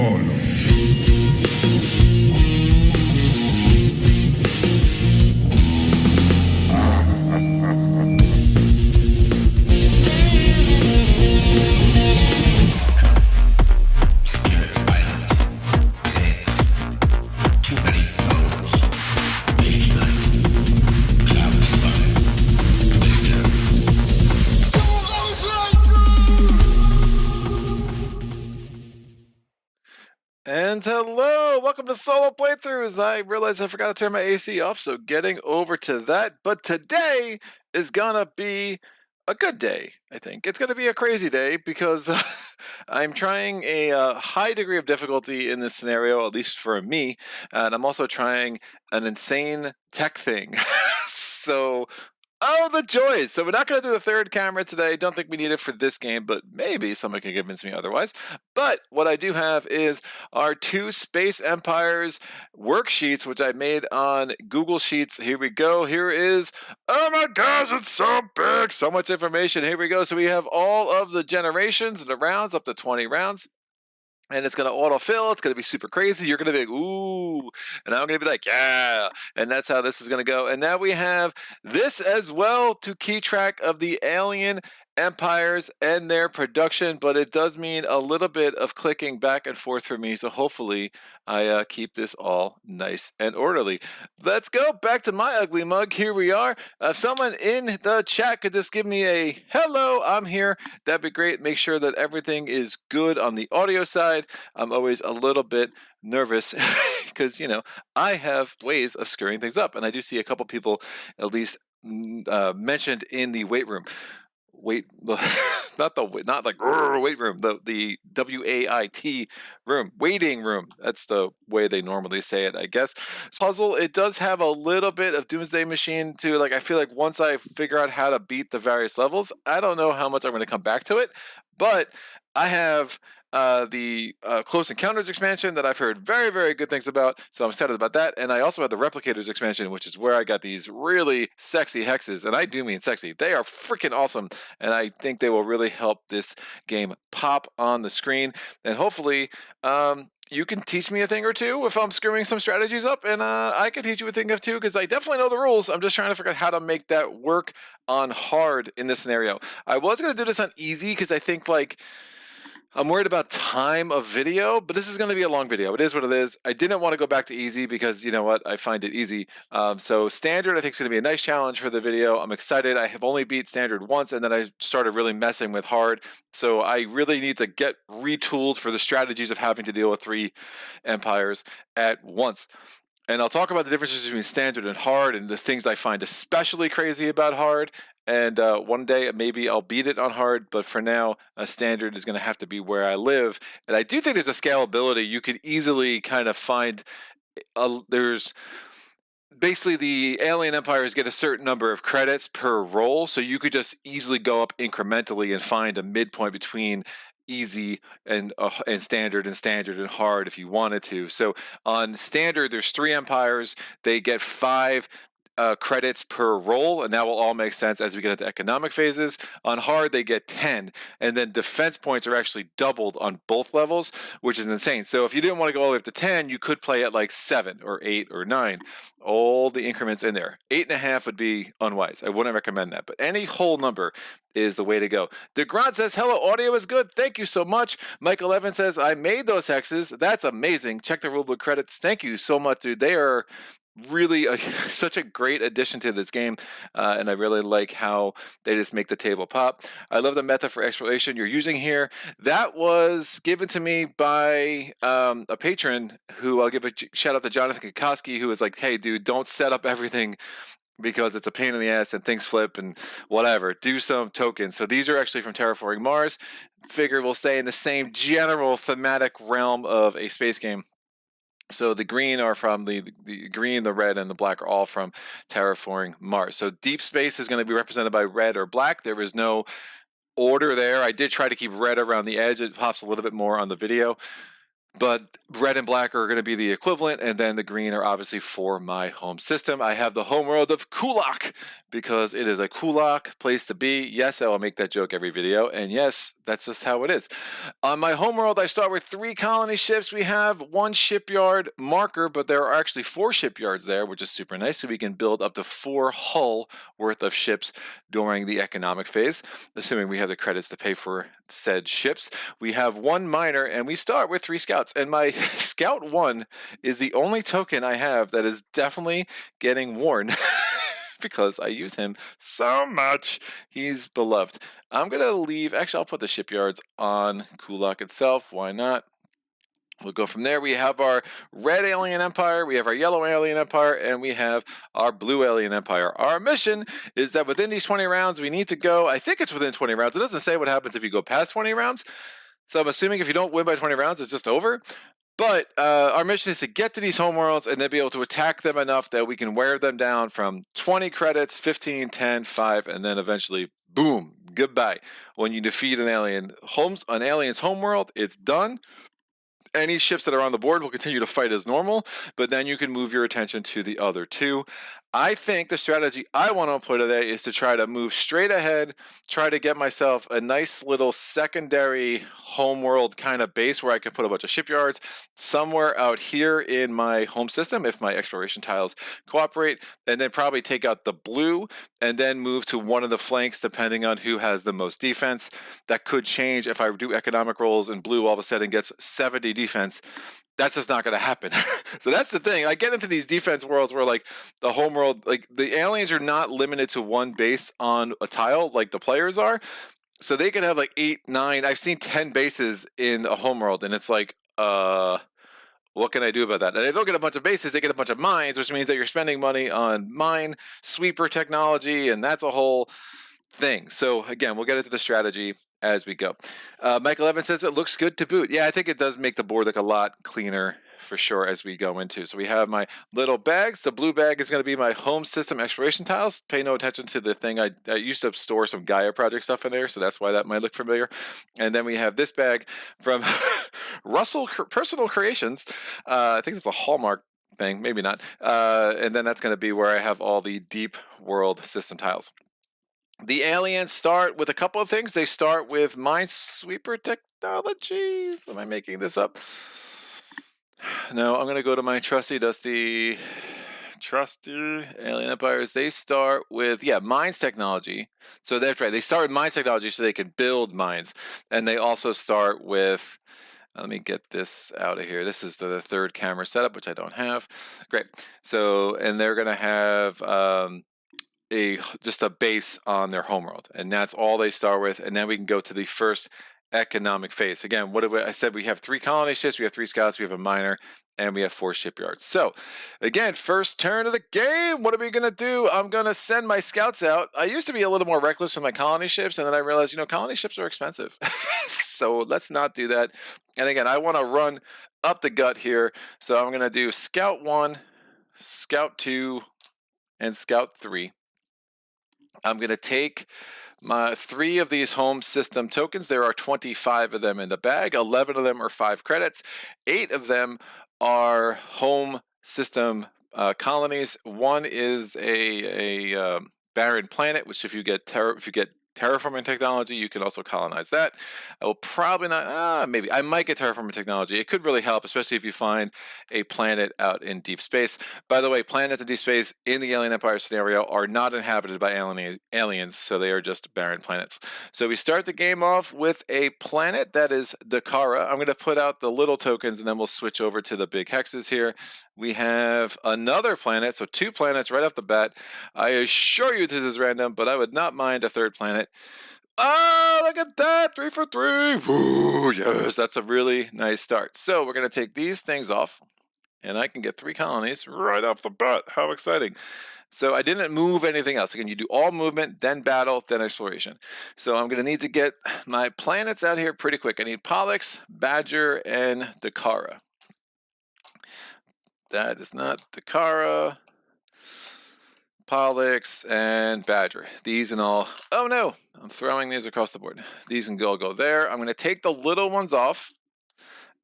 on. And hello, welcome to Solo Playthroughs. I realized I forgot to turn my AC off, so getting over to that. But today is gonna be a good day, I think. It's gonna be a crazy day because I'm trying a high degree of difficulty in this scenario, at least for me, and I'm also trying an insane tech thing. So oh, the joys! So we're not going to do the third camera today. Don't think we need it for this game, but maybe someone can convince me otherwise. But what I do have is our two Space Empires worksheets, which I made on Google Sheets. Here we go. Here is, oh my gosh, it's so big. So much information. Here we go. So we have all of the generations and the rounds, up to 20 rounds. And it's going to autofill. It's going to be super crazy. You're going to be like, ooh. And I'm going to be like, yeah. And that's how this is going to go. And now we have this as well to keep track of the alien empires and their production. But it does mean a little bit of clicking back and forth for me. So hopefully I keep this all nice and orderly. Let's go back to my ugly mug. Here we are. If someone in the chat could just give me a hello, I'm here, that'd be great. Make sure that everything is good on the audio side. I'm always a little bit nervous because, you know, I have ways of screwing things up. And I do see a couple people at least mentioned in the weight room. Not like weight room, the WAIT room, waiting room. That's the way they normally say it, I guess. Puzzle, it does have a little bit of Doomsday Machine too. Like, I feel like once I figure out how to beat the various levels, I don't know how much I'm going to come back to it, but I have the Close Encounters expansion that I've heard very, very good things about, so I'm excited about that. And I also have the Replicators expansion, which is where I got these really sexy hexes, and I do mean sexy. They are freaking awesome, and I think they will really help this game pop on the screen. And hopefully, you can teach me a thing or two if I'm screwing some strategies up, and I can teach you a thing or two because I definitely know the rules. I'm just trying to figure out how to make that work on hard in this scenario. I was going to do this on easy because I think, like, I'm worried about time of video, but this is going to be a long video. It is what it is. I didn't want to go back to easy because, you know what, I find it easy. So standard, I think, is going to be a nice challenge for the video. I'm excited. I have only beat standard once, and then I started really messing with hard. So I really need to get retooled for the strategies of having to deal with 3 empires at once. And I'll talk about the differences between standard and hard and the things I find especially crazy about hard. And one day maybe I'll beat it on hard, but for now, a standard is going to have to be where I live. And I do think there's a scalability. You could easily kind of find there's basically the alien empires get a certain number of credits per roll, so you could just easily go up incrementally and find a midpoint between easy and standard and hard if you wanted to. So on standard, there's 3 empires. They get 5 credits per roll, and that will all make sense as we get into economic phases. On hard, they get 10, and then defense points are actually doubled on both levels, which is insane. So if you didn't want to go all the way up to 10, you could play at like 7 or 8 or 9, all the increments in there. 8.5 would be unwise. I wouldn't recommend that, but any whole number is the way to go. DeGrant says, hello, audio is good. Thank you so much. Michael Evans says, I made those hexes. That's amazing. Check the rulebook credits. Thank you so much, dude. They are really such a great addition to this game, and I really like how they just make the table pop. I love the method for exploration you're using here. That was given to me by a patron who I'll give a shout out to Jonathan Kokoski, who was like, hey dude, don't set up everything because it's a pain in the ass and things flip and whatever. Do some tokens. So these are actually from Terraforming Mars. Figure we'll stay in the same general thematic realm of a space game. So the green are from the green, the red, and the black are all from Terraforming Mars. So deep space is going to be represented by red or black. There is no order there. I did try to keep red around the edge. It pops a little bit more on the video. but red and black are going to be the equivalent, and then the green are obviously for my home system. I have the home world of Kulak because it is a Kulak place to be. Yes, I will make that joke every video, and yes, that's just how it is. On my homeworld, I start with 3 colony ships. We have 1 shipyard marker, but there are actually 4 shipyards there, which is super nice. So we can build up to 4 hull worth of ships during the economic phase, assuming we have the credits to pay for said ships. We have 1 miner, and we start with 3 scouts. And my scout 1 is the only token I have that is definitely getting worn. Because I use him so much. He's beloved. I'm going to leave. Actually, I'll put the shipyards on Kulak itself. Why not? We'll go from there. We have our red alien empire, we have our yellow alien empire, and we have our blue alien empire. Our mission is that within these 20 rounds, we need to go, I think it's within 20 rounds. It doesn't say what happens if you go past 20 rounds. So I'm assuming if you don't win by 20 rounds, it's just over. But our mission is to get to these homeworlds and then be able to attack them enough that we can wear them down from 20 credits, 15, 10, 5, and then eventually, boom, goodbye. When you defeat an alien's homeworld, it's done. Any ships that are on the board will continue to fight as normal, but then you can move your attention to the other 2. I think the strategy I want to employ today is to try to move straight ahead, try to get myself a nice little secondary homeworld kind of base where I can put a bunch of shipyards somewhere out here in my home system if my exploration tiles cooperate, and then probably take out the blue and then move to one of the flanks depending on who has the most defense. That could change if I do economic rolls and blue all of a sudden gets 70 defense. That's just not going to happen. So that's the thing. I get into these defense worlds where like the home world, like the aliens are not limited to one base on a tile like the players are. So they can have like 8, 9. I've seen 10 bases in a home world, and it's like, what can I do about that? And they don't get a bunch of bases, they get a bunch of mines, which means that you're spending money on mine sweeper technology, and that's a whole thing. So again, we'll get into the strategy as we go. Michael Evans says it looks good to boot. Yeah, I think it does make the board look a lot cleaner for sure as we go into. So we have my little bags. The blue bag is going to be my home system exploration tiles. Pay no attention to the thing. I used to store some Gaia project stuff in there, so that's why that might look familiar. And then we have this bag from Russell Personal Creations. I think it's a Hallmark thing, maybe not. And then that's going to be where I have all the deep world system tiles. The aliens start with a couple of things. They start with Minesweeper technology. Am I making this up? No, I'm going to go to my trusty alien empires. They start with, mines technology. So that's right. They start with mines technology so they can build mines. And they also start with, let me get this out of here. This is the 3rd camera setup, which I don't have. Great. So, and they're going to have just a base on their homeworld, and that's all they start with. And then we can go to the first economic phase. Again, I said, we have 3 colony ships, we have 3 scouts, we have a miner, and we have 4 shipyards. So again, first turn of the game, what are we gonna do? I'm gonna send my scouts out. I used to be a little more reckless with my colony ships, and then I realized, colony ships are expensive. So let's not do that. And again, I want to run up the gut here, so I'm gonna do scout 1, scout 2, and scout 3. I'm going to take my 3 of these home system tokens. There are 25 of them in the bag. 11 of them are 5 credits. 8 of them are home system colonies. 1 is a barren planet, which if you get terraforming technology, you can also colonize that. I will probably not, maybe. I might get terraforming technology. It could really help, especially if you find a planet out in deep space. By the way, planets in deep space in the Alien Empire scenario are not inhabited by aliens, so they are just barren planets. So we start the game off with a planet that is Dakara. I'm going to put out the little tokens, and then we'll switch over to the big hexes here. We have another planet, so 2 planets right off the bat. I assure you this is random, but I would not mind a 3rd planet. Oh, look at that, 3 for 3. Ooh, yes, that's a really nice start. So we're going to take these things off, and I can get 3 colonies right off the bat. How exciting. So I didn't move anything else. Again, you do all movement, then battle, then exploration. So I'm going to need to get my planets out here pretty quick. I need Pollux, Badger, and Dakara. That is not Dakara, Pollux, and Badger. These and all. Oh no, I'm throwing these across the board. These can all go there. I'm going to take the little ones off,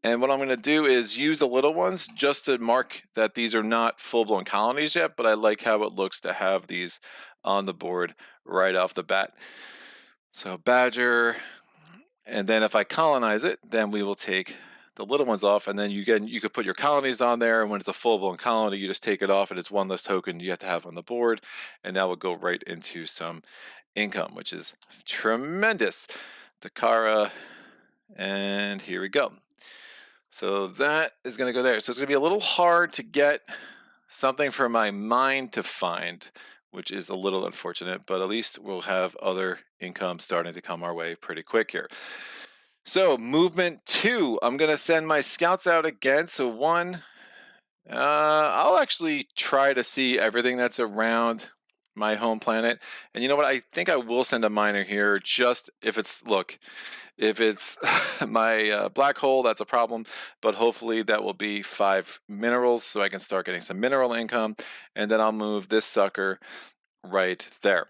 And what I'm going to do is use the little ones just to mark that these are not full-blown colonies yet, but I like how it looks to have these on the board right off the bat. So Badger, and then if I colonize it, then we will take the little ones off, and then you could put your colonies on there, and when it's a full-blown colony, you just take it off, and it's one less token you have to have on the board, and that will go right into some income, which is tremendous. Takara, and here we go. So that is going to go there. So it's going to be a little hard to get something for my mine to find, which is a little unfortunate, but at least we'll have other income starting to come our way pretty quick here. So movement 2, I'm going to send my scouts out again. So 1, I'll actually try to see everything that's around my home planet. And you know what? I think I will send a miner here just if it's, look, if it's my black hole, that's a problem, but hopefully that will be 5 minerals so I can start getting some mineral income, and then I'll move this sucker right there.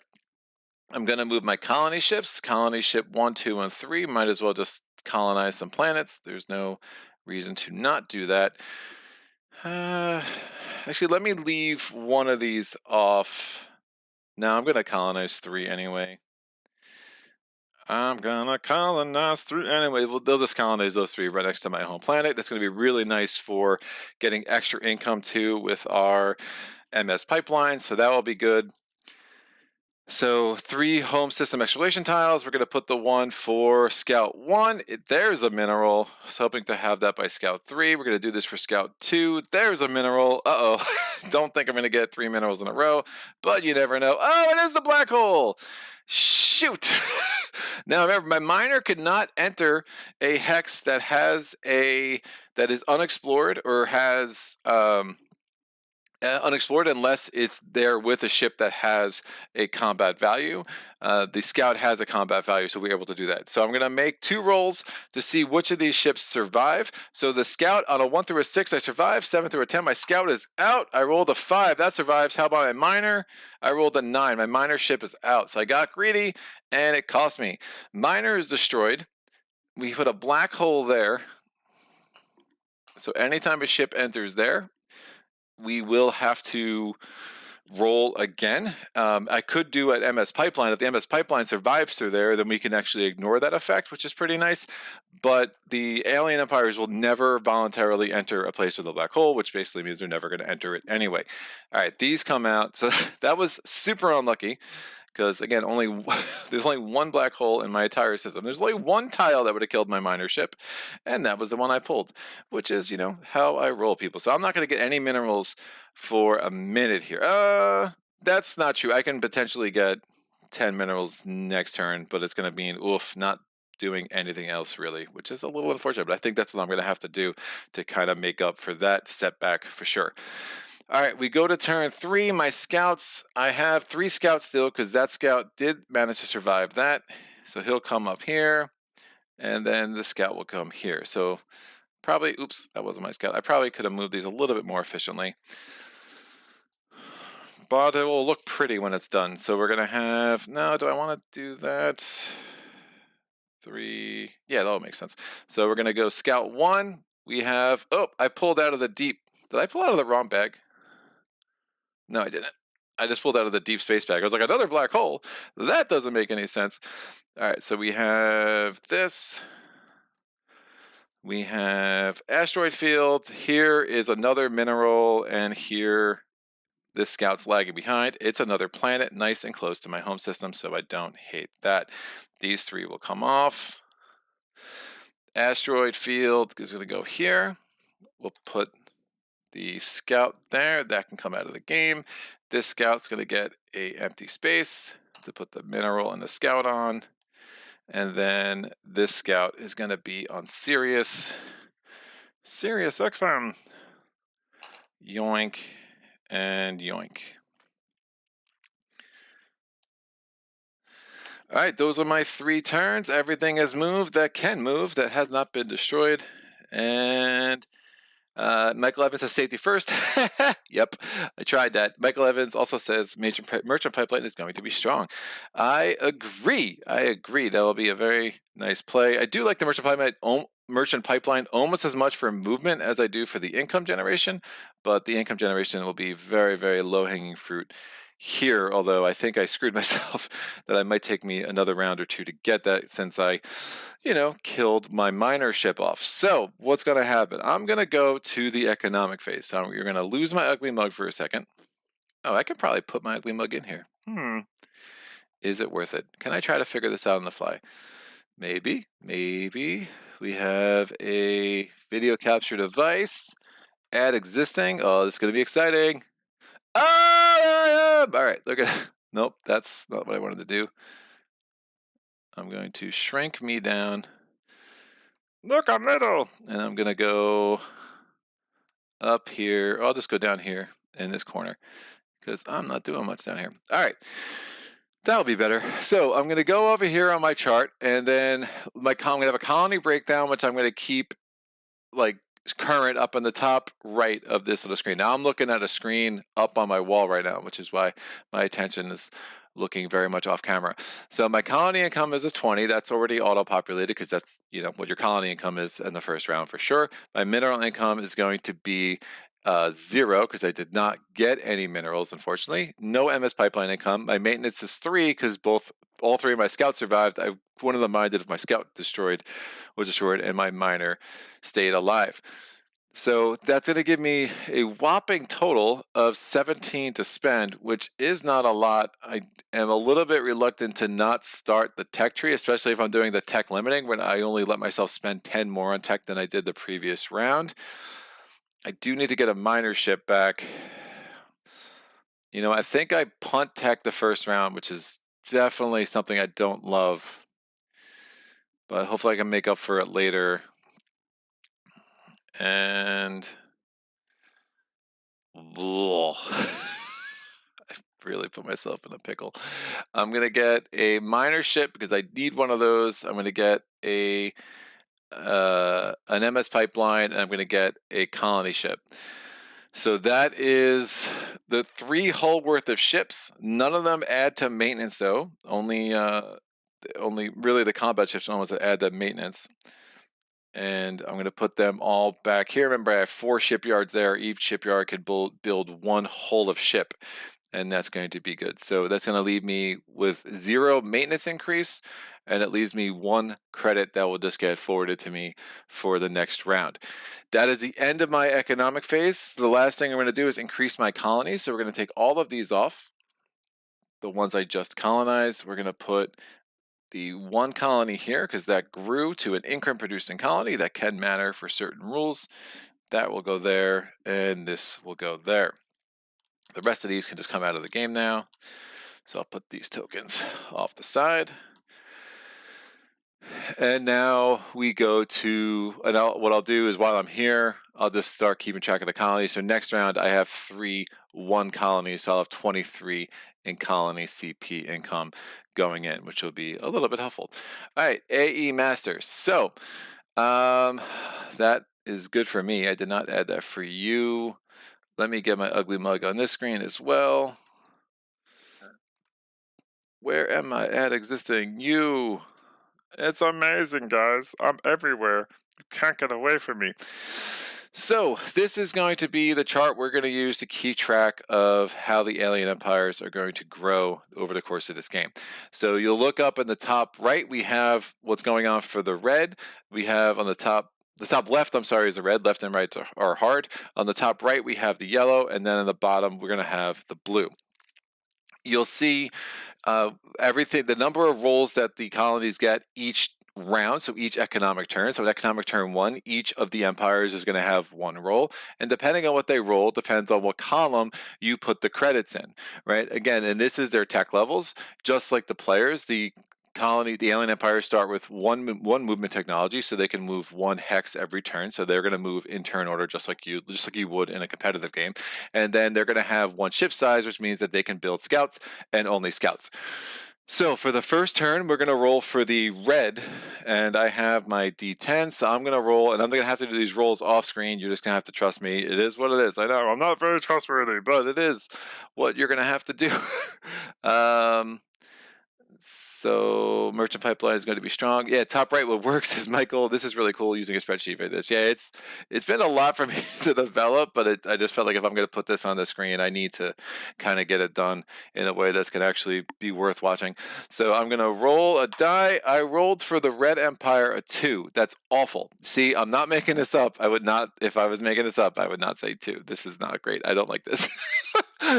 I'm going to move my colony ships. Colony ship 1, 2, and 3. Might as well just colonize some planets. There's no reason to not do that. Actually, let me leave one of these off. Now I'm going to colonize 3 anyway. I'm gonna colonize 3 anyway. They'll just colonize those 3 right next to my home planet. That's going to be really nice for getting extra income too with our MS pipeline, so that will be good. So 3 home system exploration tiles. We're going to put the one for Scout 1. There's a mineral. I was hoping to have that by Scout 3. We're going to do this for Scout 2. There's a mineral. Uh-oh. Don't think I'm going to get 3 minerals in a row, but you never know. Oh, it is the black hole. Shoot. Now remember, my miner could not enter a hex that is unexplored or has unexplored unless it's there with a ship that has a combat value. The scout has a combat value, so we're able to do that. So I'm going to make 2 rolls to see which of these ships survive. So the scout on a 1 through a 6, I survive. 7 through a 10, my scout is out. I rolled a 5, that survives. How about my miner? I rolled a 9. My miner ship is out. So I got greedy, and it cost me. Miner is destroyed. We put a black hole there. So anytime a ship enters there, we will have to roll again. I could do an MS pipeline. If the MS pipeline survives through there, then we can actually ignore that effect, which is pretty nice. But the alien empires will never voluntarily enter a place with a black hole, which basically means they're never going to enter it anyway. All right, these come out. So that was super unlucky. Because again, there's only 1 black hole in my entire system. There's only 1 tile that would have killed my miner ship, and that was the one I pulled, which is, you know, how I roll, people. So I'm not going to get any minerals for a minute here. That's not true. I can potentially get 10 minerals next turn, but it's going to mean, oof, not doing anything else really, which is a little unfortunate, but I think that's what I'm going to have to do to kind of make up for that setback for sure. All right, we go to turn 3. My scouts, I have 3 scouts still because that scout did manage to survive that. So he'll come up here, and then the scout will come here. So probably, oops, that wasn't my scout. I probably could have moved these a little bit more efficiently. But it will look pretty when it's done. So we're going to have, no, do I want to do that? 3, yeah, that'll make sense. So we're going to go scout 1. We have, oh, I pulled out of the deep. Did I pull out of the wrong bag? No, I didn't. I just pulled out of the deep space bag. I was like, another black hole? That doesn't make any sense. All right, so we have this. We have asteroid field. Here is another mineral, and here this scout's lagging behind. It's another planet, nice and close to my home system, so I don't hate that. These 3 will come off. Asteroid field is going to go here. We'll put the scout there. That can come out of the game. This scout's going to get a empty space to put the mineral and the scout on. And then this scout is going to be on Sirius. Sirius XM. Yoink and yoink. All right, those are my 3 turns. Everything has moved that can move, that has not been destroyed. And Michael Evans says safety first. Yep, I tried that. Michael Evans also says merchant pipeline is going to be strong. I agree. That will be a very nice play. I do like the merchant pipeline merchant pipeline almost as much for movement as I do for the income generation, but the income generation will be very, very low-hanging fruit here, although I think I screwed myself that it might take me another round or two to get that since I, killed my miner ship off. So what's going to happen? I'm going to go to the economic phase. So you're going to lose my ugly mug for a second. Oh, I could probably put my ugly mug in here. Is it worth it? Can I try to figure this out on the fly? Maybe. We have a video capture device. Add existing. Oh, this is going to be exciting. Oh, there I am. All right, look at Nope, that's not what I wanted to do. I'm going to shrink me down. Look, I'm little. And I'm going to go up here. I'll just go down here in this corner because I'm not doing much down here. All right. That'll be better. So I'm going to go over here on my chart, and then I'm going to have a colony breakdown, which I'm going to keep like current up on the top right of this little screen. Now I'm looking at a screen up on my wall right now, which is why my attention is looking very much off camera. So my colony income is a 20. That's already auto-populated because that's what your colony income is in the first round for sure. My mineral income is going to be 0 because I did not get any minerals, unfortunately. No MS pipeline income. My maintenance is 3 because all 3 of my scouts survived. I wouldn't have minded if my scout was destroyed and my miner stayed alive. So that's going to give me a whopping total of 17 to spend, which is not a lot. I am a little bit reluctant to not start the tech tree, especially if I'm doing the tech limiting, when I only let myself spend 10 more on tech than I did the previous round. I do need to get a miner ship back. I think I punt tech the first round, which is definitely something I don't love. But hopefully I can make up for it later. And I really put myself in a pickle. I'm gonna get a miner ship because I need one of those. I'm gonna get an MS pipeline, and I'm gonna get a colony ship. So that is the 3 hull worth of ships. None of them add to maintenance though. Only really the combat ships are the ones that add to maintenance. And I'm going to put them all back here. Remember, I have 4 shipyards there. Each shipyard could build 1 hull of ship, and that's going to be good. So that's going to leave me with 0 maintenance increase, and it leaves me 1 credit that will just get forwarded to me for the next round. That is the end of my economic phase. So the last thing I'm going to do is increase my colonies. So we're going to take all of these off, the ones I just colonized. We're going to put the 1 colony here because that grew to an income producing colony that can matter for certain rules. That will go there, and this will go there. The rest of these can just come out of the game now. So I'll put these tokens off the side. And now we go to, what I'll do is while I'm here, I'll just start keeping track of the colonies. So next round I have 3 1 colonies, so I'll have 23 in colony CP income going in, which will be a little bit helpful. All right, AE Masters. So that is good for me. I did not add that for you. Let me get my ugly mug on this screen as well. Where am I at existing? You. It's amazing, guys. I'm everywhere. You can't get away from me. So this is going to be the chart we're going to use to keep track of how the alien empires are going to grow over the course of this game. So you'll look up in the top right, we have what's going on for the red. We have on the top left, I'm sorry, is the red. Left and right are hard. On the top right, we have the yellow, and then on the bottom, we're going to have the blue. You'll see everything, the number of rolls that the colonies get each round, so each economic turn. So at economic turn 1, each of the empires is going to have 1 roll, and depending on what they roll depends on what column you put the credits in, right? Again, and this is their tech levels, just like the players. The alien empires start with one movement technology, so they can move 1 hex every turn. So they're going to move in turn order, just like you would in a competitive game. And then they're going to have 1 ship size, which means that they can build scouts and only scouts. So for the first turn, we're going to roll for the red, and I have my D10, so I'm going to roll, and I'm going to have to do these rolls off screen. You're just going to have to trust me. It is what it is. I know I'm not very trustworthy, but it is what you're going to have to do. So merchant pipeline is going to be strong. Yeah, top right. What works is Michael. This is really cool using a spreadsheet for this. Yeah, it's been a lot for me to develop, but I just felt like if I'm going to put this on the screen, I need to kind of get it done in a way that's going to actually be worth watching. So I'm going to roll a die. I rolled for the Red Empire a 2. That's awful. See, I'm not making this up. I would not, if I was making this up, I would not say 2. This is not great. I don't like this.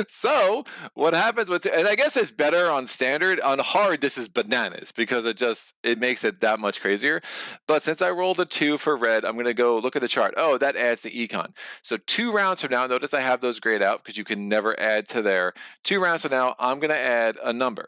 So what happens with, and I guess it's better on standard. On hard, this is bananas because it makes it that much crazier. But since I rolled a 2 for red, I'm going to go look at the chart. Oh, that adds to econ. So 2 rounds from now, notice I have those grayed out because you can never add to there. 2 rounds from now, I'm going to add a number.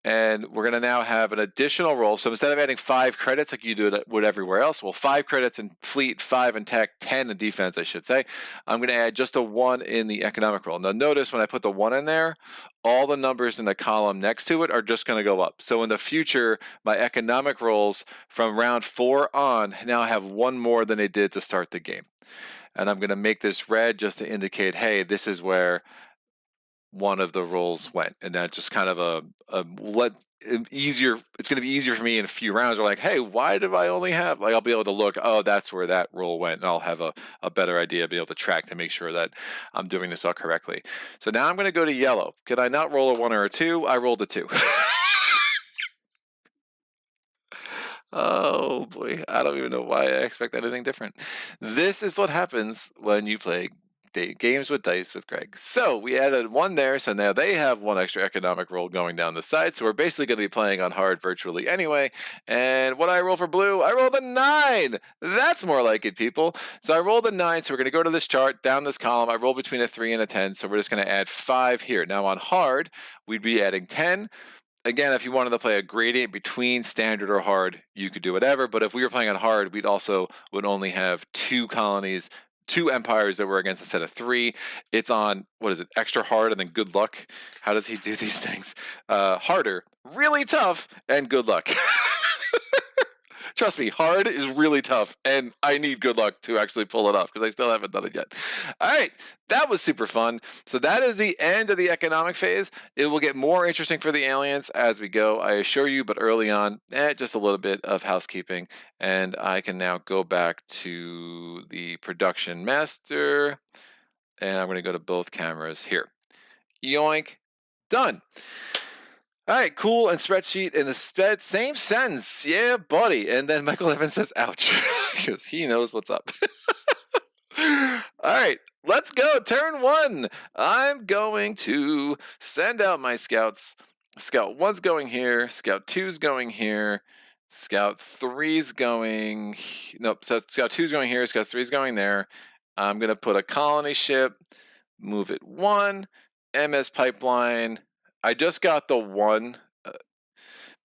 And we're going to now have an additional roll. So instead of adding 5 credits like you do would everywhere else, well, 5 credits in fleet, 5 in tech, 10 in defense, I should say. I'm going to add just a 1 in the economic roll. Now notice when I put the 1 in there, all the numbers in the column next to it are just going to go up. So in the future, my economic rolls from round 4 on now have 1 more than they did to start the game. And I'm going to make this red just to indicate, hey, this is where one of the rolls went, and that just kind of easier. It's going to be easier for me in a few rounds. We're like, hey, why did I only have, like, I'll be able to look, oh, that's where that roll went, and I'll have a better idea, be able to track to make sure that I'm doing this all correctly. So now I'm going to go to yellow. Could I not roll a 1 or a 2? I rolled a 2. Oh boy, I don't even know why I expect anything different. This is what happens when you play games with dice with Greg. So we added 1 there, so now they have 1 extra economic roll going down the side. So we're basically going to be playing on hard virtually anyway. And what I roll for blue, I rolled a 9. That's more like it, people. So I rolled a 9. So we're going to go to this chart, down this column. I roll between a 3 and a 10. So we're just going to add 5 here. Now on hard, we'd be adding 10. Again, if you wanted to play a gradient between standard or hard, you could do whatever. But if we were playing on hard, would only have 2 colonies, 2 empires that were against a set of 3. It's on, what is it, extra hard and then good luck. How does he do these things? Harder, really tough, and good luck. Trust me, hard is really tough, and I need good luck to actually pull it off because I still haven't done it yet. All right, that was super fun. So that is the end of the economic phase. It will get more interesting for the aliens as we go, I assure you, but early on, just a little bit of housekeeping, and I can now go back to the production master, and I'm going to go to both cameras here. Yoink, done. All right, cool, and spreadsheet in the same sentence. Yeah, buddy. And then Michael Evans says, ouch, because he knows what's up. All right, let's go. Turn 1. I'm going to send out my scouts. Scout 1's going here. Scout 2's going here. Scout 3's going... Nope, so Scout 2's going here. Scout 3's going there. I'm going to put a colony ship, move it 1, MS pipeline. I just got the 1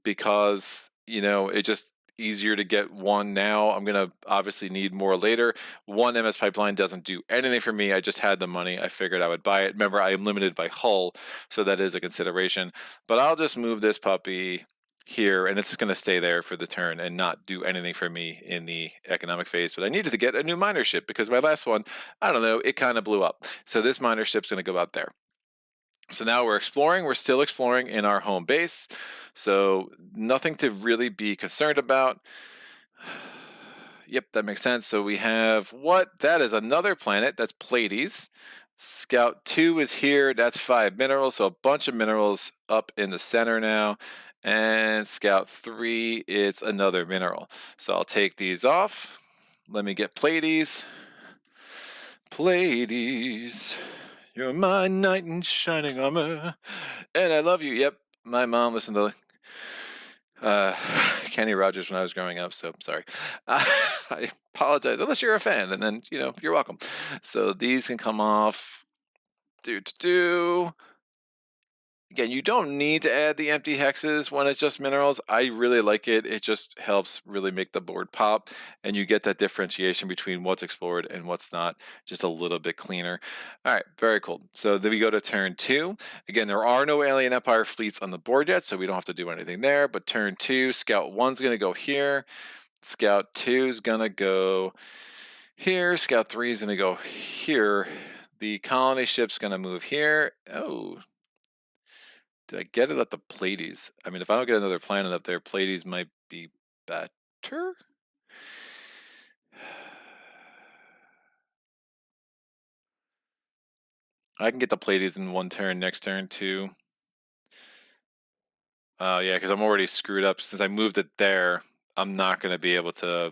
because, it's just easier to get 1 now. I'm going to obviously need more later. 1 MS pipeline doesn't do anything for me. I just had the money. I figured I would buy it. Remember, I am limited by hull, so that is a consideration. But I'll just move this puppy here, and it's just going to stay there for the turn and not do anything for me in the economic phase. But I needed to get a new miner ship because my last one, I don't know, it kind of blew up. So this miner ship's going to go out there. So now we're exploring. We're still exploring in our home base. So nothing to really be concerned about. Yep, that makes sense. So we have what? That is another planet. That's Pleiades. Scout 2 is here. That's 5 minerals. So a bunch of minerals up in the center now. And Scout 3, it's another mineral. So I'll take these off. Let me get Pleiades. Pleiades. You're my knight in shining armor, and I love you. Yep, my mom listened to Kenny Rogers when I was growing up, so sorry. I apologize, unless you're a fan, and then, you're welcome. So these can come off. Again, you don't need to add the empty hexes when it's just minerals. I really like it. It just helps really make the board pop, and you get that differentiation between what's explored and what's not, just a little bit cleaner. All right, very cool. So then we go to turn 2. Again, there are no Alien Empire fleets on the board yet, so we don't have to do anything there. But turn 2, Scout 1's going to go here. Scout 2's going to go here. Scout 3 is going to go here. The colony ship's going to move here. Oh, Do I get it at the Pleiades? I mean, if I don't get another planet up there, Pleiades might be better. I can get the Pleiades in one turn, next turn too. Yeah, because I'm already screwed up. Since I moved it there, I'm not going to be able to...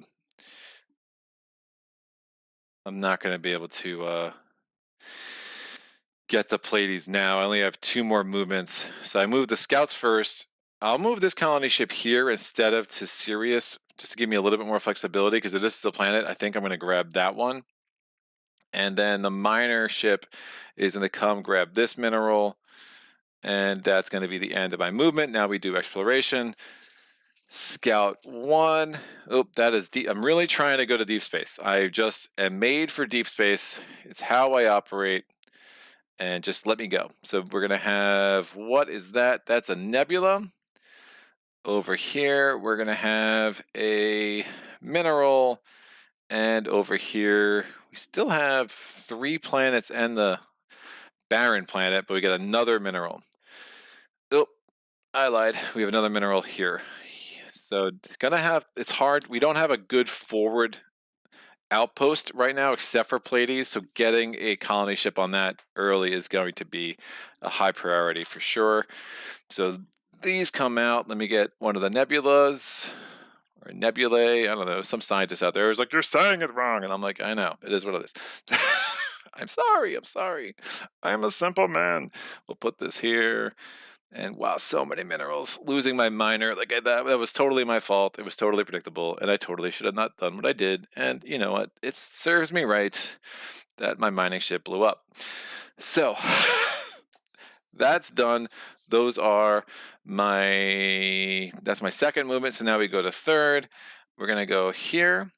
get the Pleiades now. I only have 2 more movements. So I move the scouts first. I'll move this colony ship here instead of to Sirius, just to give me a little bit more flexibility, because it is the planet. I think I'm going to grab that one. And then the miner ship is going to come grab this mineral, and that's going to be the end of my movement. Now we do exploration. Scout 1. Oh, that is deep. I'm really trying to go to deep space. I just am made for deep space. It's how I operate. And just let me go. So we're going to have, what is that? That's a nebula. Over here, we're going to have a mineral. And over here, we still have 3 planets and the barren planet, but we got another mineral. Oh, I lied. We have another mineral here. So it's hard. We don't have a good forward outpost right now except for Pleiades, so getting a colony ship on that early is going to be a high priority for sure. So these come out. Let me get one of the nebulas or nebulae. I don't know. Some scientist out there is like, you're saying it wrong, and I'm like, I know, it is what it is. I'm sorry. I'm a simple man. We'll put this here. And wow, so many minerals. Losing my miner, like that was totally my fault. It was totally predictable, and I totally should have not done what I did. And you know what? It serves me right that my mining ship blew up. So that's done. That's my second movement. So now we go to third. We're gonna go here,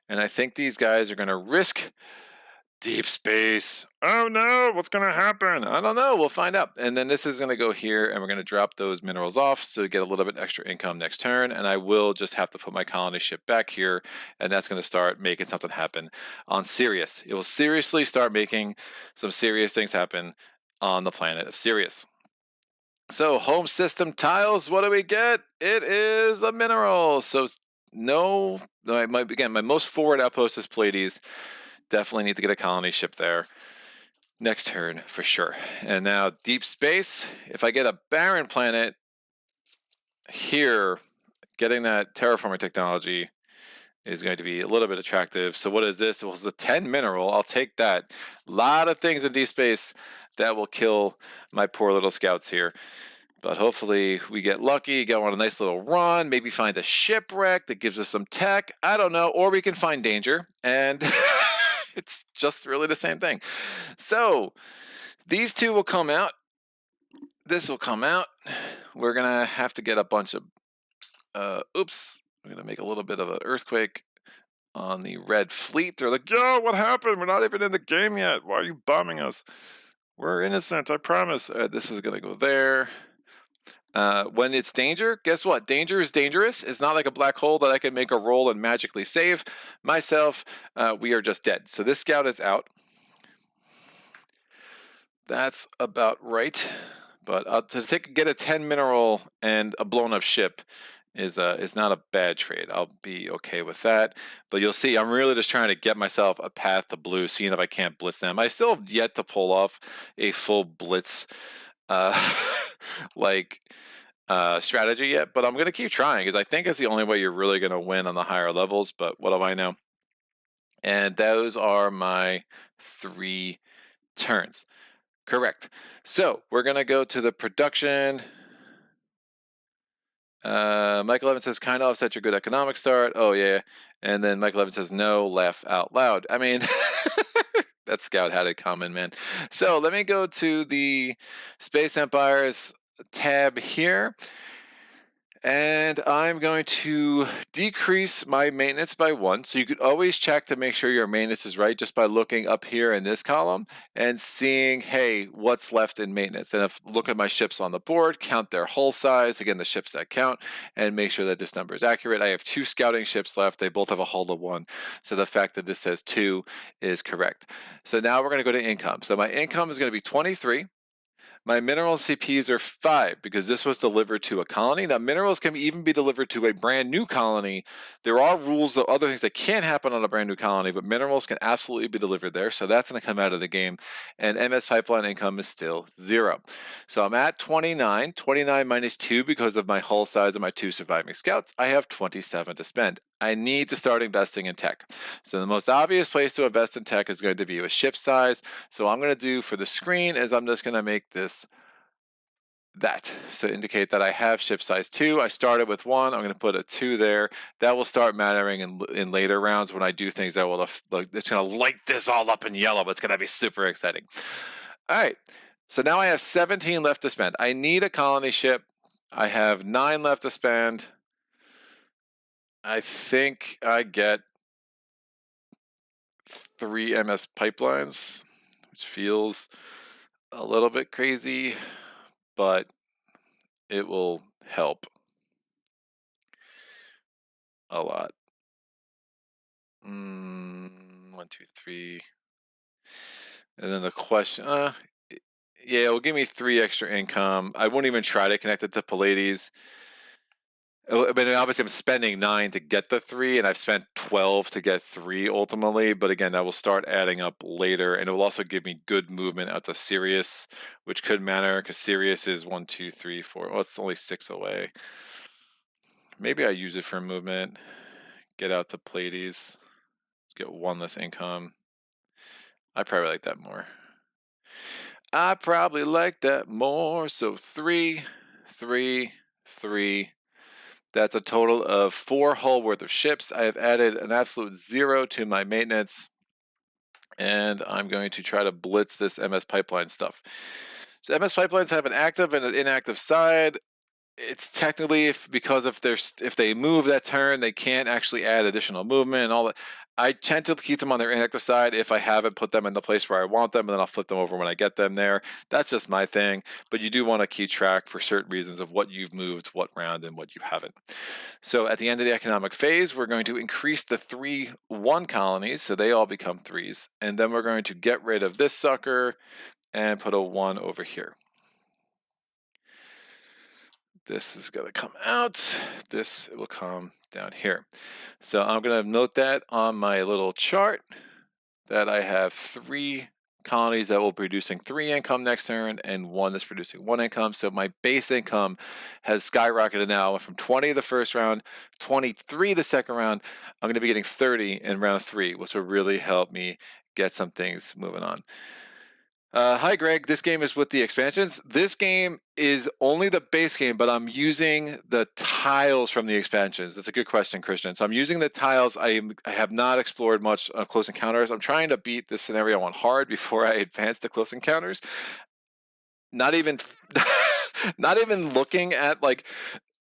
and I think these guys are gonna risk deep space. Oh no, what's going to happen? I don't know. We'll find out. And then this is going to go here, and we're going to drop those minerals off so get a little bit extra income next turn. And I will just have to put my colony ship back here, and that's going to start making something happen on Sirius. It will seriously start making some serious things happen on the planet of Sirius. So home system tiles, what do we get? It is a mineral. So no, my most forward outpost is Pleiades. Definitely need to get a colony ship there next turn for sure. And now deep space. If I get a barren planet here, getting that terraforming technology is going to be a little bit attractive. So what is this? Well, it's a 10 mineral. I'll take that. A lot of things in deep space that will kill my poor little scouts here. But hopefully we get lucky, go on a nice little run, maybe find a shipwreck that gives us some tech. I don't know. Or we can find danger. And it's just really the same thing. So these 2 will come out. This will come out. We're going to have to get a bunch of... oops. I'm going to make a little bit of an earthquake on the red fleet. They're like, yo, what happened? We're not even in the game yet. Why are you bombing us? We're innocent, I promise. This is going to go there. When it's danger, guess what? Danger is dangerous. It's not like a black hole that I can make a roll and magically save myself. We are just dead. So this scout is out. That's about right. But to get a 10 mineral and a blown up ship is not a bad trade. I'll be okay with that. But you'll see, I'm really just trying to get myself a path to blue, seeing if I can't blitz them. I still have yet to pull off a full blitz strategy yet, but I'm going to keep trying because I think it's the only way you're really going to win on the higher levels, but what do I know? And those are my 3 turns. Correct. So we're going to go to the production. Michael Evans says, kind of offset your good economic start. Oh, yeah. And then Michael Evans says, no, laugh out loud. I mean... That scout had it coming, man. So let me go to the Space Empires tab here. And I'm going to decrease my maintenance by 1. So you could always check to make sure your maintenance is right just by looking up here in this column and seeing, hey, what's left in maintenance. And if look at my ships on the board, count their hull size, again, the ships that count, and make sure that this number is accurate. I have 2 scouting ships left. They both have a hull of 1. So the fact that this says 2 is correct. So now we're going to go to income. So my income is going to be 23. My mineral CPs are 5 because this was delivered to a colony. Now, minerals can even be delivered to a brand new colony. There are rules of other things that can't happen on a brand new colony, but minerals can absolutely be delivered there. So that's going to come out of the game. And MS pipeline income is still 0. So I'm at 29. 29 minus 2 because of my hull size and my 2 surviving scouts. I have 27 to spend. I need to start investing in tech. So the most obvious place to invest in tech is going to be with ship size. So what I'm going to do for the screen is I'm just going to make this that. So indicate that I have ship size 2. I started with 1. I'm going to put a 2 there. That will start mattering in later rounds when I do things that will, like, it's going to light this all up in yellow, but it's going to be super exciting. All right. So now I have 17 left to spend. I need a colony ship. I have 9 left to spend. I think I get 3 MS pipelines, which feels a little bit crazy, but it will help a lot. 1, 2, 3. And then the question, yeah, it'll give me 3 extra income. I won't even try to connect it to Pallades. I mean, obviously I'm spending 9 to get the 3, and I've spent 12 to get 3 ultimately. But again, that will start adding up later, and it will also give me good movement out to Sirius, which could matter because Sirius is 1, 2, 3, 4. Well, it's only 6 away. Maybe I use it for movement. Get out to Pallades. Get 1 less income. I probably like that more. I probably like that more. So 3, 3, 3. That's a total of 4 hull worth of ships. I have added an absolute 0 to my maintenance. And I'm going to try to blitz this MS pipeline stuff. So MS pipelines have an active and an inactive side. It's technically because if they move that turn, they can't actually add additional movement and all that. I tend to keep them on their inactive side if I haven't put them in the place where I want them, and then I'll flip them over when I get them there. That's just my thing, but you do want to keep track for certain reasons of what you've moved, what round, and what you haven't. So at the end of the economic phase, we're going to increase the 3 1 colonies, so they all become 3s, and then we're going to get rid of this sucker and put a 1 over here. This is going to come out. This will come down here. So I'm going to note that on my little chart that I have 3 colonies that will be producing 3 income next turn and 1 that's producing 1 income. So my base income has skyrocketed now from 20 the first round, 23 the second round. I'm going to be getting 30 in round 3, which will really help me get some things moving on. Hi, Greg. This game is with the expansions. This game is only the base game, but I'm using the tiles from the expansions. That's a good question, Christian. So I'm using the tiles. I have not explored much close encounters. I'm trying to beat this scenario on hard before I advance to close encounters. Not even, not even looking at like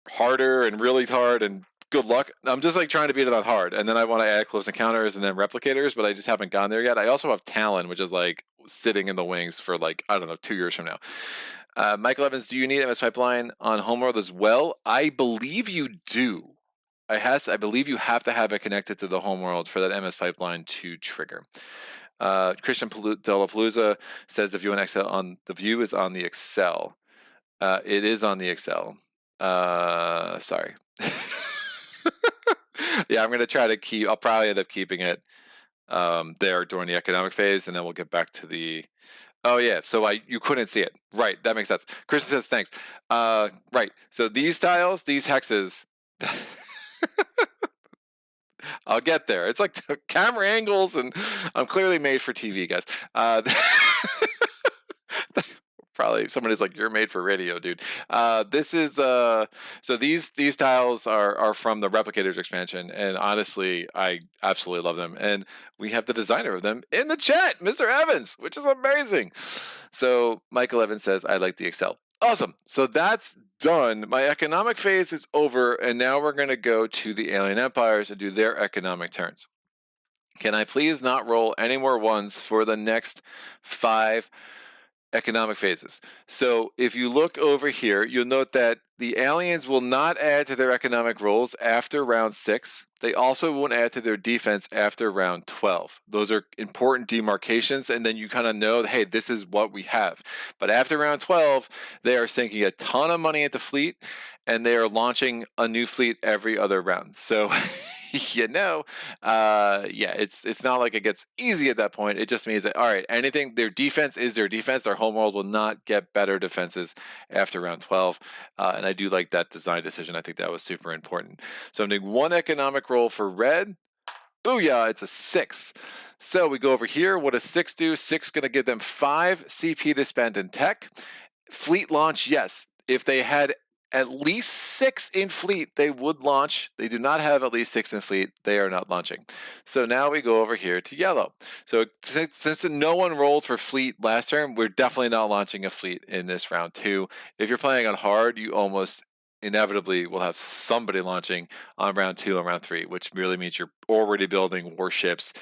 harder and really hard and good luck. I'm just like trying to beat it on hard, and then I want to add close encounters and then replicators, but I just haven't gone there yet. I also have Talon, which is like sitting in the wings for like, I don't know, 2 years from now. Michael Evans, do you need MS Pipeline on Homeworld as well? I believe you do. I believe you have to have it connected to the Homeworld for that MS Pipeline to trigger. Christian Delapalooza says the view on Excel the view is on the Excel. It is on the Excel. Sorry. Yeah, I'm gonna try to I'll probably end up keeping it there during the economic phase, and then we'll get back to the. Oh yeah, so you couldn't see it, right? That makes sense. Chris says thanks. Right. So these tiles, these hexes. I'll get there. It's like the camera angles, and I'm clearly made for TV, guys. Probably somebody's like, you're made for radio, dude. This is so these tiles are from the Replicators expansion, and honestly, I absolutely love them. And we have the designer of them in the chat, Mr. Evans, which is amazing. So Michael Evans says, I like the Excel. Awesome. So that's done. My economic phase is over, and now we're going to go to the alien empires and do their economic turns. Can I please not roll any more ones for the next 5 economic phases. So if you look over here, you'll note that the aliens will not add to their economic rolls after round 6. They also won't add to their defense after round 12. Those are important demarcations, and then you kind of know, hey, this is what we have. But after round 12, they are sinking a ton of money into fleet, and they are launching a new fleet every other round. So yeah, it's not like it gets easy at that point. It just means that, all right, anything, their defense is their defense. Their homeworld will not get better defenses after round 12. And I do like that design decision. I think that was super important. So I'm doing 1 economic roll for red. Booyah, it's a 6. So we go over here. What does 6 do? 6 going to give them 5 CP to spend in tech. Fleet launch, yes. If they had at least 6 in fleet, they would launch. They do not have at least 6 in fleet. They are not launching. So now we go over here to yellow. So since no one rolled for fleet last turn, we're definitely not launching a fleet in this round 2. If you're playing on hard, you almost inevitably will have somebody launching on round 2 and round 3, which really means you're already building warships.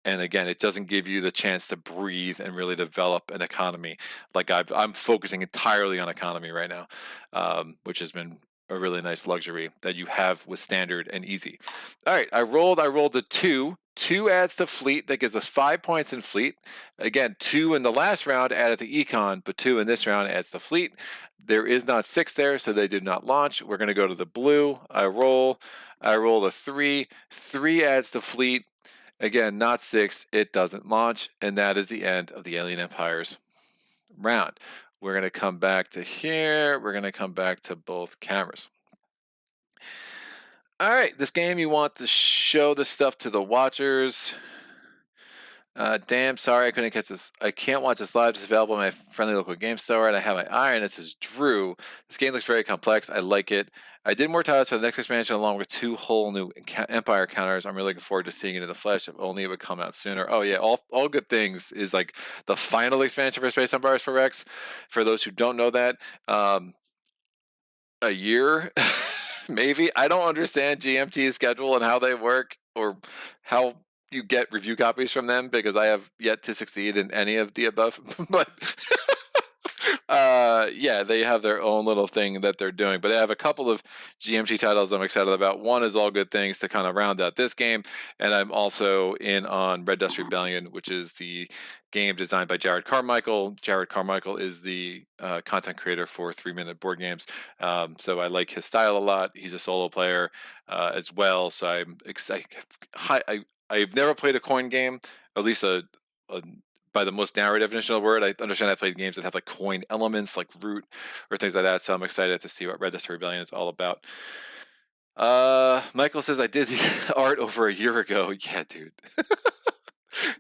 And again, it doesn't give you the chance to breathe and really develop an economy. Like I'm focusing entirely on economy right now, which has been a really nice luxury that you have with standard and easy. All right, I rolled a 2. 2 adds to fleet. That gives us 5 points in fleet. Again, 2 in the last round added to econ, but 2 in this round adds to fleet. There is not 6 there, so they did not launch. We're going to go to the blue. I roll a 3. 3 adds to fleet. Again, not 6. It doesn't launch, and that is the end of the Alien Empires round. We're going to come back to here. We're going to come back to both cameras. All right, this game, you want to show the stuff to the watchers. Damn, sorry I couldn't catch this. I can't watch this live. It's available in my friendly local game store, and I have my iron. It says Drew. This game looks very complex. I like it. I did more titles for the next expansion along with 2 whole new Empire counters. I'm really looking forward to seeing it in the flesh. If only it would come out sooner. Oh yeah, all good things is like the final expansion for Space Empires for Rex. For those who don't know that, a year, maybe. I don't understand GMT's schedule and how they work or how you get review copies from them because I have yet to succeed in any of the above. But yeah, they have their own little thing that they're doing. But I have a couple of GMT titles I'm excited about. One is All Good Things to kind of round out this game, and I'm also in on Red Dust Rebellion, which is the game designed by Jared Carmichael. Jared Carmichael is the content creator for 3-Minute Board Games, so I like his style a lot. He's a solo player as well, so I'm excited. I've never played a coin game, at least a by the most narrow definition of the word. I understand I played games that have like coin elements, like root or things like that. So I'm excited to see what Red Dust Rebellion is all about. Michael says I did the art over a year ago. Yeah, dude.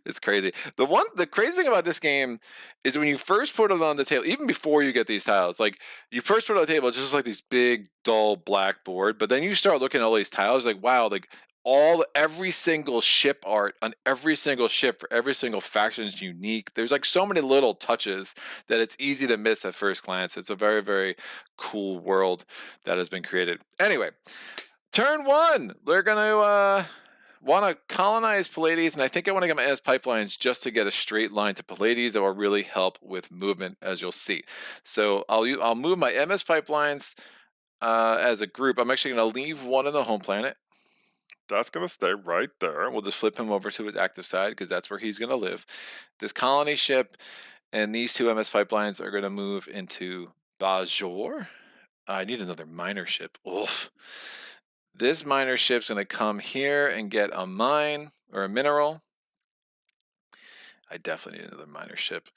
It's crazy. The crazy thing about this game is when you first put it on the table, even before you get these tiles, like you first put it on the table, it's just like these big, dull blackboard. But then you start looking at all these tiles, like wow, like every single ship art on every single ship for every single faction is unique. There's like so many little touches that it's easy to miss at first glance. It's a very, very cool world that has been created. Anyway, turn 1. They're gonna want to colonize Pallades, and I think I want to get my MS pipelines just to get a straight line to Pallades that will really help with movement, as you'll see. So I'll move my MS pipelines as a group. I'm actually going to leave one on the home planet. That's going to stay right there. We'll just flip him over to his active side because that's where he's going to live. This colony ship and these 2 MS pipelines are going to move into Bajor. I need another miner ship. Oof. This miner ship's going to come here and get a mine or a mineral. I definitely need another miner ship.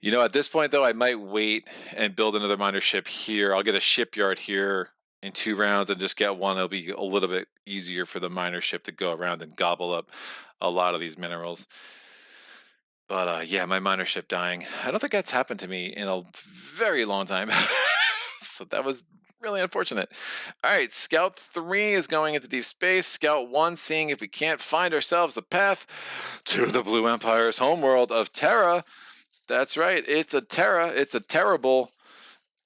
You know, at this point, though, I might wait and build another miner ship here. I'll get a shipyard here in 2 rounds and just get one. It'll be a little bit easier for the miner ship to go around and gobble up a lot of these minerals. But yeah, my miner ship dying. I don't think that's happened to me in a very long time. So that was really unfortunate. All right, Scout 3 is going into deep space. Scout 1 seeing if we can't find ourselves a path to the Blue Empire's homeworld of Terra. That's right, it's a Terra. It's a terrible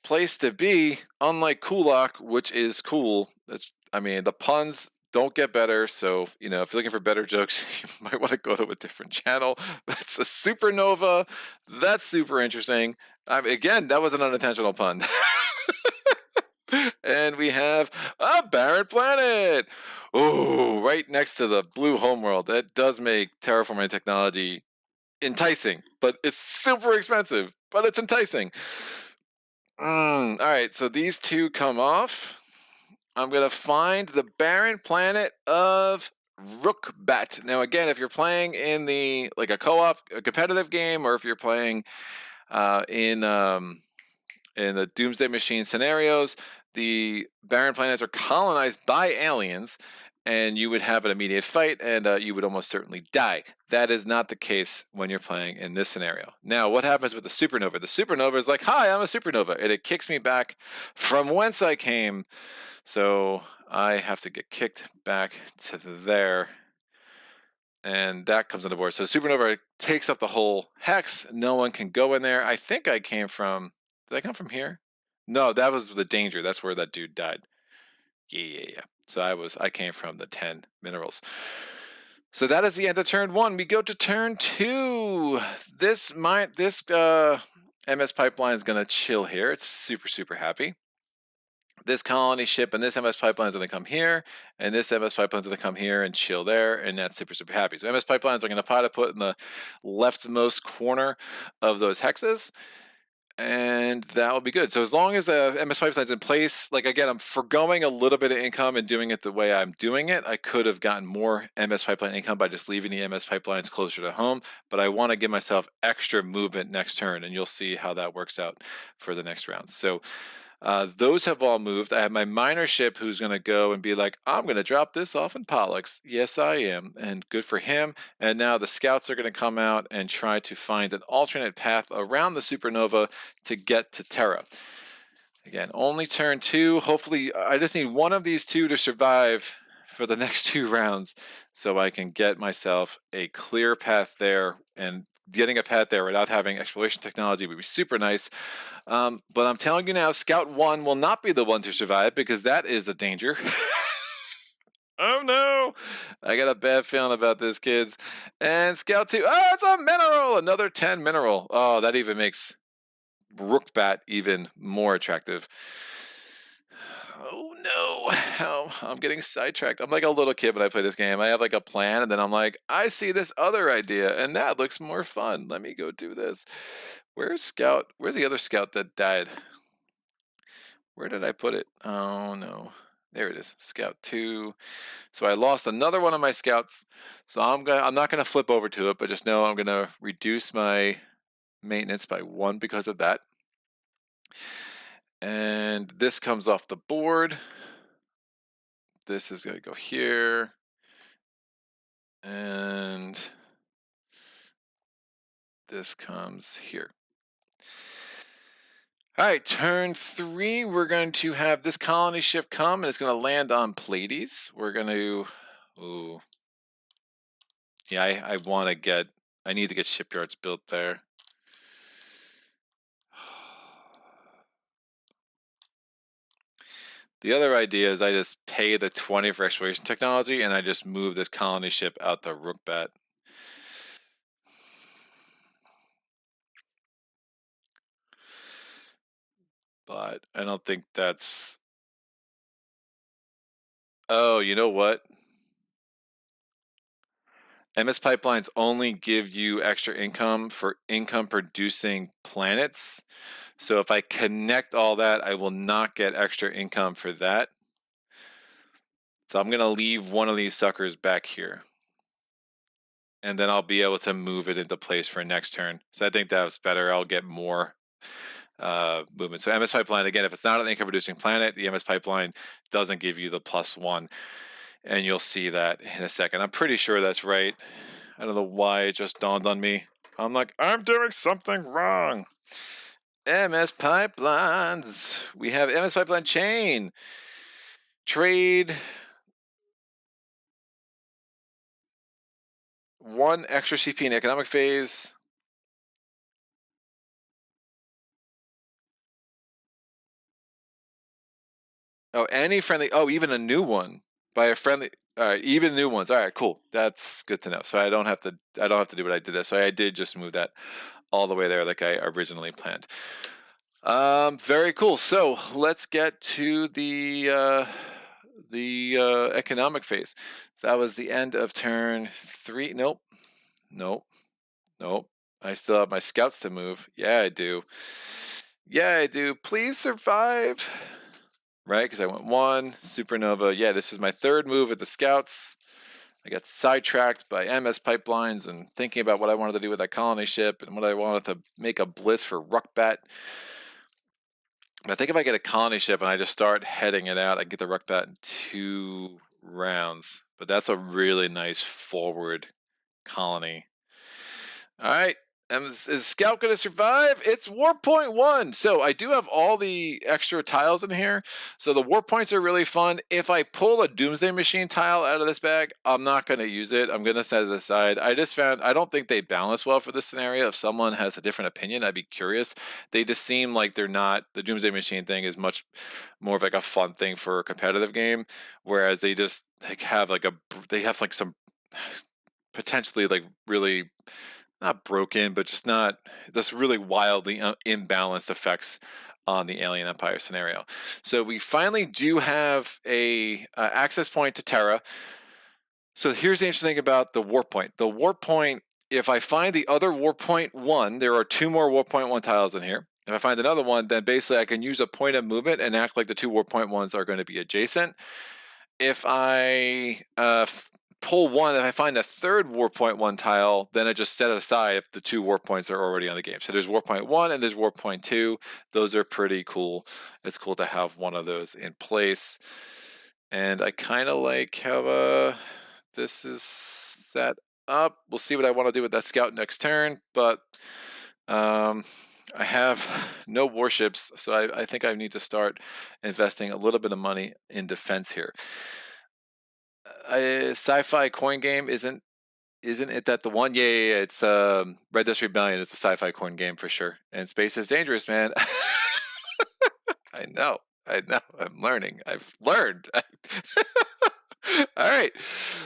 place to be, unlike Kulak, which is cool. I mean, the puns don't get better. So, if you're looking for better jokes, you might want to go to a different channel. That's a supernova. That's super interesting. Again, that was an unintentional pun. And we have a barren planet. Oh, right next to the blue homeworld. That does make terraforming technology enticing, but it's super expensive, but it's enticing. All right, so these two come off. I'm going to find the barren planet of Rookbat. Now, again, if you're playing in like a co-op, a competitive game, or if you're playing in the Doomsday Machine scenarios, the barren planets are colonized by aliens, and you would have an immediate fight, and you would almost certainly die. That is not the case when you're playing in this scenario. Now, what happens with the supernova? The supernova is like, hi, I'm a supernova, and it kicks me back from whence I came. So I have to get kicked back to there, and that comes on the board. So supernova takes up the whole hex. No one can go in there. I think I came from... Did I come from here? No, that was the danger. That's where that dude died. Yeah. So I came from the 10 minerals. So that is the end of turn 1. We go to turn 2. This MS pipeline is going to chill here. It's super happy. This colony ship and this MS pipeline is going to come here, and this MS pipeline is going to come here and chill there, and that's super happy. So MS pipelines are going to try to put in the leftmost corner of those hexes, and that will be good. So as long as the MS pipeline is in place, like again, I'm foregoing a little bit of income and doing it the way I'm doing it. I could have gotten more MS pipeline income by just leaving the MS pipelines closer to home, but I want to give myself extra movement next turn, and you'll see how that works out for the next round. So those have all moved. I have my miner ship who's going to go and be like, I'm going to drop this off in Pollux. Yes, I am. And good for him. And now the scouts are going to come out and try to find an alternate path around the supernova to get to Terra. Again, only turn 2. Hopefully, I just need one of these two to survive for the next 2 rounds so I can get myself a clear path there, and getting a path there without having exploration technology would be super nice. But I'm telling you now, Scout 1 will not be the one to survive, because that is a danger. Oh no! I got a bad feeling about this, kids. And Scout 2, it's a mineral! Another 10 mineral. Oh, that even makes Rookbat even more attractive. Oh no, I'm getting sidetracked. I'm like a little kid when I play this game. I have like a plan, and then I'm like, I see this other idea, and that looks more fun. Let me go do this. Where's Scout? Where's the other Scout that died? Where did I put it? Oh no, there it is, Scout 2. So I lost another one of my scouts. So I'm not gonna flip over to it, but just know I'm gonna reduce my maintenance by 1 because of that. And this comes off the board. This is going to go here. And this comes here. All right, turn 3, we're going to have this colony ship come, and it's going to land on Pleiades. We're going to... Ooh. Yeah, I need to get shipyards built there. The other idea is I just pay the 20 for exploration technology, and I just move this colony ship out to Rookbat. But I don't think that's... Oh, you know what? MS pipelines only give you extra income for income producing planets. So if I connect all that, I will not get extra income for that. So I'm going to leave one of these suckers back here, and then I'll be able to move it into place for next turn. So I think that was better. I'll get more movement. So MS pipeline, again, if it's not an income producing planet, the MS pipeline doesn't give you the +1, and you'll see that in a second. I'm pretty sure that's right. I don't know why it just dawned on me. I'm like, I'm doing something wrong. MS pipelines. We have MS pipeline chain. Trade 1 extra CP in economic phase. Oh, any friendly... Oh, even a new one by a friendly... All right, even new ones. All right, cool. That's good to know. So I don't have to. I don't have to do what I did there. So I did just move that all the way there, like I originally planned. Very cool. So let's get to the economic phase. So that was the end of turn 3. Nope. Nope. Nope. I still have my scouts to move. Yeah, I do. Yeah, I do. Please survive. Right, because I went 1 supernova. Yeah, this is my 3rd move with the scouts. I got sidetracked by MS pipelines and thinking about what I wanted to do with that colony ship and what I wanted to make a blitz for Ruckbat. But I think if I get a colony ship and I just start heading it out, I can get the Ruckbat in 2 rounds. But that's a really nice forward colony. All right. And is Scout going to survive? It's war point 1. So I do have all the extra tiles in here. So the war points are really fun. If I pull a Doomsday Machine tile out of this bag, I'm not going to use it. I'm going to set it aside. I just found, I don't think they balance well for this scenario. If someone has a different opinion, I'd be curious. They just seem like they're not, the Doomsday Machine thing is much more of like a fun thing for a competitive game. Whereas they just like have like they have like some potentially like really not broken, but just not this really wildly imbalanced effects on the Alien Empire scenario. So we finally do have a access point to Terra. So here's the interesting thing about the warp point. The warp point, if I find the other warp point 1, there are 2 more warp point 1 tiles in here. If I find another one, then basically I can use a point of movement and act like the 2 warp point 1s are going to be adjacent. If I pull 1, if I find a 3rd warp point 1 tile, then I just set it aside if the 2 warp points are already on the game. So there's warp point 1 and there's warp point 2. Those are pretty cool. It's cool to have one of those in place. And I kind of like how this is set up. We'll see what I want to do with that scout next turn, but I have no warships, so I think I need to start investing a little bit of money in defense here. A sci-fi coin game isn't it that the one? Yeah. It's Red Dust Rebellion. It's a sci-fi coin game for sure. And space is dangerous, man. I know. I'm learning. I've learned. All right,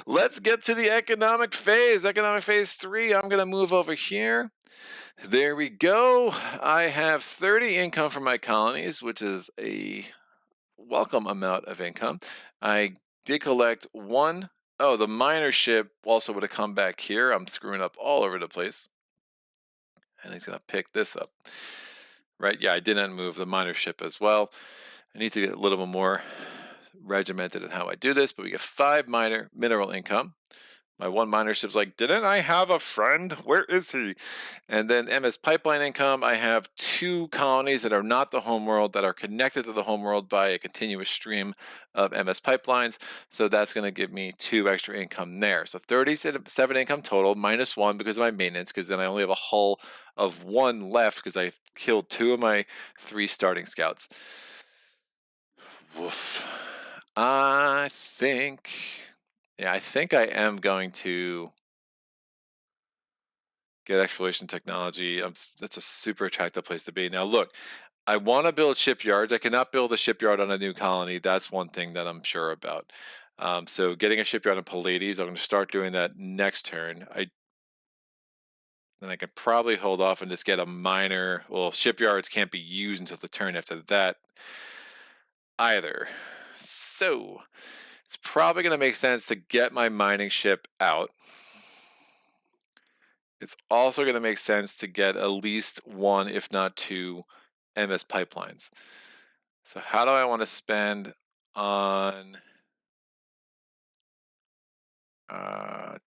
let's get to the economic phase. Economic phase 3. I'm going to move over here. There we go. I have 30 income from my colonies, which is a welcome amount of income. I did collect 1. Oh, the miner ship also would have come back here. I'm screwing up all over the place. And he's going to pick this up. Right, yeah, I didn't move the miner ship as well. I need to get a little bit more regimented in how I do this, but we get 5 mineral income. My 1 miner ship's like, didn't I have a friend? Where is he? And then MS pipeline income, I have 2 colonies that are not the homeworld that are connected to the homeworld by a continuous stream of MS pipelines. So that's going to give me 2 extra income there. So 37 income total, minus 1 because of my maintenance, because then I only have a hull of 1 left because I killed 2 of my 3 starting scouts. Woof. I think I am going to get exploration technology. That's a super attractive place to be. Now, look, I want to build shipyards. I cannot build a shipyard on a new colony. That's one thing that I'm sure about. So getting a shipyard in Pallades, I'm going to start doing that next turn. Then I could probably hold off and just get a minor. Well, shipyards can't be used until the turn after that either. So it's probably going to make sense to get my mining ship out. It's also going to make sense to get at least 1, if not 2, MS pipelines. So how do I want to spend on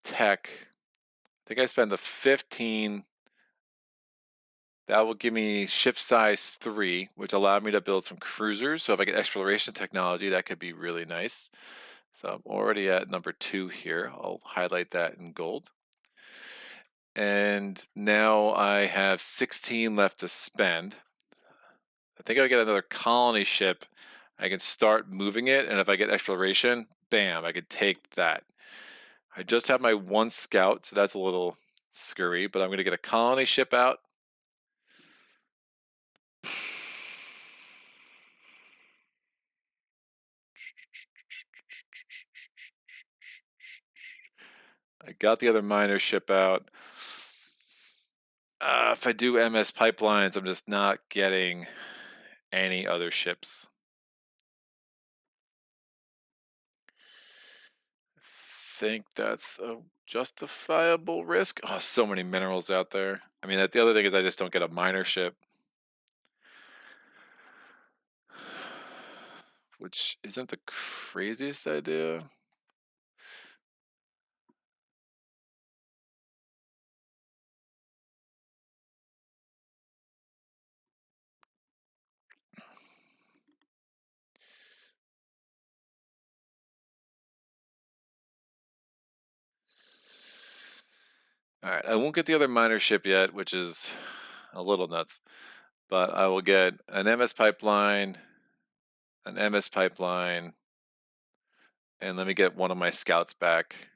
tech? I think I spend the 15. That will give me ship size 3, which allowed me to build some cruisers. So if I get exploration technology, that could be really nice. So I'm already at number 2 here. I'll highlight that in gold. And now I have 16 left to spend. I think if I get another colony ship, I can start moving it. And if I get exploration, bam, I could take that. I just have my 1 scout, so that's a little scurry, but I'm going to get a colony ship out. I got the other miner ship out. If I do MS pipelines, I'm just not getting any other ships. I think that's a justifiable risk. Oh, so many minerals out there. I mean, the other thing is I just don't get a miner ship, which isn't the craziest idea. All right, I won't get the other miner ship yet, which is a little nuts, but I will get an MS pipeline, an MS pipeline, and let me get one of my scouts back.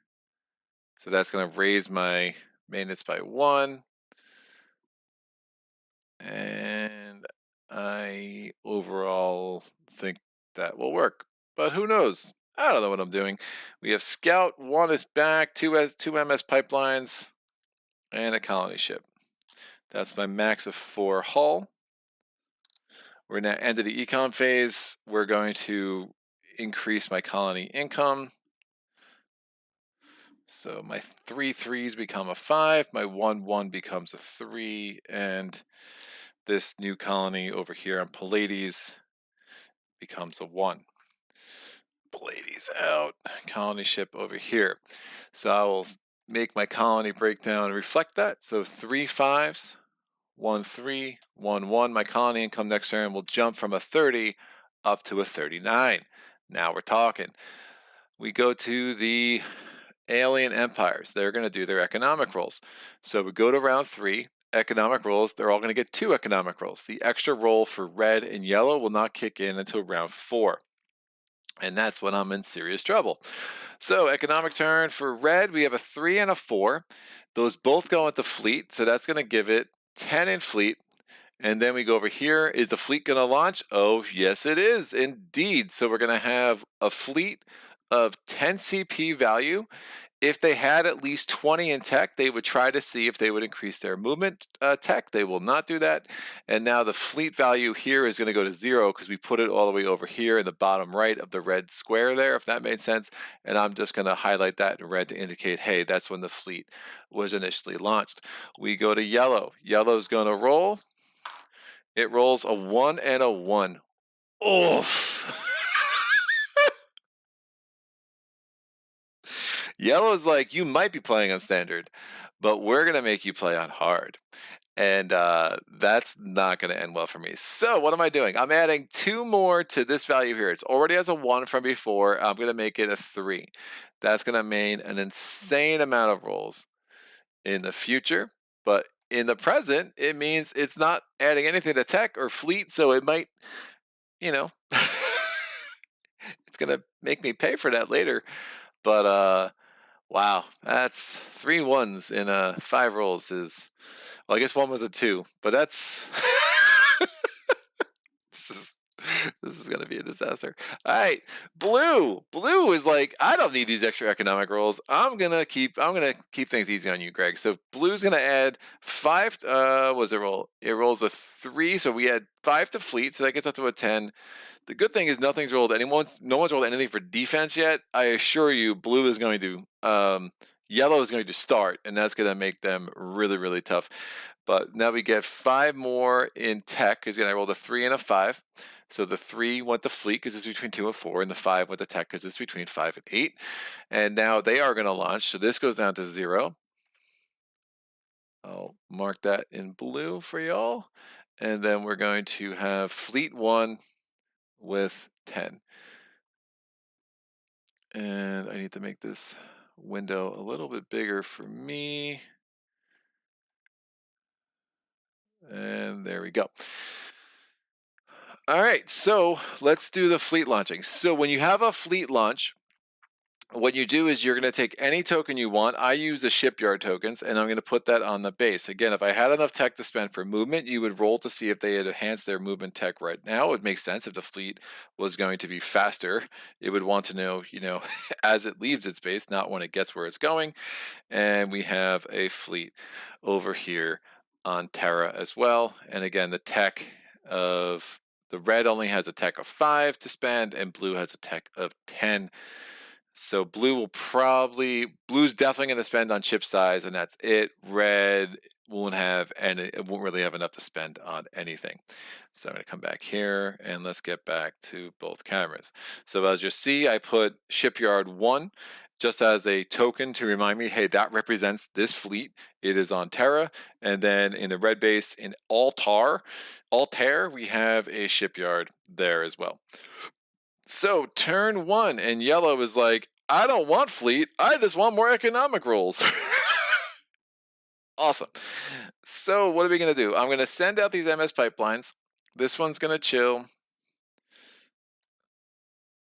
So that's going to raise my maintenance by 1. And I overall think that will work. But who knows? I don't know what I'm doing. We have Scout, 1 is back, 2 MS pipelines, and a colony ship. That's my max of 4 hull. We're now end of the econ phase. We're going to increase my colony income. So my 3 3s become a 5, my 1 1 becomes a 3, and this new colony over here on Pallades becomes a 1. Pallades out, colony ship over here. So I will make my colony breakdown and reflect that. So 3 5s, 1 3, 1 1. My colony income next turn will jump from a 30 up to a 39. Now we're talking. We go to the alien empires. They're going to do their economic rolls. So we go to round 3. Economic rolls, they're all going to get 2 economic rolls. The extra roll for red and yellow will not kick in until round 4. And that's when I'm in serious trouble. So economic turn for red, we have a 3 and a 4. Those both go into fleet, so that's going to give it 10 in fleet. And then we go over here. Is the fleet going to launch? Oh, yes, it is indeed. So we're going to have a fleet of 10 CP value. If they had at least 20 in tech, they would try to see if they would increase their movement tech. They will not do that. And now the fleet value here is going to go to 0 because we put it all the way over here in the bottom right of the red square there, if that made sense. And I'm just going to highlight that in red to indicate, hey, that's when the fleet was initially launched. We go to yellow. Yellow's going to roll. It rolls a 1 and a 1. Oof. Yellow's like, you might be playing on standard, but we're going to make you play on hard. And that's not going to end well for me. So what am I doing? I'm adding 2 more to this value here. It's already has a 1 from before. I'm going to make it a 3. That's going to mean an insane amount of rolls in the future. But in the present, it means it's not adding anything to tech or fleet. So it might, you know, it's going to make me pay for that later. But wow, that's 3 1s in 5 rolls is, well, I guess 1 was a 2, but that's this is this is gonna be a disaster. All right, blue is like, I don't need these extra economic rolls. I'm gonna keep things easy on you, Greg. So blue's gonna add 5. What does it roll? It rolls a 3, so we add 5 to fleet, so that gets up to a 10. The good thing is no one's rolled anything for defense yet. I assure you, blue is going to yellow is going to start, and that's going to make them really, really tough. But now we get 5 more in tech, because I rolled a 3 and a 5. So the 3 went to fleet because it's between 2 and 4, and the 5 went to tech because it's between 5 and 8. And now they are going to launch, so this goes down to 0. I'll mark that in blue for y'all. And then we're going to have fleet 1 with 10. And I need to make this window a little bit bigger for me. And there we go. All right, so let's do the fleet launching. So when you have a fleet launch, what you do is you're going to take any token you want. I use the shipyard tokens, and I'm going to put that on the base. Again, if I had enough tech to spend for movement, you would roll to see if they had enhanced their movement tech right now. It would make sense if the fleet was going to be faster. It would want to know, as it leaves its base, not when it gets where it's going. And we have a fleet over here on Terra as well. And again, the tech of the red only has a tech of 5 to spend, and blue has a tech of 10. So blue's definitely going to spend on ship size, and that's it. Red won't have any, it won't really have enough to spend on anything. So I'm going to come back here, and let's get back to both cameras. So as you see, I put shipyard 1 just as a token to remind me, hey, that represents this fleet. It is on Terra. And then in the red base in Altair, we have a shipyard there as well. So turn 1, and yellow is like, I don't want fleet, I just want more economic rolls. Awesome. So what are we going to do? I'm going to send out these MS pipelines. This one's going to chill.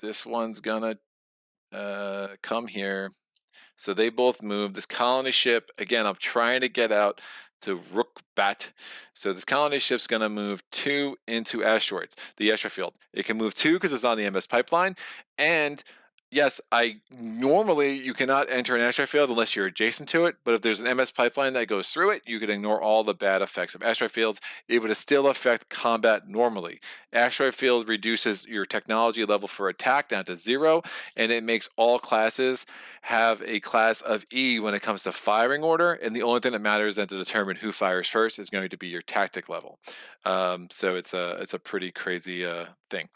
This one's going to come here. So they both move. This colony ship, again, I'm trying to get out to Rookbat. So this colony ship's going to move 2 into asteroids, the asteroid field. It can move 2 because it's on the MS pipeline. And yes, normally you cannot enter an asteroid field unless you're adjacent to it. But if there's an MS pipeline that goes through it, you can ignore all the bad effects of asteroid fields. It would still affect combat normally. Asteroid field reduces your technology level for attack down to 0, and it makes all classes have a class of E when it comes to firing order, and the only thing that matters then to determine who fires first is going to be your tactic level. So it's a pretty crazy thing.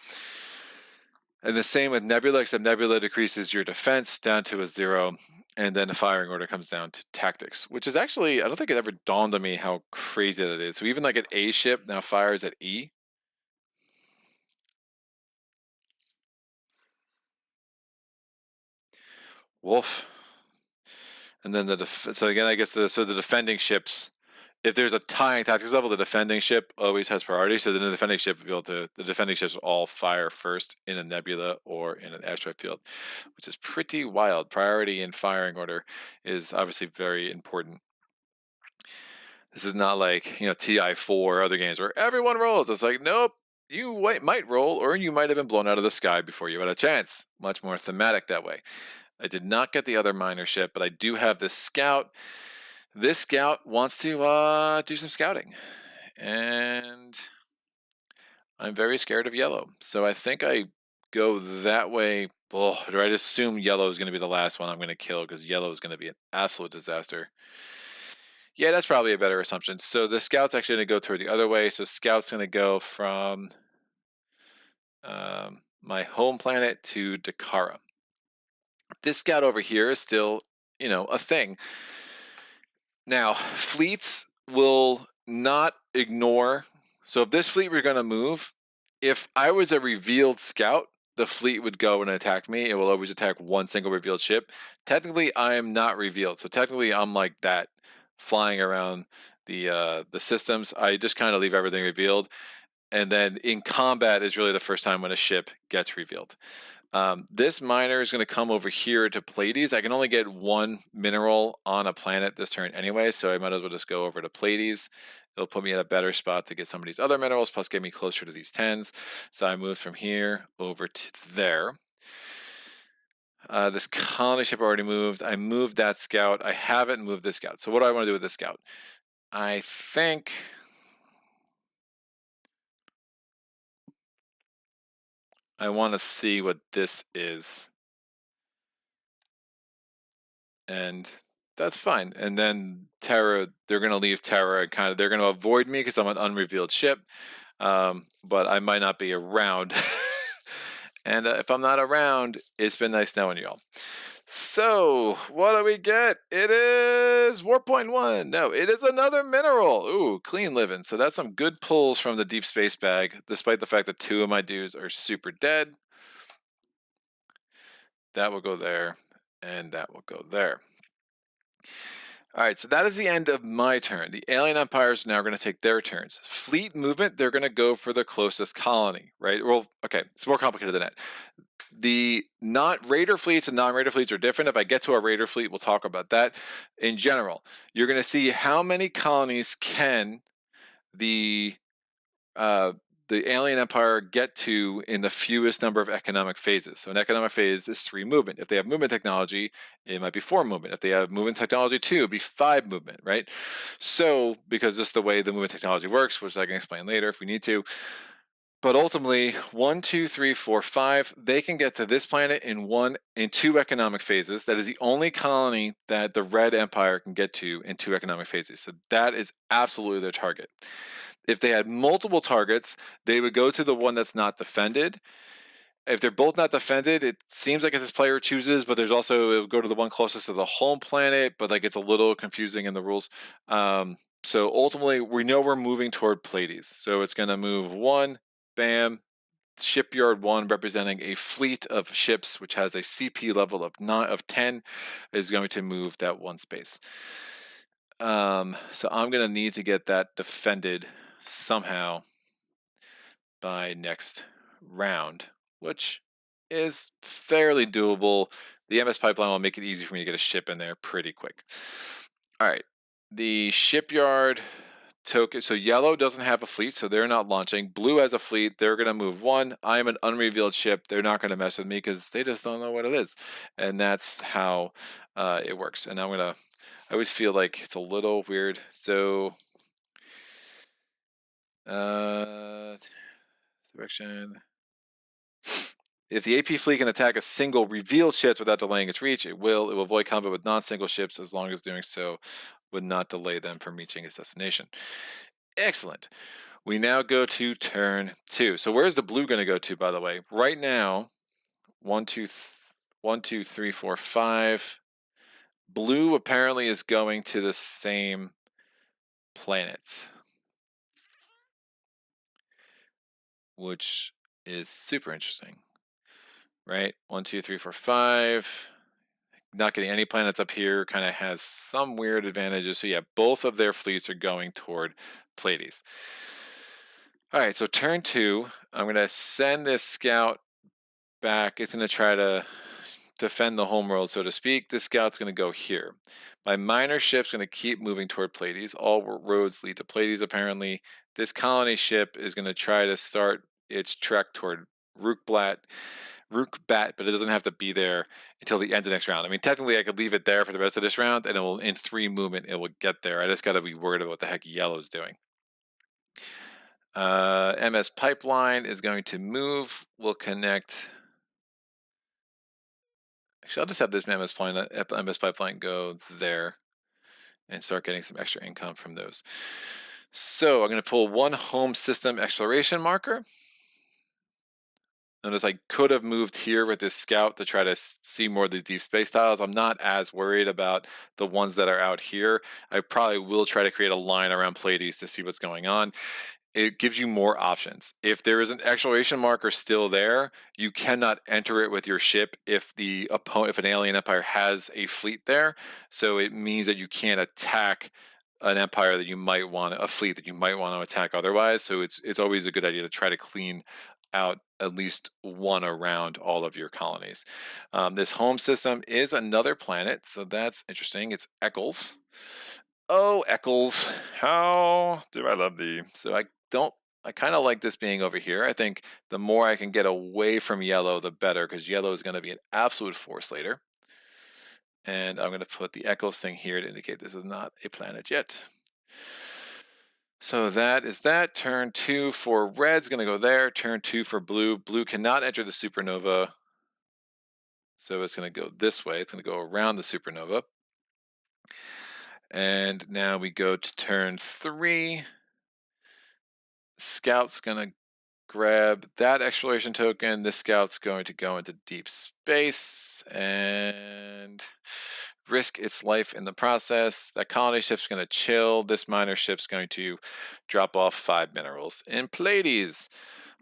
And the same with Nebula, except Nebula decreases your defense down to a 0, and then the firing order comes down to tactics, which is actually, I don't think it ever dawned on me how crazy that is. So even like an A ship now fires at E. Wolf. And then so again, I guess the defending ships, if there's a tying tactics level, the defending ship always has priority. So then the defending ship will the defending ships will all fire first in a nebula or in an asteroid field, which is pretty wild. Priority in firing order is obviously very important. This is not like TI4 or other games where everyone rolls. It's like, nope, you might roll, or you might have been blown out of the sky before you had a chance. Much more thematic that way. I did not get the other miner ship, but I do have this scout. This scout wants to do some scouting, and I'm very scared of yellow. So I think I go that way. Oh, do I just assume yellow is going to be the last one I'm going to kill because yellow is going to be an absolute disaster? Yeah, that's probably a better assumption. So the scout's actually going to go toward the other way. So scout's going to go from my home planet to Dakara. This scout over here is still, a thing. Now, fleets will not ignore. So if this fleet were going to move, if I was a revealed scout, the fleet would go and attack me. It will always attack one single revealed ship. Technically, I am not revealed. So technically, I'm like that, flying around the systems. I just kind of leave everything revealed. And then in combat is really the first time when a ship gets revealed. This miner is going to come over here to Pleiades. I can only get 1 mineral on a planet this turn anyway, so I might as well just go over to Pleiades. It'll put me in a better spot to get some of these other minerals, plus get me closer to these 10s. So I moved from here over to there. This colony ship already moved. I moved that scout. I haven't moved this scout. So what do I want to do with this scout? I think I want to see what this is. And that's fine. And then Terra, they're going to leave Terra and they're going to avoid me because I'm an unrevealed ship. But I might not be around. And if I'm not around, it's been nice knowing y'all. So what do we get? It is Warpoint 1. No, it is another mineral. Ooh, clean living. So that's some good pulls from the deep space bag, despite the fact that 2 of my dudes are super dead. That will go there, and that will go there. All right, so that is the end of my turn. The alien empires are now going to take their turns. Fleet movement, they're going to go for the closest colony, right? Well, okay, it's more complicated than that. The not raider fleets and non-raider fleets are different. If I get to a raider fleet, we'll talk about that. In general, you're going to see how many colonies can the uh, the alien empire get to in the fewest number of economic phases. So an economic phase is 3 movement. If they have movement technology, it might be 4 movement. If they have movement technology 2, it'd be 5 movement, right? So because this is the way the movement technology works, which I can explain later if we need to. But ultimately, 1, 2, 3, 4, 5, they can get to this planet in 2 economic phases. That is the only colony that the Red Empire can get to in 2 economic phases. So that is absolutely their target. If they had multiple targets, they would go to the one that's not defended. If they're both not defended, it seems like it's this player chooses, but there's also it would go to the one closest to the home planet, but like it's a little confusing in the rules. So ultimately, we know we're moving toward Pleiades. So it's going to move 1, bam, shipyard 1 representing a fleet of ships which has a CP level of 10 is going to move that 1 space. So I'm going to need to get that defended somehow by next round, which is fairly doable. The MS pipeline will make it easy for me to get a ship in there pretty quick. All right, the shipyard token. So yellow doesn't have a fleet, so they're not launching. Blue has a fleet. They're going to move 1. I'm an unrevealed ship. They're not going to mess with me because they just don't know what it is, and that's how it works. And I'm gonna. I always feel like it's a little weird. So direction. If the AP fleet can attack a single revealed ship without delaying its reach, it will avoid combat with non-single ships as long as doing so would not delay them from reaching its destination. Excellent. We now go to turn 2. So where's the blue going to go to, by the way? Right now, 1, 2, 3, 4, 5. Blue apparently is going to the same planet, which is super interesting. Right? 1, 2, 3, 4, 5. Not getting any planets up here kind of has some weird advantages. So yeah, both of their fleets are going toward Pleiades. All right, so turn 2, I'm going to send this scout back. It's going to try to defend the homeworld, so to speak. This scout's going to go here. My minor ship's going to keep moving toward Pleiades. All roads lead to Pleiades, apparently. This colony ship is going to try to start its trek toward Rookbat, but it doesn't have to be there until the end of the next round. I mean, technically, I could leave it there for the rest of this round, and it will, in 3 movement, it will get there. I just got to be worried about what the heck yellow's doing. MS Pipeline is going to move. We'll connect. Actually, I'll just have this MS Pipeline go there and start getting some extra income from those. So I'm going to pull 1 home system exploration marker. Notice I could have moved here with this scout to try to see more of these deep space tiles. I'm not as worried about the ones that are out here. I probably will try to create a line around Pleiades to see what's going on. It gives you more options. If there is an exploration marker still there, you cannot enter it with your ship if an alien empire has a fleet there. So it means that you can't attack an empire that you might want, a fleet that you might want to attack otherwise. So it's always a good idea to try to clean out at least 1 around all of your colonies. This home system is another planet, so that's interesting. It's Eccles. Oh, Eccles, how do I love thee? So I kind of like this being over here. I think the more I can get away from yellow, the better, because yellow is going to be an absolute force later. And I'm going to put the Eccles thing here to indicate this is not a planet yet. So that is that. Turn 2 for red's going to go there. Turn 2 for blue. Blue cannot enter the supernova. So it's going to go this way. It's going to go around the supernova. And now we go to turn 3. Scout's going to grab that exploration token. This scout's going to go into deep space and risk its life in the process. That colony ship's going to chill. This miner ship's going to drop off 5 minerals. In Pleiades,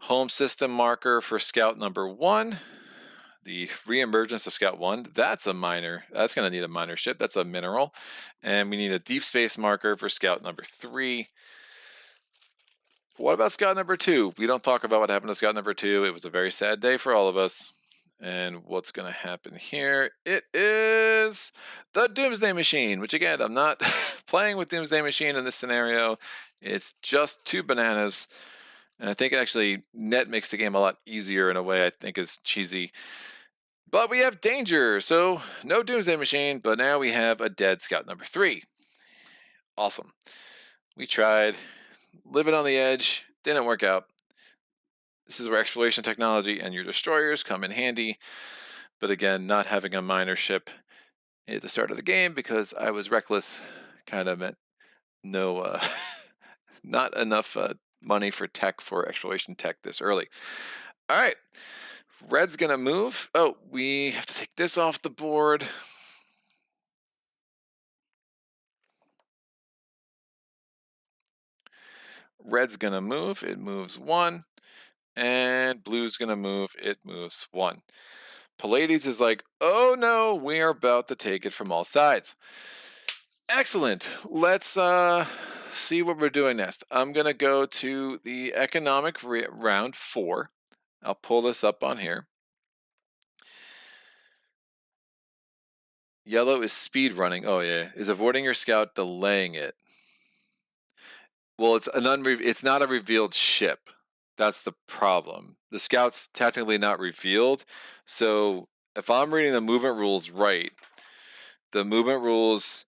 home system marker for scout number 1. The reemergence of Scout 1, that's a miner. That's going to need a miner ship. That's a mineral. And we need a deep space marker for Scout number 3. What about Scout number 2? We don't talk about what happened to Scout number 2. It was a very sad day for all of us. And what's going to happen here? It is the Doomsday Machine, which again, I'm not playing with Doomsday Machine in this scenario. It's just 2 bananas. And I think actually net makes the game a lot easier in a way I think is cheesy. But we have danger, so no Doomsday Machine, but now we have a dead scout number 3. Awesome. We tried living on the edge, didn't work out. This is where exploration technology and your destroyers come in handy. But again, not having a miner ship at the start of the game because I was reckless kind of meant no, not enough money for tech, for exploration tech this early. All right, red's gonna move. Oh, we have to take this off the board. Red's gonna move, it moves 1. And blue's gonna move, it moves 1. Pallades is like, oh no, we are about to take it from all sides. Excellent. Let's see what we're doing next. I'm gonna go to the economic round 4. I'll pull this up on here. Yellow is speed running. Oh yeah, is avoiding your scout, delaying it. Well, it's not a revealed ship. That's the problem. The scout's technically not revealed. So if I'm reading the movement rules right, the movement rules,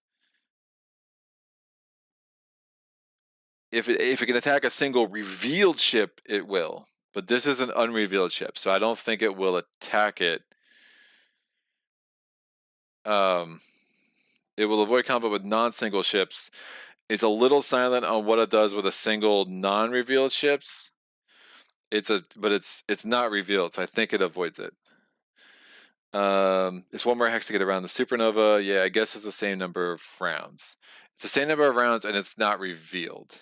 if it can attack a single revealed ship, it will. But this is an unrevealed ship, so I don't think it will attack it. It will avoid combat with non-single ships. It's a little silent on what it does with a single non-revealed ships. But it's not revealed, so I think it avoids it. It's 1 more hex to get around the supernova. Yeah, I guess it's the same number of rounds. It's the same number of rounds, and it's not revealed.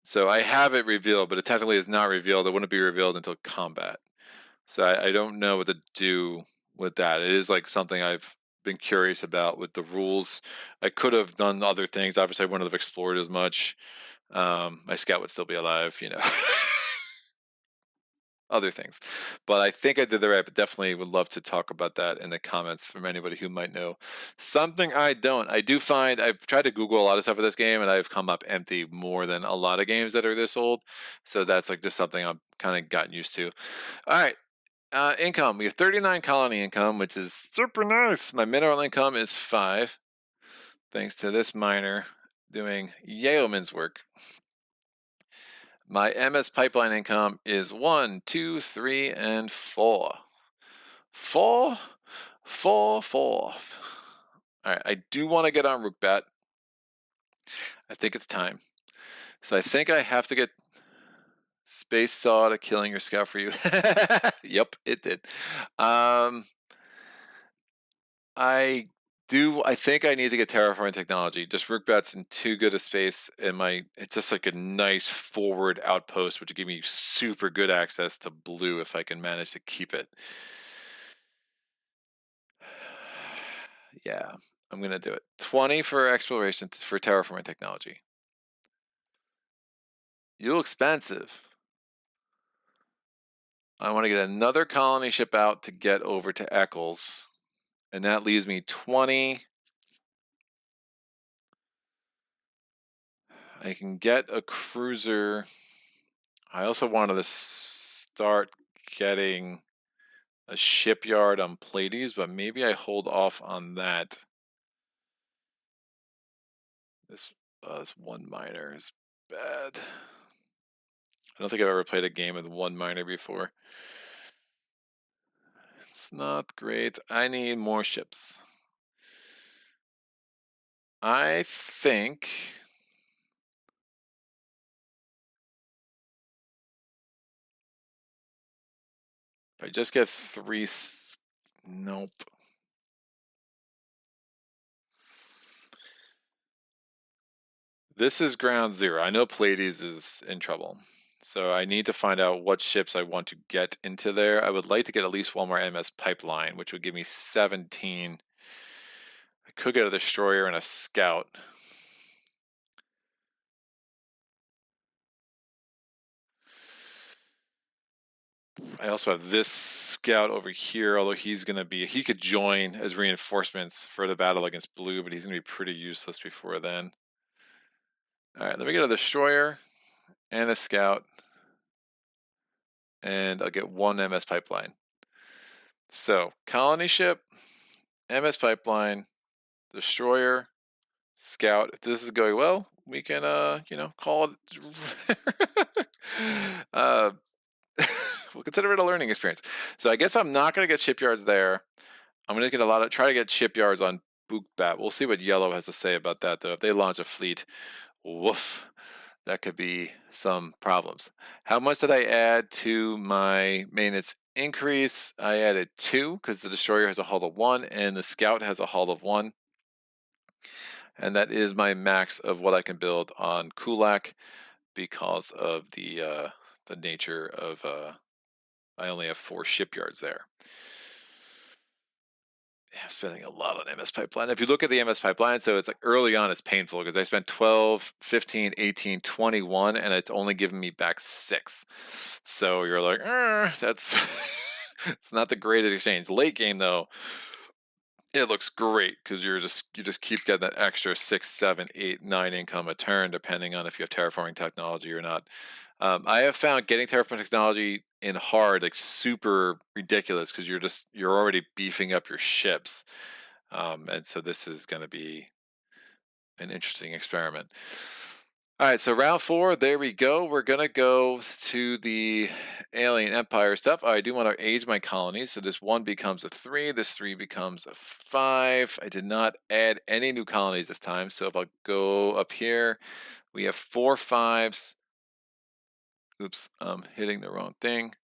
So I have it revealed, but it technically is not revealed. It wouldn't be revealed until combat. So I don't know what to do with that. It is like something I've been curious about with the rules. I could have done other things. Obviously, I wouldn't have explored as much. My scout would still be alive, other things. But I think I did the right, but definitely would love to talk about that in the comments from anybody who might know something I don't. I do find I've tried to Google a lot of stuff for this game, and I've come up empty more than a lot of games that are this old. So that's like just something I've kind of gotten used to. All right. Income. We have 39 colony income, which is super nice. My mineral income is 5, thanks to this miner doing yeoman's work. My MS pipeline income is 1, 2, 3, and 4. 4, 4, 4. All right, I do want to get on Rookbat. I think it's time. So I think I have to get Space Saw to killing your scout for you. Yep, it did. I think I need to get terraforming technology. Just Rookbat's in too good a space, and it's just like a nice forward outpost, which would give me super good access to blue if I can manage to keep it. Yeah, I'm gonna do it. 20 for exploration for terraforming technology. You expensive. I want to get another colony ship out to get over to Eccles, and that leaves me 20. I can get a cruiser. I also wanted to start getting a shipyard on Pleiades, but maybe I hold off on that. This 1 miner is bad. I don't think I've ever played a game with 1 miner before. It's not great. I need more ships. I think if I just get 3, nope. This is ground 0. I know Pleiades is in trouble. So I need to find out what ships I want to get into there. I would like to get at least 1 more MS pipeline, which would give me 17. I could get a destroyer and a scout. I also have this scout over here, although he could join as reinforcements for the battle against blue, but he's going to be pretty useless before then. All right, let me get a destroyer and a scout, and I'll get one MS pipeline. So, colony ship, MS pipeline, destroyer, scout. If this is going well, we can, call it. uh, we'll consider it a learning experience. So I guess I'm not going to get shipyards there. I'm going to get try to get shipyards on Bookbat. We'll see what Yellow has to say about that, though. If they launch a fleet, woof, that could be some problems. How much did I add to my maintenance increase? I added 2 because the destroyer has a hull of 1 and the scout has a hull of 1. And that is my max of what I can build on Kulak because of the nature of I only have 4 shipyards there. Yeah, I'm spending a lot on MS pipeline. If you look at the MS pipeline, so it's like early on, it's painful because I spent 12, 15, 18, 21, and it's only giving me back 6. So you're like, that's it's not the greatest exchange. Late game though, it looks great because you just keep getting that extra 6, 7, 8, 9 income a turn, depending on if you have terraforming technology or not. I have found getting terraforming technology in hard like super ridiculous because you're already beefing up your ships, and so this is going to be an interesting experiment. All right, so round 4, there we go. We're gonna go to the alien empire stuff. I do want to age my colonies, so this 1 becomes a 3, this 3 becomes a 5. I did not add any new colonies this time, so if I go up here, we have 4 5s. Oops, I'm hitting the wrong thing.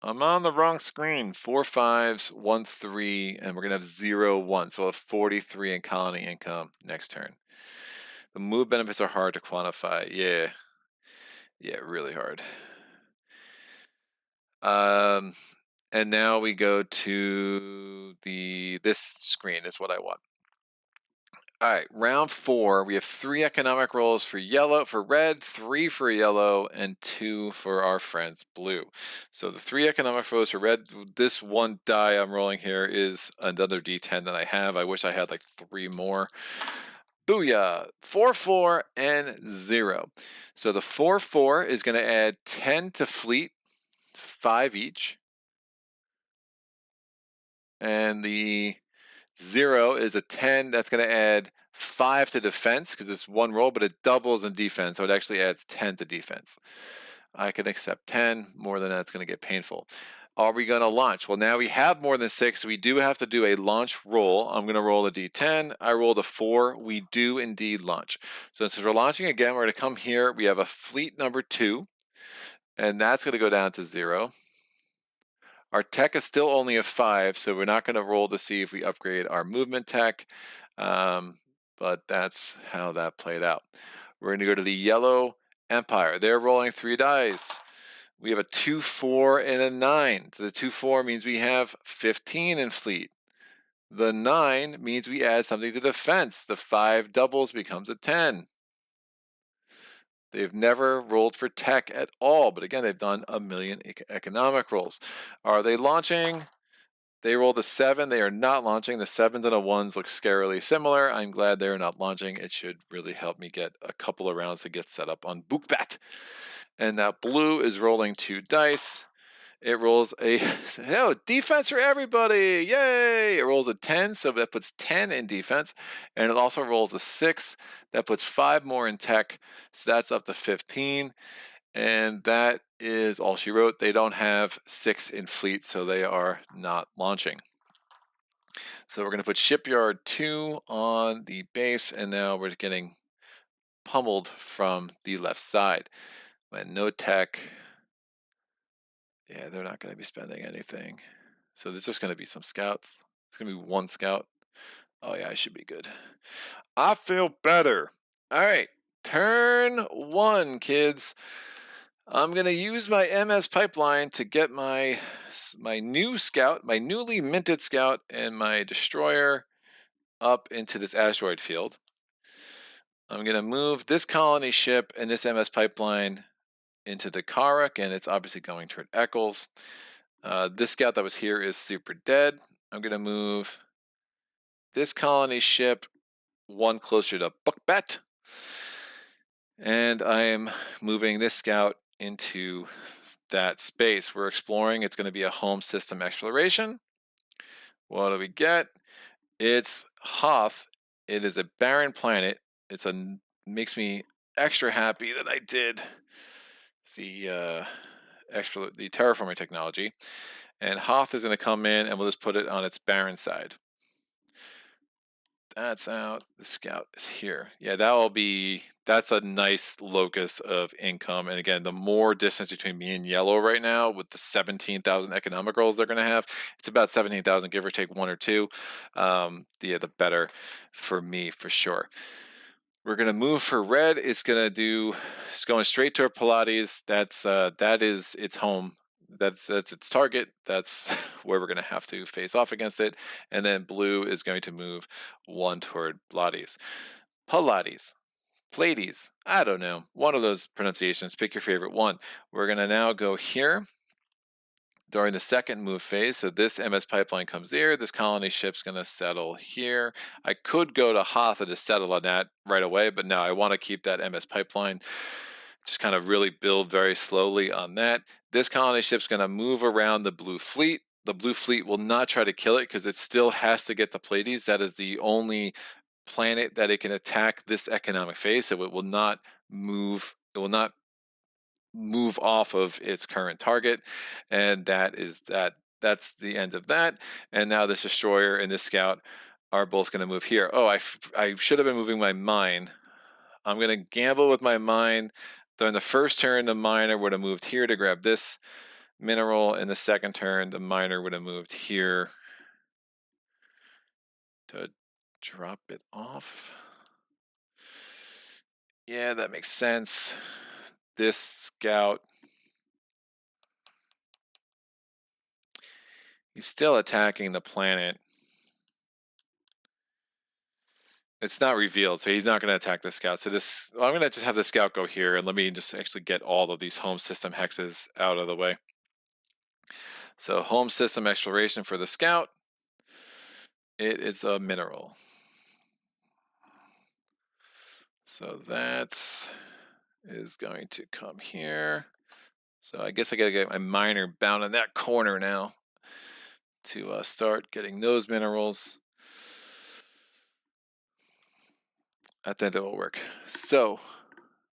I'm on the wrong screen. 4 5s, 1 3, and we're gonna have 0 1. So we'll have 43 in colony income next turn. The move benefits are hard to quantify. Yeah, really hard. And now we go to this screen is what I want. All right, round 4. We have 3 economic rolls for red, 3 for yellow, and 2 for our friends blue. So the 3 economic rolls for red. This 1 die I'm rolling here is another D10 that I have. I wish I had like 3 more. Booyah! 4 4 and 0. So the 4 4 is going to add 10 to fleet, 5 each. And the 0 is a 10. That's going to add 5 to defense because it's 1 roll, but it doubles in defense. So it actually adds 10 to defense. I can accept 10. More than that's going to get painful. Are we going to launch? Well, now we have more than 6. We do have to do a launch roll. I'm going to roll a D10. I rolled a 4. We do indeed launch. So since we're launching again, we're going to come here. We have a fleet number 2, and that's going to go down to 0. Our tech is still only a 5, so we're not going to roll to see if we upgrade our movement tech, but that's how that played out. We're going to go to the yellow empire. They're rolling 3 dice. We have a 2, 4, and a 9. So the 2, 4 means we have 15 in fleet. The 9 means we add something to defense. The 5 doubles becomes a 10. They've never rolled for tech at all, but again, they've done a million economic rolls. Are they launching? They rolled a 7. They are not launching. The 7s and the 1s look scarily similar. I'm glad they're not launching. It should really help me get a couple of rounds to get set up on Bookbat. And now blue is rolling 2 dice. It rolls a defense for everybody. Yay! It rolls a 10, so that puts 10 in defense. And it also rolls a 6. That puts 5 more in tech. So that's up to 15. And that is all she wrote. They don't have 6 in fleet, so they are not launching. So we're going to put shipyard 2 on the base, and now we're getting pummeled from the left side. And no tech. Yeah, they're not going to be spending anything. So there's just going to be some scouts. It's going to be 1 scout. Oh yeah, I should be good. I feel better. All right, turn 1, kids. I'm going to use my MS pipeline to get my new scout, my newly minted scout, and my destroyer up into this asteroid field. I'm going to move this colony ship and this MS pipeline into Dakara, and it's obviously going toward Eccles. This scout that was here is super dead. I'm going to move this colony ship one closer to Buckbat. And I am moving this scout into that space. We're exploring. It's going to be a home system exploration. What do we get? It's Hoth. It is a barren planet. Makes me extra happy that I did the terraforming technology. And Hoth is going to come in, and we'll just put it on its barren side. That's out. The scout is here. Yeah, that's a nice locus of income. And again, the more distance between me and yellow right now with the 17,000 economic rolls they're going to have, it's about 17,000, give or take one or two. The better for me for sure. We're going to move for red. It's going straight to Pilates. That is its home. That's its target. That's where we're going to have to face off against it. And then blue is going to move one toward Pilates. Pilates. I don't know. One of those pronunciations. Pick your favorite one. We're going to now go here during the second move phase. So this MS pipeline comes here. This colony ship's going to settle here. I could go to Hoth to settle on that right away, but no, I want to keep that MS pipeline. Just kind of really build very slowly on that. This colony ship's going to move around the blue fleet. The blue fleet will not try to kill it because it still has to get the Pleiades. That is the only planet that it can attack this economic phase. So it will not move. It will not move off of its current target, and that's the end of that. And now this destroyer and this scout are both going to move here. Oh, I should have been moving my mine. I'm going to gamble with my mine. During the first turn, the miner would have moved here to grab this mineral. In the second turn, the miner would have moved here to drop it off. Yeah, that makes sense. This scout, he's still attacking the planet. It's not revealed, so he's not going to attack the scout. So I'm going to just have the scout go here, and let me just actually get all of these home system hexes out of the way. So home system exploration for the scout. It is a mineral. So that is going to come here. So I guess I got to get my miner bound in that corner now to start getting those minerals. I think that will work. So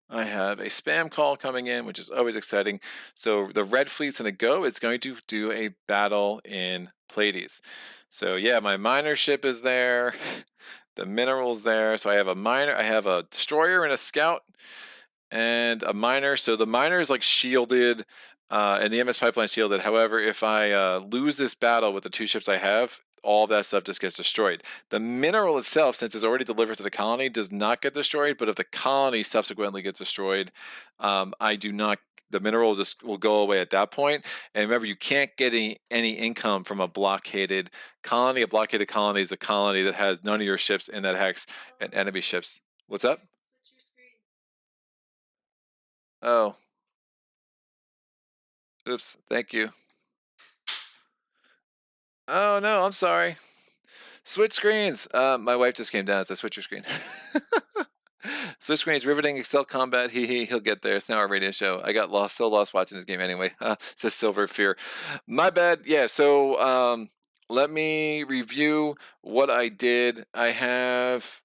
I have a spam call coming in, which is always exciting. So the red fleet's going to go. It's going to do a battle in Pleiades. So yeah, my miner ship is there. The mineral's there. So I have a miner. I have a destroyer and a scout and a miner. So the miner is like shielded and the MS pipeline shielded. However, if I lose this battle with the two ships I have, all that stuff just gets destroyed. The mineral itself, since it's already delivered to the colony, does not get destroyed. But if the colony subsequently gets destroyed, the mineral will go away at that point. And remember, you can't get any income from a blockaded colony. A blockaded colony is a colony that has none of your ships in that hex and enemy ships. What's up? Oh. Oops. Thank you. Oh, no, I'm sorry. Switch screens. My wife just came down. It's a switch your screen. Switch screens, riveting Excel combat. He'll get there. It's now our radio show. I got so lost watching this game anyway. Says Silver Fear. My bad. Yeah, so let me review what I did. I have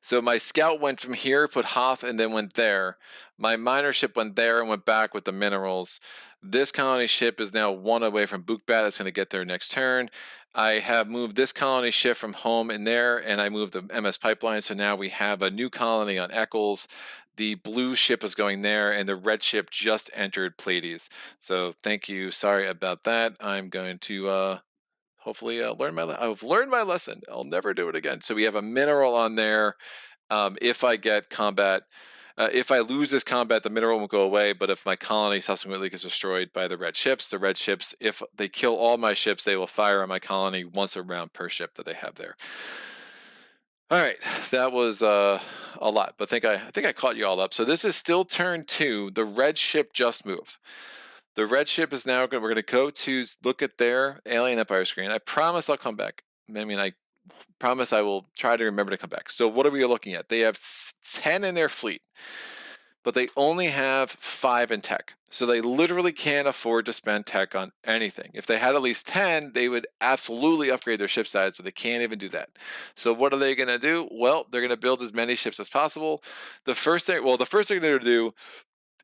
so my scout went from here, put Hoth, and then went there. My miner ship went there and went back with the minerals. This colony ship is now one away from Bookbat. It's going to get there next turn. I have moved this colony ship from home in there, and I moved the MS pipeline. So now we have a new colony on Eccles. The blue ship is going there, and the red ship just entered Pleiades. So thank you. Sorry about that. I'm going to hopefully I've learned my lesson. I'll never do it again. So we have a mineral on there. If I get combat, if I lose this combat, the mineral won't go away. But if my colony subsequently gets destroyed by the red ships, if they kill all my ships, they will fire on my colony once a round per ship that they have there. All right, that was a lot, but I think I caught you all up. So this is still turn 2. The red ship just moved. The red ship is now going. We're going to go to look at their alien empire screen. I promise I'll come back. I mean, I promise I will try to remember to come back. So what are we looking at? They have 10 in their fleet, but they only have 5 in tech. So they literally can't afford to spend tech on anything. If they had at least 10, they would absolutely upgrade their ship size, but they can't even do that. So what are they going to do? Well, they're going to build as many ships as possible. The first thing they're going to do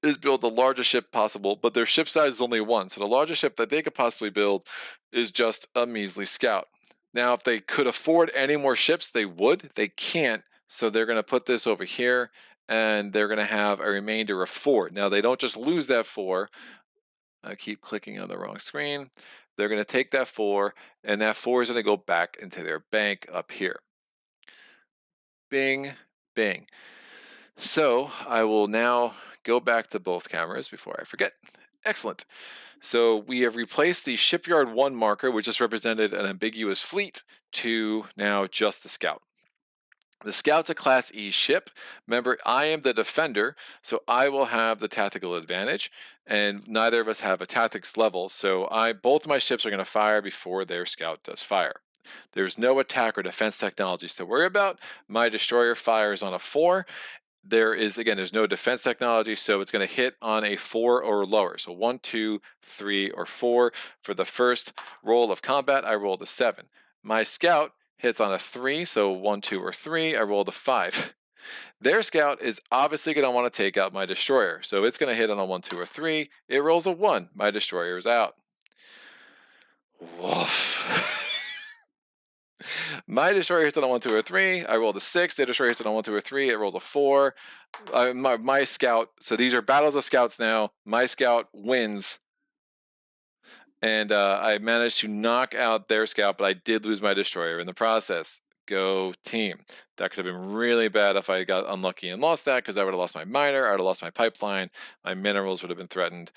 is build the largest ship possible, but their ship size is only 1. So the largest ship that they could possibly build is just a measly scout. Now, if they could afford any more ships, they would. They can't. So they're going to put this over here, and they're going to have a remainder of 4. Now, they don't just lose that 4. I keep clicking on the wrong screen. They're going to take that 4, and that 4 is going to go back into their bank up here. Bing, bing. So I will now go back to both cameras before I forget. Excellent. So we have replaced the shipyard 1 marker, which just represented an ambiguous fleet, to now just the scout. The scout's a class E ship. Remember, I am the defender, so I will have the tactical advantage, and neither of us have a tactics level, so both of my ships are going to fire before their scout does fire. There's no attack or defense technologies to worry about. My destroyer fires on a 4. There's no defense technology, so it's going to hit on a 4 or lower. So 1, 2, 3, or 4. For the first roll of combat, I rolled a 7. My scout hits on a 3, so 1, 2, or 3. I rolled a 5. Their scout is obviously going to want to take out my destroyer, so it's going to hit on a 1, 2, or 3. It rolls a 1. My destroyer is out. Woof. My destroyer hits on a 1, 2, or 3. I rolled a 6. Their destroyer hits on a 1, 2, or 3. It rolls a 4. My scout. So these are battles of scouts now. My scout wins, and I managed to knock out their scout, but I did lose my destroyer in the process. Go team. That could have been really bad if I got unlucky and lost that, because I would have lost my miner, I would have lost my pipeline, my minerals would have been threatened.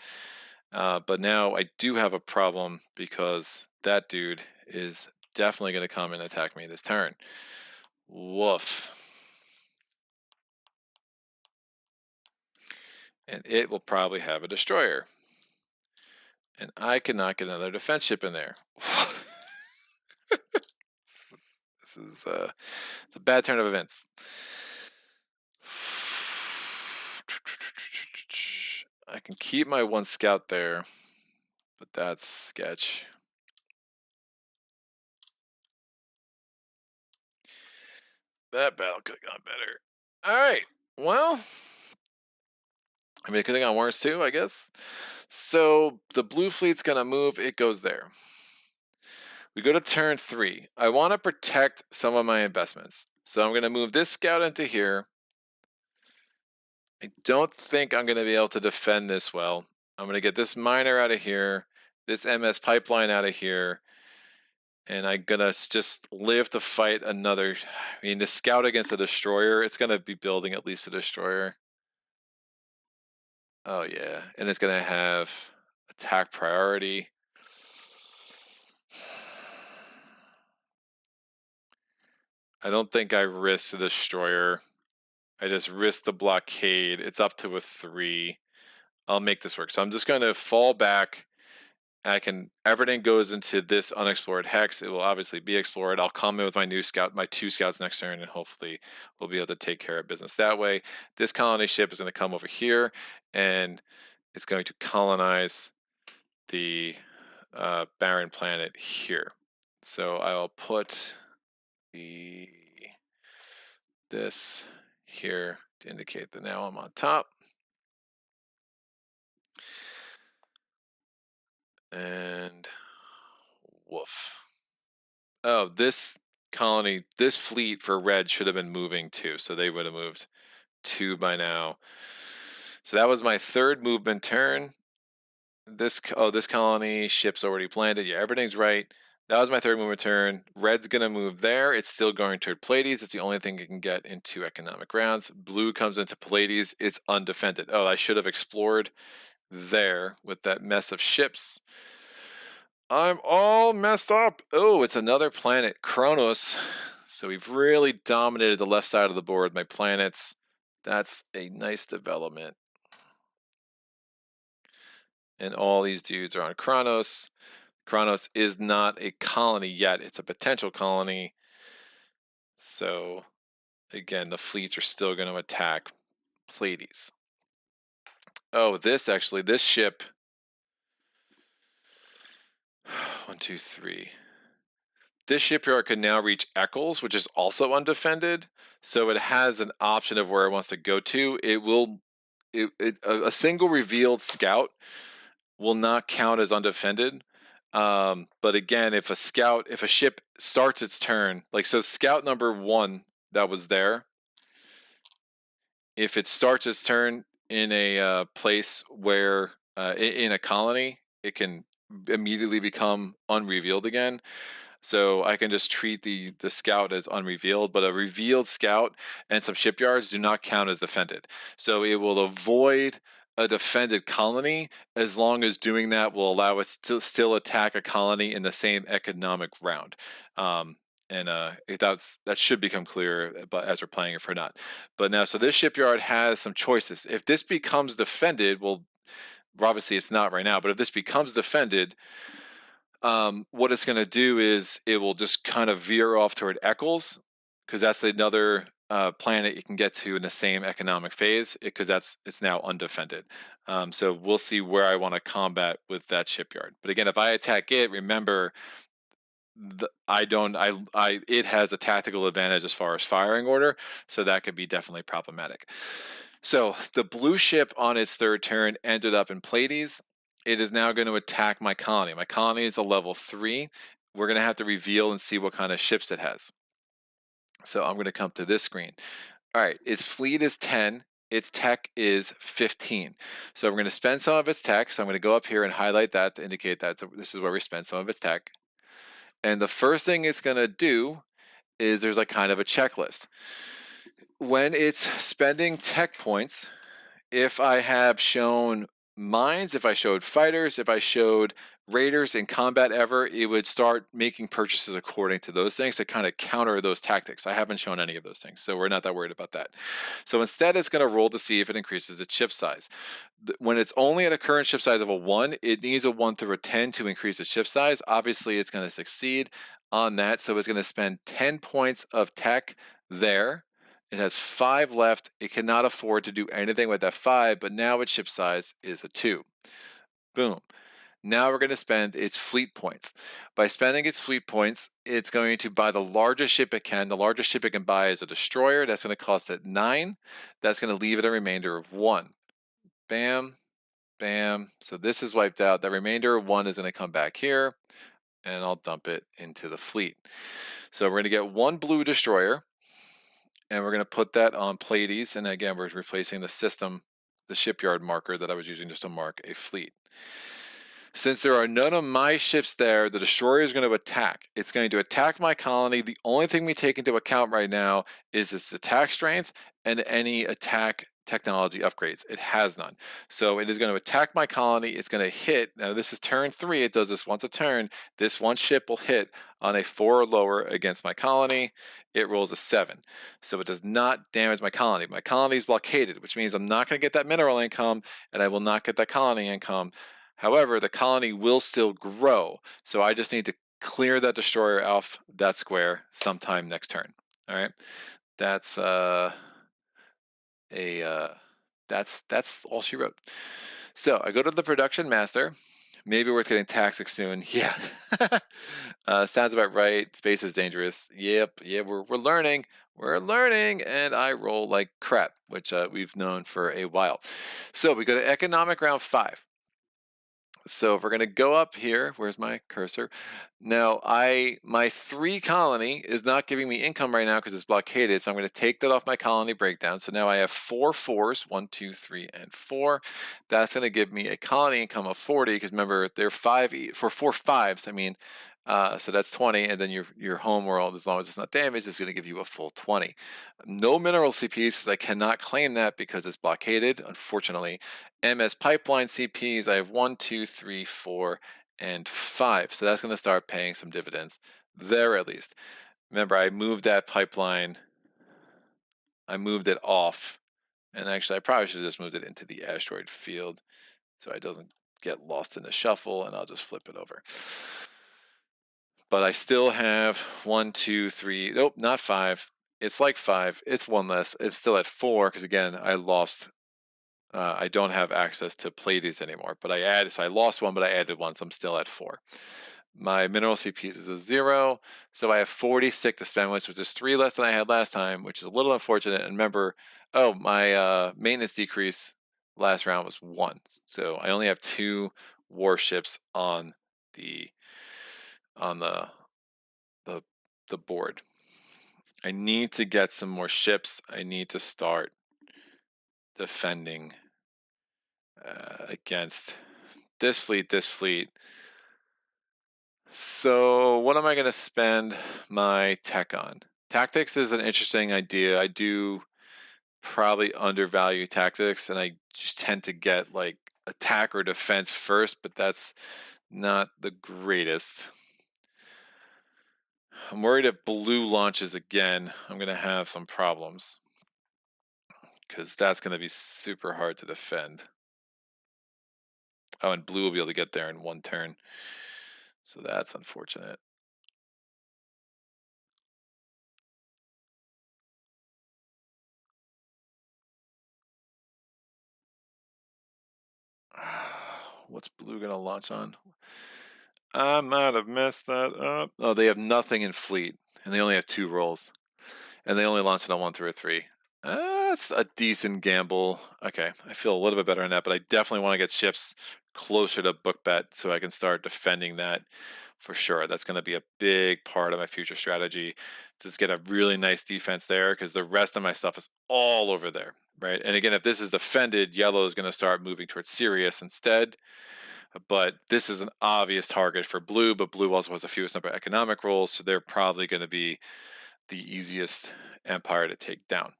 But now I do have a problem, because that dude is definitely going to come and attack me this turn. Woof. And it will probably have a destroyer. And I cannot get another defense ship in there. This is a bad turn of events. I can keep my 1 scout there, but that's sketch. That battle could have gone better. All right. Well, I mean, it could have gone worse too, I guess. So the blue fleet's going to move. It goes there. We go to turn 3. I want to protect some of my investments. So I'm going to move this scout into here. I don't think I'm going to be able to defend this well. I'm going to get this miner out of here, this MS pipeline out of here, and I'm going to just live to fight another. I mean, the scout against a destroyer, it's going to be building at least a destroyer. Oh, yeah. And it's going to have attack priority. I don't think I risk the destroyer. I just risk the blockade. It's up to a 3. I'll make this work. So I'm just going to fall back. Everything goes into this unexplored hex. It will obviously be explored. I'll come in with my 2 scouts next turn, and hopefully we'll be able to take care of business that way. This colony ship is going to come over here, and it's going to colonize the barren planet here. So I'll put this here to indicate that now I'm on top. And woof. Oh, this fleet for red should have been moving too, so they would have moved 2 by now. So that was my 3rd movement turn. This colony ship's already planted. Yeah, everything's right. That was my 3rd movement turn. Red's gonna move there. It's still going toward Pleiades. It's the only thing it can get into economic rounds. Blue comes into Pleiades. It's undefended. Oh, I should have explored there with that mess of ships. I'm all messed up. Oh, it's another planet, Kronos. So we've really dominated the left side of the board, my planets. That's a nice development. And all these dudes are on Kronos. Kronos is not a colony yet. It's a potential colony. So, again, the fleets are still going to attack Pleiades. Oh, this ship. 1, 2, 3. This shipyard can now reach Eccles, which is also undefended. So it has an option of where it wants to go to. A single revealed scout will not count as undefended. But again, if a ship starts its turn, like so, scout number 1 that was there, if it starts its turn in a place where in a colony, it can immediately become unrevealed again. So I can just treat the scout as unrevealed, but a revealed scout and some shipyards do not count as defended. So it will avoid a defended colony as long as doing that will allow us to still attack a colony in the same economic round. That should become clear, but as we're playing it for not. But now, so this shipyard has some choices. If this becomes defended, well, obviously it's not right now, but if this becomes defended, what it's going to do is it will just kind of veer off toward Eccles, because that's another planet you can get to in the same economic phase, because it's now undefended. So we'll see where I want to combat with that shipyard. But again, if I attack it, remember, it has a tactical advantage as far as firing order, so that could be definitely problematic. So the blue ship on its third turn ended up in Pleiades. It is now going to attack my colony. My colony is a level 3. We're going to have to reveal and see what kind of ships it has. So I'm going to come to this screen. All right, its fleet is 10. Its tech is 15. So we're going to spend some of its tech. So I'm going to go up here and highlight that to indicate that this is where we spend some of its tech. And the first thing it's going to do is there's like kind of a checklist. When it's spending tech points, if I have shown mines, if I showed fighters, if I showed raiders in combat ever, it would start making purchases according to those things to kind of counter those tactics. I haven't shown any of those things, so we're not that worried about that. So instead, it's going to roll to see if it increases its ship size. When it's only at a current ship size of a 1, it needs a 1 through a 10 to increase its ship size. Obviously, it's going to succeed on that, so it's going to spend 10 points of tech there. It has 5 left. It cannot afford to do anything with that 5, but now its ship size is a 2. Boom. Now we're going to spend its fleet points. By spending its fleet points, it's going to buy the largest ship it can. The largest ship it can buy is a destroyer. That's going to cost it 9. That's going to leave it a remainder of 1. Bam, bam. So this is wiped out. The remainder of 1 is going to come back here, and I'll dump it into the fleet. So we're going to get 1 blue destroyer, and we're going to put that on Pleiades. And again, we're replacing the shipyard marker that I was using just to mark a fleet. Since there are none of my ships there, the destroyer is going to attack. It's going to attack my colony. The only thing we take into account right now is its attack strength and any attack technology upgrades. It has none. So it is going to attack my colony. It's going to hit. Now this is turn 3. It does this once a turn. This one ship will hit on a 4 or lower against my colony. It rolls a 7. So it does not damage my colony. My colony is blockaded, which means I'm not going to get that mineral income, and I will not get that colony income. However, the colony will still grow, so I just need to clear that destroyer off that square sometime next turn. All right, that's that's all she wrote. So I go to the production master. Maybe worth getting Taxic soon. Yeah, sounds about right. Space is dangerous. Yep, yeah, we're learning. We're learning, and I roll like crap, which we've known for a while. So we go to economic round 5. So if we're going to go up here, where's my cursor? Now, my 3 colony is not giving me income right now because it's blockaded. So I'm going to take that off my colony breakdown. So now I have 4 4s, 1, 2, 3, and 4. That's going to give me a colony income of 40 because remember, they're 5 for 4 5s. I mean, so that's 20, and then your home world, as long as it's not damaged, is going to give you a full 20. No mineral CPs, I cannot claim that because it's blockaded, unfortunately. MS pipeline CPs, I have 1, 2, 3, 4, and 5. So that's going to start paying some dividends there at least. Remember, I moved that pipeline. I moved it off. And actually, I probably should have just moved it into the asteroid field so it doesn't get lost in the shuffle, and I'll just flip it over. But I still have 1, 2, 3. Nope, not 5. It's like 5. It's one less. It's still at 4 because, again, I lost. I don't have access to Pleiades anymore. But I added, so I lost one, but I added one, so I'm still at 4. My mineral CPs is a 0, so I have 46 to spend, which is 3 less than I had last time, which is a little unfortunate. And remember, oh, my maintenance decrease last round was 1, so I only have 2 warships on the on the the board. I need to get some more ships. I need to start defending against this fleet, this fleet. So what am I going to spend my tech on? Tactics is an interesting idea. I do probably undervalue tactics, and I just tend to get like attack or defense first, but that's not the greatest. I'm worried if blue launches again, I'm going to have some problems because that's going to be super hard to defend. Oh, and blue will be able to get there in 1 turn, so that's unfortunate. What's blue going to launch on? I might have messed that up. Oh, they have nothing in fleet, and they only have 2 rolls, and they only launch it on 1 through 3. That's a decent gamble. Okay, I feel a little bit better on that, but I definitely want to get ships closer to book bet so I can start defending that for sure. That's going to be a big part of my future strategy. Just get a really nice defense there because the rest of my stuff is all over there, right? And again, if this is defended, yellow is going to start moving towards Sirius instead. But this is an obvious target for blue, but blue also has the fewest number of economic rolls, so they're probably going to be the easiest empire to take down.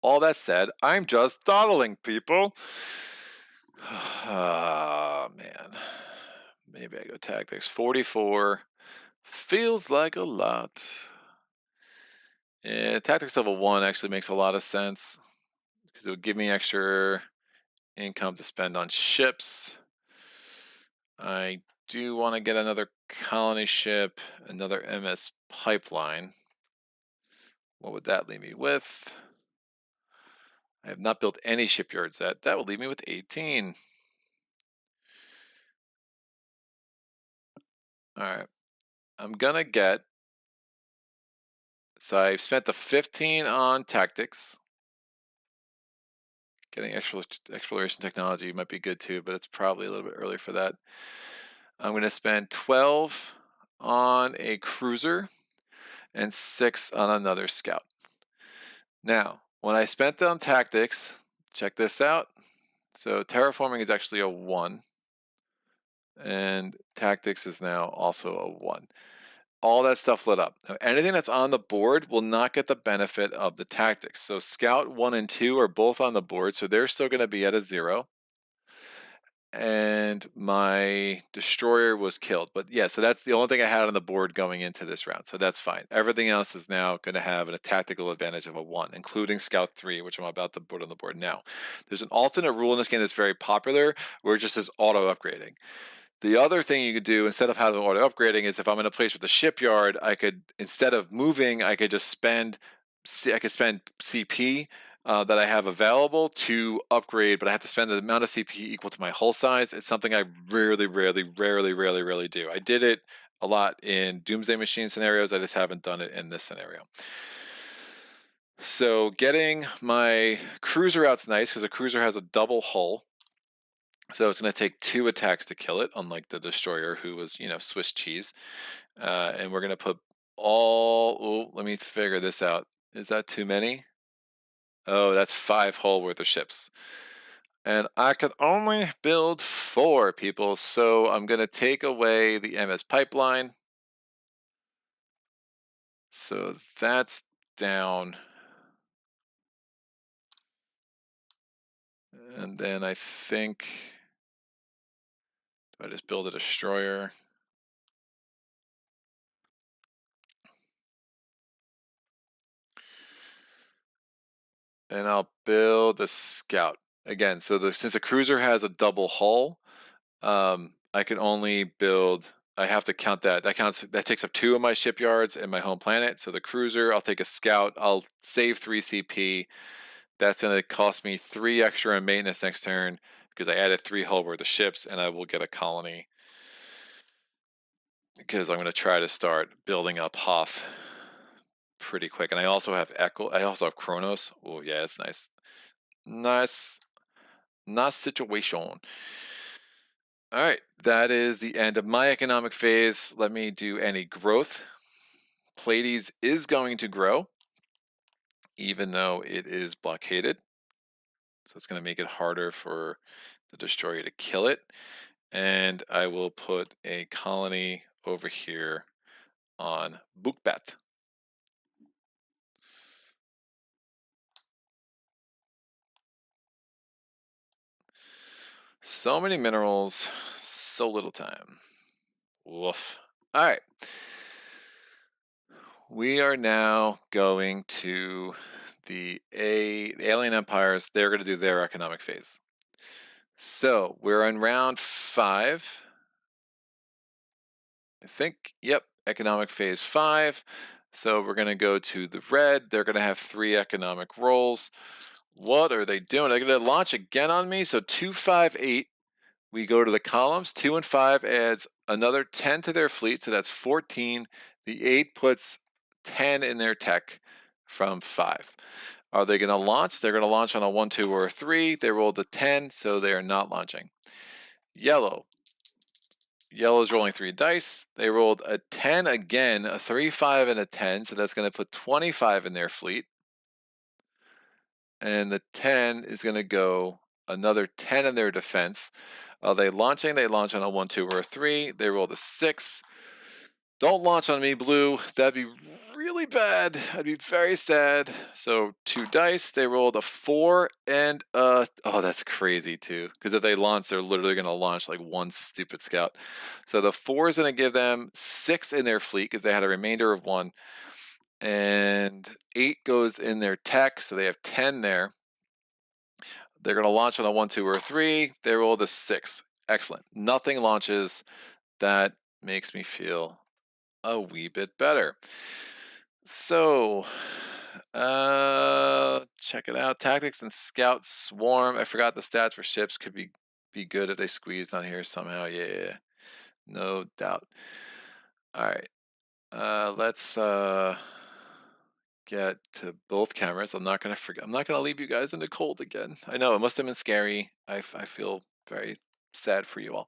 All that said, I'm just dawdling, people. Ah, man. Maybe I go tactics. 44 feels like a lot. Yeah, tactics level 1 actually makes a lot of sense because it would give me extra income to spend on ships. I do want to get another colony ship, another MS pipeline. What would that leave me with? I have not built any shipyards yet. That would leave me with 18. All right. I'm going to get. So I've spent the 15 on tactics. Getting exploration technology might be good too, but it's probably a little bit early for that. I'm going to spend 12 on a cruiser and 6 on another scout. Now, when I spent on tactics, check this out. So terraforming is actually a 1, and tactics is now also a 1. All that stuff lit up. Now, anything that's on the board will not get the benefit of the tactics. So scout 1 and 2 are both on the board, so they're still going to be at a 0. And my destroyer was killed. But yeah, so that's the only thing I had on the board going into this round. So that's fine. Everything else is now going to have a tactical advantage of a 1, including Scout 3, which I'm about to put on the board now. There's an alternate rule in this game that's very popular where it just says auto upgrading. The other thing you could do instead of having auto upgrading is if I'm in a place with a shipyard, I could, instead of moving, I could just spend CP that I have available to upgrade, but I have to spend the amount of CP equal to my hull size. It's something I rarely do. I did it a lot in Doomsday Machine scenarios. I just haven't done it in this scenario. So getting my cruiser out's nice because a cruiser has a double hull. So it's going to take 2 attacks to kill it, unlike the destroyer who was, Swiss cheese. And we're going to put let me figure this out. Is that too many? Oh, that's 5 hull worth of ships. And I can only build 4 people, so I'm going to take away the MS pipeline. So that's down. And then I think, do I just build a destroyer? and I'll build a scout again. So since the cruiser has a double hull, I can only build. I have to count that. That takes up 2 of my shipyards and my home planet. So the cruiser, I'll take a scout. I'll save 3 CP. That's going to cost me 3 extra in maintenance next turn because I added 3 hull worth of ships, and I will get a colony because I'm going to try to start building up Hoth pretty quick. And I also have Echo. I also have Kronos. Oh yeah, that's nice. Nice situation. All right, that is the end of my economic phase. Let me do any growth. Pleiades is going to grow, even though it is blockaded. So it's going to make it harder for the destroyer to kill it. And I will put a colony over here on Bukbat. So many minerals, so little time. Woof. All right. We are now going to the alien empires. They're going to do their economic phase. So we're on round 5. I think, yep, economic phase 5. So we're going to go to the red. They're going to have 3 economic rolls. What are they doing? They're going to launch again on me. So 2, 5, 8. We go to the columns. 2 and 5 adds another 10 to their fleet. So that's 14. The 8 puts 10 in their tech from 5. Are they going to launch? They're going to launch on a 1, 2, or a 3. They rolled a 10, so they are not launching. Yellow. Yellow's rolling 3 dice. They rolled a 10 again, a 3, 5, and a 10. So that's going to put 25 in their fleet. And the 10 is going to go another 10 in their defense. Are they launching? They launch on a 1, 2, or a 3. They rolled a 6. Don't launch on me, blue. That'd be really bad. I'd be very sad. So 2 dice. They rolled a 4 and oh, that's crazy too. Because if they launch, they're literally going to launch like 1 stupid scout. So the 4 is going to give them 6 in their fleet because they had a remainder of 1. And 8 goes in their tech, so they have 10 there. They're going to launch on a 1, 2, or 3. They rolled a 6. Excellent. Nothing launches. That makes me feel a wee bit better. So, check it out. Tactics and Scout Swarm. I forgot the stats for ships. Could be good if they squeezed on here somehow. Yeah, no doubt. All right. Let's get to both cameras. I'm not gonna forget. I'm not gonna leave you guys in the cold again. I know it must have been scary. I feel very sad for you all.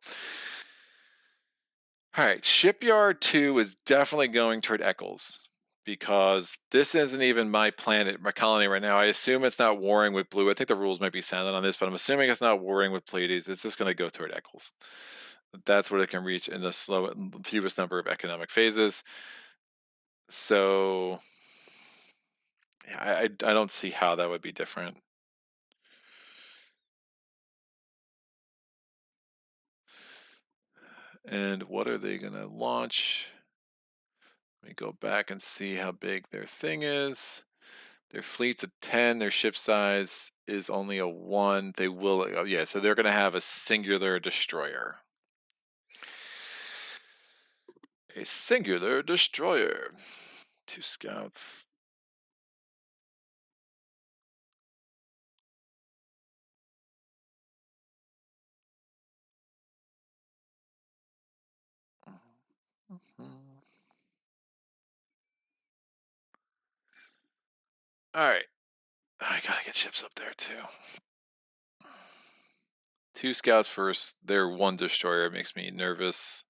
All right, Shipyard 2 is definitely going toward Eccles because this isn't even my planet, my colony right now. I assume it's not warring with blue. I think the rules might be silent on this, but I'm assuming it's not warring with Pleiades. It's just going to go toward Eccles. That's what it can reach in the fewest number of economic phases. So I don't see how that would be different. And what are they going to launch? Let me go back and see how big their thing is. Their fleet's a 10. Their ship size is only a 1. They will, oh yeah, so they're going to have a singular destroyer. A singular destroyer. 2 scouts. All right. I gotta get ships up there too. 2 scouts first. Their 1 destroyer makes me nervous.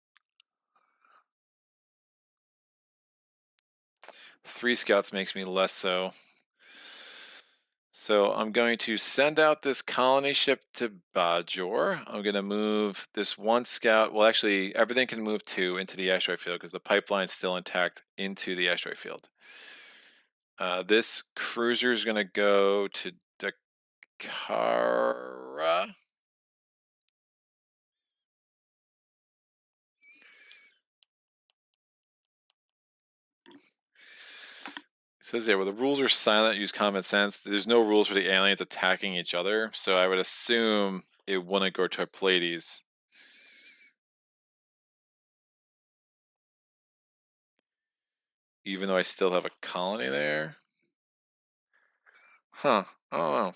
3 scouts makes me less so. So I'm going to send out this colony ship to Bajor. I'm going to move this 1 scout. Well, actually, everything can move 2 into the asteroid field because the pipeline's still intact into the asteroid field. This cruiser is going to go to Dakara. Says, yeah, well, the rules are silent, use common sense. There's no rules for the aliens attacking each other, so I would assume it wouldn't go to Pleiades. Even though I still have a colony there? Huh. I don't know.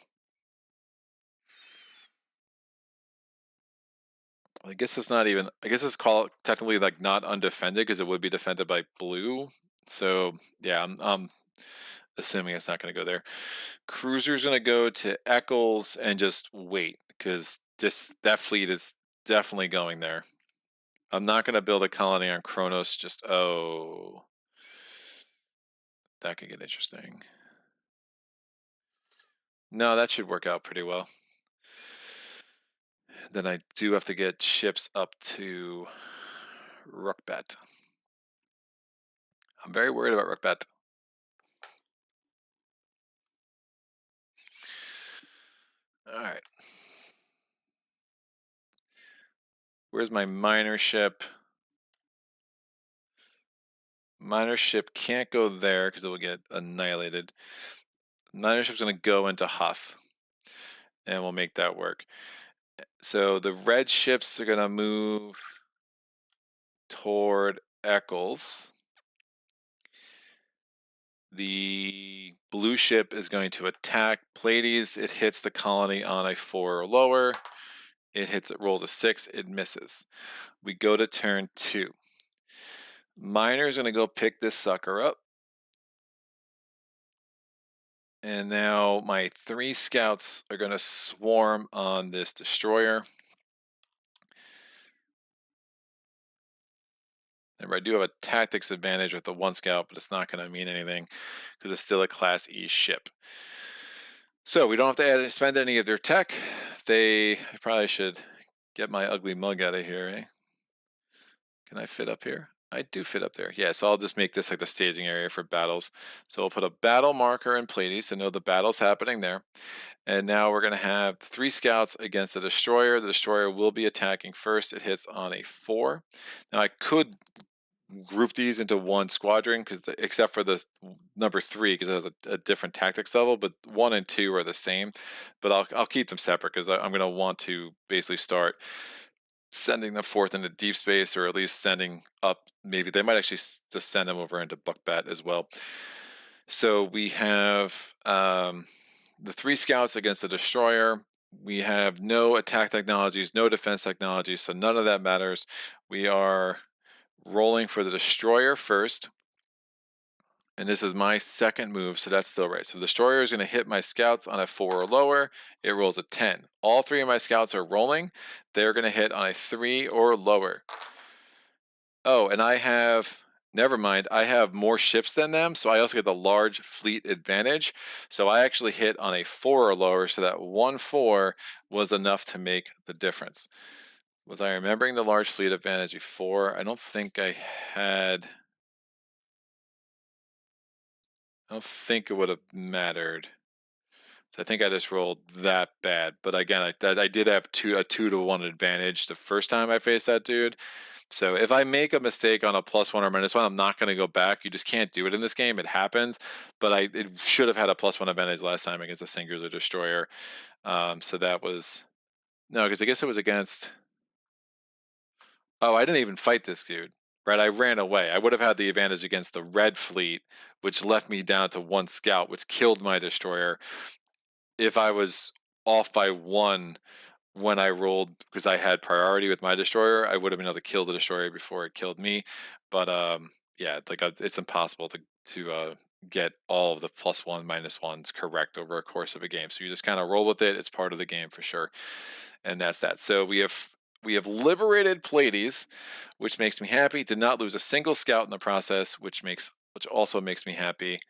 I guess it's not even, I guess it's called technically like not undefended because it would be defended by blue. So yeah, I'm assuming it's not going to go there. Cruiser's going to go to Eccles and just wait because that fleet is definitely going there. I'm not going to build a colony on Kronos. Just oh, that could get interesting. No, that should work out pretty well. Then I do have to get ships up to Rukbat. I'm very worried about Rukbat. All right. Where's my miner ship? Miner ship can't go there because it will get annihilated. Miner ship's going to go into Hoth, and we'll make that work. So the red ships are going to move toward Eccles. The blue ship is going to attack Pleiades. It hits the colony on a 4 or lower. It rolls a 6, it misses. We go to turn 2. Miner's going to go pick this sucker up. And now my 3 scouts are going to swarm on this destroyer. Remember, I do have a tactics advantage with the 1 scout, but it's not going to mean anything because it's still a Class E ship. So we don't have to spend any of their tech. I probably should get my ugly mug out of here, eh? Can I fit up here? I do fit up there. Yeah, so I'll just make this like the staging area for battles. So we'll put a battle marker in Pleiades to know the battle's happening there. And now we're going to have 3 scouts against a destroyer. The destroyer will be attacking first. It hits on a 4. Now I could group these into one squadron because except for the number 3 because it has a different tactics level, but 1 and 2 are the same. But I'll keep them separate because I'm going to want to basically start sending them forth into deep space, or at least sending up. Maybe they might actually just send them over into Buckbat as well. So we have the 3 scouts against the destroyer. We have no attack technologies, no defense technologies, so none of that matters. We are rolling for the destroyer first. And this is my second move, so that's still right. So the destroyer is going to hit my scouts on a 4 or lower. It rolls a 10. All 3 of my scouts are rolling. They're going to hit on a 3 or lower. Oh, and never mind, I have more ships than them, so I also get the large fleet advantage. So I actually hit on a 4 or lower, so that 1-4 was enough to make the difference. Was I remembering the large fleet advantage before? I don't think I had. I don't think it would have mattered. So I think I just rolled that bad. But again, I did have a 2-to-1 advantage the first time I faced that dude. So if I make a mistake on a +1 or -1, I'm not going to go back. You just can't do it in this game. It happens. But it should have had a +1 advantage last time against a singular destroyer. So that was no, because I guess it was against. Oh, I didn't even fight this dude. Right, I ran away. I would have had the advantage against the red fleet, which left me down to 1 scout, which killed my destroyer. If I was off by 1 when I rolled, because I had priority with my destroyer, I would have been able to kill the destroyer before it killed me. But yeah, like it's impossible to get all of the +1 -1s correct over a course of a game. So you just kind of roll with it. It's part of the game for sure, and that's that. So we have liberated Pleiades, which makes me happy. Did not lose a single scout in the process, which also makes me happy,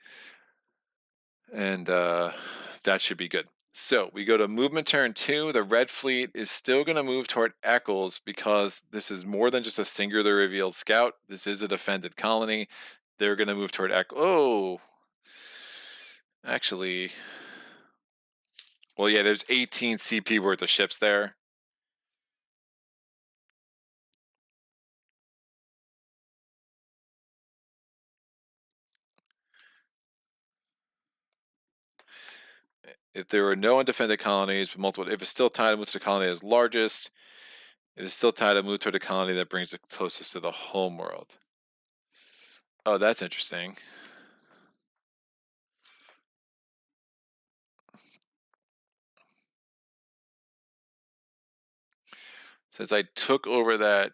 and that should be good. So we go to movement turn 2. The red fleet is still going to move toward Eccles because this is more than just a singular revealed scout. This is a defended colony. They're going to move toward Eccles. Oh, actually, well, yeah, there's 18 CP worth of ships there. If there were no undefended colonies, but multiple, if it's still tied to move to the colony as largest, it is still tied to move toward the colony that brings it closest to the home world. Oh, that's interesting. Since I took over that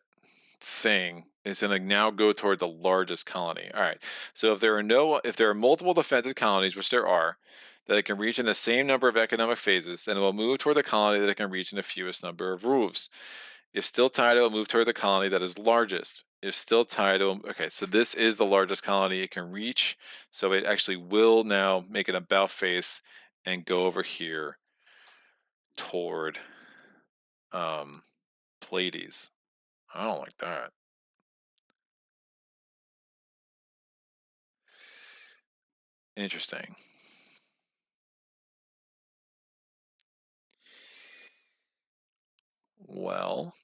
thing, it's going to now go toward the largest colony. All right. So if there are multiple defended colonies, which there are, that it can reach in the same number of economic phases, then it will move toward the colony that it can reach in the fewest number of roofs. If still tied, it will move toward the colony that is largest. If still tied, okay, so this is the largest colony it can reach. So it actually will now make an about face and go over here toward um, Pleiades. I don't like that. Interesting. Well,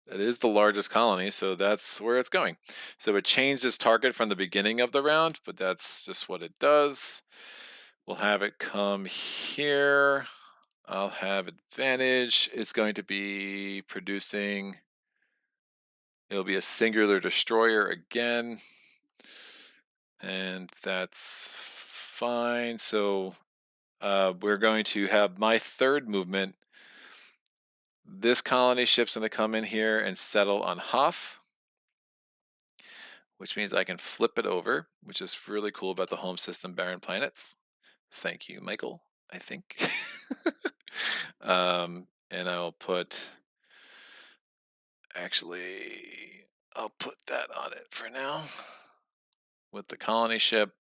it is the largest colony, so that's where it's going. So it changed its target from the beginning of the round, but that's just what it does. We'll have it come here. I'll have advantage. It's going to be producing, it'll be a singular destroyer again. And that's fine. So we're going to have my third movement. This colony ship's going to come in here and settle on Hoth, which means I can flip it over, which is really cool about the home system barren planets. Thank you, Michael, I think. And I'll put, actually, I'll put that on it for now. With the colony ship,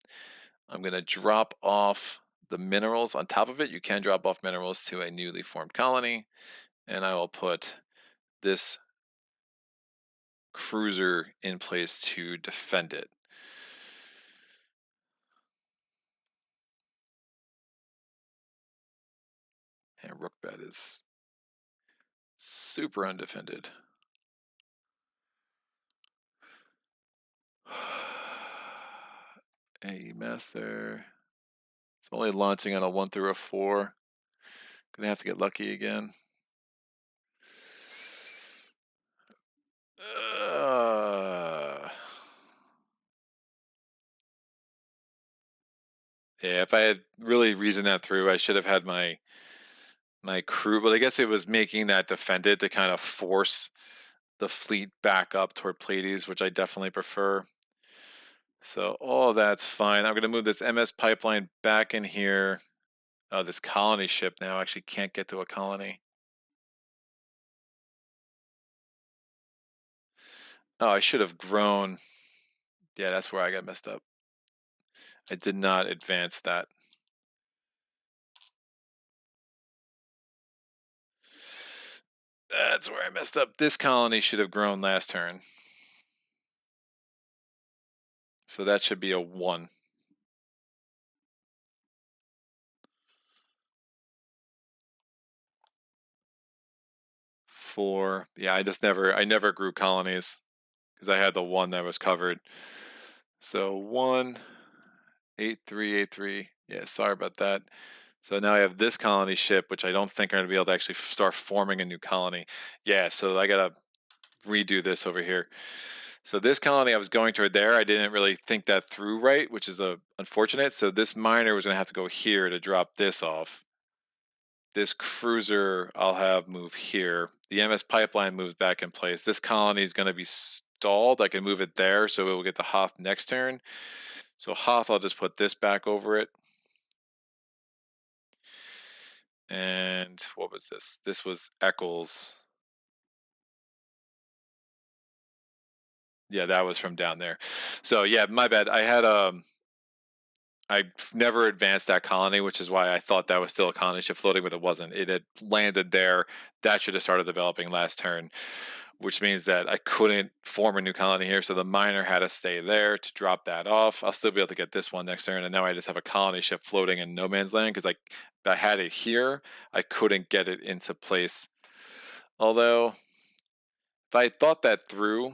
I'm going to drop off the minerals on top of it. You can drop off minerals to a newly formed colony. And I will put this cruiser in place to defend it. And Rookbed is super undefended. AE Master. It's only launching on a 1 through a 4. Gonna have to get lucky again. Yeah, if I had really reasoned that through, I should have had my crew, but I guess it was making that defended to kind of force the fleet back up toward Pleiades, which I definitely prefer. So all that's fine. I'm going to move this MS pipeline back in here. Oh, this colony ship now actually can't get to a colony. Oh, I should have grown. Yeah, that's where I got messed up. I did not advance that. That's where I messed up. This colony should have grown last turn. So that should be a 1. 4. Yeah, I never grew colonies because I had the 1 that was covered. So 1, 8, 3, 8, 3. Yeah, sorry about that. So now I have this colony ship, which I don't think I'm going to be able to actually start forming a new colony. Yeah, so I got to redo this over here. So this colony I was going toward there, I didn't really think that through right, which is unfortunate. So this miner was going to have to go here to drop this off. This cruiser I'll have move here. The MS pipeline moves back in place. This colony is going to be stalled. I can move it there, so it will get the Hoth next turn. So Hoth, I'll just put this back over it. And what was this? This was Eccles. Yeah, that was from down there. So yeah, my bad. I never advanced that colony, which is why I thought that was still a colony ship floating, but it wasn't. It had landed there. That should have started developing last turn, which means that I couldn't form a new colony here. So the miner had to stay there to drop that off. I'll still be able to get this one next turn. And now I just have a colony ship floating in no man's land because I had it here. I couldn't get it into place. Although, if I thought that through,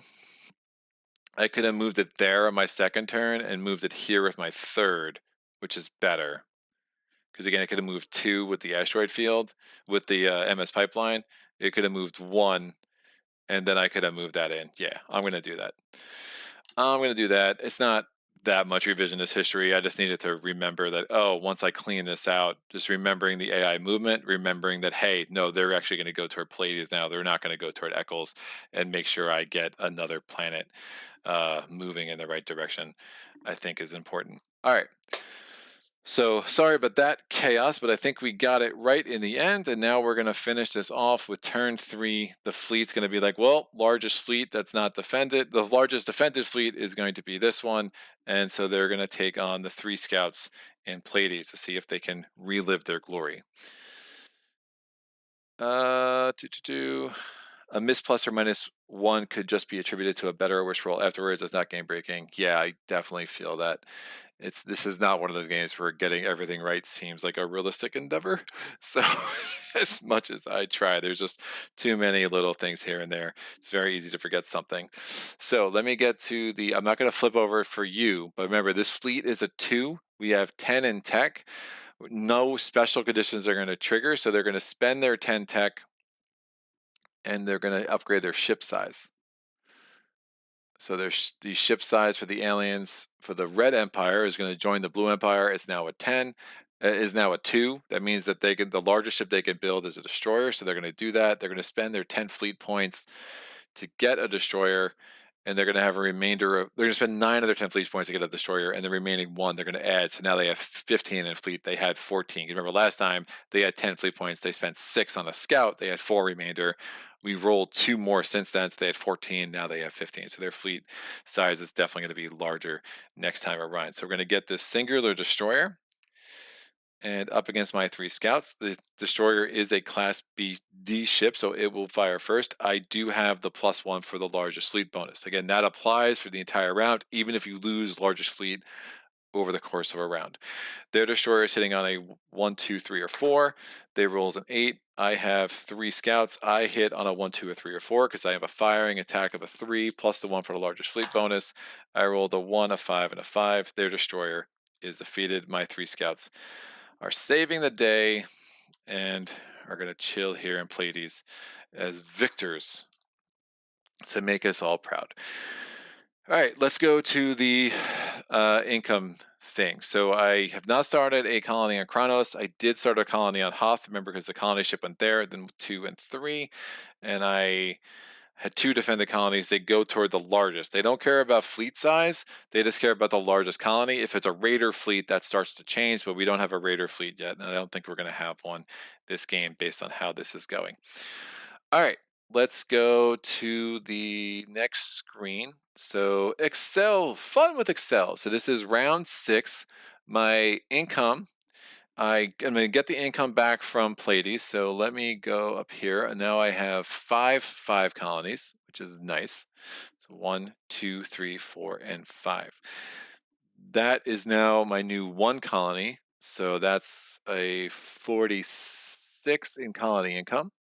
I could have moved it there on my second turn and moved it here with my third, which is better. because again, it could have moved 2 with the asteroid field, with the MS pipeline. It could have moved 1, and then I could have moved that in. Yeah, I'm going to do that. I'm going to do that. It's not that much revisionist history. I just needed to remember that, oh, once I clean this out, just remembering the AI movement, remembering that, hey, no, they're actually going to go toward Pleiades now. They're not going to go toward Eccles, and make sure I get another planet moving in the right direction, I think is important. All right. So sorry about that chaos, but I think we got it right in the end. And now we're going to finish this off with turn 3. The fleet's going to be like, well, largest fleet that's not defended. The largest defended fleet is going to be this one. And so they're going to take on the 3 scouts in Pleiades to see if they can relive their glory. A miss plus or minus 1 could just be attributed to a better or worse roll afterwards. It's not game breaking. Yeah, I definitely feel that. This is not one of those games where getting everything right seems like a realistic endeavor. So as much as I try, there's just too many little things here and there. It's very easy to forget something. So let me get to the. I'm not going to flip over for you, but remember this fleet is a 2. We have 10 in tech. No special conditions are going to trigger, so they're going to spend their 10 tech and they're going to upgrade their ship size. So there's the ship size for the aliens for the Red Empire is going to join the Blue Empire. It's now a 10. Is now a 2. That means that they can the largest ship they can build is a destroyer. So they're going to do that. They're going to spend their 10 fleet points to get a destroyer, and they're going to have a remainder of they're going to spend 9 of their 10 fleet points to get a destroyer, and the remaining 1 they're going to add. So now they have 15 in fleet. They had 14. You remember last time they had 10 fleet points. They spent 6 on a scout. They had 4 remainder. We rolled 2 more since then, so they had 14. Now they have 15. So their fleet size is definitely going to be larger next time around. So we're going to get this singular destroyer. And up against my 3 scouts, the destroyer is a class BD ship, so it will fire first. I do have the +1 for the largest fleet bonus. Again, that applies for the entire round, even if you lose largest fleet over the course of a round. Their destroyer is hitting on a 1, 2, 3, or 4. They rolls an 8. I have 3 scouts. I hit on a 1, 2, or 3, or 4 because I have a firing attack of a 3 plus the 1 for the largest fleet bonus. I rolled a 1, a 5, and a 5. Their destroyer is defeated. My 3 scouts are saving the day and are going to chill here in Pleiades as victors to make us all proud. All right, let's go to the income thing. So I have not started a colony on Kronos. I did start a colony on Hoth, remember, because the colony ship went there, then 2 and 3, and I had 2 defended colonies. They go toward the largest. They don't care about fleet size. They just care about the largest colony. If it's a raider fleet, that starts to change, but we don't have a raider fleet yet, and I don't think we're going to have one this game based on how this is going. All right, let's go to the next screen. So Excel, fun with Excel. So this is round 6. My income, I'm going to get the income back from Pleiades. So let me go up here. And now I have 5 colonies, which is nice. So 1, 2, 3, 4, and 5. That is now my new 1 colony. So that's a 46 in colony income.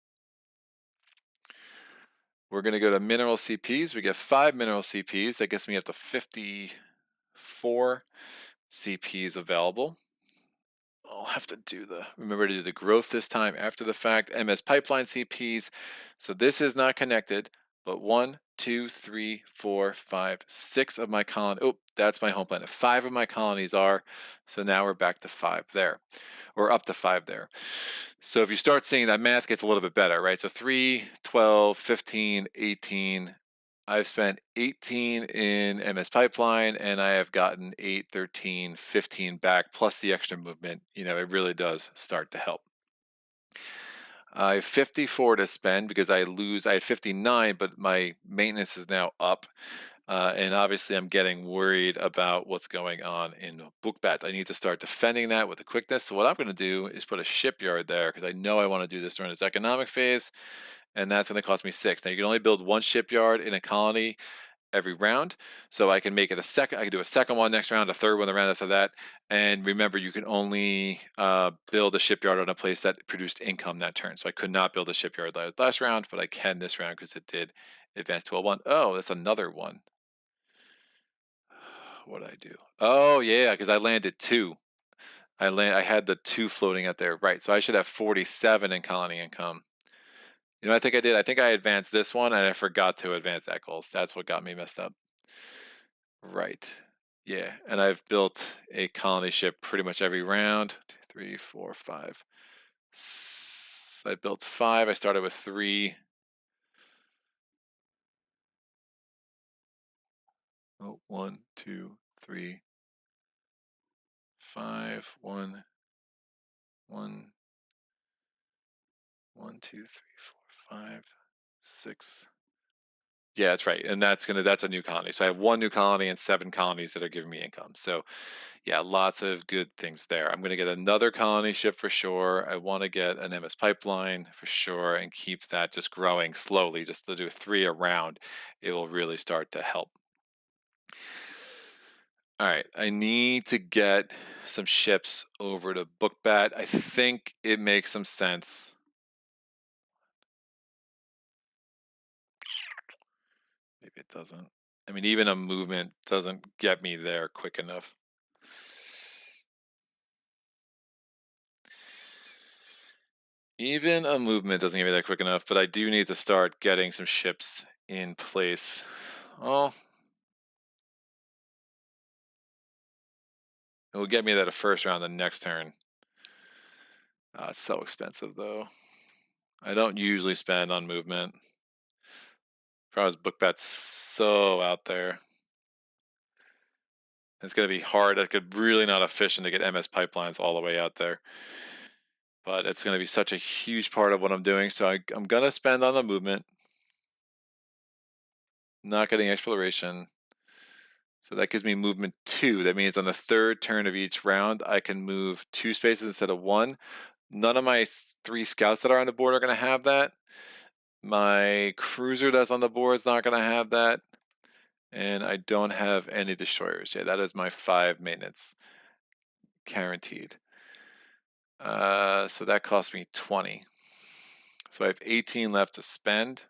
We're going to go to mineral CPs. We get 5 mineral CPs. That gets me up to 54 CPs available. I'll have to remember to do the growth this time after the fact. MS pipeline CPs. So this is not connected, but 1, 2, 3, 4, 5, 6 of my colonies. Oh, that's my home planet. 5 of my colonies are. So now we're back to 5 there, or up to 5 there. So if you start seeing that, math gets a little bit better, right? So 3, 12, 15, 18. I've spent 18 in MS Pipeline, and I have gotten 8, 13, 15 back, plus the extra movement. It really does start to help. I have 54 to spend because I had 59, but my maintenance is now up. And obviously, I'm getting worried about what's going on in Bookbat. I need to start defending that with the quickness. So what I'm going to do is put a shipyard there because I know I want to do this during this economic phase, and that's going to cost me 6. Now, you can only build 1 shipyard in a colony every round, so I can make it a second. I can do a second one next round, a third one the round after that. And remember, you can only build a shipyard on a place that produced income that turn. So I could not build a shipyard last round, but I can this round because it did advance to a 1. Oh, that's another one. What did I do? Oh yeah, because I landed 2. I had the 2 floating out there, right, so I should have 47 in colony income. You know, I think I did. I think I advanced this one, and I forgot to advance that goals. That's what got me messed up. Right. Yeah, and I've built a colony ship pretty much every round. 2, 3, 4, 5. I built 5. I started with 3. Oh, 1, 2, 3, 5. 1, 1, 1, 2, 3, 4, 5, 6. Yeah, that's right. And that's a new colony. So I have 1 new colony and 7 colonies that are giving me income. So yeah, lots of good things there. I'm gonna get another colony ship for sure. I want to get an MS pipeline for sure and keep that just growing slowly, just to do 3 around. It will really start to help. All right, I need to get some ships over to Bookbat. I think it makes some sense. Maybe it doesn't. I mean, even a movement doesn't get me there quick enough. Even a movement doesn't get me there quick enough, but I do need to start getting some ships in place. Oh, it will get me that a first round the next turn. It's so expensive though. I don't usually spend on movement. Probably Bookbat's so out there. It's going to be hard. It's really not efficient to get MS pipelines all the way out there. But it's going to be such a huge part of what I'm doing. So I'm going to spend on the movement. Not getting exploration. So that gives me movement 2. That means on the 3rd turn of each round, I can move 2 spaces instead of 1. None of my 3 scouts that are on the board are going to have that. My cruiser that's on the board is not going to have that. And I don't have any destroyers. Yeah, that is my 5 maintenance guaranteed. So that cost me 20. So I have 18 left to spend.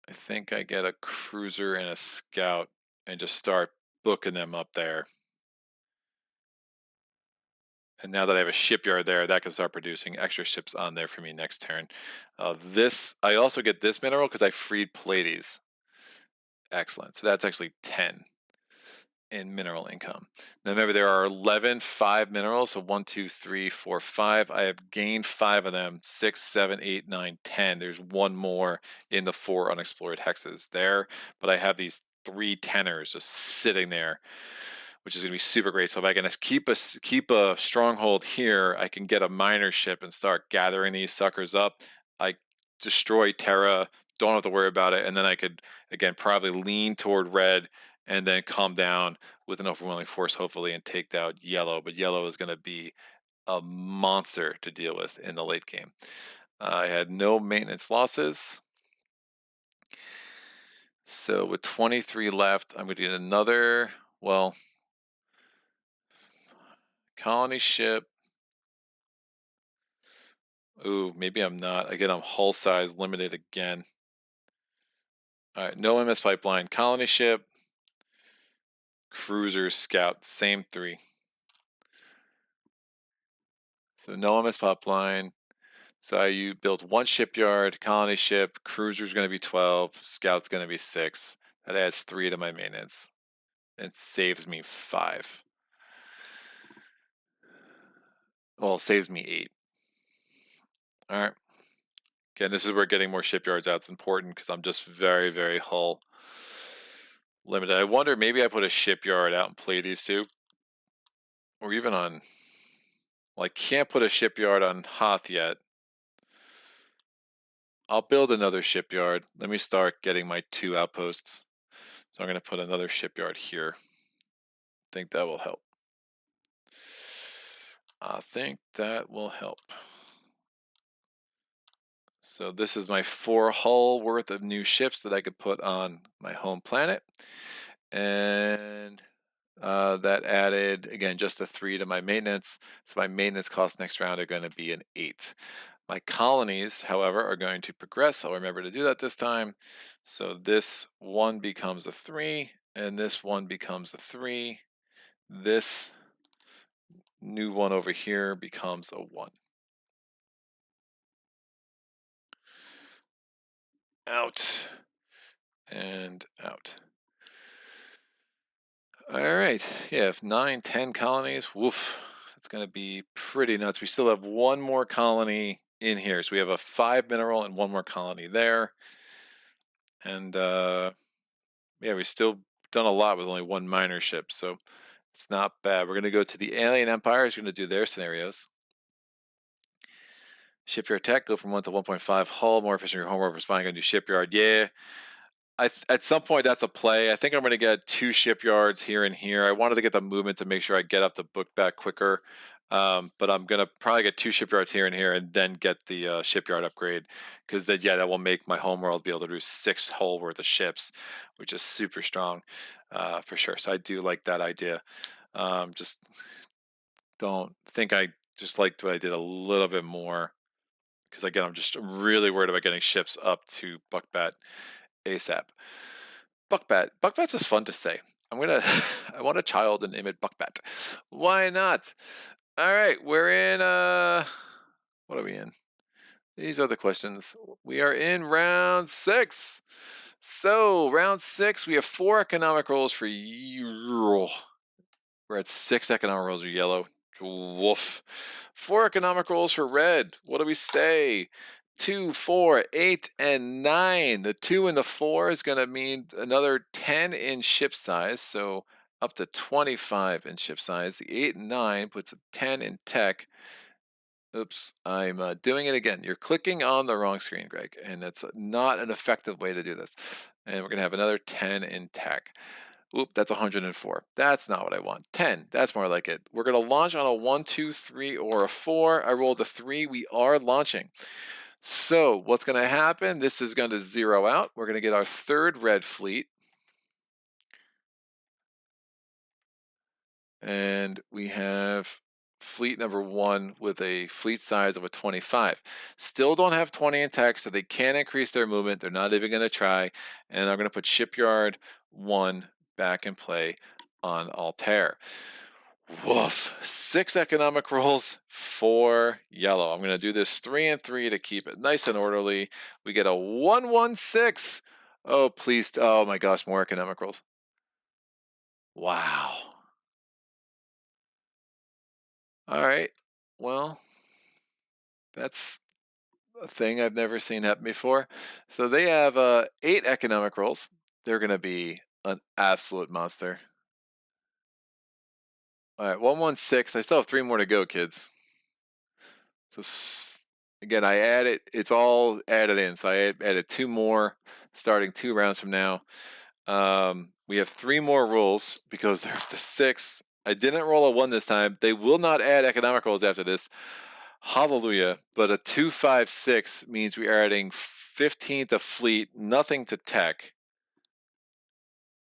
I think I get a cruiser and a scout and just start booking them up there. And now that I have a shipyard there, that can start producing extra ships on there for me next turn. I also get this mineral because I freed Pleiades. Excellent. So that's actually 10 in mineral income. Now remember, there are 11 5 minerals. So 1, 2, 3, 4, 5. I have gained 5 of them. 6, 7, 8, 9, 10. There's 1 more in the 4 unexplored hexes there. But I have these 3 tenors just sitting there, which is going to be super great. So if I can keep a stronghold here, I can get a miner ship and start gathering these suckers up. I destroy Terra, don't have to worry about it, and then I could again probably lean toward red and then calm down with an overwhelming force, hopefully, and take out yellow. But yellow is going to be a monster to deal with in the late game. I had no maintenance losses. So with 23 left, I'm going to get another, well, colony ship. Ooh, maybe I'm not. Again, I'm hull size limited again. All right, no MS pipeline. Colony ship, cruiser, scout, same 3. So no MS pipeline. So you built 1 shipyard, colony ship, cruiser's going to be 12, scout's going to be 6. That adds 3 to my maintenance. It saves me 5. Well, it saves me 8. All right. Again, this is where getting more shipyards out is important because I'm just very, very hull limited. I wonder, maybe I put a shipyard out in Pleiades too. Or even on, well, I can't put a shipyard on Hoth yet. I'll build another shipyard. Let me start getting my 2 outposts. So I'm going to put another shipyard here. I think that will help. I think that will help. So this is my 4 hull worth of new ships that I could put on my home planet. And that added, again, just a 3 to my maintenance. So my maintenance costs next round are going to be an 8. My colonies, however, are going to progress. I'll remember to do that this time. So this one becomes a 3, and this one becomes a 3. This new one over here becomes a 1. Out and out. All right. Yeah, if 9, 10 colonies, woof. It's going to be pretty nuts. We still have one more colony in here. So we have a 5 mineral and one more colony there. And yeah, we still done a lot with only one miner ship. So it's not bad. We're going to go to the Alien Empire. Is going to do their scenarios. Shipyard tech, go from 1 to 1.5 hull, more efficient your homework for spying. Going to do shipyard. Yeah, at some point that's a play. I think I'm going to get 2 shipyards here and here. I wanted to get the movement to make sure I get up the book back quicker. But I'm going to probably get 2 shipyards here and here and then get the shipyard upgrade, because then, yeah, that will make my homeworld be able to do 6 hull worth of ships, which is super strong for sure. So I do like that idea. Just don't think I just liked what I did a little bit more, because again, I'm really worried about getting ships up to Buckbat ASAP. Buckbat's just fun to say. I want a child and name it Buckbat. Why not? All right, we're in what are we in? These are the questions. We are in round 6. So round 6, we have 4 economic rolls for you. We're at 6 economic rolls for yellow. Woof. 4 economic rolls for red. What do we say? 2, 4, 8, and 9. The 2 and the 4 is going to mean another 10 in ship size, so up to 25 in ship size. The 8 and 9 puts a 10 in tech. Oops, I'm doing it again. You're clicking on the wrong screen, Greg, and that's not an effective way to do this. And we're going to have another 10 in tech. Oop, that's 104. That's not what I want. 10, that's more like it. We're going to launch on a 1, 2, 3, or a 4. I rolled a 3. We are launching. So what's going to happen? This is going to zero out. We're going to get our 3rd red fleet. And we have fleet number 1 with a fleet size of a 25. Still don't have 20 in tech, so they can't increase their movement. They're not even going to try. And I'm going to put shipyard 1 back in play on Altair. Woof. 6 economic rolls, 4 yellow. I'm going to do this 3 and 3 to keep it nice and orderly. We get a 116. Oh, please. Oh my gosh, more economic rolls. Wow. All right. Well, that's a thing I've never seen happen before. So they have 8 economic rolls. They're going to be an absolute monster. All right, 116. I still have 3 more to go, kids. So again, I added, it's all added in. So I added 2 more starting 2 rounds from now. We have 3 more rolls because they're up to 6. I didn't roll a 1 this time. They will not add economic rolls after this. Hallelujah. But a 2, 5, 6 means we are adding 15 to fleet, nothing to tech.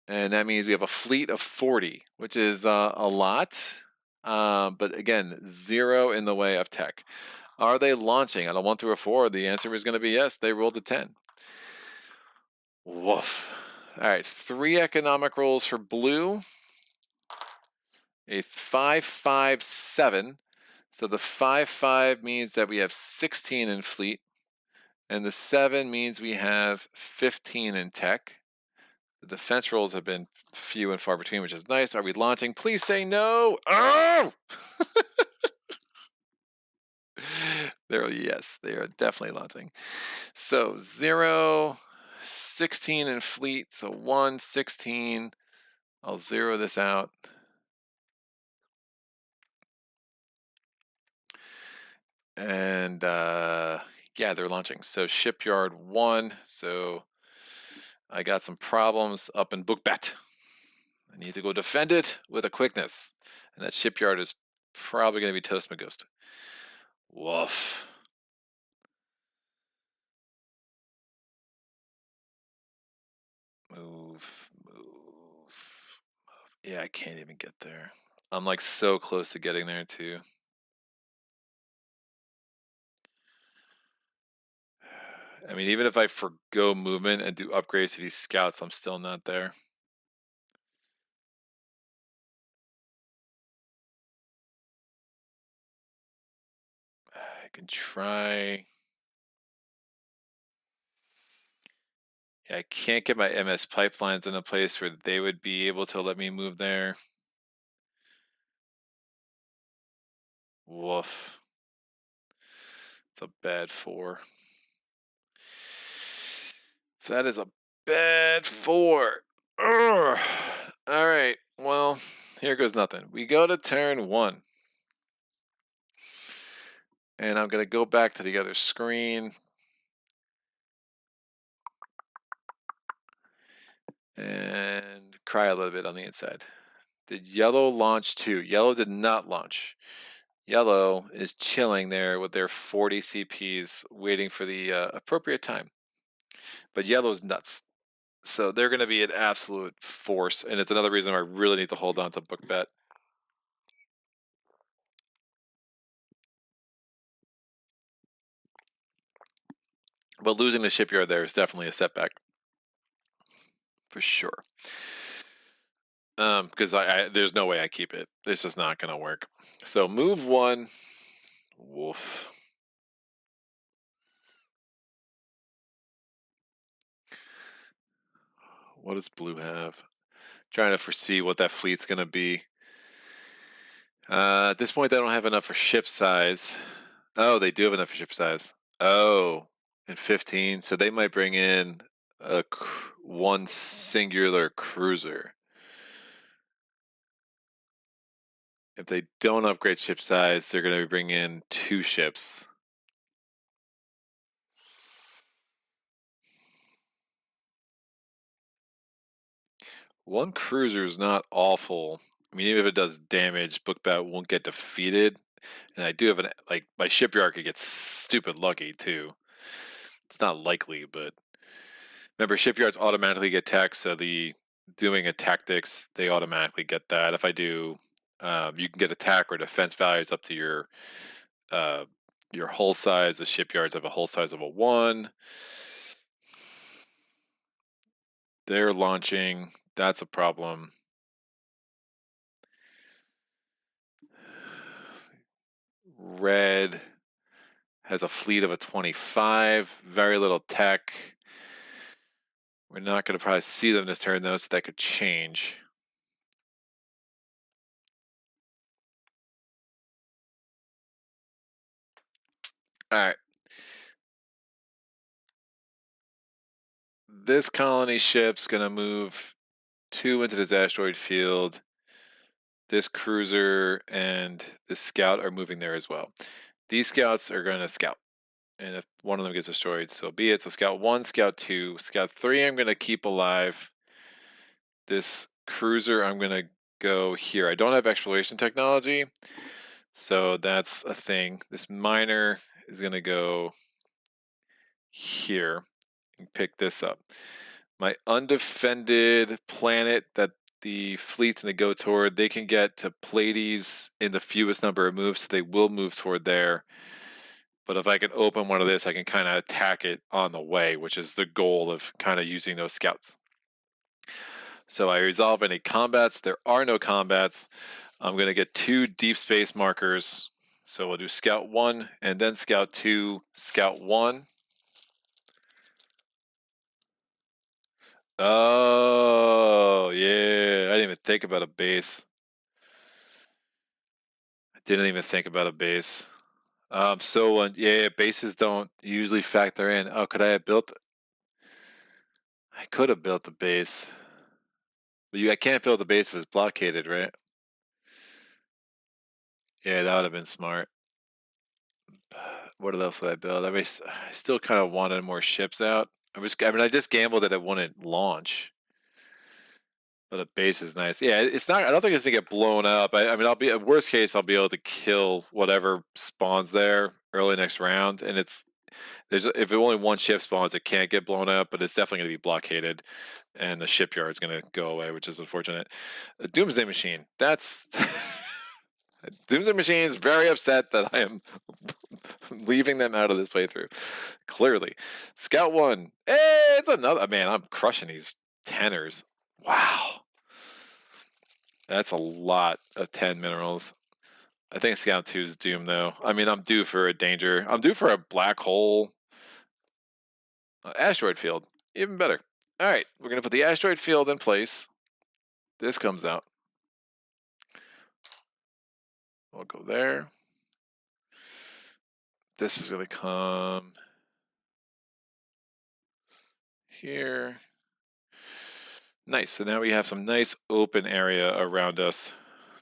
And that means we have a fleet of 40, which is a lot. But again, 0 in the way of tech. Are they launching on a 1 through a 4? The answer is going to be yes. They rolled a 10. Woof. All right, 3 economic rolls for blue. A 5, 5, 7. So the 5, 5 means that we have 16 in fleet. And the 7 means we have 15 in tech. The defense rolls have been few and far between, which is nice. Are we launching? Please say no. Oh! Yes, they are definitely launching. So 0, 16 in fleet. So 1, 16. I'll zero this out. And yeah, they're launching. So shipyard 1. So I got some problems up in Bookbat. I need to go defend it with a quickness. And that shipyard is probably going to be Toast Maghost. Woof. Move, move. Yeah, I can't even get there. I'm like so close to getting there too. I mean, even if I forgo movement and do upgrades to these scouts, I'm still not there. I can try. Yeah, I can't get my MS pipelines in a place where they would be able to let me move there. Woof. It's a bad 4. That is a bad 4. Ugh. All right. Well, here goes nothing. We go to turn 1. And I'm going to go back to the other screen. And cry a little bit on the inside. Did yellow launch too? Yellow did not launch. Yellow is chilling there with their 40 CPs waiting for the appropriate time. But yellow's nuts. So they're going to be an absolute force. And it's another reason why I really need to hold on to book bet. But losing the shipyard there is definitely a setback. For sure. Because there's no way I keep it. This is not going to work. So move 1. Woof. What does blue have? Trying to foresee what that fleet's going to be. At this point, they don't have enough for ship size. Oh, they do have enough for ship size. Oh, and 15. So they might bring in one singular cruiser. If they don't upgrade ship size, they're going to bring in 2 ships. One cruiser is not awful. I mean, even if it does damage, Bookbat won't get defeated. And I do have my shipyard could get stupid lucky too. It's not likely, but remember, shipyards automatically get tech, so doing a tactics, they automatically get that. If I do, you can get attack or defense values up to your hull size. The shipyards have a hull size of a 1. They're launching. That's a problem. Red has a fleet of a 25. Very little tech. We're not going to probably see them this turn, though, so that could change. All right. This colony ship's going to move 2 into this asteroid field. This cruiser and this scout are moving there as well. These scouts are going to scout. And if one of them gets destroyed, so be it. So scout 1, scout 2, scout 3 I'm going to keep alive. This cruiser I'm going to go here. I don't have exploration technology, so that's a thing. This miner is going to go here and pick this up. My undefended planet that the fleet's going to go toward, they can get to Pleiades in the fewest number of moves, so they will move toward there. But if I can open one of this, I can kind of attack it on the way, which is the goal of kind of using those scouts. So I resolve any combats. There are no combats. I'm going to get 2 deep space markers. So we'll do scout 1 and then scout 2, scout 1. Oh, yeah. I didn't even think about a base. I didn't even think about a base. Yeah, bases don't usually factor in. Oh, could I have built? I could have built the base. But I can't build the base if it's blockaded, right? Yeah, that would have been smart. What else would I build? I still kind of wanted more ships out. I just gambled that it wouldn't launch. But a base is nice. Yeah, it's not. I don't think it's gonna get blown up. I mean, worst case, I'll be able to kill whatever spawns there early next round. And if only one ship spawns, it can't get blown up. But it's definitely gonna be blockaded, and the shipyard's gonna go away, which is unfortunate. A Doomsday Machine. That's Doomsday Machine is very upset that I am Leaving them out of this playthrough. Clearly. Scout 1. Hey, it's another. Man, I'm crushing these tenors. Wow. That's a lot of 10 minerals. I think Scout 2 is doomed, though. I mean, I'm due for a danger. I'm due for a black hole. Asteroid field. Even better. All right, we're going to put the asteroid field in place. This comes out. We'll go there. This is going to come here. Nice. So now we have some nice open area around us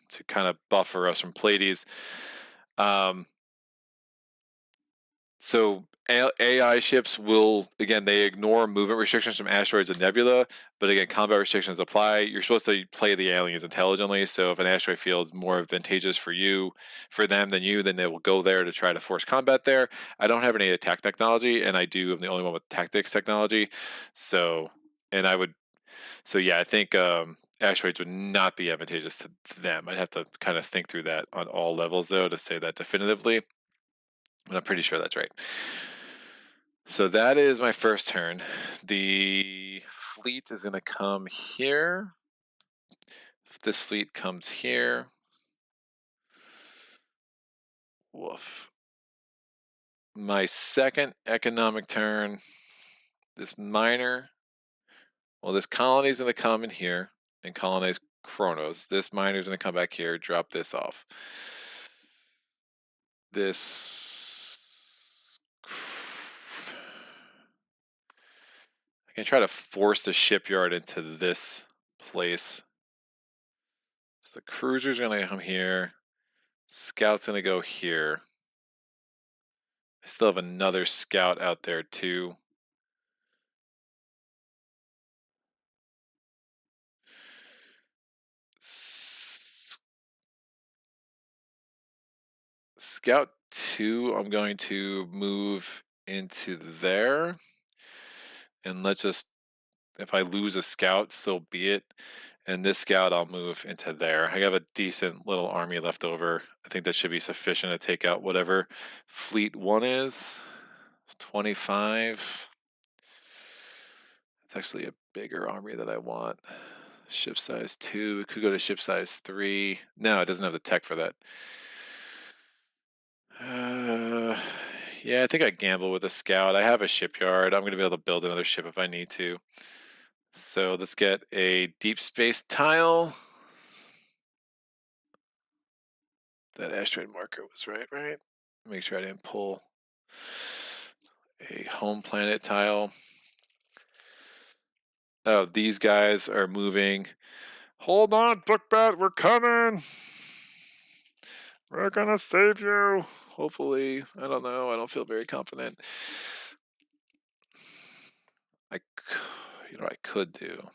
to kind of buffer us from Pleiades. So AI ships will, again, they ignore movement restrictions from asteroids and nebula, but again, combat restrictions apply. You're supposed to play the aliens intelligently, so if an asteroid field is more advantageous for them than you, then they will go there to try to force combat there. I don't have any attack technology, and I'm the only one with tactics technology, so, yeah, I think asteroids would not be advantageous to them. I'd have to kind of think through that on all levels, though, to say that definitively, but I'm pretty sure that's right. So that is my first turn. The fleet is going to come here. This fleet comes here. Woof. My second economic turn, this colony is going to come in here and colonize Kronos. This miner is going to come back here, drop this off. I can try to force the shipyard into this place. So the cruiser's going to come here. Scout's going to go here. I still have another scout out there too. Scout 2, I'm going to move into there. And let's just, if I lose a scout, so be it. And this scout, I'll move into there. I have a decent little army left over. I think that should be sufficient to take out whatever Fleet 1 is. 25. It's actually a bigger army that I want. Ship size 2. It could go to ship size 3. No, it doesn't have the tech for that. Yeah, I think I gamble with a scout. I have a shipyard. I'm going to be able to build another ship if I need to. So let's get a deep space tile. That asteroid marker was right? Make sure I didn't pull a home planet tile. Oh, these guys are moving. Hold on, Bookbat, we're coming. We're gonna save you. Hopefully. I don't know. I don't feel very confident. I could do.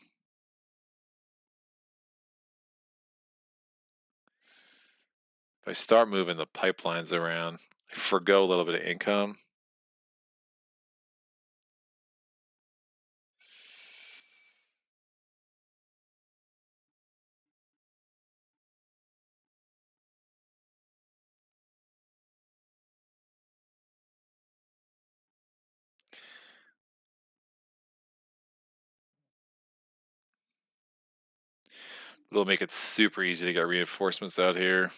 If I start moving the pipelines around, I forgo a little bit of income. It'll make it super easy to get reinforcements out here.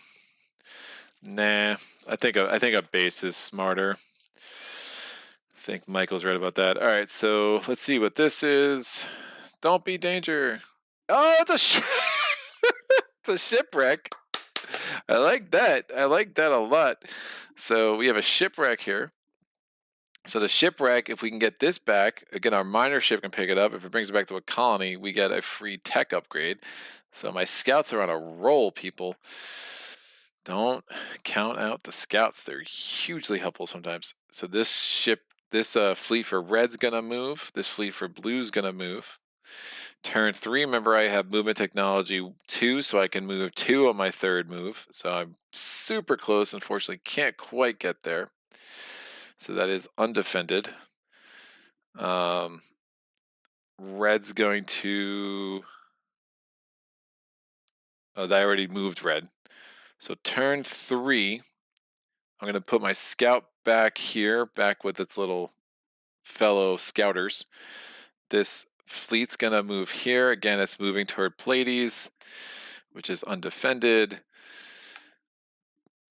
Nah, I think a base is smarter. I think Michael's right about that. All right, so let's see what this is. Don't be danger. Oh, it's a shipwreck. I like that. I like that a lot. So we have a shipwreck here. So the shipwreck, if we can get this back, again, our miner ship can pick it up. If it brings it back to a colony, we get a free tech upgrade. So my scouts are on a roll, people. Don't count out the scouts. They're hugely helpful sometimes. So this fleet for red's gonna move. This fleet for blue's gonna move. Turn 3, remember I have movement technology 2, so I can move 2 on my third move. So I'm super close. Unfortunately, can't quite get there. So that is undefended. Red's going to... Oh, they already moved red. So turn 3, I'm going to put my scout back here, back with its little fellow scouters. This fleet's going to move here. Again, it's moving toward Pleiades, which is undefended.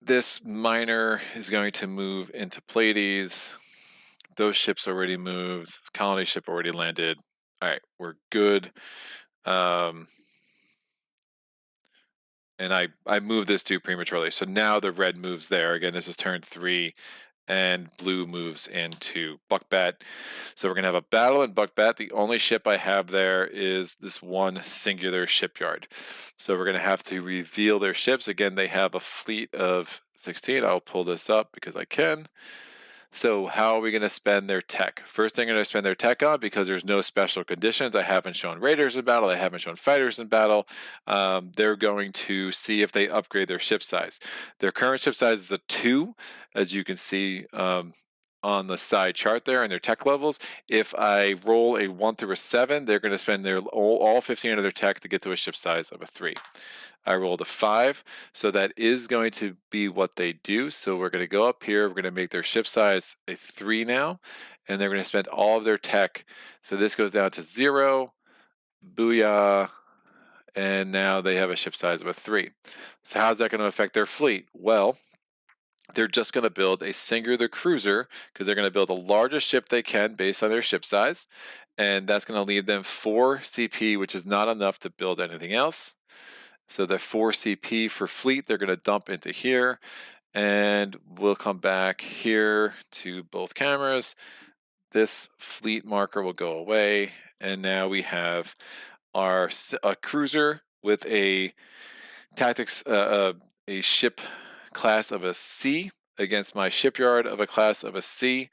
This miner is going to move into Pleiades. Those ships already moved. Colony ship already landed. All right, we're good. And I moved this too prematurely. So now the red moves there. Again, this is turn 3, and blue moves into Buckbat. So we're going to have a battle in Buckbat. The only ship I have there is this one singular shipyard. So we're going to have to reveal their ships. Again, they have a fleet of 16. I'll pull this up because I can. So how are we going to spend their tech? First thing I'm going to spend their tech on, because there's no special conditions. I haven't shown raiders in battle. I haven't shown fighters in battle. They're going to see if they upgrade their ship size. Their current ship size is a 2, as you can see on the side chart there, and their tech levels. If I roll a 1 through a 7, they're going to spend their all 15 of their tech to get to a ship size of a 3. I rolled a 5, so that is going to be what they do. So we're going to go up here. We're going to make their ship size a 3 now, and they're going to spend all of their tech. So this goes down to 0. Booyah. And now they have a ship size of a 3. So how's that going to affect their fleet? Well, they're just going to build a singular cruiser, because they're going to build the largest ship they can based on their ship size. And that's going to leave them 4 CP, which is not enough to build anything else. So the 4 CP for fleet, they're going to dump into here, and we'll come back here to both cameras. This fleet marker will go away, and now we have our cruiser with a tactics, a ship class of a C against my shipyard of a class of a C.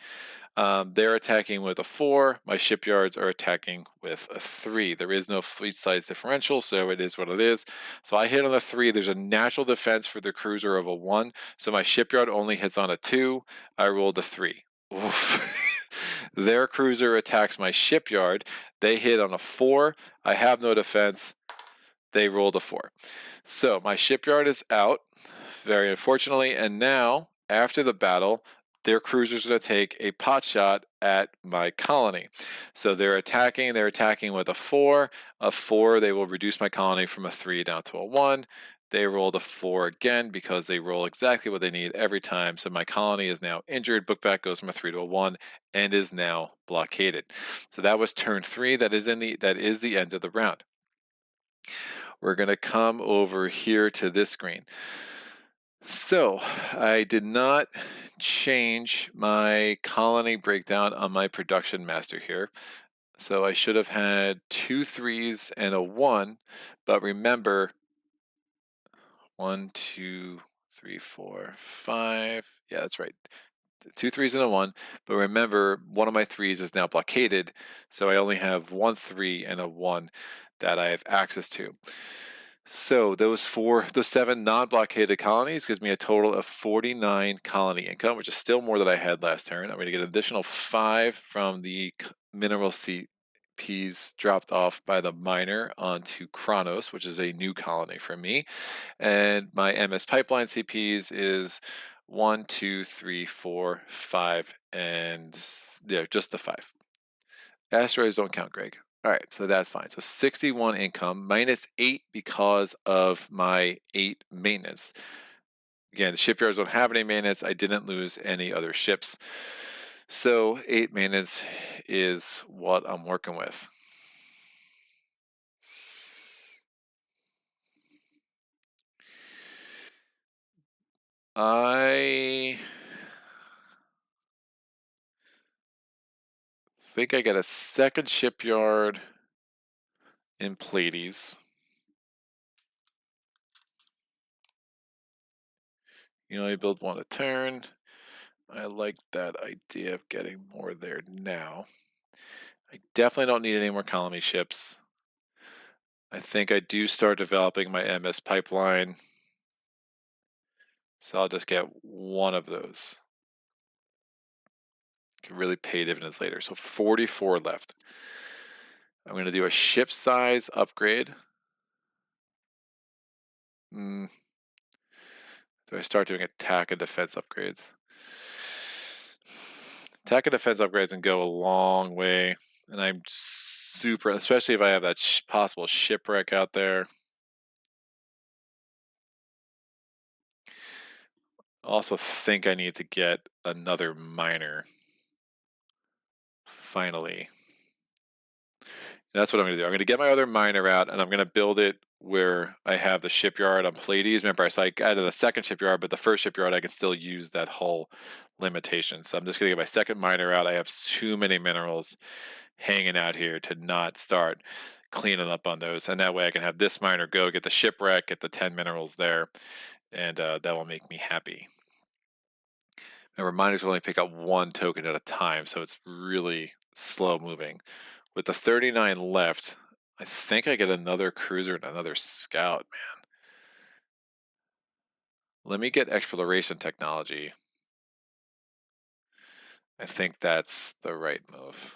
They're attacking with a 4. My shipyards are attacking with a 3. There is no fleet size differential, so it is what it is. So I hit on a 3. There's a natural defense for the cruiser of a 1. So my shipyard only hits on a 2. I rolled a 3. Oof. Their cruiser attacks my shipyard. They hit on a 4. I have no defense. They rolled a 4. So my shipyard is out, very unfortunately. And now, after the battle, their cruiser's going to take a pot shot at my colony. So they're attacking with a 4. A 4, they will reduce my colony from a 3 down to a 1. They rolled a 4 again, because they roll exactly what they need every time. So my colony is now injured. Bookback goes from a 3 to a 1 and is now blockaded. So that was turn 3. That is the end of the round. We're going to come over here to this screen. So I did not change my colony breakdown on my production master here. So I should have had 2 3s and a 1, but remember, 1 2 3 4 5. Yeah, that's right. 2 3s and a 1, but remember, one of my 3s is now blockaded, so I only have 1 3 and a 1 that I have access to. So those 7 non-blockaded colonies gives me a total of 49 colony income, which is still more than I had last turn. I'm going to get an additional 5 from the mineral CPs dropped off by the miner onto Kronos, which is a new colony for me. And my MS pipeline CPs is 1, 2, 3, 4, 5, and yeah, just the 5. Asteroids don't count, Greg. All right, so that's fine. So 61 income minus 8 because of my 8 maintenance. Again, the shipyards don't have any maintenance. I didn't lose any other ships. So 8 maintenance is what I'm working with. I think I got a second shipyard in Pleiades. You only build 1 a turn. I like that idea of getting more there now. I definitely don't need any more colony ships. I think I do start developing my MS pipeline. So I'll just get 1 of those. Can really pay dividends later. So 44 left. I'm going to do a ship size upgrade. Do I start doing attack and defense upgrades? Attack and defense upgrades can go a long way, and I'm super, especially if I have that possible shipwreck out there. I also think I need to get another miner. Finally. That's what I'm going to do. I'm going to get my other miner out, and I'm going to build it where I have the shipyard on Pleiades. Remember, I added the second shipyard, but the first shipyard I can still use that hull limitation. So I'm just going to get my second miner out. I have too many minerals hanging out here to not start cleaning up on those, and that way I can have this miner go get the shipwreck, get the 10 minerals there, and that will make me happy. Remember, miners will only pick up one token at a time, so it's really slow moving. With the 39 left, I think I get another cruiser and another scout, man. Let me get exploration technology. I think that's the right move.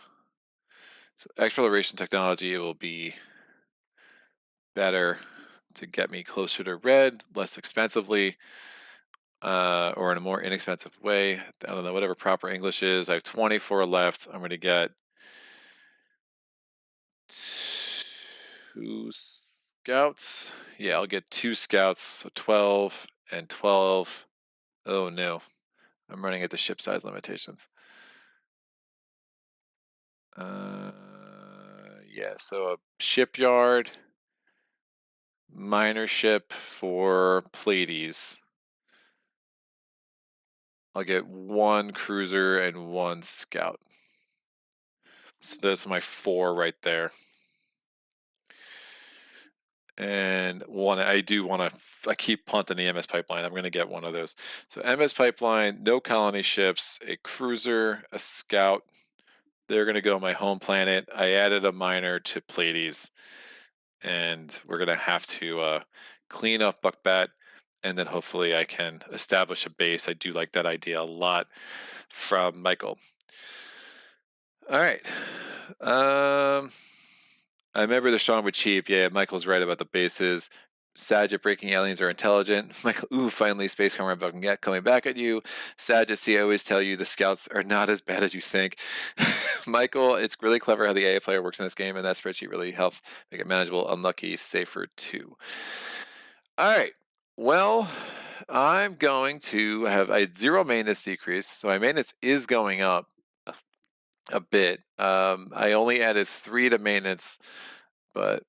So exploration technology, it will be better to get me closer to red, less expensively, or in a more inexpensive way. I don't know, whatever proper English is. I have 24 left. I'm going to get 2 scouts. Yeah, I'll get 2 scouts, so 12 and 12. Oh no, I'm running at the ship size limitations. Yeah, so a shipyard, miner ship for Pleiades. I'll get 1 cruiser and 1 scout. So those are my 4 right there. And I keep punting the MS pipeline. I'm going to get one of those. So MS pipeline, no colony ships, a cruiser, a scout. They're going to go on my home planet. I added a miner to Pleiades, and we're going to have to clean up Buckbat, and then hopefully I can establish a base. I do like that idea a lot from Michael. All right. I remember the strong but cheap. Yeah, Michael's right about the bases. Sagitt breaking aliens are intelligent. Michael, ooh, finally space coming back at you. Sagitt, I always tell you the scouts are not as bad as you think. Michael, it's really clever how the AI player works in this game, and that spreadsheet really helps make it manageable. Unlucky, safer too. All right. Well, I'm going to have I had 0 maintenance decrease, so my maintenance is going up a bit. I only added 3 to maintenance, but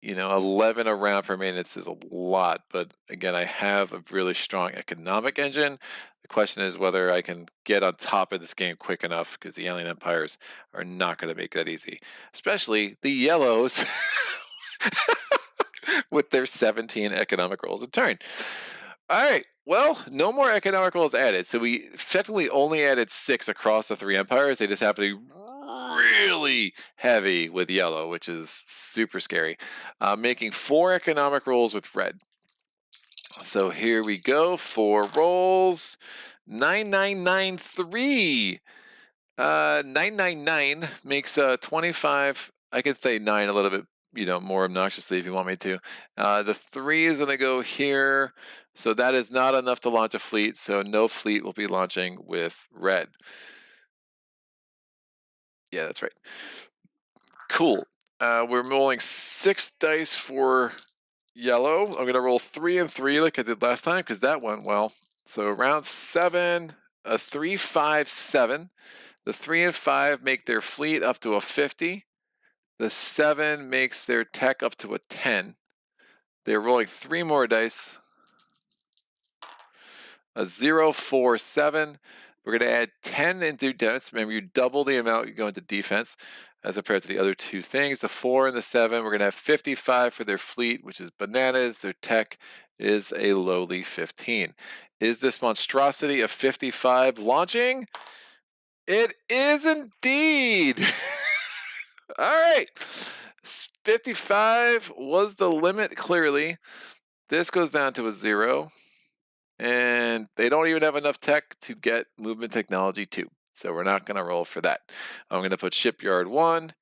11 around for maintenance is a lot. But again, I have a really strong economic engine. The question is whether I can get on top of this game quick enough, because the alien empires are not going to make that easy, especially the yellows with their 17 economic rolls a turn. All right. Well, no more economic rolls added. So we effectively only added 6 across the 3 empires. They just happen to be really heavy with yellow, which is super scary. Making 4 economic rolls with red. So here we go. 4 rolls. 9993. 999 makes 25. I could say 9 a little bit, more obnoxiously if you want me to. The 3 is going to go here. So that is not enough to launch a fleet. So no fleet will be launching with red. Yeah, that's right. Cool. We're rolling 6 dice for yellow. I'm going to roll 3 and 3 like I did last time, because that went well. So round 7, a 3, 5, 7. The 3 and 5 make their fleet up to a 50. The 7 makes their tech up to a 10. They're rolling 3 more dice. A 0, 4, 7. We're going to add 10 into defense. Remember, you double the amount you go into defense as compared to the other 2 things. The 4 and the 7, we're going to have 55 for their fleet, which is bananas. Their tech is a lowly 15. Is this monstrosity of 55 launching? It is indeed. All right. 55 was the limit, clearly. This goes down to a 0. And they don't even have enough tech to get movement technology 2. So we're not going to roll for that. I'm going to put Shipyard 1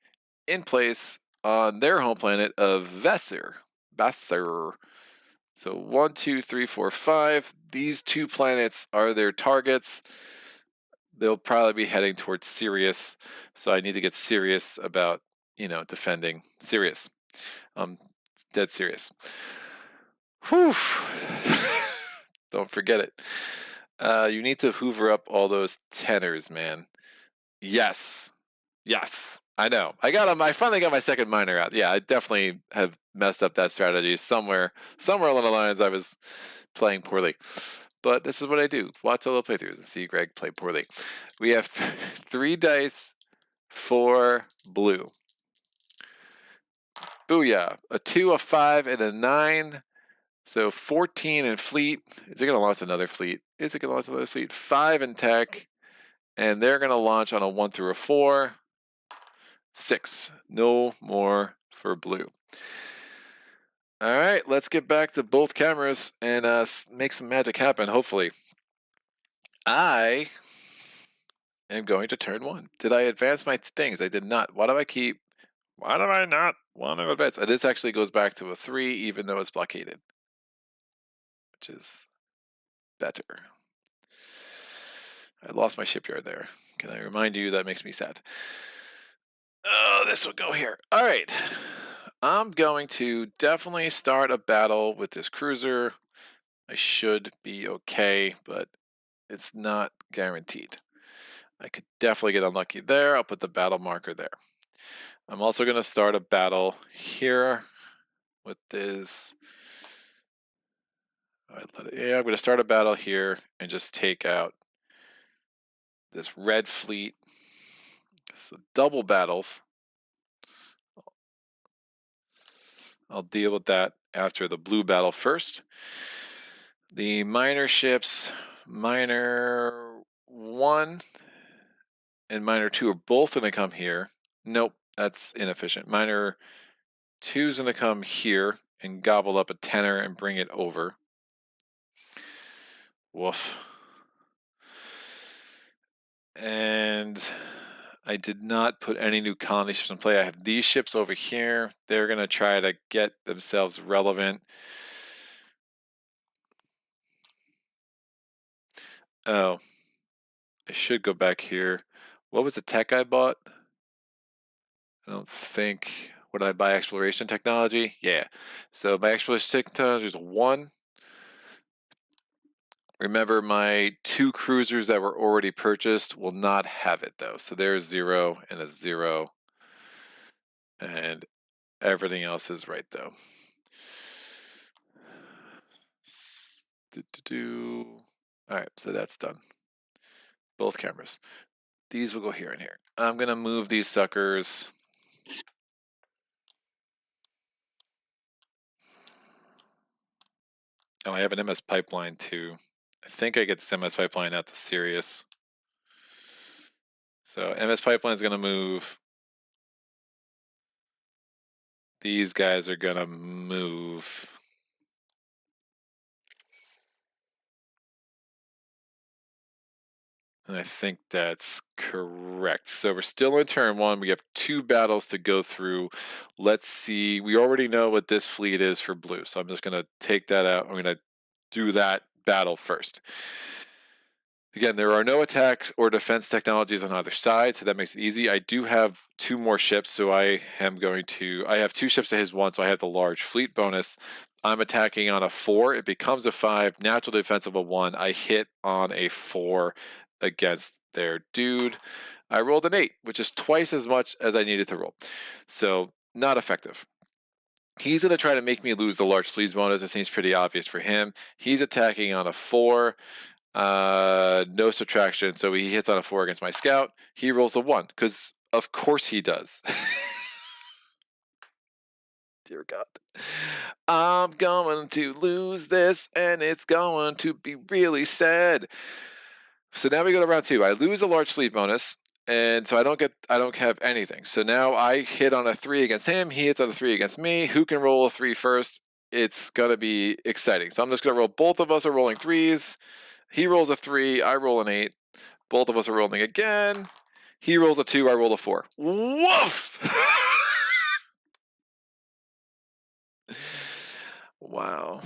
in place on their home planet of Vassar. So 1, 2, 3, 4, 5. These 2 planets are their targets. They'll probably be heading towards Sirius, so I need to get serious about, defending Sirius. Dead serious. Whew. Don't forget it. You need to hoover up all those tenors, man. Yes. Yes. I know. I finally got my second minor out. Yeah, I definitely have messed up that strategy somewhere along the lines I was playing poorly. But this is what I do. Watch all the playthroughs and see Greg play poorly. We have 3 dice for blue. Booyah. A 2, a 5, and a 9. So 14 in fleet. Is it going to launch another fleet? 5 in tech. And they're going to launch on a 1 through a 4. 6. No more for blue. All right, let's get back to both cameras and make some magic happen, hopefully. I am going to turn 1. Did I advance my things? I did not. Why do I not want to advance? This actually goes back to a 3, even though it's blockaded, which is better. I lost my shipyard there. Can I remind you? That makes me sad. Oh, this will go here. All right. I'm going to definitely start a battle with this cruiser. I should be okay, but it's not guaranteed. I could definitely get unlucky there. I'll put the battle marker there. I'm also going to start a battle here with this. I'm going to start a battle here and just take out this red fleet. So double battles. I'll deal with that after the blue battle first. The minor ships, minor 1 and minor 2 are both going to come here. Nope, that's inefficient. Minor 2 is going to come here and gobble up a tenor and bring it over. Woof. And I did not put any new colony ships in play. I have these ships over here. They're going to try to get themselves relevant. Oh, I should go back here. What was the tech I bought? I don't think. What did I buy? Exploration technology? Yeah. So my exploration technology is 1. Remember, my 2 cruisers that were already purchased will not have it, though. So there's 0 and a 0. And everything else is right, though. All right, so that's done. Both cameras. These will go here and here. I'm going to move these suckers. Oh, I have an MS pipeline, too. I think I get this MS pipeline out to Sirius. So MS pipeline is going to move. These guys are going to move. And I think that's correct. So we're still in turn 1. We have 2 battles to go through. Let's see. We already know what this fleet is for blue. So I'm just going to take that out. I'm going to do that battle first. Again, there are no attack or defense technologies on either side, so that makes it easy. I do have 2 more ships, so I have 2 ships to his 1, so I have the large fleet bonus. I'm attacking on a 4. It becomes a 5. Natural defense of a 1. I hit on a 4 against their dude. I rolled an 8, which is twice as much as I needed to roll. So, not effective. He's going to try to make me lose the large fleet bonus. It seems pretty obvious for him. He's attacking on a 4. No subtraction, so he hits on a 4 against my scout. He rolls a 1, because of course he does. Dear God. I'm going to lose this, and it's going to be really sad. So now we go to round 2. I lose a large fleet bonus, and so I don't have anything. So now I hit on a 3 against him. He hits on a 3 against me. Who can roll a 3 first? It's gonna be exciting. So I'm just gonna roll. Both of us are rolling 3s. He rolls a 3. I roll an 8. Both of us are rolling again. He rolls a 2. I roll a 4. Woof! Wow.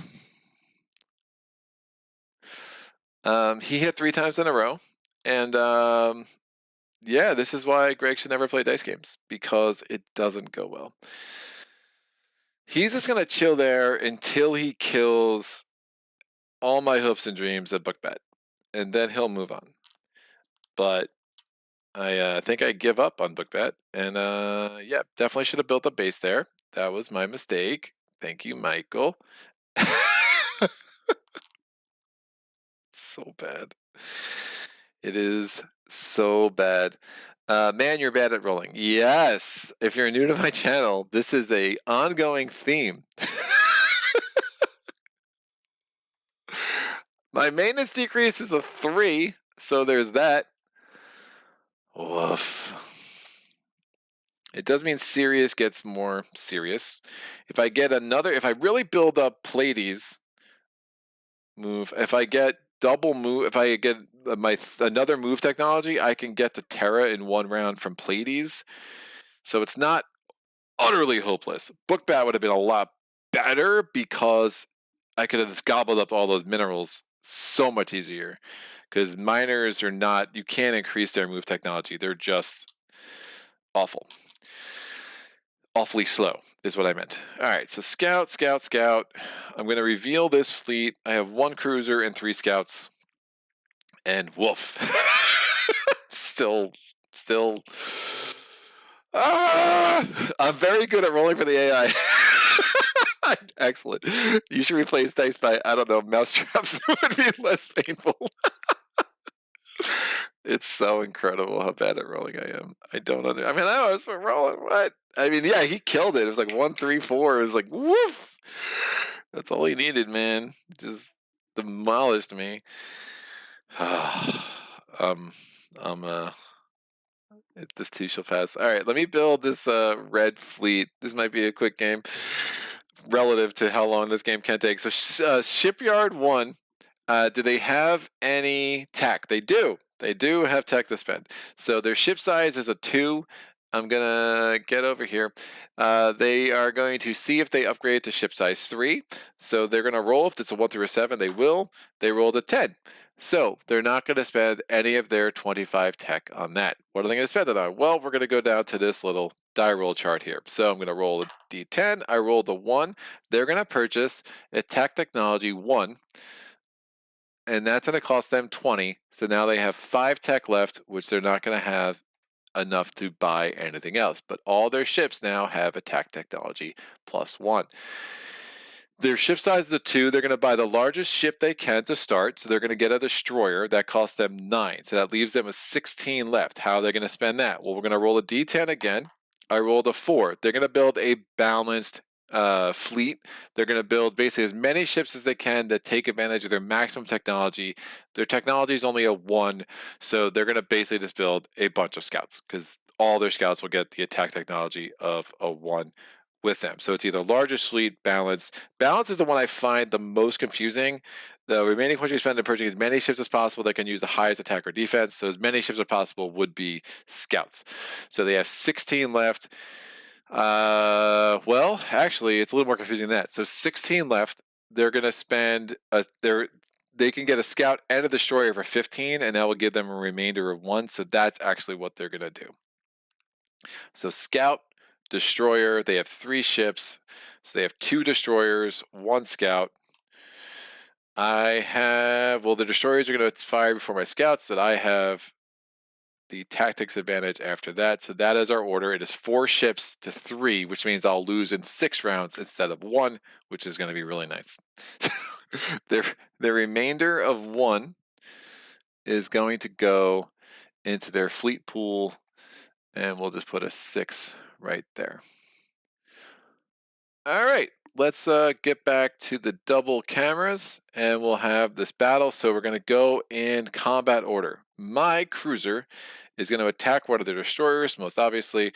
He hit 3 times in a row, and yeah, this is why Greg should never play dice games, because it doesn't go well. He's just gonna chill there until he kills all my hopes and dreams at book bet, and then he'll move on. But I think I give up on book bet, and yeah, definitely should have built a base there. That was my mistake. Thank you, Michael. So bad. It is so bad. Man, you're bad at rolling. Yes. If you're new to my channel, this is a ongoing theme. My maintenance decrease is a 3, so there's that. Woof. It does mean serious gets more serious. If I get another, if I really build up Pleiades move, if I get double move, if I get another move technology, I can get to Terra in 1 round from Pleiades. So it's not utterly hopeless. Book bat would have been a lot better because I could have just gobbled up all those minerals so much easier. Because miners are not, you can't increase their move technology. They're just awful. Awfully slow is what I meant. All right, so scout, scout, scout. I'm going to reveal this fleet. I have 1 cruiser and 3 scouts. And woof. still. I'm very good at rolling for the AI. Excellent. You should replace dice by, I don't know, mousetraps. It would be less painful. It's so incredible how bad at rolling I am. I don't I mean, I was rolling. What? I mean, yeah, he killed it. It was like 1, 3, 4. It was like, woof. That's all he needed, man. Just demolished me. This too shall pass. All right, let me build this red fleet. This might be a quick game relative to how long this game can take. So Shipyard 1, do they have any tech? They do. They do have tech to spend. So their ship size is a 2. I'm gonna get over here. They are going to see if they upgrade to ship size 3. So they're gonna roll. If it's a 1 through a 7, they will. They rolled a 10. So they're not going to spend any of their 25 tech on that. What are they going to spend it on? Well, we're going to go down to this little die roll chart here. So I'm going to roll a D10. I rolled a 1. They're going to purchase a tech technology 1, and that's going to cost them 20. So now they have 5 tech left, which they're not going to have enough to buy anything else. But all their ships now have attack technology plus 1. Their ship size is a 2. They're going to buy the largest ship they can to start. So they're going to get a destroyer. That costs them 9. So that leaves them with 16 left. How are they going to spend that? Well, we're going to roll a D10 again. I rolled a 4. They're going to build a balanced fleet. They're going to build basically as many ships as they can that take advantage of their maximum technology. Their technology is only a 1. So they're going to basically just build a bunch of scouts because all their scouts will get the attack technology of a 1 with them. So it's either largest fleet, balanced. Balance is the one I find the most confusing. The remaining points you spend in purchasing as many ships as possible that can use the highest attack or defense. So as many ships as possible would be scouts. So they have 16 left. Well, actually, it's a little more confusing than that. So 16 left. They're going to spend they can get a scout and a destroyer for 15, and that will give them a remainder of 1. So that's actually what they're going to do. So scout, destroyer, they have 3 ships. So they have 2 destroyers, 1 scout. I have, well, the destroyers are going to fire before my scouts, but I have the tactics advantage after that. So that is our order. It is 4 ships to 3, which means I'll lose in 6 rounds instead of 1, which is going to be really nice. The remainder of 1 is going to go into their fleet pool, and we'll just put a 6 right there. All right, let's get back to the double cameras, and we'll have this battle. So we're going to go in combat order. My cruiser is going to attack one of the destroyers, most obviously.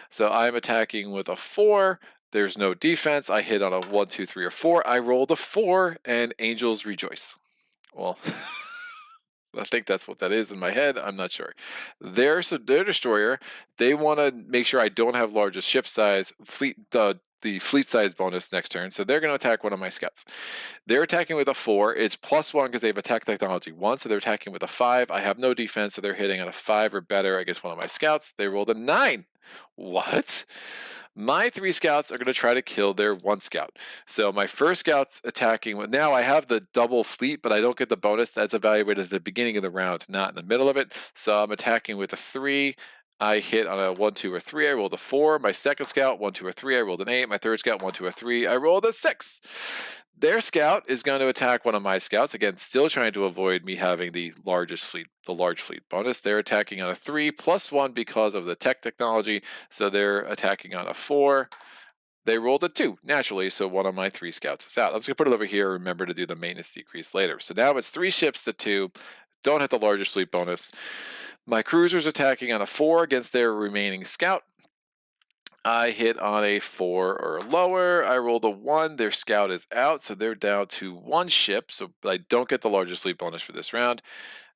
So I'm attacking with a 4. There's no defense. I hit on a 1, 2, 3, or 4. I rolled a 4, and angels rejoice. Well, I think that's what that is in my head. I'm not sure. Their destroyer, they want to make sure I don't have largest ship size, fleet the fleet size bonus next turn, so they're going to attack one of my scouts. They're attacking with a 4. It's +1 because they have attack technology 1, so they're attacking with a 5. I have no defense, so they're hitting on a 5 or better against one of my scouts. They rolled a 9. What? My 3 scouts are going to try to kill their 1 scout. So my first scout's attacking. Now I have the double fleet, but I don't get the bonus. That's evaluated at the beginning of the round, not in the middle of it. So I'm attacking with a 3. I hit on a 1, 2, or 3. I rolled a 4. My second scout, 1, 2, or 3. I rolled an 8. My third scout, 1, 2, or 3. I rolled a 6. Their scout is going to attack one of my scouts. Again, still trying to avoid me having the largest fleet, the large fleet bonus. They're attacking on a 3 +1 because of the tech technology. So they're attacking on a 4. They rolled a 2 naturally, so one of my 3 scouts is out. I'm just going to put it over here. Remember to do the maintenance decrease later. So now it's 3 ships to 2. Don't hit the largest fleet bonus. My cruiser's attacking on a 4 against their remaining scout. I hit on a 4 or lower. I rolled a 1. Their scout is out, so they're down to 1 ship. So I don't get the largest fleet bonus for this round.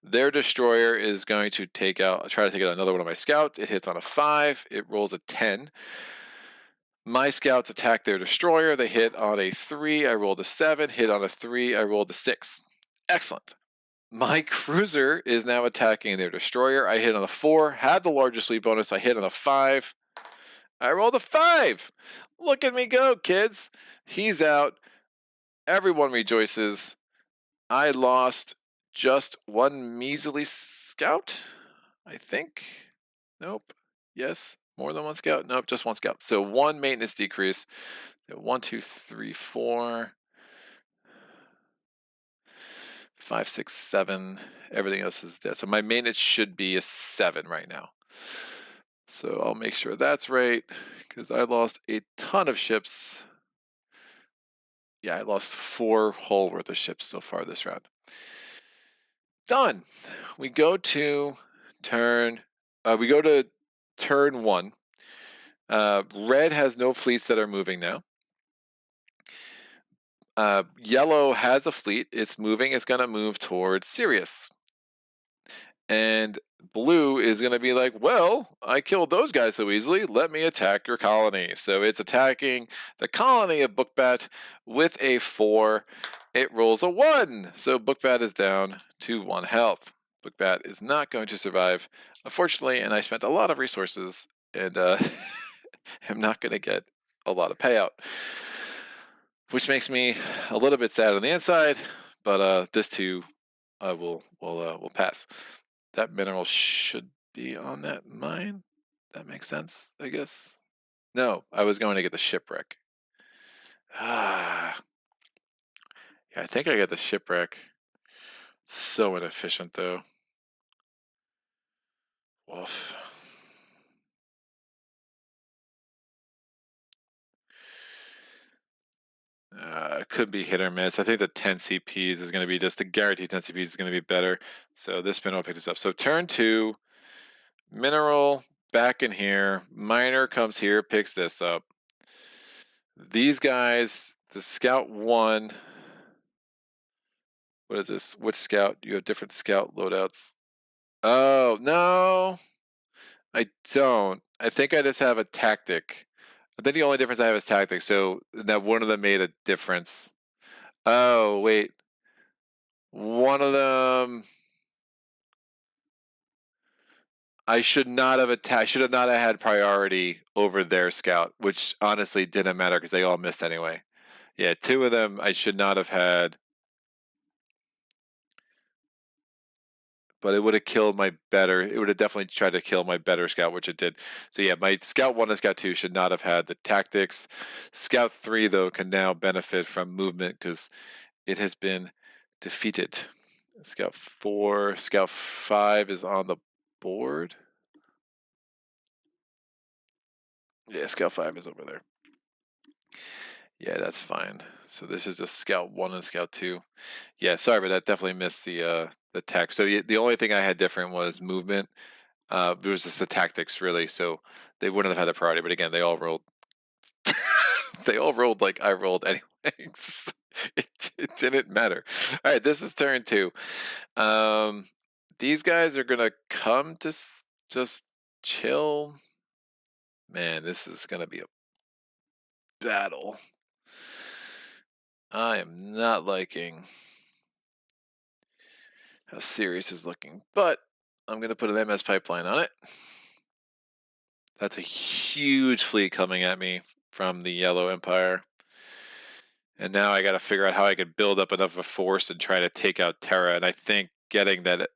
Their destroyer is going to try to take out another one of my scouts. It hits on a 5. It rolls a 10. My scouts attack their destroyer. They hit on a 3. I rolled a 7. Hit on a 3. I rolled a 6. Excellent. My cruiser is now attacking their destroyer. I hit on a 4. Had the largest fleet bonus. I hit on a 5. I rolled a 5. Look at me go, kids. He's out. Everyone rejoices. I lost just 1 measly scout, I think. Nope. Yes. More than 1 scout? Nope, just 1 scout. So 1 maintenance decrease. 1, 2, 3, 4, 5, 6, 7. Everything else is dead. So my maintenance should be a 7 right now. So I'll make sure that's right, because I lost a ton of ships. Yeah, I lost 4 hull worth of ships so far this round. Done. We go to turn. We go to turn 1. Red has no fleets that are moving now. Yellow has a fleet. It's moving. It's going to move towards Sirius. And blue is going to be like, well, I killed those guys so easily. Let me attack your colony. So it's attacking the colony of Bookbat with a 4. It rolls a 1. So Bookbat is down to 1 health. Bookbat is not going to survive, unfortunately, and I spent a lot of resources and am not going to get a lot of payout, which makes me a little bit sad on the inside, but this too will pass. That mineral should be on that mine. That makes sense, I guess. No, I was going to get the shipwreck. Ah, yeah, I think I got the shipwreck. So inefficient, though. Woof. It could be hit or miss. I think the 10 CPs is going to be just the guaranteed 10 CPs is going to be better. So this mineral picks this up. So turn 2, mineral back in here. Miner comes here, picks this up. These guys, the scout 1. What is this? Which scout? You have different scout loadouts. Oh, no, I don't. I think I just have a tactic. I think the only difference I have is tactic. So that one of them made a difference. Oh, wait. One of them. I should not have attacked. Should have not have had priority over their scout, which honestly didn't matter because they all missed anyway. Yeah, 2 of them I should not have had. But it would have killed my better. It would have definitely tried to kill my better scout, which it did. So yeah, my scout 1 and scout 2 should not have had the tactics. Scout 3 though can now benefit from movement because it has been defeated. Scout 4, scout 5 is on the board. Yeah, scout 5 is over there. Yeah, that's fine. So this is just scout 1 and scout 2. Yeah, sorry, but that definitely missed the tech. So the only thing I had different was movement. It was just the tactics really, so they wouldn't have had the priority. But again, they all rolled. They all rolled like I rolled anyways. It didn't matter. All right, this is turn 2. These guys are gonna come to just chill. Man, this is gonna be a battle. I am not liking how Sirius is looking, but I'm going to put an MS pipeline on it. That's a huge fleet coming at me from the Yellow Empire. And now I got to figure out how I could build up enough of a force and try to take out Terra. And I think getting that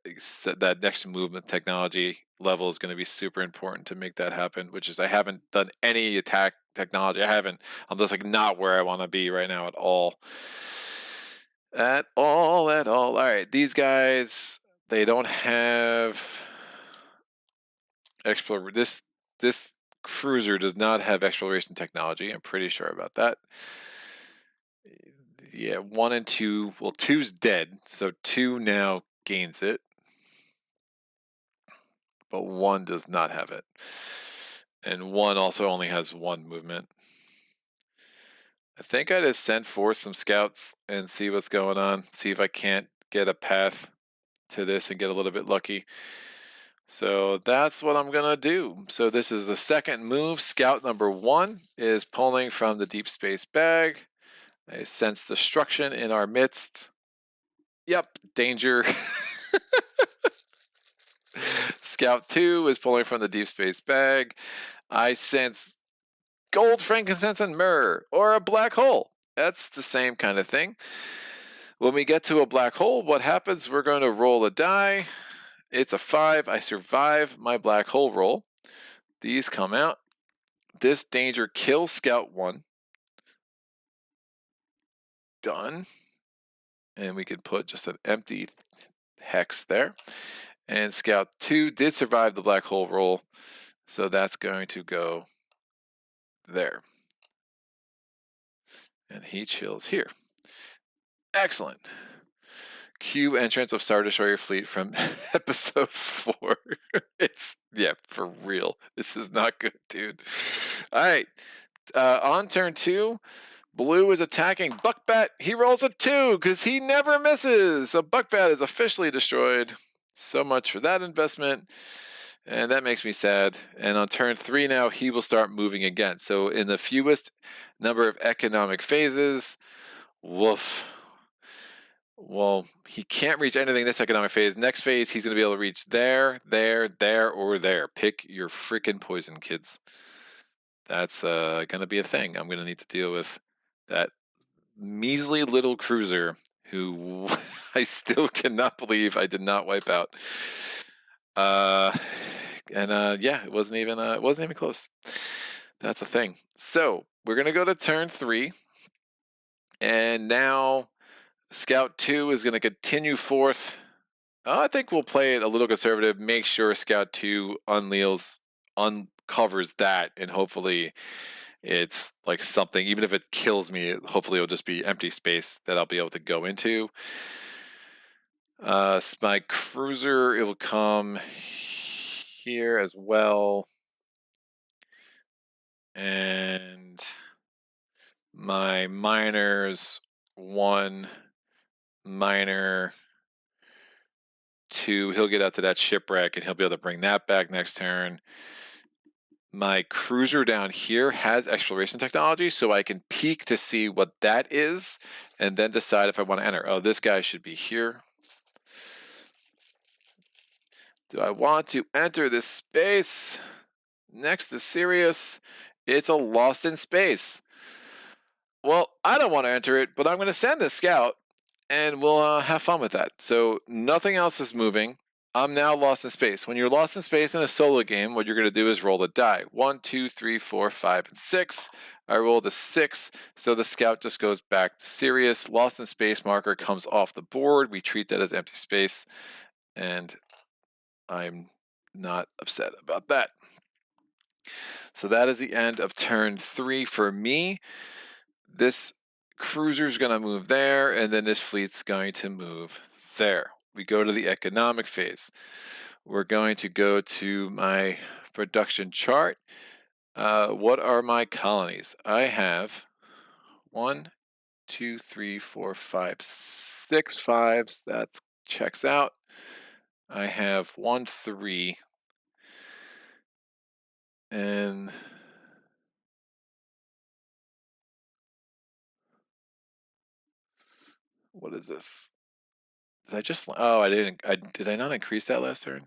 next movement technology level is going to be super important to make that happen. Which is I haven't done any attack technology. I'm just like not where I want to be right now at all. At all. All right, these guys, they don't have explore. This cruiser does not have exploration technology. I'm pretty sure about that. Yeah, 1 and 2. Well, 2's dead, so 2 now gains it. But 1 does not have it. And 1 also only has 1 movement. I think I just sent forth some scouts and see what's going on. See if I can't get a path to this and get a little bit lucky. So that's what I'm going to do. So this is the second move. Scout number 1 is pulling from the deep space bag. I sense destruction in our midst. Yep, danger. Scout 2 is pulling from the deep space bag. I sense gold, frankincense, and myrrh, or a black hole. That's the same kind of thing. When we get to a black hole, what happens? We're going to roll a die. It's a 5. I survive my black hole roll. These come out. This danger kills Scout 1. Done. And we could put just an empty hex there. And Scout 2 did survive the black hole roll. So that's going to go there. And he chills here. Excellent. Cue entrance of Star Destroyer fleet from episode 4. Yeah, for real. This is not good, dude. All right. On turn 2, Blue is attacking Buckbat. He rolls a 2 because he never misses. So Buckbat is officially destroyed. So much for that investment. And that makes me sad. And on turn 3 now, he will start moving again. So in the fewest number of economic phases, woof. Well, he can't reach anything this economic phase. Next phase, he's going to be able to reach there, or there. Pick your freaking poison, kids. That's going to be a thing. I'm going to need to deal with that measly little cruiser who I still cannot believe I did not wipe out. Yeah, it wasn't even close. That's a thing. So we're going to go to turn 3. And now Scout 2 is going to continue forth. I think we'll play it a little conservative. Make sure Scout 2 uncovers that, and hopefully it's like something, even if it kills me, hopefully it'll just be empty space that I'll be able to go into. My cruiser, it will come here as well. And my miners, 1 miner, 2, he'll get out to that shipwreck and he'll be able to bring that back next turn. My cruiser down here has exploration technology, so I can peek to see what that is and then decide if I want to enter. Oh, this guy should be here. Do I want to enter this space next to Sirius? It's a Lost in Space. Well, I don't want to enter it, but I'm going to send this scout and we'll have fun with that. So nothing else is moving. I'm now lost in space. When you're lost in space in a solo game, what you're going to do is roll a die. 1, 2, 3, 4, 5, and 6. I rolled a 6, so the scout just goes back to Sirius. Lost in space marker comes off the board. We treat that as empty space, and I'm not upset about that. So that is the end of turn 3 for me. This cruiser's going to move there, and then this fleet's going to move there. We go to the economic phase. We're going to go to my production chart. What are my colonies? I have 1, 2, 3, 4, 5, 6 5s. That checks out. I have 1, 3, and What is this? Did I just? Oh, I didn't. Did I not increase that last turn?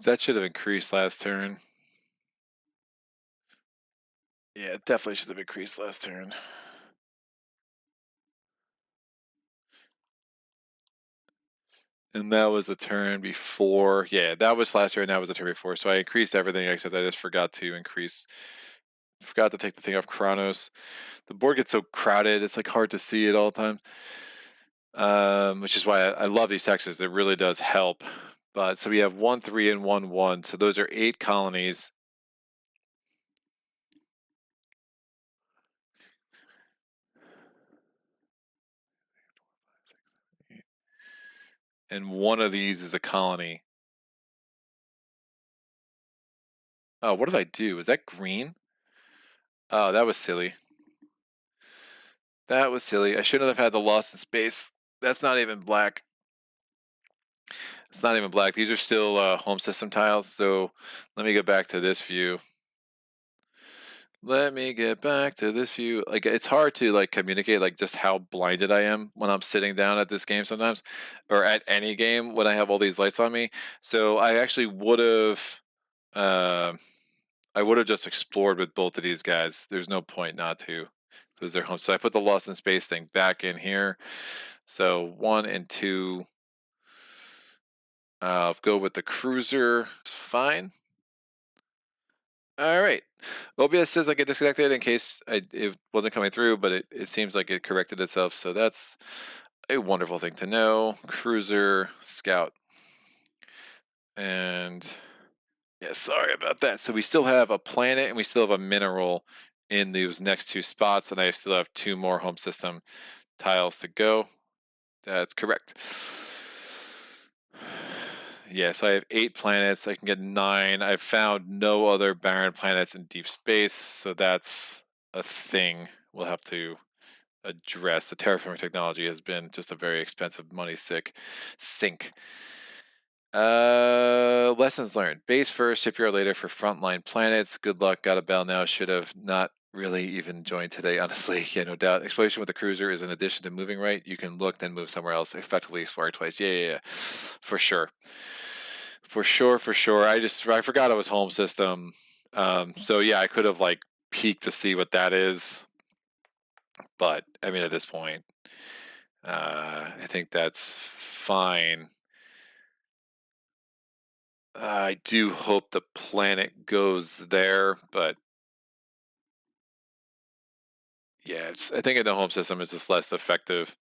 That should have increased last turn. Yeah, it definitely should have increased last turn. And that was the turn before. Yeah, that was last turn. That was the turn before. So I increased everything except I just forgot to increase. Forgot to take the thing off Chronos. The board gets so crowded; it's like hard to see it all the time. Which is why I love these texts. It really does help. But so we have 1, 3, and 1, 1. So those are 8 colonies. And one of these is a colony. Oh, what did I do? Is that green? Oh, that was silly. That was silly. I shouldn't have had the lost in space. That's not even black. It's not even black. These are still home system tiles. So let me go back to this view. Let me get back to this view. Like it's hard to like communicate like just how blinded I am when I'm sitting down at this game sometimes, or at any game when I have all these lights on me. So I actually would have, uh, I would have just explored with both of these guys. There's no point not to, because they're home. So I put the Lost in Space thing back in here. So 1 and 2. I'll go with the cruiser. It's fine. All right. OBS says I get disconnected in case it wasn't coming through, but it seems like it corrected itself. So that's a wonderful thing to know. Cruiser, scout. And yeah, sorry about that. So we still have a planet and we still have a mineral in those next 2 spots. And I still have 2 more home system tiles to go. That's correct. Yeah, so I have 8 planets. I can get 9. I've found no other barren planets in deep space, so that's a thing we'll have to address. The terraforming technology has been just a very expensive money sink. Lessons learned. Base first, shipyard later for frontline planets. Good luck. Got a bell now. Should have not really even joined today, honestly. Yeah, no doubt. Exploration with the cruiser is in addition to moving right. You can look, then move somewhere else. Effectively exploring twice. Yeah. For sure. For sure. I forgot it was home system. So yeah, I could have like peeked to see what that is. But I mean, at this point, I think that's fine. I do hope the planet goes there, but yeah, I think in the home system it's just less effective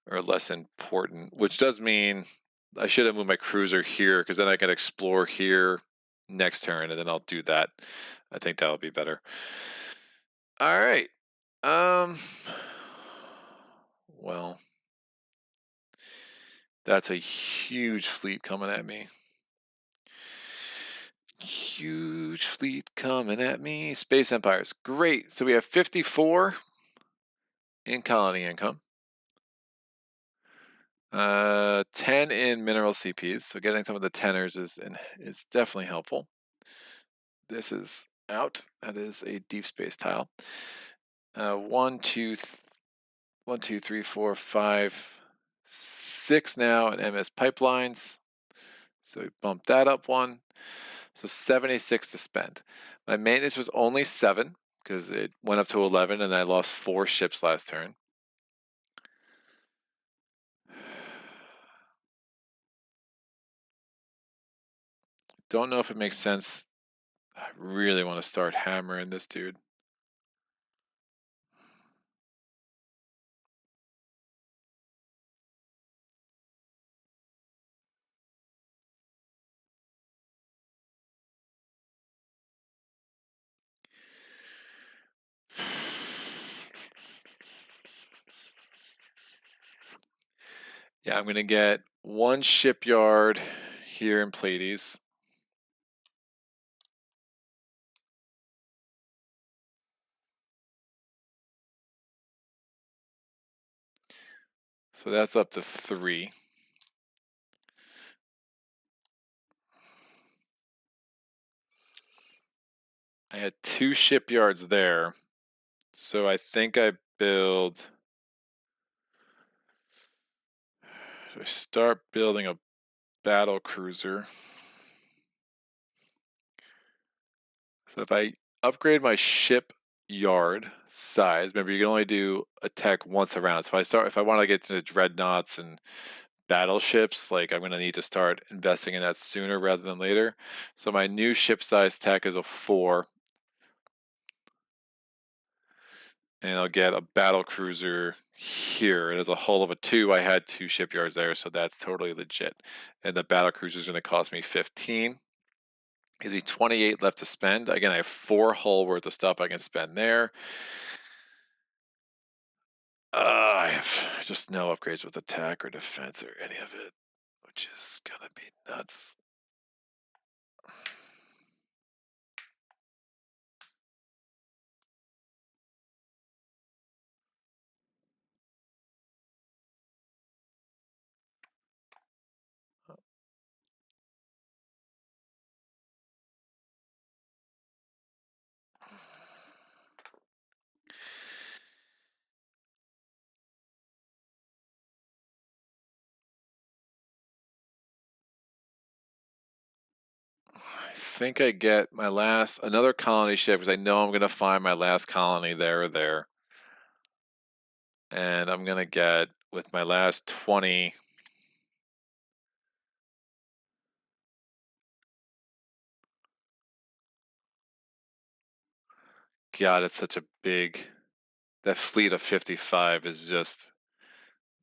or less important, which does mean I should have moved my cruiser here because then I can explore here next turn, and then I'll do that. I think that'll be better. All right. Um. Well, that's a huge fleet coming at me. Huge fleet coming at me. Space Empires. Great. So we have 54 in colony income. 10 in mineral CPs. So getting some of the tenors is definitely helpful. This is out. That is a deep space tile. 1, 2, 1, 2, 3, 4, 5, 6 now in MS pipelines. So we bumped that up 1. So 76 to spend. My maintenance was only 7 because it went up to 11 and I lost 4 ships last turn. Don't know if it makes sense. I really want to start hammering this dude. Yeah, I'm going to get 1 shipyard here in Pleiades. So that's up to 3. I had 2 shipyards there. So I think I build. I start building a battle cruiser. So if I upgrade my ship yard size, remember you can only do attack once a round. So if I want to get to dreadnoughts and battleships, like I'm going to need to start investing in that sooner rather than later. So my new ship size tech is a 4. And I'll get a battle cruiser here. It is a hull of a 2. I had 2 shipyards there, so that's totally legit. And the battle cruiser is going to cost me 15. Gives me 28 left to spend. Again, I have 4 hull worth of stuff I can spend there. I have just no upgrades with attack or defense or any of it, which is going to be nuts. I think I get another colony ship because I know I'm going to find my last colony there or there. And I'm going to get, with my last 20, God, it's such a big, that fleet of 55 is just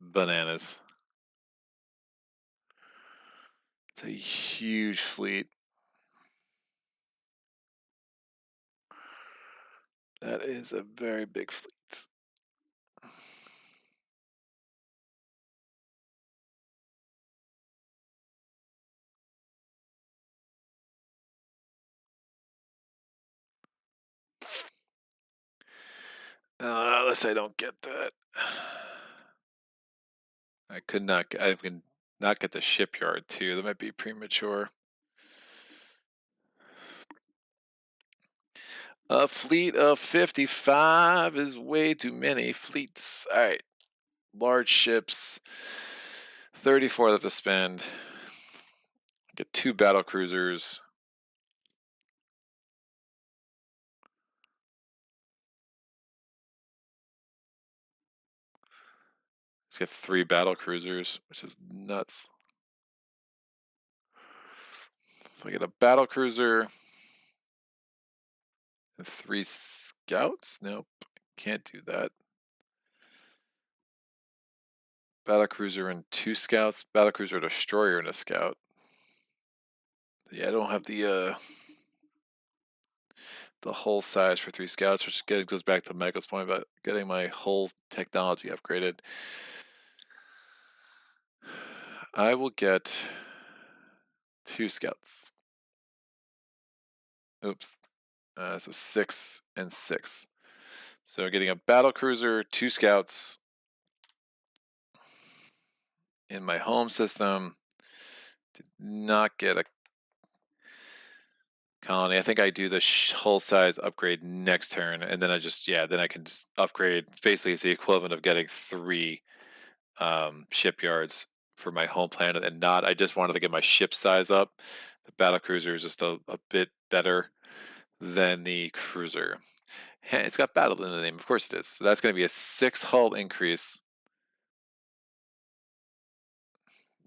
bananas. It's a huge fleet. That is a very big fleet. Unless I don't get that. I can not get the shipyard too. That might be premature. A fleet of 55 is way too many fleets. All right. Large ships. 34 left to spend. Get 2 battle cruisers. Let's get 3 battle cruisers, which is nuts. So I get a battle cruiser and 3 scouts. Nope, can't do that. Battle cruiser and 2 scouts. Battle cruiser, destroyer, and a scout. Yeah, I don't have the whole size for 3 scouts, which goes back to Michael's point about getting my whole technology upgraded. I will get 2 scouts. Oops. So 6 and 6. So getting a battle cruiser, 2 scouts in my home system. Did not get a colony. I think I do the hull size upgrade next turn, and then then I can just upgrade. Basically, it's the equivalent of getting 3 shipyards for my home planet, and not. I just wanted to get my ship size up. The battle cruiser is just a bit better than the cruiser. It's got battle in the name, of course it is. So that's going to be a 6 hull increase.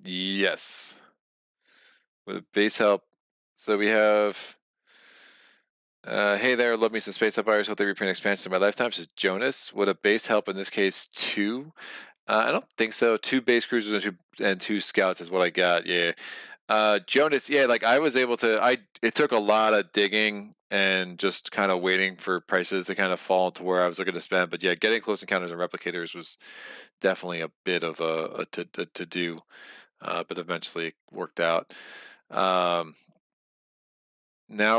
Yes, with base help. So we have. Hey there, love me some space empires. Hope they reprint expansions in my lifetime. Says Jonas. Would a base help in this case 2? I don't think so. 2 base cruisers and 2 scouts is what I got. Yeah. Jonas, yeah, like I was able to. It took a lot of digging and just kind of waiting for prices to kind of fall to where I was looking to spend. But yeah, getting close encounters and replicators was definitely a bit of a to do, but eventually it worked out. Now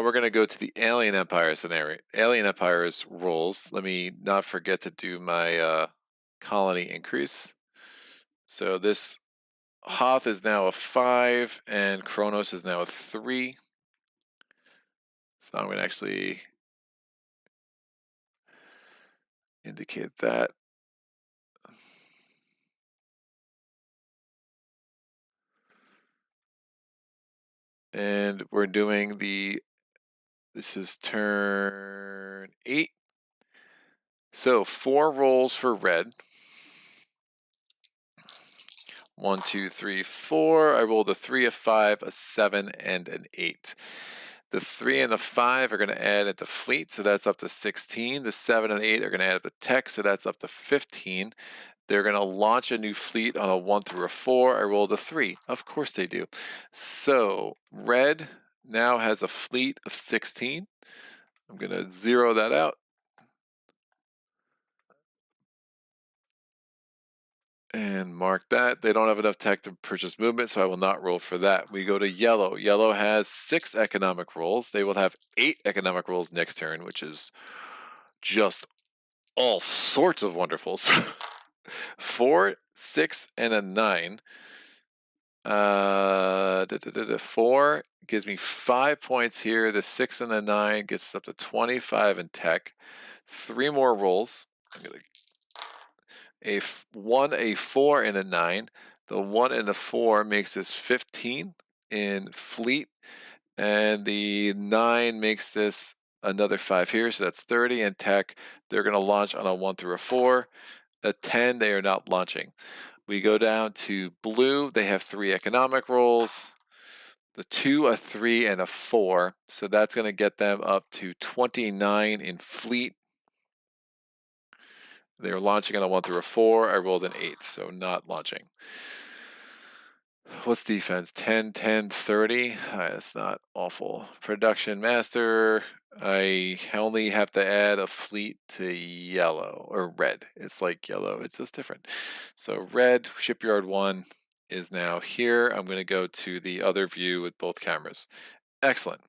we're going to go to the Alien Empire scenario. Alien Empire's rules. Let me not forget to do my colony increase. So this Hoth is now a 5, and Kronos is now a 3. So I'm going to actually indicate that. And we're doing this is turn 8. So 4 rolls for red. 1, 2, 3, 4. I rolled a 3, a 5, a 7, and an 8. The 3 and the 5 are going to add at the fleet, so that's up to 16. The 7 and the 8 are going to add at the tech, so that's up to 15. They're going to launch a new fleet on a 1 through a 4. I rolled a 3. Of course they do. So red now has a fleet of 16. I'm going to zero that out. And mark that. They don't have enough tech to purchase movement, so I will not roll for that. We go to yellow. Yellow has 6 economic rolls. They will have 8 economic rolls next turn, which is just all sorts of wonderfuls. 4, 6, and a 9. 4 gives me 5 points here. The 6 and the 9 gets us up to 25 in tech. 3 more rolls. I'm gonna a 1, a 4, and a 9. The 1 and the 4 makes this 15 in fleet, and the 9 makes this another 5 here, so that's 30 in tech. They're going to launch on a 1 through a 4. A 10, they are not launching. We go down to blue. They have 3 economic rolls. The 2, a 3, and a 4. So that's going to get them up to 29 in fleet. They were launching on a 1 through a 4. I rolled an 8, so not launching. What's defense? 10, 10, 30. That's not awful. Production master. I only have to add a fleet to yellow or red. It's like yellow. It's just different. So red, shipyard 1 is now here. I'm going to go to the other view with both cameras. Excellent.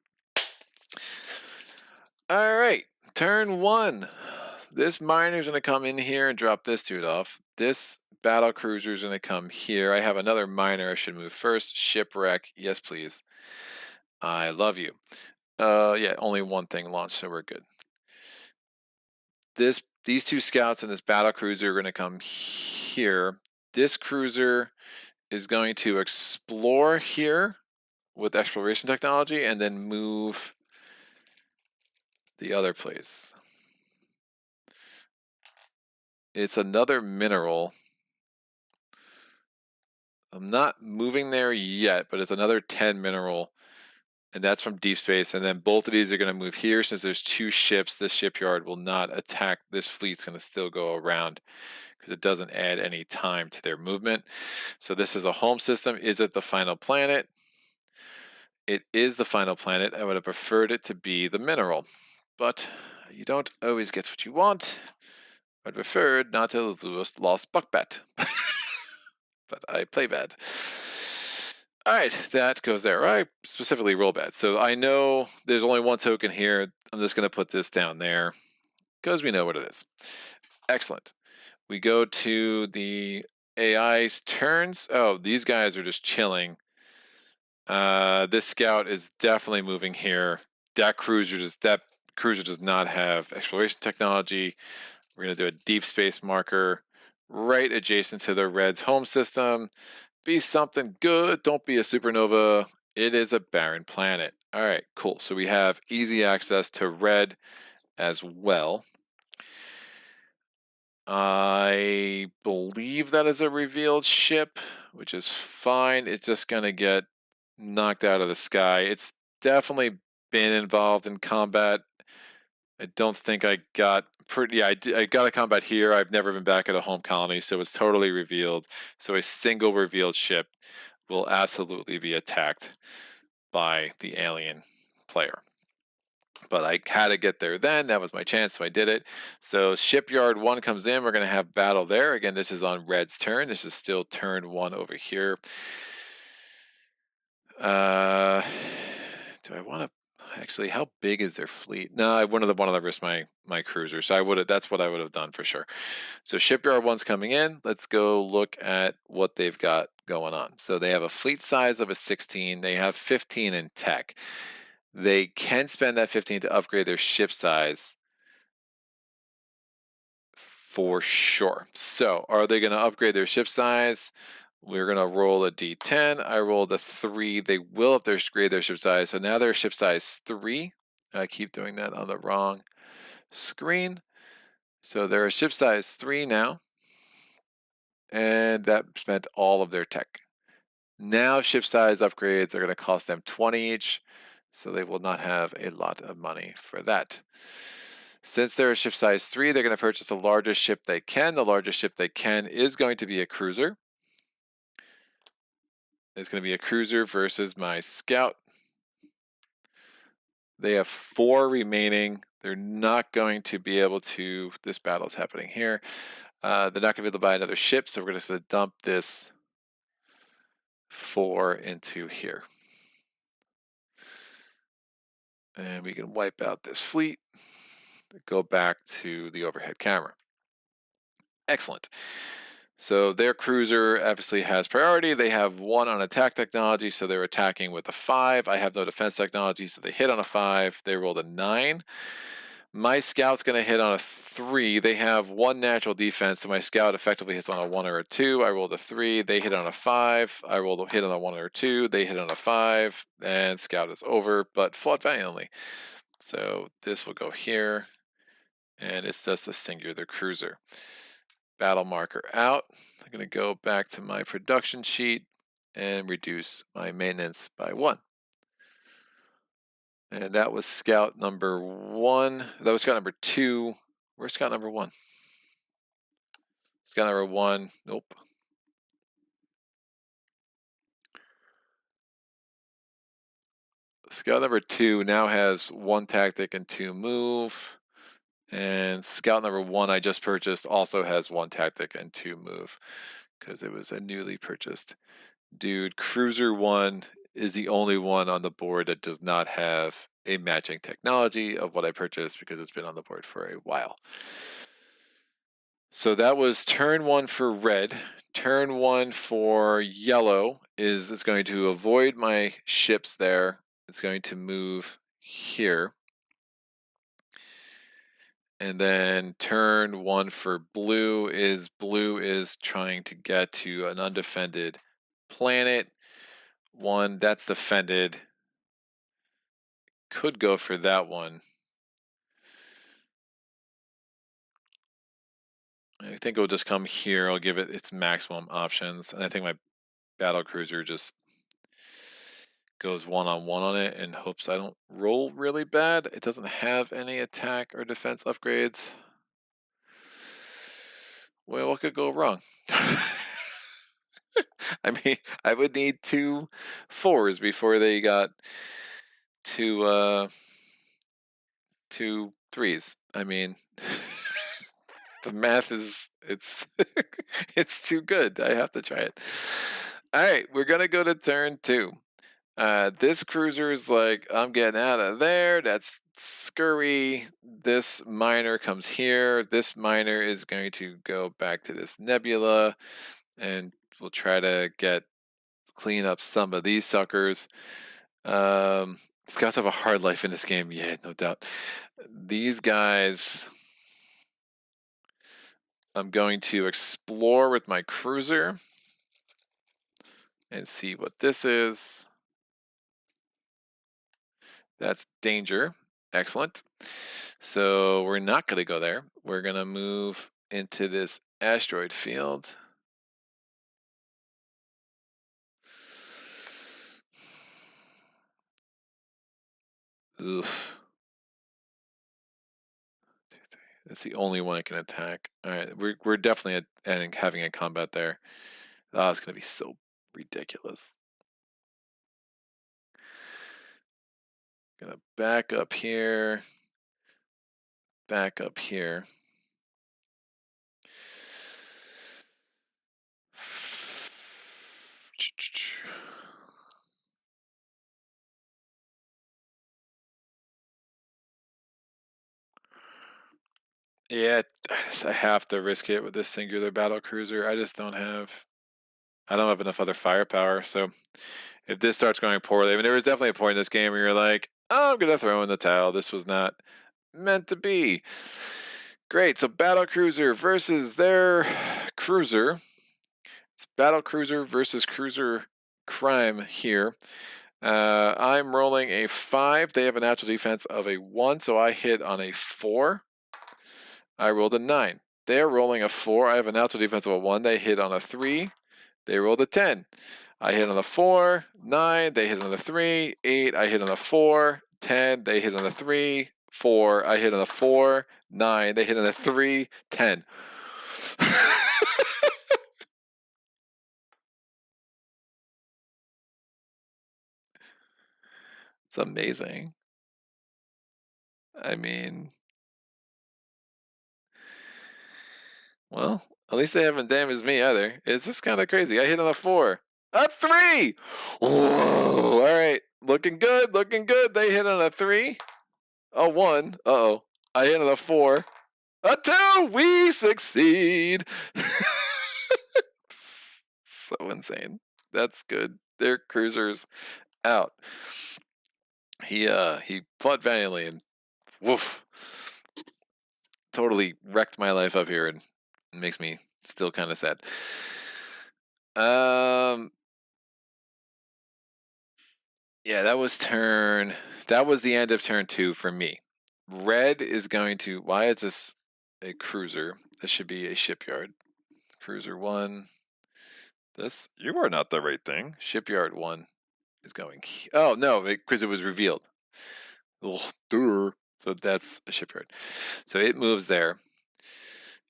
All right, turn 1. This miner's going to come in here and drop this dude off. This battle cruiser is going to come here. I have another miner I should move first. Shipwreck. Yes, please. I love you. Yeah, only one thing launched, so we're good. These 2 scouts and this battle cruiser are going to come here. This cruiser is going to explore here with exploration technology and then move the other place. It's another mineral. I'm not moving there yet, but it's another 10 mineral, and that's from deep space. And then both of these are going to move here. Since there's 2 ships, this shipyard will not attack. This fleet's going to still go around because it doesn't add any time to their movement. So this is a home system. Is it the final planet? It is the final planet. I would have preferred it to be the mineral, but you don't always get what you want. I'd preferred not to lose lost buckbat. But I play bad. All right, that goes there. I specifically roll bad. So I know there's only 1 token here. I'm just going to put this down there because we know what it is. Excellent. We go to the AI's turns. Oh, these guys are just chilling. This scout is definitely moving here. That cruiser does not have exploration technology. We're going to do a deep space marker right adjacent to the red's home system. Be something good. Don't be a supernova. It is a barren planet. All right, cool. So we have easy access to red as well. I believe that is a revealed ship, which is fine. It's just going to get knocked out of the sky. It's definitely been involved in combat. I don't think I got I got a combat here. I've never been back at a home colony, so it's totally revealed. So a single revealed ship will absolutely be attacked by the alien player. But I had to get there then. That was my chance, so I did it. So shipyard 1 comes in. We're going to have battle there. Again, this is on red's turn. This is still turn 1 over here. Do I want to... Actually, how big is their fleet? No, I wouldn't have risked my cruiser, so I would have. That's what I would have done for sure. So shipyard one's coming in. Let's go look at what they've got going on. So they have a fleet size of a 16. They have 15 in tech. They can spend that 15 to upgrade their ship size for sure. So are they going to upgrade their ship size? We're going to roll a d10. I rolled a 3. They will upgrade their ship size. So now they're ship size 3. I keep doing that on the wrong screen. So they're a ship size 3 now. And that spent all of their tech. Now ship size upgrades are going to cost them 20 each. So they will not have a lot of money for that. Since they're a ship size 3, they're going to purchase the largest ship they can. The largest ship they can is going to be a cruiser. It's going to be a cruiser versus my scout. They have 4 remaining. They're not going to be able to. This battle is happening here. They're not going to be able to buy another ship, so we're going to dump this 4 into here. And we can wipe out this fleet. Go back to the overhead camera. Excellent. So their cruiser obviously has priority. They have 1 on attack technology, so they're attacking with a 5. I have no defense technology, so they hit on a 5. They rolled a 9. My scout's going to hit on a 3. They have 1 natural defense, so my scout effectively hits on a 1 or a 2. I rolled a 3. They hit on a 5. I rolled a hit on a 1 or a 2. They hit on a 5, and scout is over, but fought valiantly. So this will go here, and it's just a singular cruiser. Battle marker out. I'm going to go back to my production sheet and reduce my maintenance by 1. And that was scout number 1. That was scout number 2. Where's scout number 1? Scout number 1. Nope. Scout number 2 now has 1 tactic and 2 move. And scout number 1 I just purchased also has 1 tactic and 2 move because it was a newly purchased. Dude, cruiser 1 is the only one on the board that does not have a matching technology of what I purchased because it's been on the board for a while. So that was turn 1 for red. Turn 1 for yellow is it's going to avoid my ships there. It's going to move here. And then turn 1 for blue is trying to get to an undefended planet. 1 that's defended. Could go for that one. I think it'll just come here. I'll give it its maximum options. And I think my battle cruiser just goes one-on-one on it and hopes I don't roll really bad. It doesn't have any attack or defense upgrades. Well, what could go wrong? I mean, I would need 2 4s before they got 2 3s. I mean, the math is it's it's too good. I have to try it. All right, we're gonna go to turn 2. This cruiser is like, I'm getting out of there. That's scurry. This miner comes here. This miner is going to go back to this nebula, and we'll try to clean up some of these suckers. Scouts have a hard life in this game, yeah, no doubt. These guys, I'm going to explore with my cruiser and see what this is. That's danger. Excellent. So we're not going to go there. We're going to move into this asteroid field. Oof. That's the only one I can attack. All right, we're definitely having a combat there. Oh, it's going to be so ridiculous. Gonna back up here. Back up here. Yeah, I have to risk it with this singular battle cruiser. I don't have enough other firepower. So if this starts going poorly, I mean, there was definitely a point in this game where you're like, oh, I'm gonna throw in the towel. This was not meant to be. Great. So battle cruiser versus their cruiser. It's battle cruiser versus cruiser crime here. I'm rolling a 5. They have a natural defense of a 1, so I hit on a 4. I rolled a 9. They're rolling a 4. I have a natural defense of a 1. They hit on a 3. They rolled a 10. I hit on a 4. 9. They hit on a 3. 8. I hit on a 4. 10. They hit on a 3. 4. I hit on a 4. 9. They hit on a 3. 10. It's amazing. I mean, well, at least they haven't damaged me either. It's just kind of crazy. I hit on a 4. A 3! Whoa! All right. Looking good. Looking good. They hit on a 3. A 1. Uh-oh. I hit on a 4. A 2! We succeed! So insane. That's good. Their cruiser's out. He fought valiantly and woof. Totally wrecked my life up here and makes me still kind of sad. Yeah, that was the end of turn 2 for me. Red is going to, why is this a cruiser? This should be a shipyard. Cruiser 1. You are not the right thing. Shipyard 1 is going, oh no, because it was revealed. So that's a shipyard. So it moves there.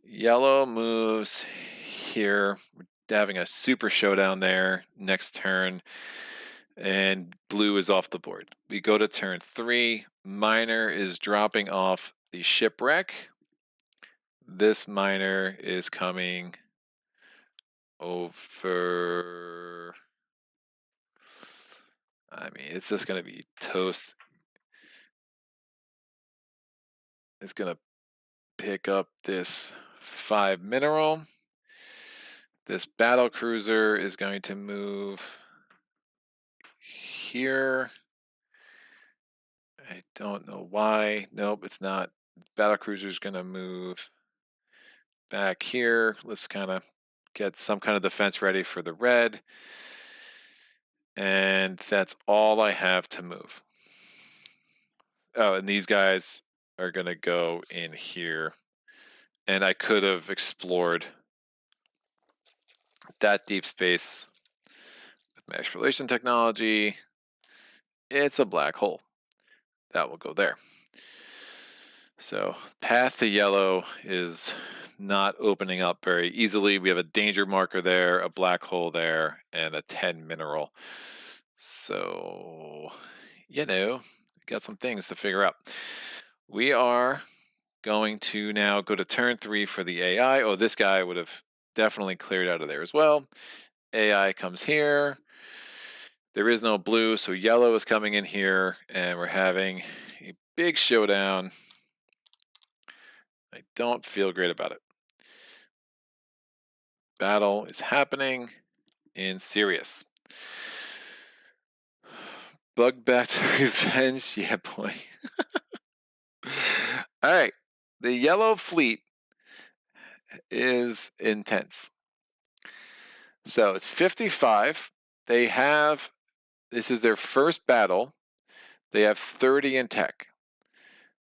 Yellow moves here. We're having a super showdown there next turn. And blue is off the board. We go to turn 3. Miner is dropping off the shipwreck. This miner is coming over. I mean, it's just going to be toast. It's going to pick up this 5 mineral. This battle cruiser is going to move here. I don't know why. Nope, it's not. Battle cruiser is going to move back here. Let's kind of get some kind of defense ready for the red. And that's all I have to move. Oh, and these guys are going to go in here. And I could have explored that deep space with my exploration technology. It's a black hole. That will go there. So path to yellow is not opening up very easily. We have a danger marker there, a black hole there, and a 10 mineral. So, we got some things to figure out. We are going to now go to turn 3 for the AI. Oh, this guy would have definitely cleared out of there as well. AI comes here. There is no blue, so yellow is coming in here, and we're having a big showdown. I don't feel great about it. Battle is happening in Sirius. Bug back to revenge. Yeah, boy. All right. The yellow fleet is intense. So it's 55. This is their first battle. They have 30 in tech.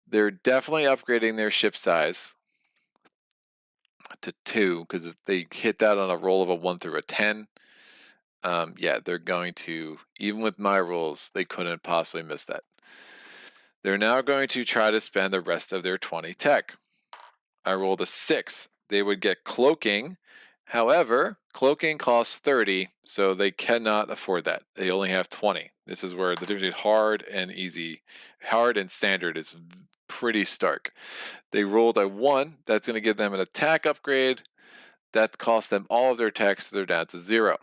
They're definitely upgrading their ship size to 2 because if they hit that on a roll of a 1 through a 10, yeah, they're going to, even with my rolls, they couldn't possibly miss that. They're now going to try to spend the rest of their 20 tech. I rolled a 6. They would get cloaking. However, cloaking costs 30, so they cannot afford that. They only have 20. This is where the difference between hard and easy, hard and standard is pretty stark. They rolled a 1. That's going to give them an attack upgrade. That costs them all of their tech, so they're down to 0.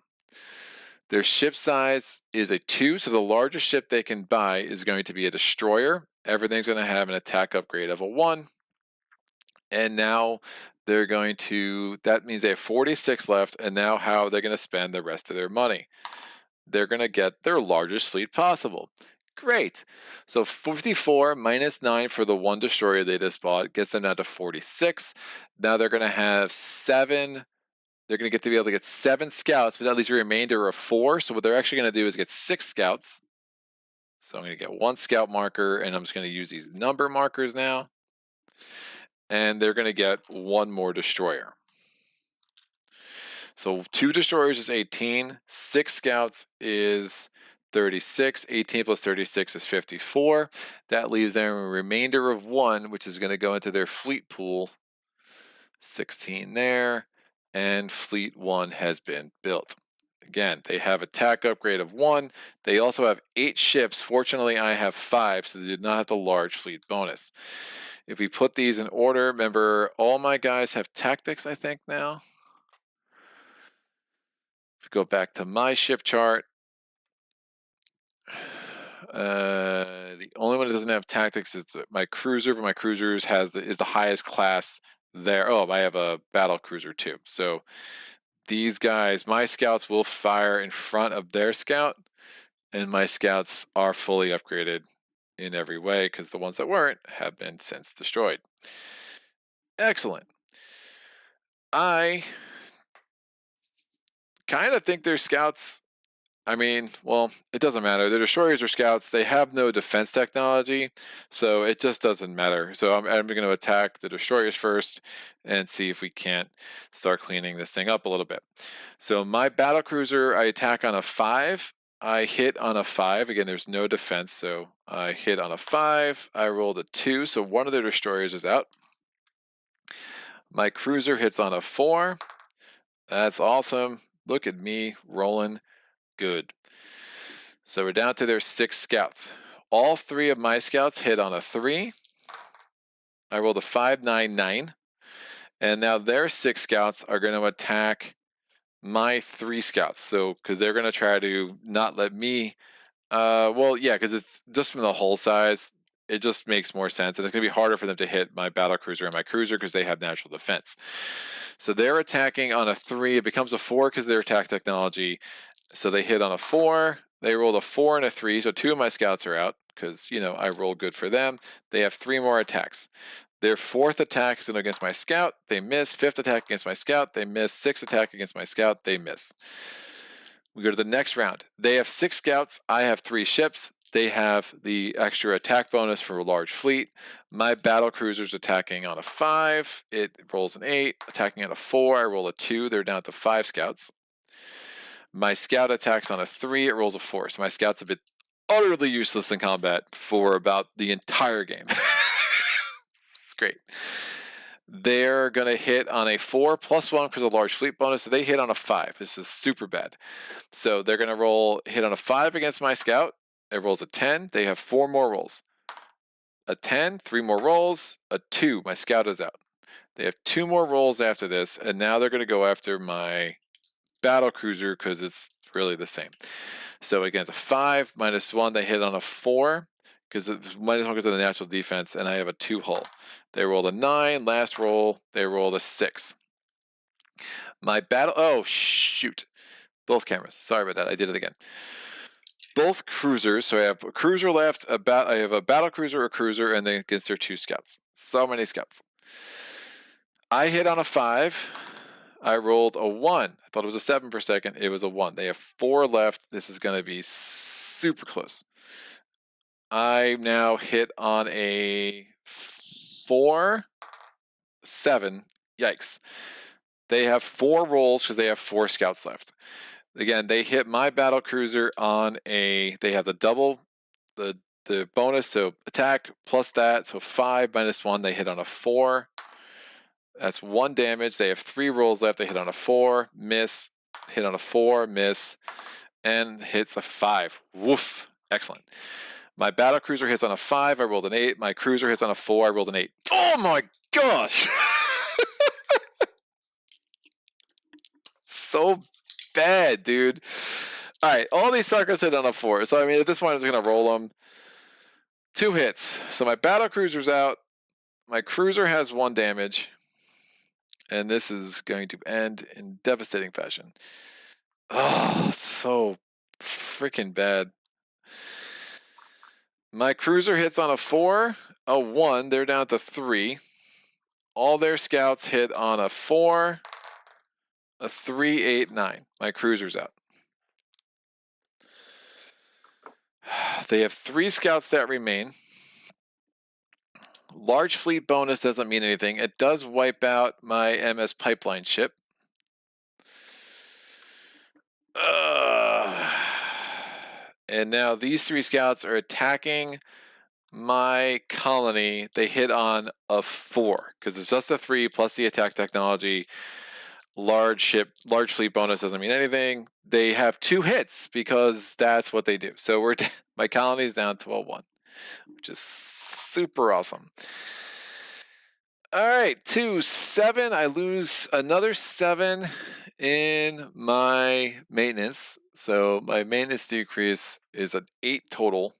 Their ship size is a 2, so the largest ship they can buy is going to be a destroyer. Everything's going to have an attack upgrade of a 1. And now they're going to, that means they have 46 left, and now how are they going to spend the rest of their money? They're going to get their largest fleet possible. Great. So 54 minus 9 for the one destroyer they just bought gets them down to 46. Now they're going to have 7. They're going to get to be able to get 7 scouts, but that leaves a remainder of 4. So what they're actually going to do is get 6 scouts. So I'm going to get 1 scout marker, and I'm just going to use these number markers now. And they're going to get 1 more destroyer. So 2 destroyers is 18, 6 scouts is 36, 18 plus 36 is 54. That leaves them a remainder of 1, which is going to go into their fleet pool. 16 there, and fleet 1 has been built. Again, they have attack upgrade of 1. They also have 8 ships. Fortunately, I have 5, so they did not have the large fleet bonus. If we put these in order, remember, all my guys have tactics, I think, now. If we go back to my ship chart, the only one that doesn't have tactics is my cruiser, but my cruisers is the highest class there. Oh, I have a battle cruiser too. So these guys, my scouts will fire in front of their scout, and my scouts are fully upgraded in every way because the ones that weren't have been since destroyed. Excellent. I kind of think their scouts, I mean, well, it doesn't matter. The destroyers are scouts. They have no defense technology, so it just doesn't matter. So I'm going to attack the destroyers first and see if we can't start cleaning this thing up a little bit. So my battle cruiser, I attack on a 5. I hit on a 5. Again, there's no defense, so I hit on a 5. I rolled a 2, so one of their destroyers is out. My cruiser hits on a 4. That's awesome. Look at me rolling good. So we're down to their 6 scouts. All 3 of my scouts hit on a 3. I rolled a 5, 9, 9. And now their 6 scouts are going to attack my 3 scouts. So, because they're going to try to not let me, well, yeah, because it's just from the hull size, it just makes more sense. And it's going to be harder for them to hit my battle cruiser and my cruiser because they have natural defense. So they're attacking on a 3. It becomes a 4 because of their attack technology. So they hit on a 4. They rolled a 4 and a 3. So 2 of my scouts are out because, I rolled good for them. They have 3 more attacks. Their 4th attack is against my scout. They miss. 5th attack against my scout. They miss. 6th attack against my scout. They miss. We go to the next round. They have 6 scouts. I have 3 ships. They have the extra attack bonus for a large fleet. My battle cruiser's attacking on a 5. It rolls an 8. Attacking on a 4. I roll a 2. They're down to 5 scouts. My scout attacks on a 3. It rolls a 4. So my scouts have been utterly useless in combat for about the entire game. It's great. They're going to hit on a 4 plus 1 for the large fleet bonus. So they hit on a 5. This is super bad. So they're going to hit on a 5 against my scout. It rolls a 10. They have 4 more rolls. A 10, 3 more rolls, a 2. My scout is out. They have 2 more rolls after this, and now they're going to go after my battle cruiser because it's really the same. So again, it's a 5 minus 1. They hit on a 4 because it's minus 1 because of the natural defense, and I have a 2 hull. They rolled a 9. Last roll, they rolled a 6. My battle. Oh shoot! Both cameras. Sorry about that. I did it again. Both cruisers. So I have a cruiser left. I have a battle cruiser, a cruiser, and then against their 2 scouts. So many scouts. I hit on a 5. I rolled a 1. I thought it was a 7 per second. It was a 1. They have 4 left. This is going to be super close. I now hit on a 4, 7. Yikes. They have 4 rolls because they have 4 scouts left. Again, they hit my battle cruiser on they have the double, the bonus, so attack plus that, so 5 minus 1. They hit on a 4. That's 1 damage. They have 3 rolls left. They hit on a 4, miss, hit on a 4, miss, and hits a 5. Woof. Excellent. My battle cruiser hits on a 5. I rolled an 8. My cruiser hits on a 4. I rolled an 8. Oh my gosh! So bad, dude. All right, all these suckers hit on a 4. So, I mean, at this point, I'm just going to roll them. 2 hits. So my battle cruiser's out. my cruiser has 1 damage, and this is going to end in devastating fashion. Oh, so freaking bad. My cruiser hits on a 4, a 1. They're down to 3. All their scouts hit on a 4, a 3, 8, 9. My cruiser's out. They have 3 scouts that remain. Large fleet bonus doesn't mean anything. It does wipe out my MS pipeline ship. And now these 3 scouts are attacking my colony. They hit on a 4 because it's just a 3 plus the attack technology. Large fleet bonus doesn't mean anything. They have 2 hits because that's what they do. So my colony is down to a 1, which is super awesome. All right, 2, 7. I lose another 7 in my maintenance. So my maintenance decrease is an 8 total.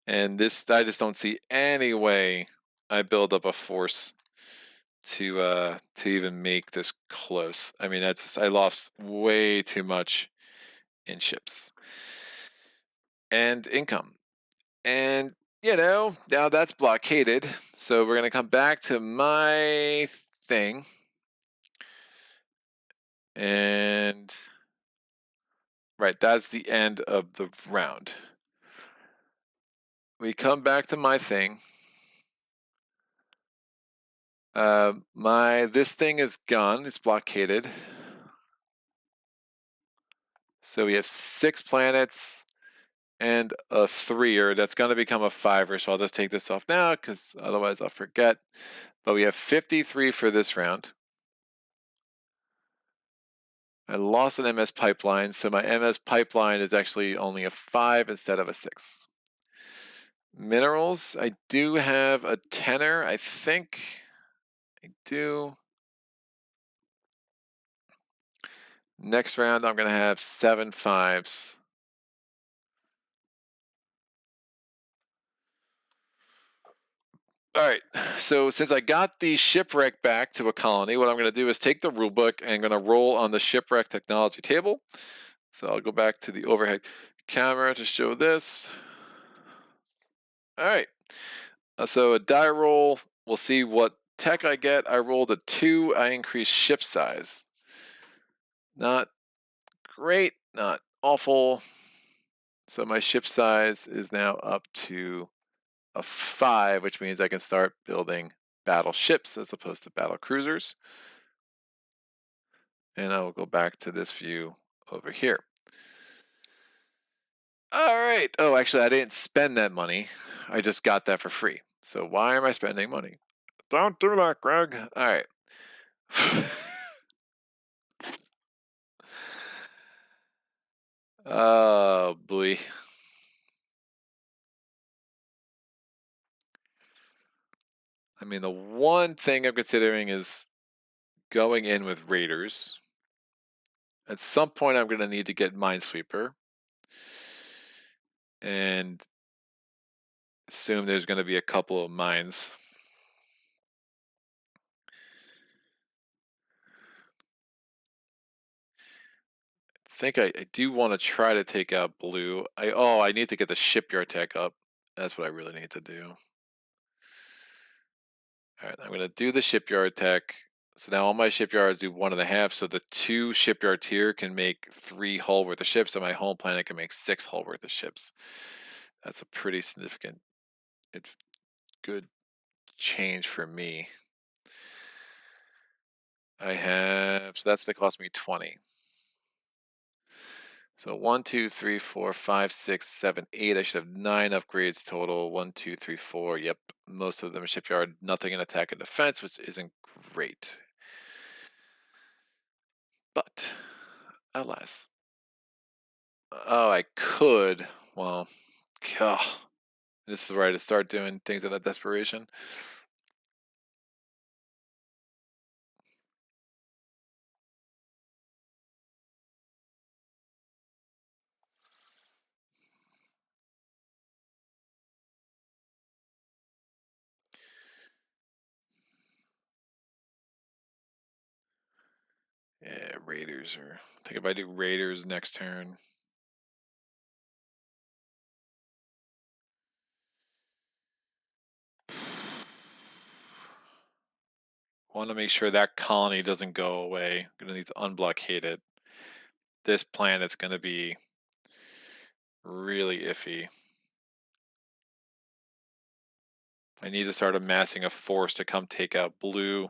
And this, I just don't see any way I build up a force to even make this close. I mean, I lost way too much in ships and income. And now that's blockaded. So we're gonna come back to my thing. And right, that's the end of the round. We come back to my thing. This thing is gone. It's blockaded. So we have 6 planets and a 3er. That's going to become a 5er. So I'll just take this off now because otherwise I'll forget. But we have 53 for this round. I lost an MS pipeline, so my MS pipeline is actually only a 5 instead of a 6. Minerals, I do have a 10er, I think. I do. Next round, I'm going to have 7 5s. All right, so since I got the shipwreck back to a colony, what I'm going to do is take the rulebook and I'm going to roll on the shipwreck technology table. So I'll go back to the overhead camera to show this. All right, so a die roll, we'll see what tech I get. I rolled a 2, I increased ship size. Not great, not awful. So my ship size is now up to a 5, which means I can start building battleships as opposed to battle cruisers. And I will go back to this view over here. All right. Oh, actually, I didn't spend that money. I just got that for free. So why am I spending money? Don't do that, Greg. All right. Oh, boy. I mean, the one thing I'm considering is going in with raiders. At some point, I'm going to need to get Minesweeper. And assume there's going to be a couple of mines. I think I do want to try to take out blue. I need to get the shipyard tech up. That's what I really need to do. All right, I'm going to do the shipyard tech. So now all my shipyards do 1.5. So the 2 shipyards here can make 3 hull worth of ships, and my home planet can make 6 hull worth of ships. That's a pretty significant, good change for me. So that's going to cost me 20. So 1, 2, 3, 4, 5, 6, 7, 8. I should have 9 upgrades total. 1, 2, 3, 4. Yep, most of them are shipyard. Nothing in attack and defense, which isn't great. But alas, I could. Well, God, this is where I to start doing things out of desperation. Yeah, Raiders are. I think if I do Raiders next turn. Want to make sure that colony doesn't go away. Gonna need to unblockade it. This planet's gonna be really iffy. I need to start amassing a force to come take out blue.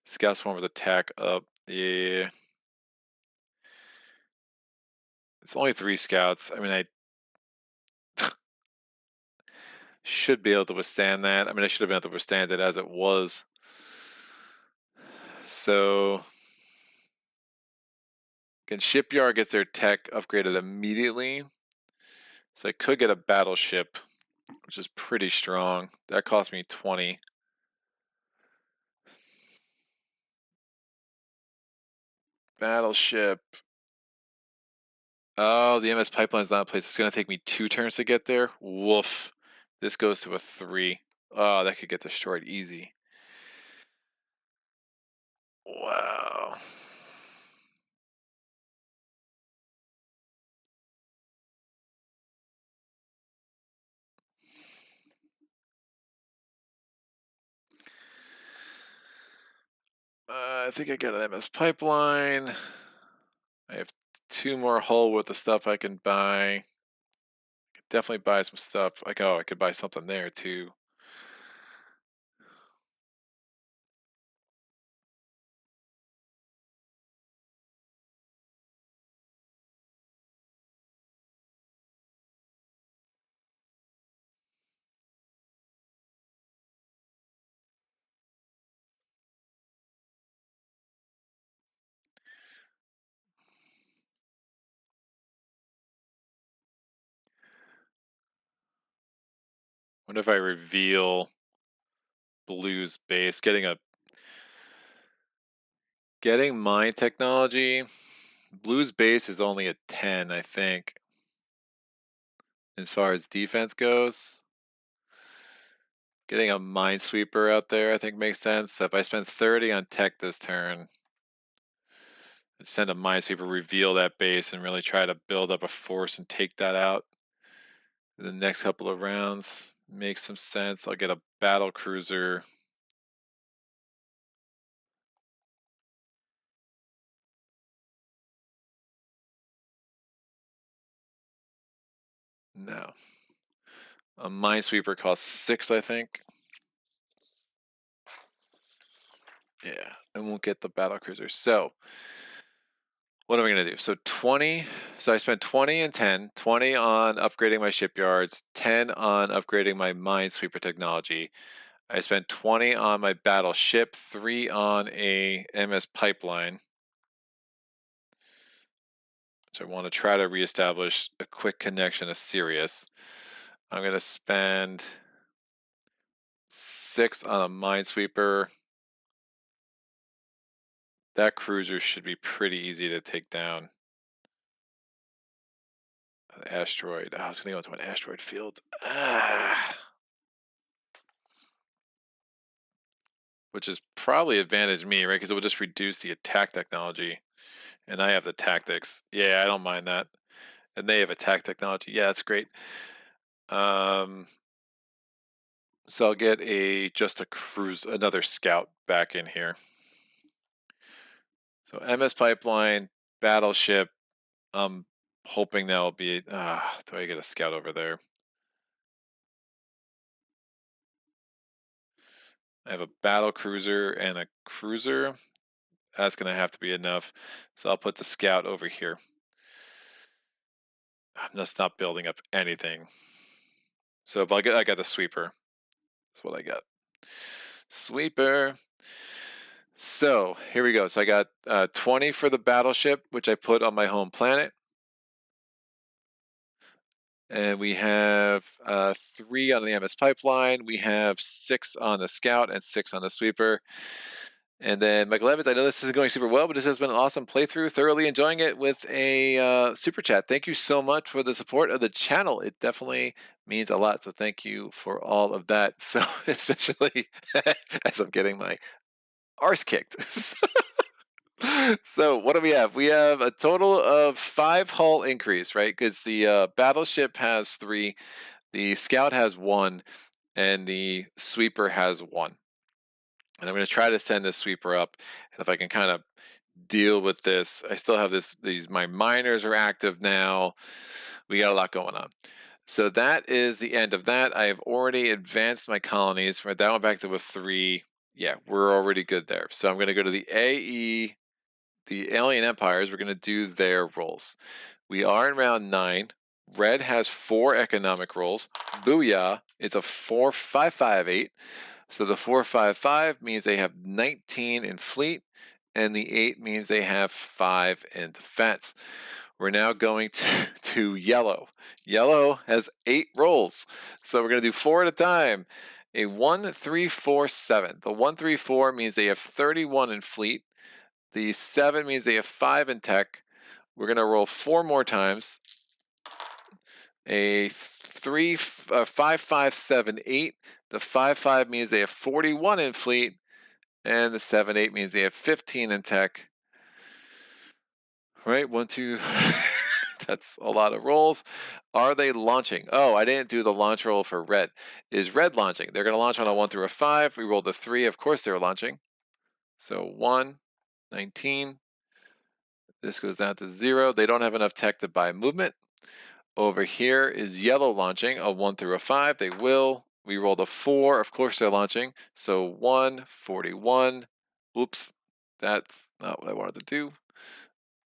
Scout swarm with attack up. Yeah. It's only 3 scouts. I mean, I should be able to withstand that. I mean, I should have been able to withstand it as it was. So, again, Shipyard gets their tech upgraded immediately. So I could get a battleship, which is pretty strong. That cost me 20. Battleship. Oh, the MS pipeline's not in place. It's going to take me 2 turns to get there. Woof. This goes to a 3. Oh, that could get destroyed easy. Wow. I think I got an MS pipeline. I have 2 more hull with the stuff I can buy. Could definitely buy some stuff. Like, oh, I could buy something there too. Wonder if I reveal Blue's base, getting mine technology. Blue's base is only a 10, I think, as far as defense goes. Getting a minesweeper out there, I think, makes sense. So if I spend 30 on tech this turn, send a minesweeper, reveal that base, and really try to build up a force and take that out in the next couple of rounds. Makes some sense. I'll get a battle cruiser. No. A minesweeper costs 6, I think. Yeah, I won't get the battle cruiser. So what am I going to do? So 20. So I spent 20 and 10. 20 on upgrading my shipyards, 10 on upgrading my minesweeper technology. I spent 20 on my battleship, 3 on a MS pipeline. So I want to try to reestablish a quick connection to Sirius. I'm going to spend 6 on a minesweeper. That cruiser should be pretty easy to take down. The asteroid. Oh, I was going to go into an asteroid field. Which is probably advantage me, right? Because it would just reduce the attack technology. And I have the tactics. Yeah, I don't mind that. And they have attack technology. Yeah, that's great. So I'll get just a cruise, another scout back in here. So MS pipeline, battleship. I'm hoping that'll be. Do I get a scout over there? I have a battle cruiser and a cruiser. That's gonna have to be enough. So I'll put the scout over here. I'm just not building up anything. So I got the sweeper. That's what I got. Sweeper. So here we go. So I got 20 for the battleship, which I put on my home planet. And we have 3 on the MS pipeline. We have 6 on the scout and 6 on the sweeper. And then Michael Evans, I know this isn't going super well, but this has been an awesome playthrough. Thoroughly enjoying it with a super chat. Thank you so much for the support of the channel. It definitely means a lot. So thank you for all of that. So especially as I'm getting my arse kicked. So what do we have? We have a total of 5 hull increase, right? Because the battleship has 3, the scout has 1, and the sweeper has 1. And I'm going to try to send this sweeper up. And if I can kind of deal with this, I still have my miners are active now. We got a lot going on. So that is the end of that. I have already advanced my colonies. Right, that went back to a 3. Yeah, we're already good there. So I'm going to go to the AE, the alien empires. We're going to do their rolls. We are in round 9. Red has 4 economic rolls. Booyah! It's a 4-5-5-8. So the 4-5-5 means they have 19 in fleet, and the 8 means they have 5 in defense. We're now going to yellow. Yellow has 8 rolls, so we're going to do 4 at a time. A 1-3-4-7. The 1-3-4 means they have 31 in fleet. The 7 means they have 5 in tech. We're going to roll 4 more times. A 5-5-7-8. The 5-5 means they have 41 in fleet, and the 7-8 means they have 15 in tech. Right, 1, 2. That's a lot of rolls. Are they launching? Oh, I didn't do the launch roll for red. Is red launching? They're going to launch on a 1 through a 5. We rolled a 3. Of course they're launching. So 1, 19. This goes down to 0. They don't have enough tech to buy movement. Over here is yellow launching a 1 through a 5. They will. We rolled a 4. Of course they're launching. So 1, 41. Oops, that's not what I wanted to do.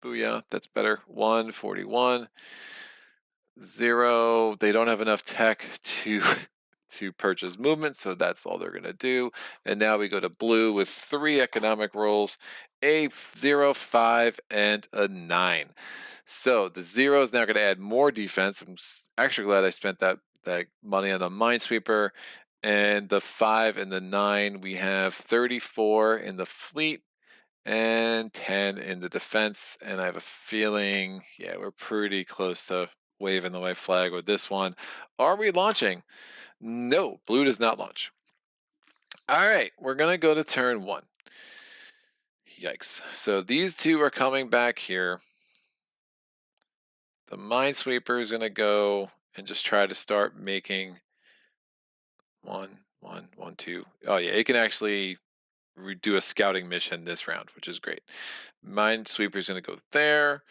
Booyah, that's better. 1, 41. 0. They don't have enough tech to purchase movement, so that's all they're going to do. And now we go to blue with 3 economic rolls, a 0, 5, and a 9. So the 0 is now going to add more defense. I'm actually glad I spent that money on the minesweeper. And the 5 and the 9, we have 34 in the fleet and 10 in the defense. And I have a feeling, yeah, we're pretty close to waving the white flag with this one. Are we launching? No, blue does not launch. All right, we're going to go to turn 1. Yikes. So these 2 are coming back here. The minesweeper is going to go and just try to start making 1, 1, 1, 2. Oh yeah, it can actually do a scouting mission this round, which is great. Minesweeper is going to go there.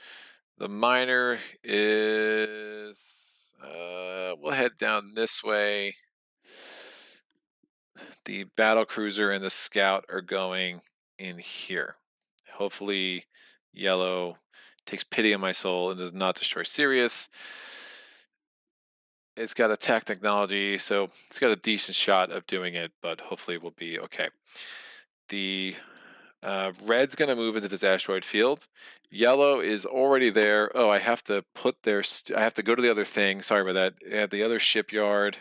The miner is, we'll head down this way. The battle cruiser and the scout are going in here. Hopefully yellow takes pity on my soul and does not destroy Sirius. It's got attack technology, so it's got a decent shot of doing it, but hopefully we'll be okay. The red's going to move into this asteroid field. Yellow is already there. Oh, I have to put their... I have to go to the other thing. Sorry about that. At the other shipyard.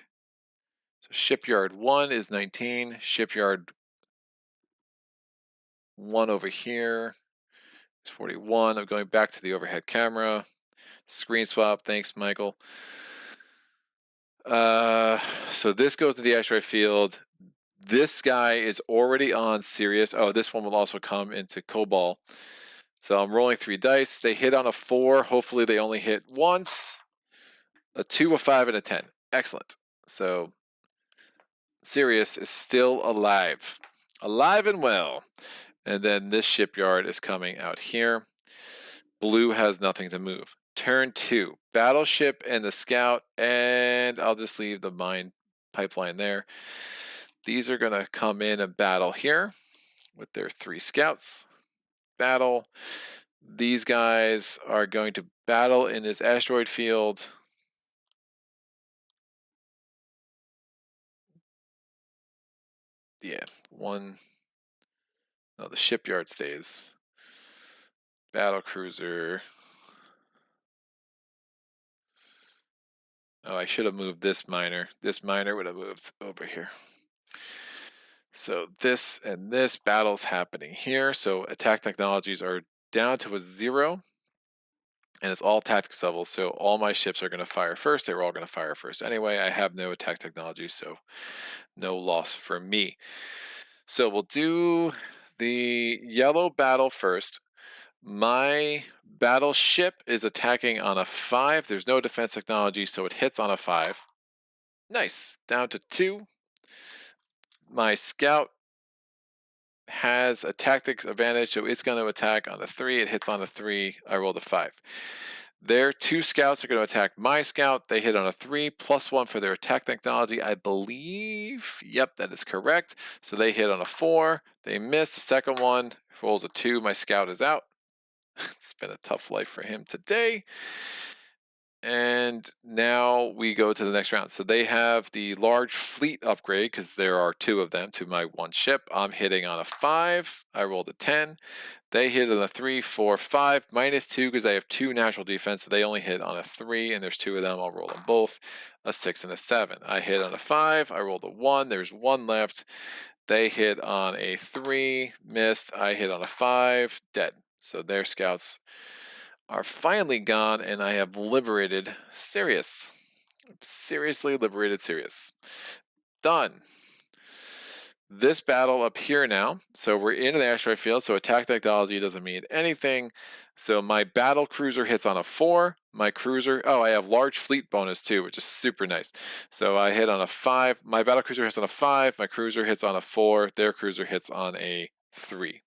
So shipyard 1 is 19. Shipyard 1 over here is 41. I'm going back to the overhead camera. Screen swap. Thanks, Michael. So this goes to the asteroid field. This guy is already on Sirius. Oh, this one will also come into Cobalt. So I'm rolling 3 dice. They hit on a 4. Hopefully they only hit once. A 2, a 5, and a 10. Excellent. So Sirius is still alive. Alive and well. And then this shipyard is coming out here. Blue has nothing to move. Turn 2. Battleship and the scout. And I'll just leave the mine pipeline there. These are going to come in and battle here with their 3 scouts. Battle. These guys are going to battle in this asteroid field. Yeah, 1. No, the shipyard stays. Battle cruiser. Oh, I should have moved this miner. This miner would have moved over here. So this and this battle's happening here. So attack technologies are down to a 0. And it's all tactics level, so all my ships are going to fire first. They were all going to fire first anyway. I have no attack technology, so no loss for me. So we'll do the yellow battle first. My battleship is attacking on a 5. There's no defense technology, so it hits on a 5. Nice. Down to 2. My scout has a tactics advantage, so it's going to attack on a 3. It hits on a 3. I rolled a 5. Their 2 scouts are going to attack my scout. They hit on a 3, +1 for their attack technology, I believe. Yep, that is correct. So they hit on a 4. They miss. The second one rolls a 2. My scout is out. It's been a tough life for him today. And now we go to the next round. So they have the large fleet upgrade because there are 2 of them to my 1 ship. I'm hitting on a 5. I rolled a 10. They hit on a 3, 4, 5, -2 because I have 2 natural defense. So they only hit on a 3, and there's 2 of them. I'll roll them both. A 6 and a 7. I hit on a 5. I rolled a 1. There's 1 left. They hit on a 3, missed. I hit on a 5, dead. So their scouts are finally gone, and I have liberated Sirius. Seriously liberated Sirius. Done. This battle up here now. So we're in the asteroid field, so attack technology doesn't mean anything. So my battle cruiser hits on a 4. My cruiser, oh, I have large fleet bonus too, which is super nice. So I hit on a 5. My battle cruiser hits on a 5. My cruiser hits on a 4. Their cruiser hits on a 3.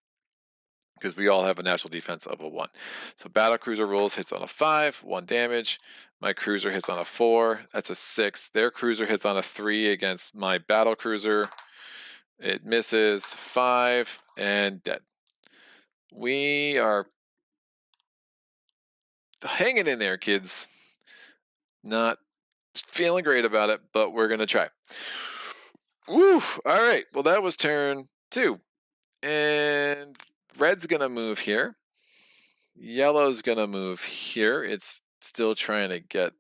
Because we all have a natural defense of a 1. So battle cruiser rolls, hits on a 5, 1 damage. My cruiser hits on a 4, that's a 6. Their cruiser hits on a 3 against my battle cruiser. It misses, 5, and dead. We are hanging in there, kids. Not feeling great about it, but we're going to try. Woo! All right, well, that was turn 2. And red's going to move here. Yellow's going to move here. It's still trying to get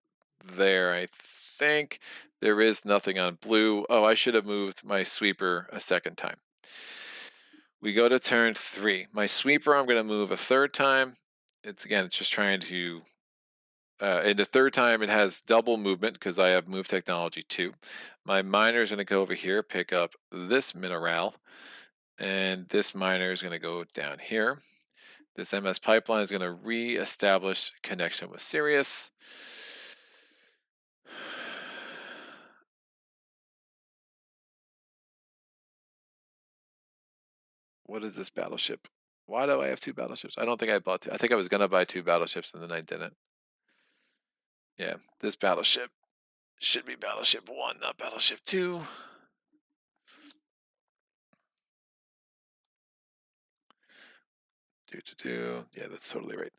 there, I think. There is nothing on blue. Oh, I should have moved my sweeper a second time. We go to turn 3. My sweeper, I'm going to move a third time. It's just trying to... and the third time, it has double movement because I have move technology 2. My miner is going to go over here, pick up this mineral. And this miner is going to go down here. This MS pipeline is going to re-establish connection with Sirius. What is this battleship? Why do I have 2 battleships? I don't think I bought 2. I think I was going to buy 2 battleships and then I didn't. Yeah, this battleship should be battleship 1, not battleship 2. Yeah, that's totally right.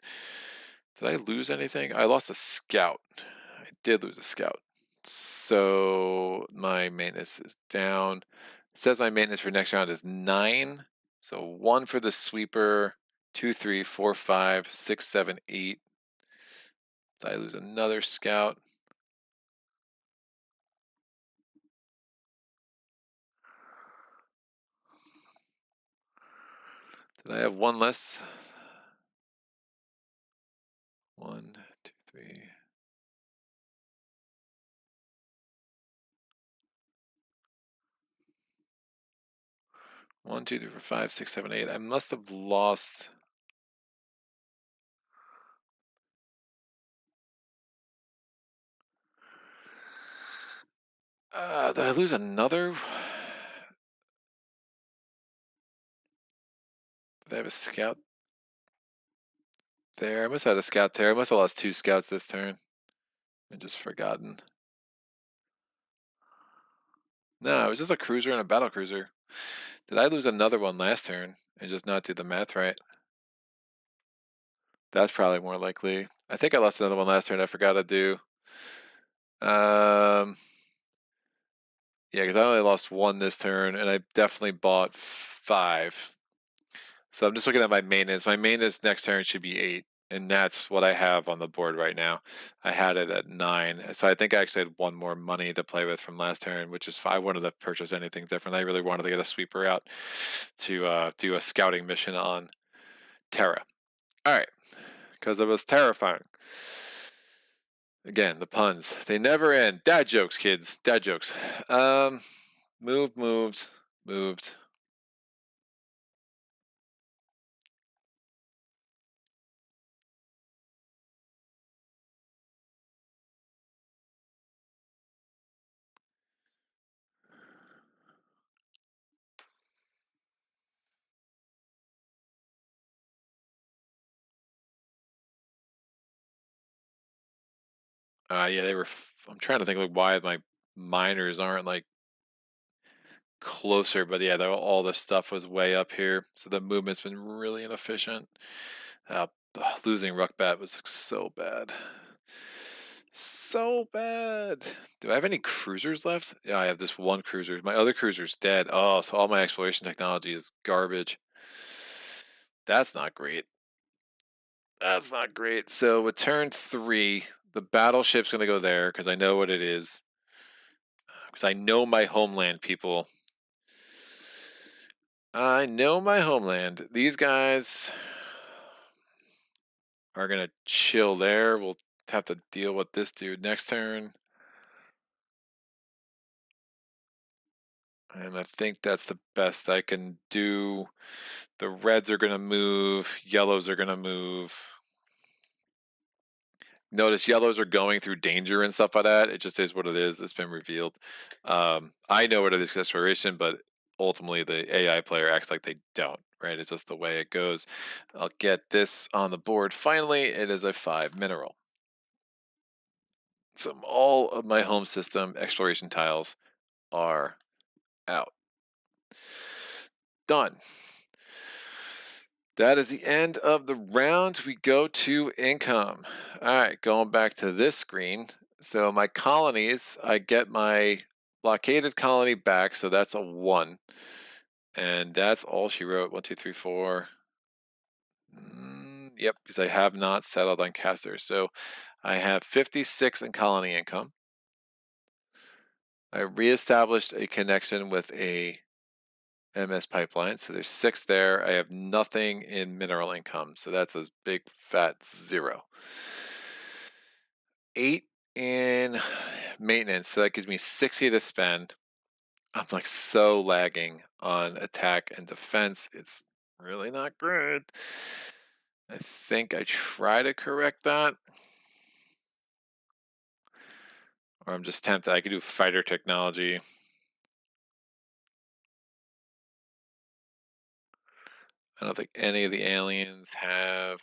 Did I lose anything? I lost a scout. I did lose a scout. So my maintenance is down. It says my maintenance for next round is 9. So 1 for the sweeper, 2, 3, 4, 5, 6, 7, 8. Did I lose another scout? Did I have 1 less? 1, 2, 3. One, two, three, four, 5, 6, 7, 8. I must have lost. Did I lose another? Did I have a scout there? I must have had a scout there. I must have lost 2 scouts this turn. I just forgotten. No, it was just a cruiser and a battle cruiser. Did I lose another one last turn and just not do the math right? That's probably more likely. I think I lost another one last turn. I forgot to do. Yeah, because I only lost 1 this turn, and I definitely bought 5. So I'm just looking at my maintenance. My maintenance next turn should be 8, and that's what I have on the board right now. I had it at 9, so I think I actually had 1 more money to play with from last turn, which is fine. I wanted to purchase anything different. I really wanted to get a sweeper out to do a scouting mission on Terra. All right, because it was terrifying. Again, the puns. They never end. Dad jokes, kids. Dad jokes. Moved. Yeah, they were. I'm trying to think like why my miners aren't like closer, but yeah, all the stuff was way up here, so the movement's been really inefficient. Uh, Losing Ruckbat was so bad. So bad. Do I have any cruisers left? Yeah, I have this one cruiser. My other cruiser's dead. Oh, so all my exploration technology is garbage. That's not great. That's not great. So with turn 3, the battleship's going to go there because I know what it is. Because I know my homeland, people. I know my homeland. These guys are going to chill there. We'll have to deal with this dude next turn. And I think that's the best I can do. The reds are going to move. Yellows are going to move. Notice yellows are going through danger and stuff like that. It just is what it is. It's been revealed. I know what it is, exploration, but ultimately the AI player acts like they don't, right? It's just the way it goes. I'll get this on the board. Finally, it is a 5 mineral. So all of my home system exploration tiles are out. Done. That is the end of the round. We go to income. All right, going back to this screen. So my colonies, I get my blockaded colony back, so that's a 1. And that's all she wrote. 1, 2, 3, 4. Yep, because I have not settled on Caster. So I have 56 in colony income. I reestablished a connection with a MS pipeline. So there's 6 there. I have nothing in mineral income. So that's a big fat 0. 8 in maintenance. So that gives me 60 to spend. I'm like so lagging on attack and defense. It's really not good. I think I try to correct that. Or I'm just tempted. I could do fighter technology. I don't think any of the aliens have.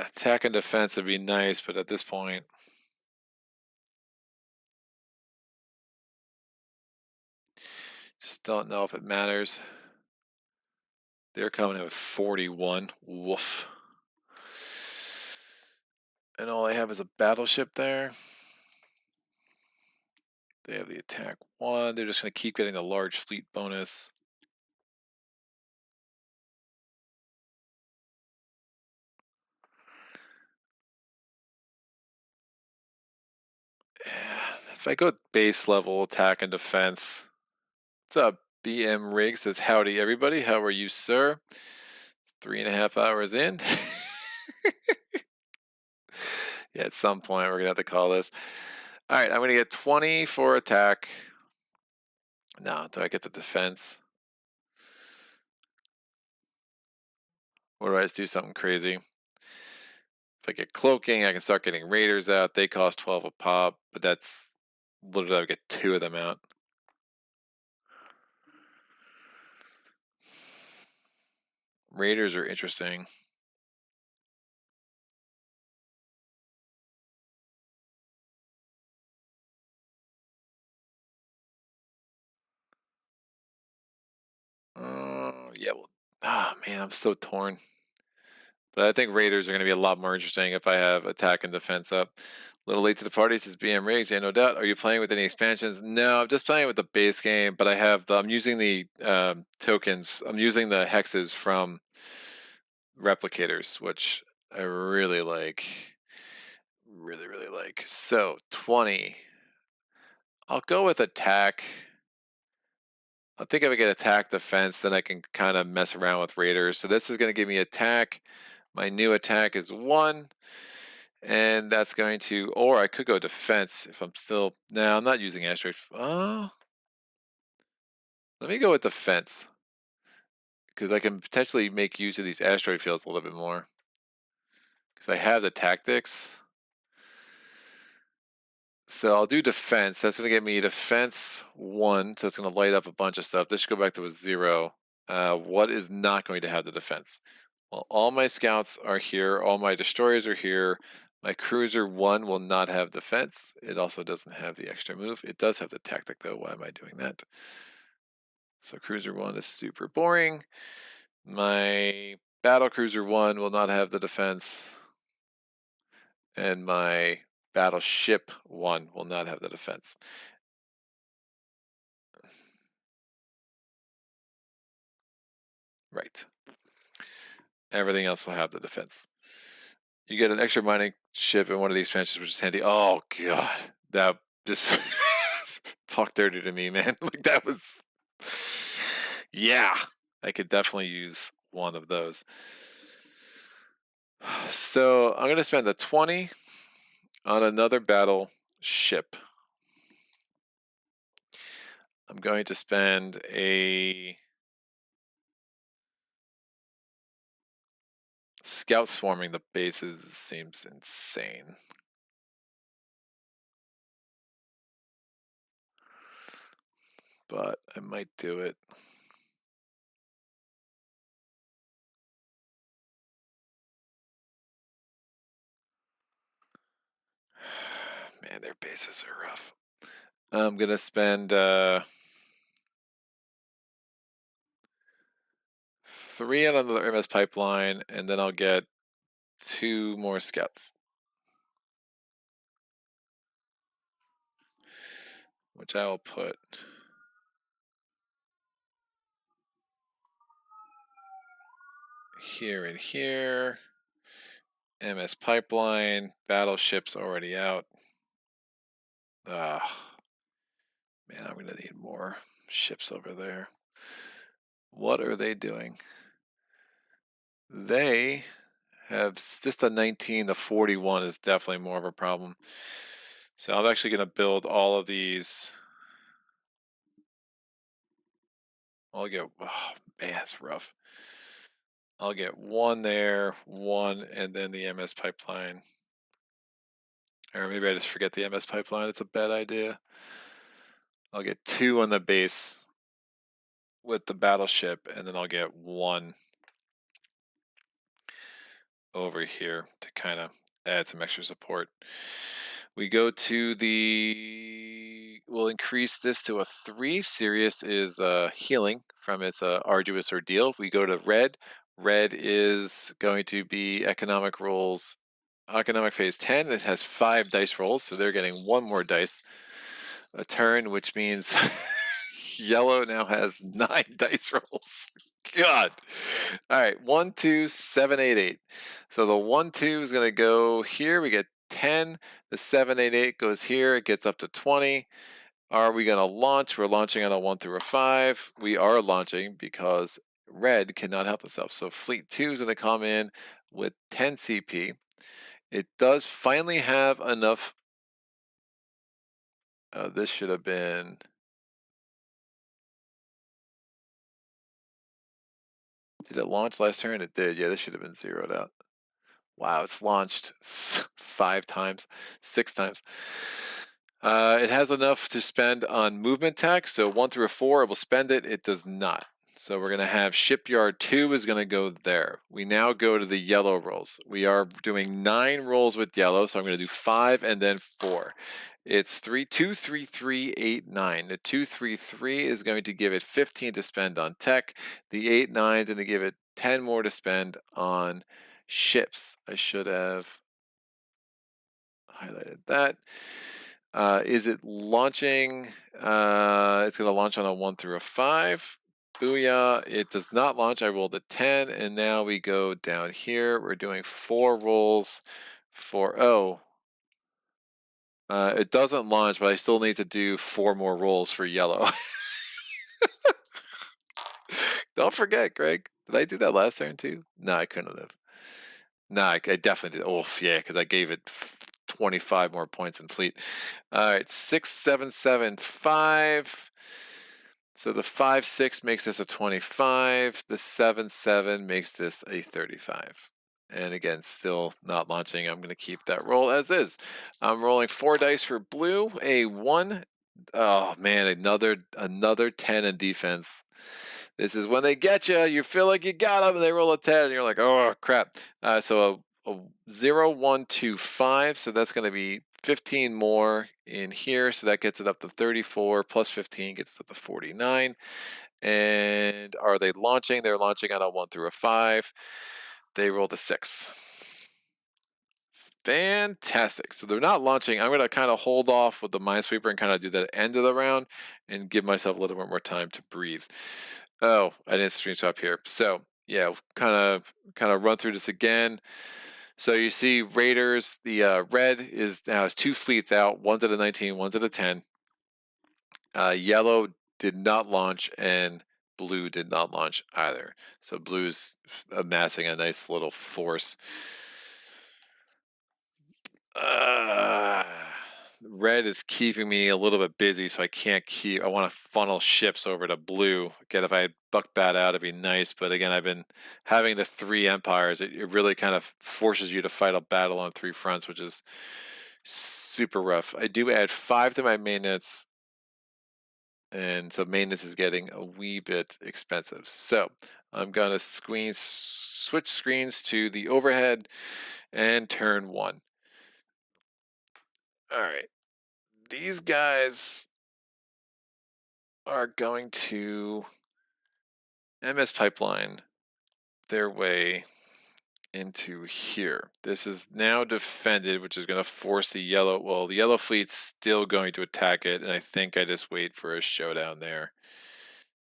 Attack and defense would be nice, but at this point, just don't know if it matters. They're coming in with 41. Woof. And all I have is a battleship there. They have the attack 1. They're just going to keep getting the large fleet bonus. If I go base level attack and defense, what's up? BM Riggs says, howdy, everybody. How are you, sir? 3.5 hours in. Yeah, at some point, we're going to have to call this. All right, I'm going to get 20 for attack. No, do I get the defense? What do I just do? Something crazy. If I get cloaking, I can start getting raiders out. They cost 12 a pop, but that's literally I get 2 of them out. Raiders are interesting. Yeah, well, man, I'm so torn. But I think Raiders are going to be a lot more interesting if I have attack and defense up. A little late to the party, says BM Riggs. Yeah, no doubt. Are you playing with any expansions? No, I'm just playing with the base game, but I'm using the tokens. I'm using the hexes from replicators, which I really like. Really, really like. So 20. I'll go with attack. I think if I get attack defense, then I can kind of mess around with raiders. So this is going to give me attack. My new attack is 1. And that's going to, or I could go defense if I'm still, no, I'm not using asteroid. Let me go with defense. Because I can potentially make use of these asteroid fields a little bit more. Because I have the tactics. So I'll do defense. That's going to get me defense 1. So it's going to light up a bunch of stuff. This should go back to a 0. What is not going to have the defense? Well, all my scouts are here. All my destroyers are here. My cruiser 1 will not have defense. It also doesn't have the extra move. It does have the tactic, though. Why am I doing that? So cruiser 1 is super boring. My battle cruiser 1 will not have the defense. And my battleship 1 will not have the defense. Right. Everything else will have the defense. You get an extra mining ship in one of the expansions, which is handy. Oh god, that just talk dirty to me, man. Like that was, yeah. I could definitely use one of those. So I'm gonna spend the 20 on another battle ship. I'm going to spend a scout swarming the bases seems insane. But I might do it. Man, their bases are rough. I'm gonna spend 3 on another MS pipeline, and then I'll get 2 more scouts, which I will put here and here. MS pipeline, battleship's already out. Ah, man, I'm gonna need more ships over there. What are they doing? They have just a 19. The 41 is definitely more of a problem. So I'm actually gonna build all of these. I'll get, oh man, it's rough. I'll get 1 there, 1, and then the MS pipeline. Or maybe I just forget the MS pipeline. It's a bad idea. I'll get 2 on the base with the battleship, and then I'll get 1 over here to kind of add some extra support. We go to the, we'll increase this to a 3. Sirius is healing from its arduous ordeal. We go to red. Red is going to be economic phase 10. It has 5 dice rolls, so they're getting 1 more dice a turn, which means yellow now has 9 dice rolls. God. All right, 1, 2, 7, 8, 8. So the 1, 2 is going to go here. We get 10. The 7, 8, 8 goes here. It gets up to 20. Are we going to launch? We're launching on a 1 through a 5. We are launching because red cannot help itself. So fleet 2 is going to come in with 10 CP. It does finally have enough. This should have been. Did it launch last turn? It did. Yeah, this should have been zeroed out. Wow, it's launched 5 times, 6 times. It has enough to spend on movement tax, so 1 through a 4, it will spend it. It does not. So we're going to have shipyard 2 is going to go there. We now go to the yellow rolls. We are doing 9 rolls with yellow, so I'm going to do 5 and then 4. It's 3, 2, 3, 3, 8, 9. The 2, 3, 3 is going to give it 15 to spend on tech. The 8, 9 is going to give it 10 more to spend on ships. I should have highlighted that. Is it launching? It's going to launch on a 1 through a 5. Booyah. It does not launch. I rolled a 10, and now we go down here. We're doing 4 rolls for, it doesn't launch, but I still need to do 4 more rolls for yellow. Don't forget, Greg. Did I do that last turn too? No, I couldn't have. No, I definitely did. Oh, yeah, because I gave it 25 more points in fleet. All right, 6, 7, 7, 5. So the 5, 6 makes this a 25. The 7, 7 makes this a 35. And again, still not launching. I'm going to keep that roll as is. I'm rolling 4 dice for blue. A 1. Oh man, another 10 in defense. This is when they get you. You feel like you got them, and they roll a 10, and you're like, oh crap. So a 0, 1, 2, 5. So that's going to be 15 more in here. So that gets it up to 34 plus 15 gets it up to 49. And are they launching? They're launching on a 1 through a 5. They rolled a 6. Fantastic. So they're not launching. I'm going to kind of hold off with the Minesweeper and kind of do that end of the round and give myself a little bit more time to breathe. Oh, I didn't stream stop here. So yeah, kind of run through this again. So you see Raiders, the red is now has 2 fleets out. One's at a 19, one's at a 10. Yellow did not launch and blue did not launch either. So blue's amassing a nice little force. Red is keeping me a little bit busy, so I want to funnel ships over to blue. Again, if I had bucked that out, it'd be nice. But again, I've been having the 3 empires. It really kind of forces you to fight a battle on 3 fronts, which is super rough. I do add 5 to my maintenance. And so maintenance is getting a wee bit expensive. So I'm going to switch screens to the overhead and turn 1. All right. These guys are going to MS pipeline their way into here. This is now defended, which is going to force the yellow. Well, the yellow fleet's still going to attack it, and I think I just wait for a showdown there.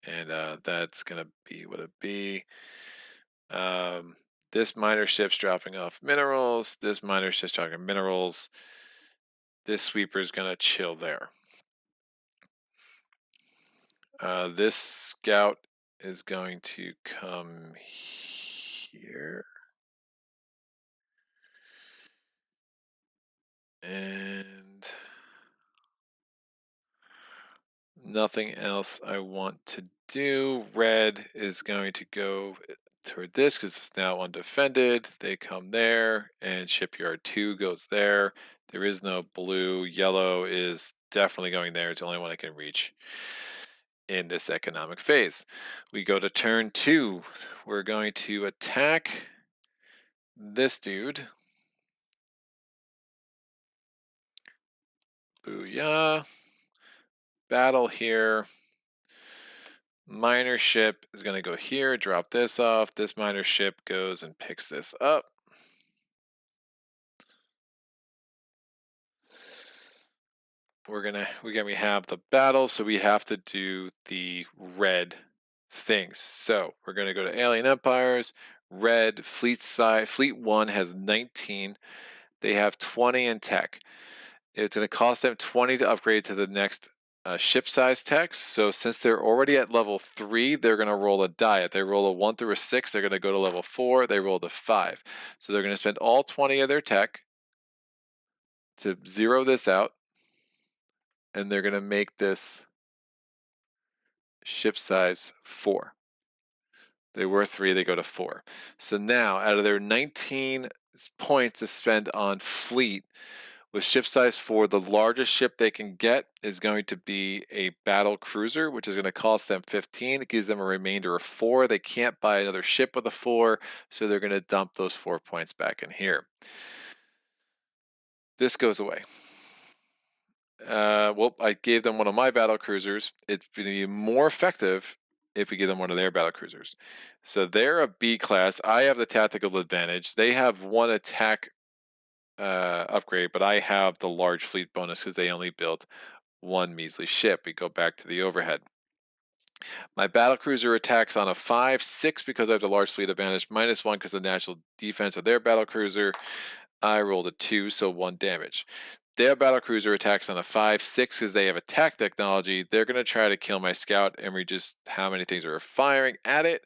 And that's going to be what it be. This miner ship's dropping off minerals. This miner ship's dropping minerals. This sweeper's going to chill there. This scout is going to come here. And nothing else I want to do. Red is going to go toward this because it's now undefended. They come there, and shipyard 2 goes there. There is no blue. Yellow is definitely going there. It's the only one I can reach in this economic phase. We go to turn 2. We're going to attack this dude. Booyah. Battle here. Miner ship is going to go here, drop this off. This miner ship goes and picks this up. We're gonna have the battle, so we have to do the red things. So we're gonna go to Alien Empires. Red fleet size, fleet 1 has 19. They have 20 in tech. It's going to cost them 20 to upgrade to the next ship size tech. So since they're already at level 3, they're going to roll a die. If they roll a 1 through a 6, they're going to go to level 4. They rolled a 5. So they're going to spend all 20 of their tech to zero this out. And they're going to make this ship size 4. They were 3, they go to 4. So now, out of their 19 points to spend on fleet, with ship size 4, the largest ship they can get is going to be a battle cruiser, which is going to cost them 15. It gives them a remainder of 4. They can't buy another ship with a 4, so they're going to dump those 4 points back in here. This goes away. Well, I gave them one of my battle cruisers. It's going to be more effective if we give them one of their battle cruisers. So they're a B class. I have the tactical advantage. They have 1 attack upgrade, but I have the large fleet bonus because they only built 1 measly ship. We go back to the overhead. My battle cruiser attacks on a 5, 6 because I have the large fleet advantage, -1 because of the natural defense of their battle cruiser. I rolled a 2, so 1 damage. Their battle cruiser attacks on a 5, 6 because they have attack technology. They're going to try to kill my scout and reduce how many things are firing at it.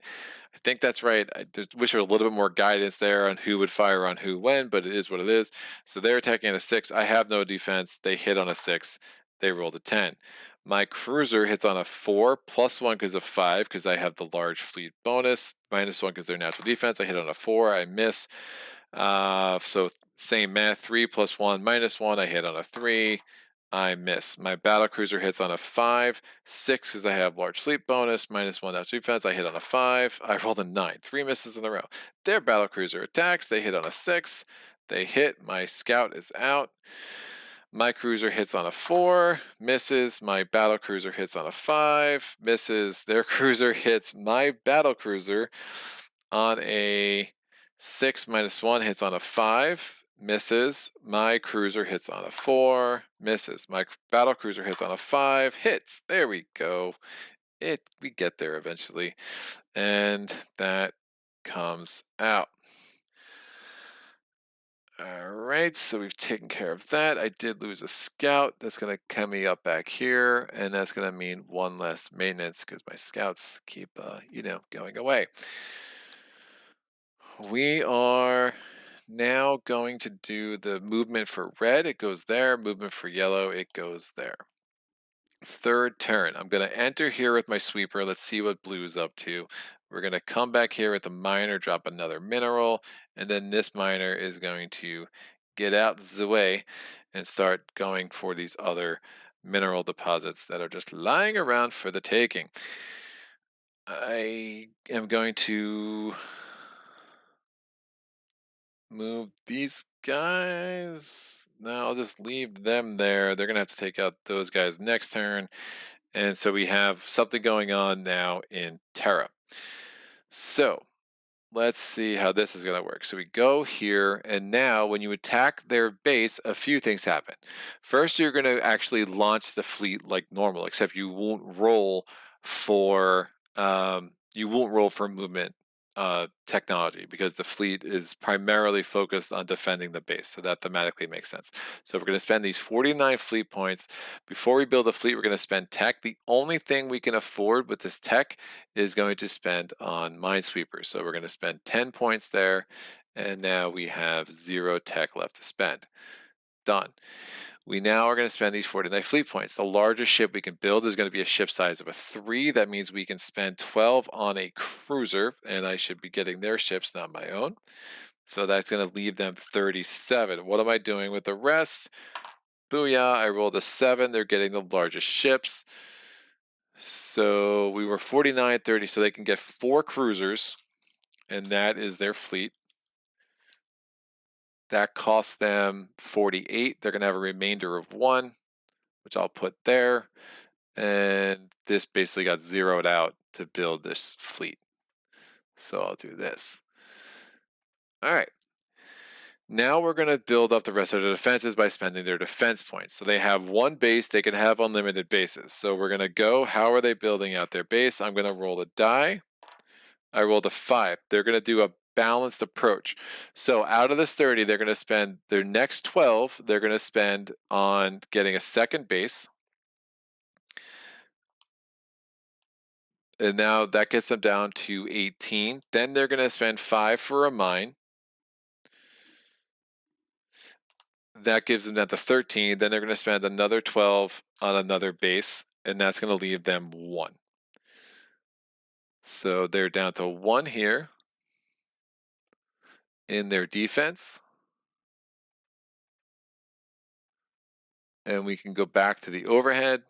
I think that's right. I wish there was a little bit more guidance there on who would fire on who when, but it is what it is. So they're attacking on a 6. I have no defense. They hit on a 6. They rolled a 10. My cruiser hits on a 4, +1 because of 5, because I have the large fleet bonus, -1 because they're natural defense. I hit on a 4, I miss. So same math, 3 + 1 -1. I hit on a 3, I miss. My battle cruiser hits on a 5, 6 because I have large fleet bonus, -1 natural defense. I hit on a 5. I rolled a 9, 3 misses in a row. Their battle cruiser attacks. They hit on a 6. They hit. My scout is out. My cruiser hits on a 4, misses. My battle cruiser hits on a 5, misses. Their cruiser hits my battle cruiser on a 6 -1, hits on a 5, misses. My cruiser hits on a 4, misses. My battle cruiser hits on a 5, hits. There we go. We get there eventually. And that comes out. All right, so we've taken care of that. I did lose a scout. That's going to come me up back here, and that's going to mean one less maintenance because my scouts keep, going away. We are now going to do the movement for red. It goes there. Movement for yellow. It goes there. Third turn. I'm going to enter here with my sweeper. Let's see what blue is up to. We're going to come back here with the miner, drop another mineral, and then this miner is going to get out the way and start going for these other mineral deposits that are just lying around for the taking. I am going to move these guys. No, I'll just leave them there. They're going to have to take out those guys next turn. And so we have something going on now in Terra. So let's see how this is going to work. So we go here, and now when you attack their base, a few things happen. First, you're going to actually launch the fleet like normal, except you won't roll for movement technology because the fleet is primarily focused on defending the base. So that thematically makes sense. So we're going to spend these 49 fleet points. Before we build a fleet, we're going to spend tech. The only thing we can afford with this tech is going to spend on minesweepers. So we're going to spend 10 points there. And now we have 0 tech left to spend. Done. We now are going to spend these 49 fleet points. The largest ship we can build is going to be a ship size of a 3. That means we can spend 12 on a cruiser, and I should be getting their ships, not my own. So that's going to leave them 37. What am I doing with the rest? Booyah, I rolled a 7. They're getting the largest ships. So we were 49, 30, so they can get 4 cruisers, and that is their fleet. That costs them 48. They're going to have a remainder of 1, which I'll put there. And this basically got zeroed out to build this fleet. So I'll do this. All right. Now we're going to build up the rest of the defenses by spending their defense points. So they have 1 base. They can have unlimited bases. So we're going to go, how are they building out their base? I'm going to roll a die. I rolled a 5. They're going to do a balanced approach. So out of this 30, they're going to spend their next 12, they're going to spend on getting a second base. And now that gets them down to 18. Then they're going to spend 5 for a mine. That gives them down to 13. Then they're going to spend another 12 on another base, and that's going to leave them 1. So they're down to 1 here in their defense. And we can go back to the overhead.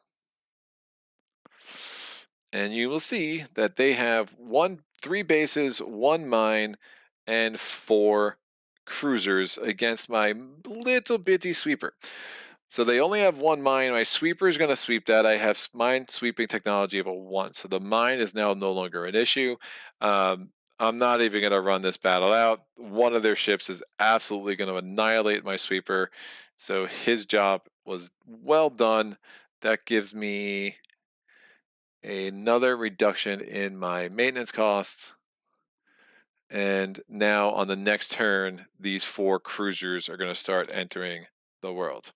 And you will see that they have 3 bases, 1 mine, and 4 cruisers against my little bitty sweeper. So they only have 1 mine. My sweeper is going to sweep that. I have mine sweeping technology of a 1. So the mine is now no longer an issue. I'm not even going to run this battle out. One of their ships is absolutely going to annihilate my sweeper. So his job was well done. That gives me another reduction in my maintenance costs. And now on the next turn, these 4 cruisers are going to start entering the world.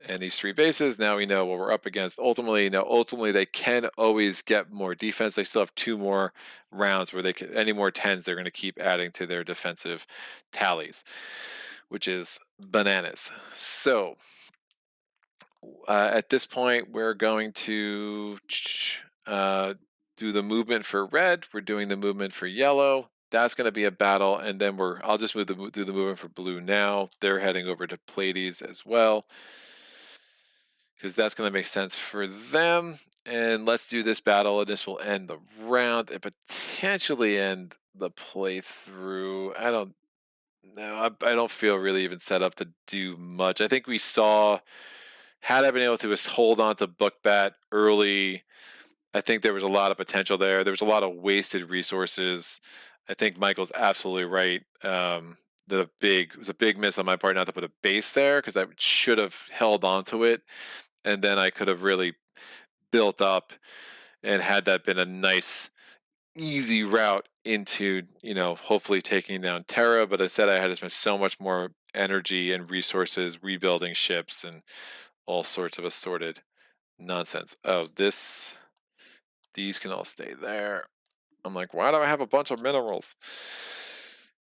And these 3 bases, now we know what we're up against. Ultimately, they can always get more defense. They still have 2 more rounds where they can, any more 10s, they're going to keep adding to their defensive tallies, which is bananas. So At this point, we're going to uh, do the movement for red. We're doing the movement for yellow. That's going to be a battle, and then I'll just do the movement for blue now. They're heading over to Pleiades as well, because that's going to make sense for them. And let's do this battle, and this will end the round and potentially end the playthrough. I don't know. I don't feel really even set up to do much. I think we saw, had I been able to just hold on to Bookbat early, I think there was a lot of potential there. There was a lot of wasted resources. I think Michael's absolutely right. It was a big miss on my part not to put a base there, because I should have held on to it, and then I could have really built up and had that been a nice, easy route into, hopefully taking down Terra. But I said I had to spend so much more energy and resources rebuilding ships and all sorts of assorted nonsense. Oh, these can all stay there. I'm like, why do I have a bunch of minerals?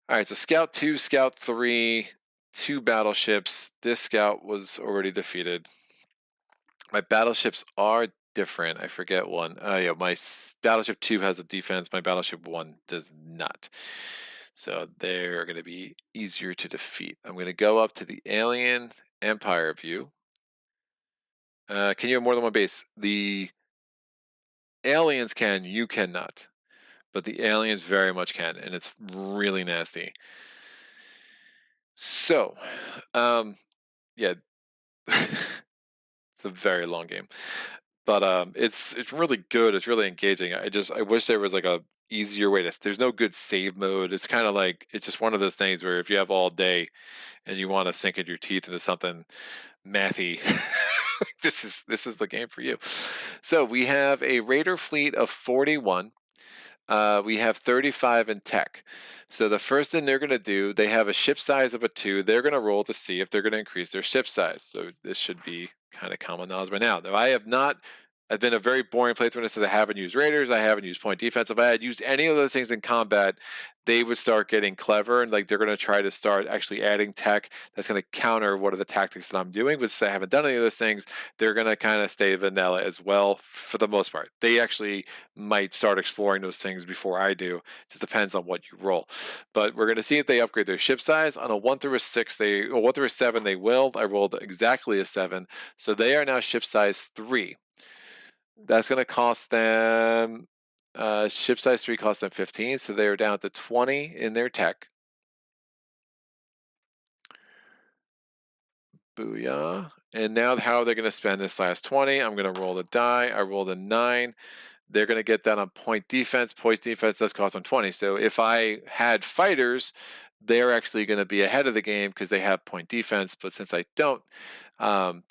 All right, so Scout 2, Scout 3, 2 battleships. This scout was already defeated. My battleships are different. I forget one. Yeah, my battleship 2 has a defense. My battleship 1 does not. So they're going to be easier to defeat. I'm going to go up to the Alien Empire view. Can you have more than one base? The aliens can, you cannot. But the aliens very much can, and it's really nasty. So, yeah, it's a very long game, but it's really good. It's really engaging. I wish there was like a easier way to. There's no good save mode. It's kind of like, it's just one of those things where if you have all day and you want to sink your teeth into something mathy, this is the game for you. So we have a Raider fleet of 41. We have 35 in tech. So the first thing they're going to do, they have a ship size of a 2. They're going to roll to see if they're going to increase their ship size. So this should be kind of common knowledge by now. Though I have not, I've been a very boring playthrough in this, as I haven't used raiders, I haven't used point defense. If I had used any of those things in combat, they would start getting clever, and like they're going to try to start actually adding tech that's going to counter what are the tactics that I'm doing. But since I haven't done any of those things, they're going to kind of stay vanilla as well for the most part. They actually might start exploring those things before I do. It just depends on what you roll. But we're going to see if they upgrade their ship size. On a 1 through a 6, or 1 through a 7, they will. I rolled exactly a 7. So they are now ship size 3. That's going to cost them, ship size 3 costs them 15. So they are down to 20 in their tech. Booyah. And now how are they going to spend this last 20? I'm going to roll the die. I rolled a 9. They're going to get that on point defense. Point defense does cost them 20. So if I had fighters, they're actually going to be ahead of the game because they have point defense. But since I don't,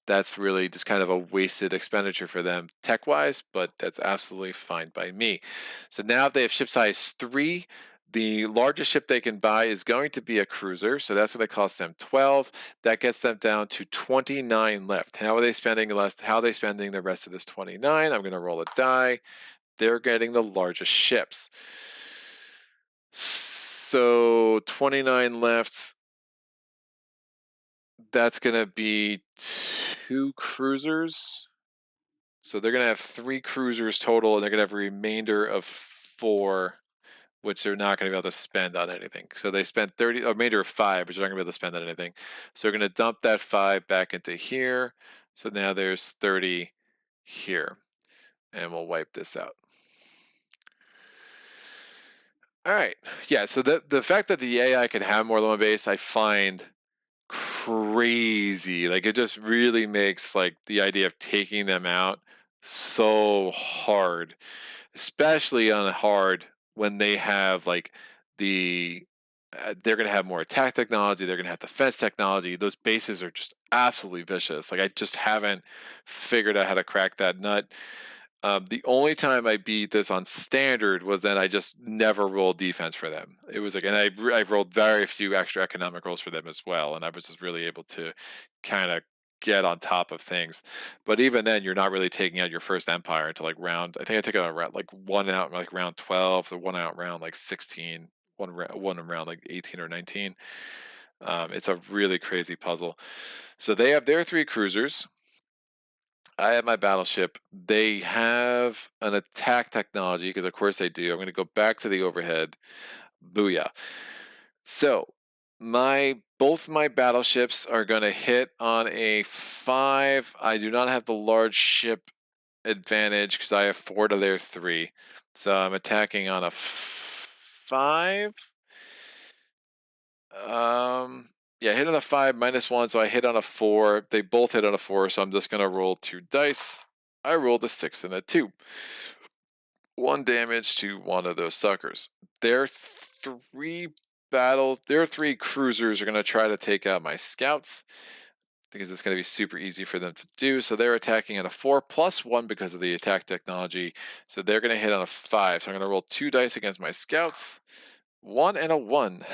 that's really just kind of a wasted expenditure for them tech-wise, but that's absolutely fine by me. So now if they have ship size 3, the largest ship they can buy is going to be a cruiser, so that's going to cost them 12. That gets them down to 29 left. How are they spending How are they spending the rest of this 29? I'm going to roll a die. They're getting the largest ships. So 29 left. That's going to be 2 cruisers. So they're going to have 3 cruisers total, and they're going to have a remainder of 4, which they're not going to be able to spend on anything. So they spent 30, a remainder of 5, but you're not going to be able to spend on anything. So they're going to dump that 5 back into here. So now there's 30 here. And we'll wipe this out. All right. Yeah, so the fact that the AI can have more than one base, I find crazy. Like, it just really makes like the idea of taking them out so hard, especially on hard when they have like they're going to have more attack technology, they're going to have defense technology. Those bases are just absolutely vicious. Like, I just haven't figured out how to crack that nut. The only time I beat this on standard was that I just never rolled defense for them. It was like, and I rolled very few extra economic rolls for them as well, and I was just really able to kind of get on top of things. But even then, you're not really taking out your first empire until like round. I think I took it out like one out like round 12, the one out round like 16, one around like 18 or 19. It's a really crazy puzzle. So they have their 3 cruisers. I have my battleship. They have an attack technology, because of course they do. I'm going to go back to the overhead. Booyah. So both my battleships are going to hit on a 5. I do not have the large ship advantage because I have 4 to their 3. So I'm attacking on a 5. Yeah, hit on a 5 -1, so I hit on a 4. They both hit on a 4, so I'm just gonna roll 2 dice. I rolled a 6 and a 2. 1 damage to one of those suckers. Their 3 their 3 cruisers are gonna try to take out my scouts because it's gonna be super easy for them to do. So they're attacking at a 4+1 because of the attack technology. So they're gonna hit on a 5. So I'm gonna roll 2 dice against my scouts. 1 and a 1.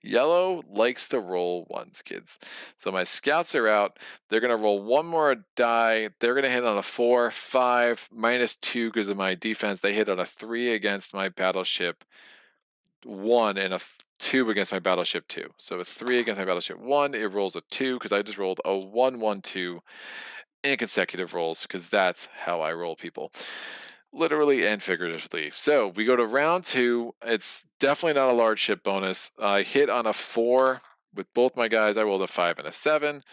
Yellow likes to roll ones, kids. So my scouts are out. They're going to roll one more die. They're going to hit on a 4, 5, -2 because of my defense. They hit on a 3 against my battleship 1 and a 2 against my battleship 2. So a 3 against my battleship 1, it rolls a 2 because I just rolled a 1, 1, 2 in consecutive rolls because that's how I roll, people. Literally and figuratively. So we go to round 2. It's definitely not a large ship bonus. I hit on a 4 with both my guys. I rolled a 5 and a 7.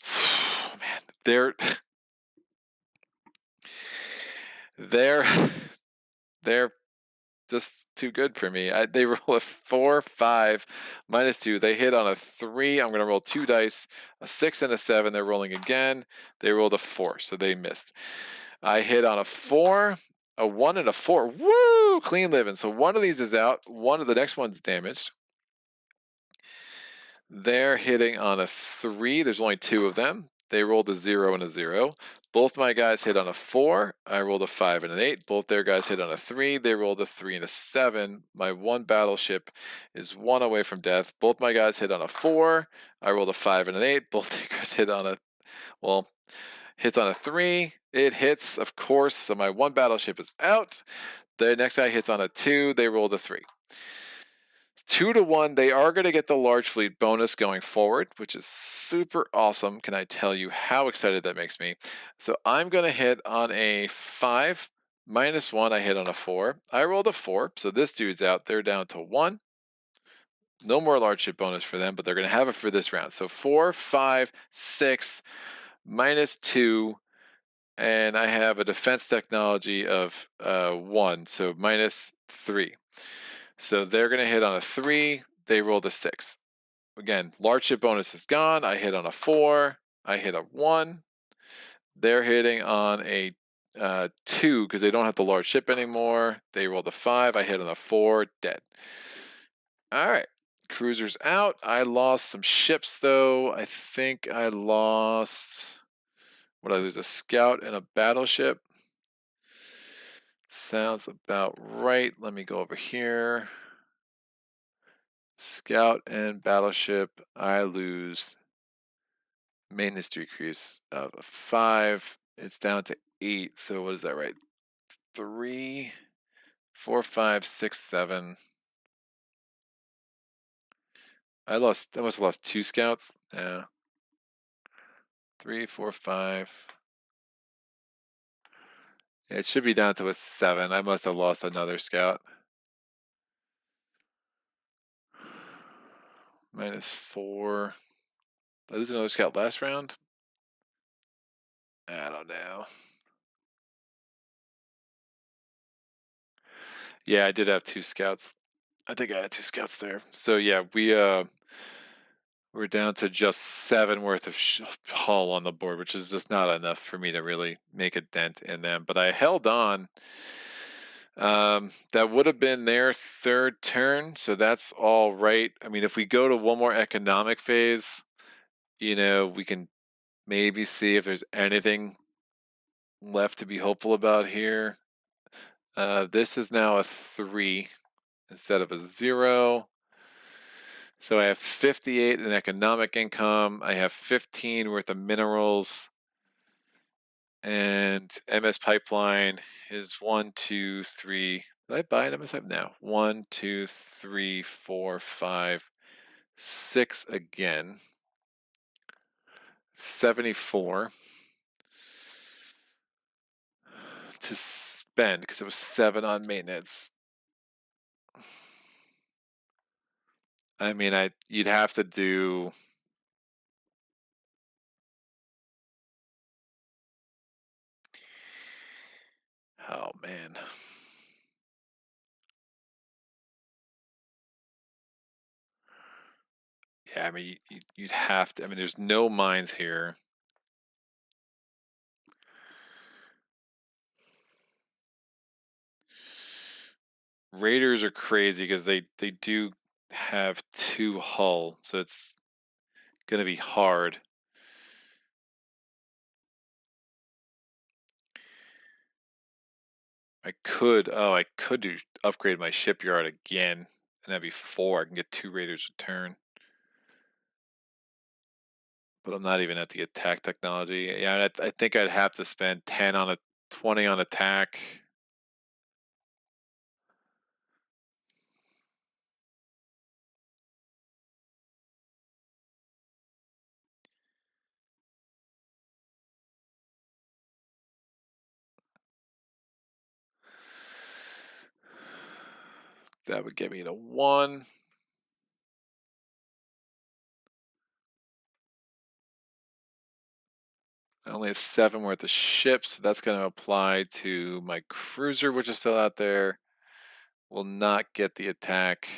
Oh, man, they're they're just too good for me. They roll a 4, 5, -2. They hit on a 3. I'm going to roll 2 dice, a 6 and a 7. They're rolling again. They rolled a 4, so they missed. I hit on a 4, a 1, and a 4. Woo! Clean living. So one of these is out. One of the next one's damaged. They're hitting on a 3. There's only 2 of them. They rolled a 0 and a 0. Both my guys hit on a 4. I rolled a 5 and an 8. Both their guys hit on a 3. They rolled a 3 and a 7. My one battleship is 1 away from death. Both my guys hit on a 4. I rolled a 5 and an 8. Both their guys hit on a, well, hits on a 3. It hits, of course, so my one battleship is out. The next guy hits on a 2. They rolled a 3. 2 to 1. They are going to get the large fleet bonus going forward, which is super awesome. Can I tell you how excited that makes me? So I'm going to hit on a 5 -1. I hit on a 4. I rolled a 4, so this dude's out. They're down to 1. No more large ship bonus for them, but they're going to have it for this round. So 4, 5, 6, -2. And I have a defense technology of 1, so -3. So they're going to hit on a 3. They rolled a 6. Again, large ship bonus is gone. I hit on a 4. I hit a 1. They're hitting on a 2 because they don't have the large ship anymore. They rolled a 5. I hit on a 4. Dead. All right. Cruisers out. I lost some ships, though. I think I lost... What did I lose? A scout and a battleship? Sounds about right. Let me go over here. Scout and battleship. I lose maintenance decrease of 5. It's down to 8. So what is that, right? 3, 4, 5, 6, 7. I must have lost 2 scouts. Yeah. 3, 4, 5. It should be down to a 7. I must have lost another scout. -4. Did I lose another scout last round? I don't know. Yeah, I did have 2 scouts. I think I had 2 scouts there. So yeah, we're down to just 7 worth of hull on the board, which is just not enough for me to really make a dent in them. But I held on. That would have been their 3rd turn, so that's all right. I mean, if we go to one more economic phase, we can maybe see if there's anything left to be hopeful about here. This is now a 3 instead of a 0. So I have 58 in economic income. I have 15 worth of minerals. And MS Pipeline is 1, 2, 3. Did I buy an MS Pipeline? No. 1, 2, 3, 4, 5, 6 again. 74 to spend because it was 7 on maintenance. I mean, you'd have to do. Oh man. Yeah, I mean, you'd have to. I mean, there's no mines here. Raiders are crazy because they do have 2 hull, so it's gonna be hard. I could do upgrade my shipyard again, and that'd be 4. I can get 2 raiders a turn. But I'm not even at the attack technology. Yeah, I think I'd have to spend 10 on 20 on attack. That would get me to 1. I only have 7 worth of ships, so that's going to apply to my cruiser, which is still out there. Will not get the attack.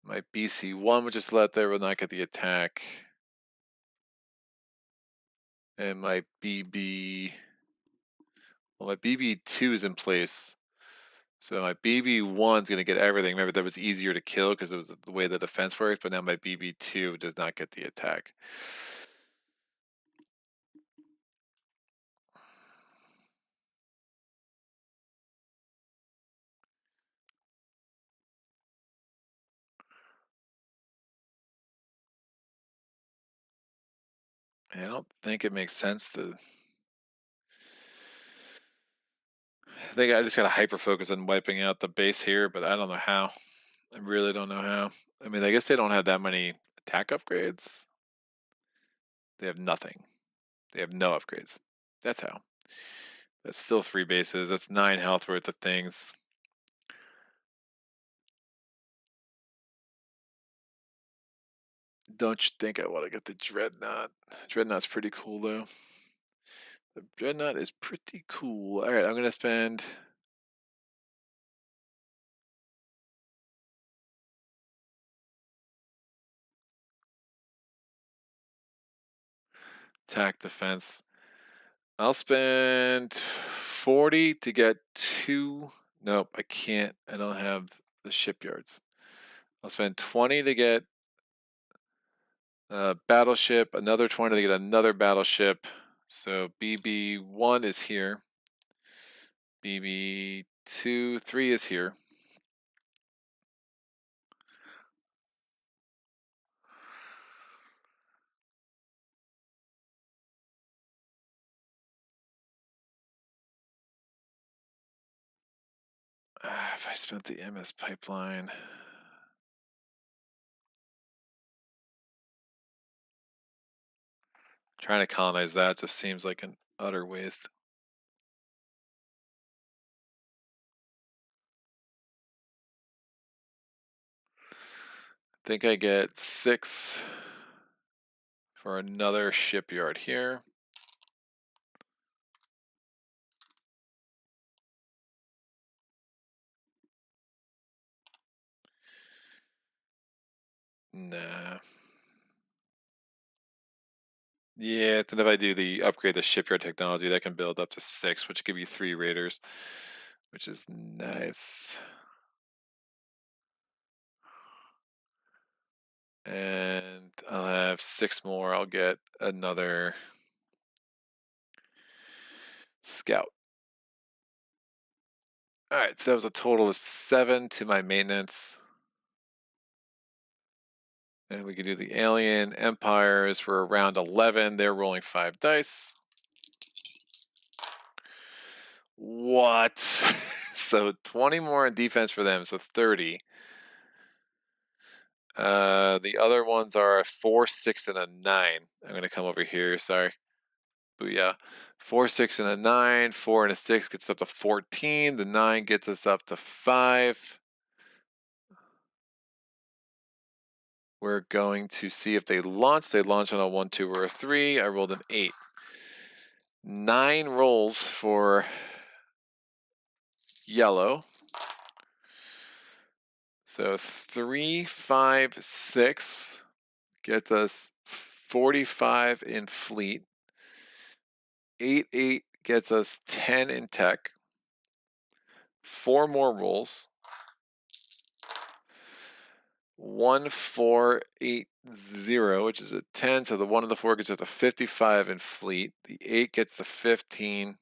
My BC-1, which is still out there, will not get the attack. And my BB... Well, my BB-2 is in place. So my BB-1 is going to get everything. Remember, that was easier to kill because it was the way the defense works, but now my BB-2 does not get the attack. I don't think it makes sense to... I think I just got to hyper focus on wiping out the base here, but I don't know how. I really don't know how. I mean, I guess they don't have that many attack upgrades. They have nothing. They have no upgrades. That's how. That's still 3 bases. That's 9 health worth of things. Don't you think I want to get the Dreadnought? Dreadnought's pretty cool, though. The Dreadnought is pretty cool. All right, I'm going to spend... attack defense. I'll spend 40 to get 2. Nope, I can't. I don't have the shipyards. I'll spend 20 to get a battleship, another 20 to get another battleship. So BB-1 is here. BB-2, 3 is here. If I spent the MS pipeline... Trying to colonize that just seems like an utter waste. I think I get 6 for another shipyard here. Nah. Yeah, then if I do the upgrade the shipyard technology, that can build up to 6, which give you 3 raiders, which is nice. And I'll have 6 more. I'll get another scout. All right, so that was a total of 7 to my maintenance. And we can do the alien empires for around 11. They're rolling 5 dice. What? So 20 more in defense for them, so 30. The other ones are a 4, 6, and a 9. I'm gonna come over here. Sorry. Booyah. 4, 6, and a 9. 4 and a 6 gets up to 14. The 9 gets us up to 5. We're going to see if they launch. They launch on a 1, 2, or a 3. I rolled an 8. 9 rolls for yellow. So 3, 5, 6 gets us 45 in fleet. 8, 8 gets us 10 in tech. 4 more rolls. 1, 4, 8, 0, which is a 10. So the 1 and the 4 gets us to 55 in fleet. The 8 gets the 15.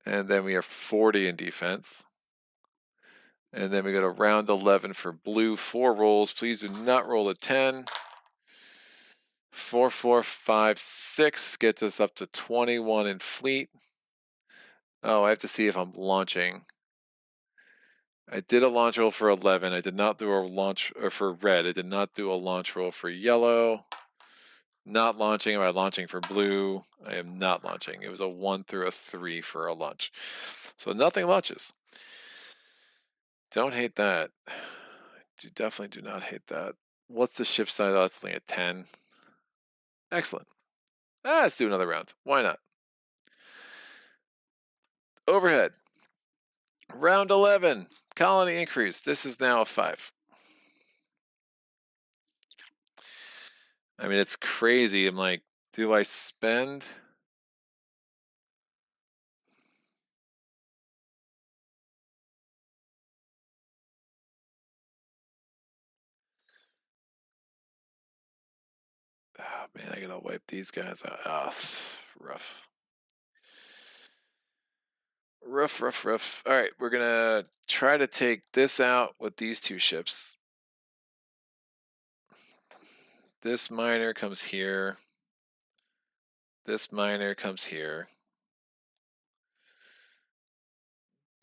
And then we have 40 in defense. And then we go to round 11 for blue. 4 rolls. Please do not roll a 10. 4, 4, 5, 6 gets us up to 21 in fleet. Oh, I have to see if I'm launching. I did a launch roll for 11. I did not do a launch for red. I did not do a launch roll for yellow. Not launching. Am I launching for blue? I am not launching. It was a 1 through a 3 for a launch. So nothing launches. Don't hate that. Definitely do not hate that. What's the ship size? Oh, that's only a 10. Excellent. Let's do another round. Why not? Overhead. Round 11. Colony increase. This is now a 5. I mean, it's crazy. I'm like, do I spend? Oh, man, I gotta wipe these guys out. Oh, rough. Rough, rough, rough. All right, we're gonna try to take this out with these 2 ships. This miner comes here. This miner comes here.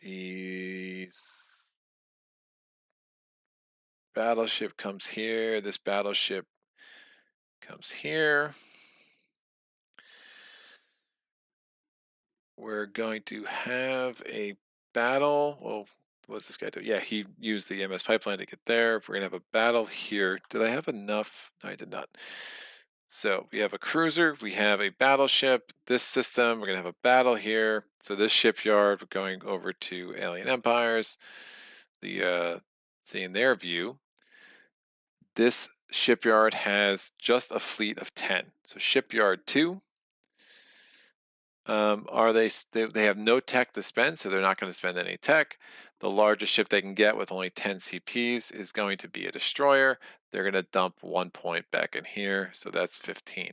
These battleship comes here. This battleship comes here. We're going to have a battle. Well, what's this guy do? Yeah, he used the MS pipeline to get there. We're going to have a battle here. Did I have enough? No, I did not. So we have a cruiser. We have a battleship. This system, we're going to have a battle here. So this shipyard, we're going over to Alien Empires. Seeing their view. This shipyard has just a fleet of 10. So shipyard 2. They have no tech to spend, so they're not going to spend any tech. The largest ship they can get with only 10 CPs is going to be a destroyer. They're going to dump 1 point back in here, so that's 15.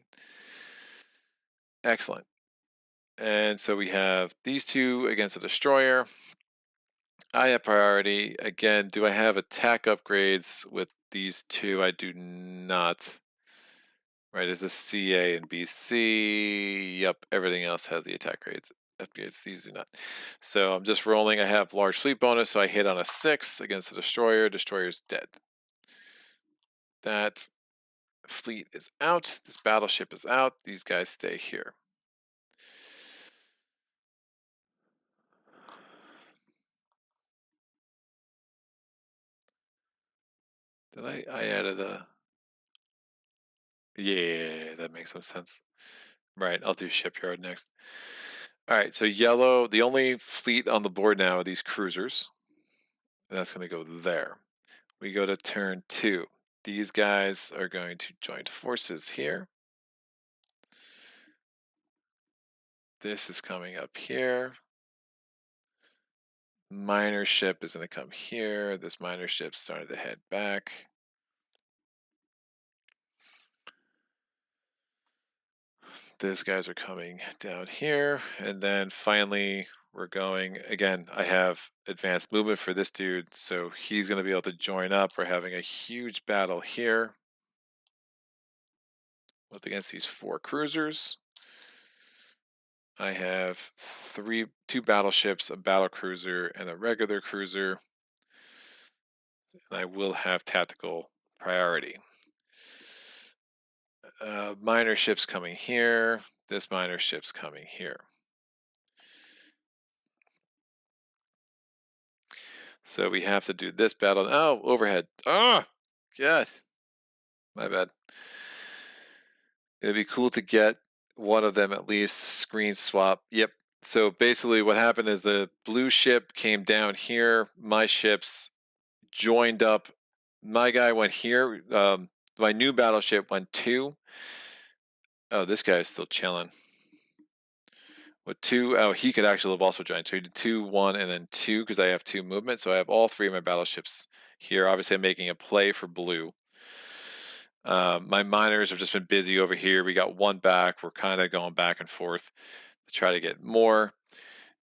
Excellent. And so we have these 2 against a destroyer. I have priority. Again, do I have attack upgrades with these 2? I do not. Right, it's a CA and BC. Yep, everything else has the attack grades. FBAs, these do not. So I'm just rolling. I have large fleet bonus, so I hit on a 6 against the destroyer. Destroyer's dead. That fleet is out. This battleship is out. These guys stay here. Did I added a... Yeah, that makes some sense. Right, I'll do shipyard next. All right, so yellow, the only fleet on the board now are these cruisers. And that's going to go there. We go to turn 2. These guys are going to join forces here. This is coming up here. Miner ship is going to come here. This miner ship's starting to head back. These guys are coming down here. And then finally, we're going, again, I have advanced movement for this dude. So he's going to be able to join up. We're having a huge battle here with against these 4 cruisers. I have 2 battleships, a battle cruiser, and a regular cruiser. And I will have tactical priority. Minor ships coming here. This minor ship's coming here. So we have to do this battle. Oh, overhead. Oh, God. My bad. It'd be cool to get one of them at least. Screen swap. Yep. So basically what happened is the blue ship came down here. My ships joined up. My guy went here. My new battleship went 2. Oh, this guy is still chilling. With 2, oh, he could actually have also joined. So he did 2, 1, and then 2 because I have 2 movement. So I have all 3 of my battleships here. Obviously, I'm making a play for blue. My miners have just been busy over here. We got 1 back. We're kind of going back and forth to try to get more.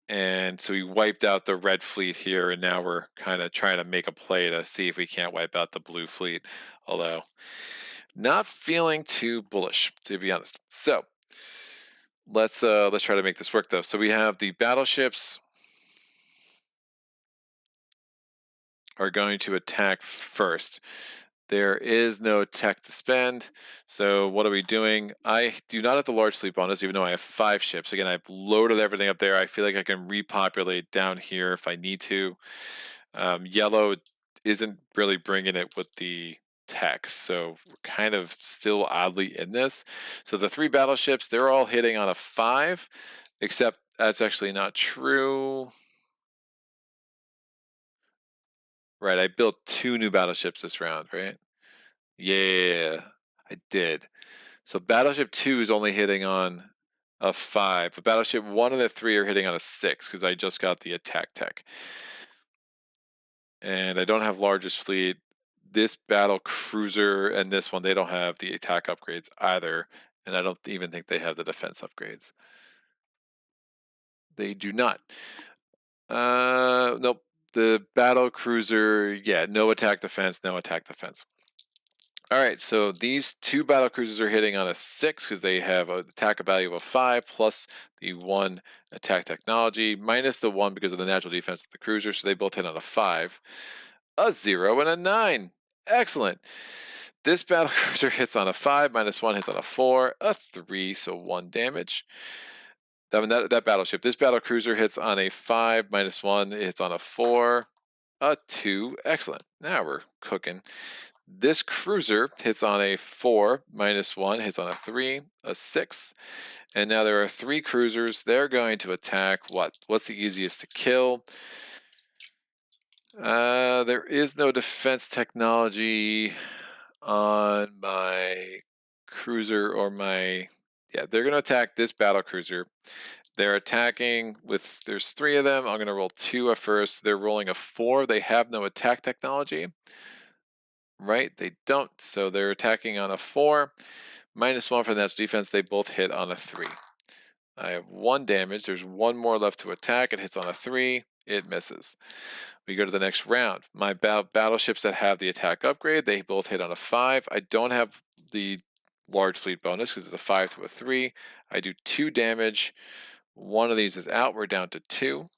And so we wiped out the red fleet here, and now we're kind of trying to make a play to see if we can't wipe out the blue fleet. Although, not feeling too bullish, to be honest. So let's try to make this work though. So we have the battleships are going to attack first. There is no tech to spend. So what are we doing? I do not have the large fleet bonus, even though I have 5 ships. Again, I've loaded everything up there. I feel like I can repopulate down here if I need to. Yellow isn't really bringing it with the tech, so we're kind of still oddly in this. So the 3 battleships, they're all hitting on a 5, except that's actually not true. Right, I built 2 new battleships this round, right? Yeah, I did. So battleship 2 is only hitting on a 5, but battleship 1 and the 3 are hitting on a 6 because I just got the attack tech. And I don't have largest fleet. This battle cruiser and this one, they don't have the attack upgrades either, and I don't even think they have the defense upgrades. They do not. Nope. The battle cruiser, yeah, no attack defense, no attack defense. All right, so these 2 battle cruisers are hitting on a 6 because they have an attack value of a 5 plus the 1 attack technology minus the 1 because of the natural defense of the cruiser, so they both hit on a 5. A 0 and a 9. Excellent. This battle cruiser hits on a 5, minus 1 hits on a 4, a 3, so 1 damage. That battleship. This battle cruiser hits on a 5, minus 1, it hits on a 4, a 2. Excellent. Now we're cooking. This cruiser hits on a 4, minus 1, hits on a 3, a 6. And now there are 3 cruisers. They're going to attack what? What's the easiest to kill? There is no defense technology on my cruiser or my... Yeah, they're going to attack this battle cruiser. They're attacking with... There's 3 of them. I'm going to roll 2 at first. They're rolling a 4. They have no attack technology. Right? They don't. So they're attacking on a 4. Minus 1 for the natural defense. They both hit on a 3. I have 1 damage. There's 1 more left to attack. It hits on a 3. It misses. We go to the next round. My battleships that have the attack upgrade, they both hit on a 5. I don't have the large fleet bonus because it's a 5 to a 3. I do 2 damage. 1 of these is out. We're down to 2.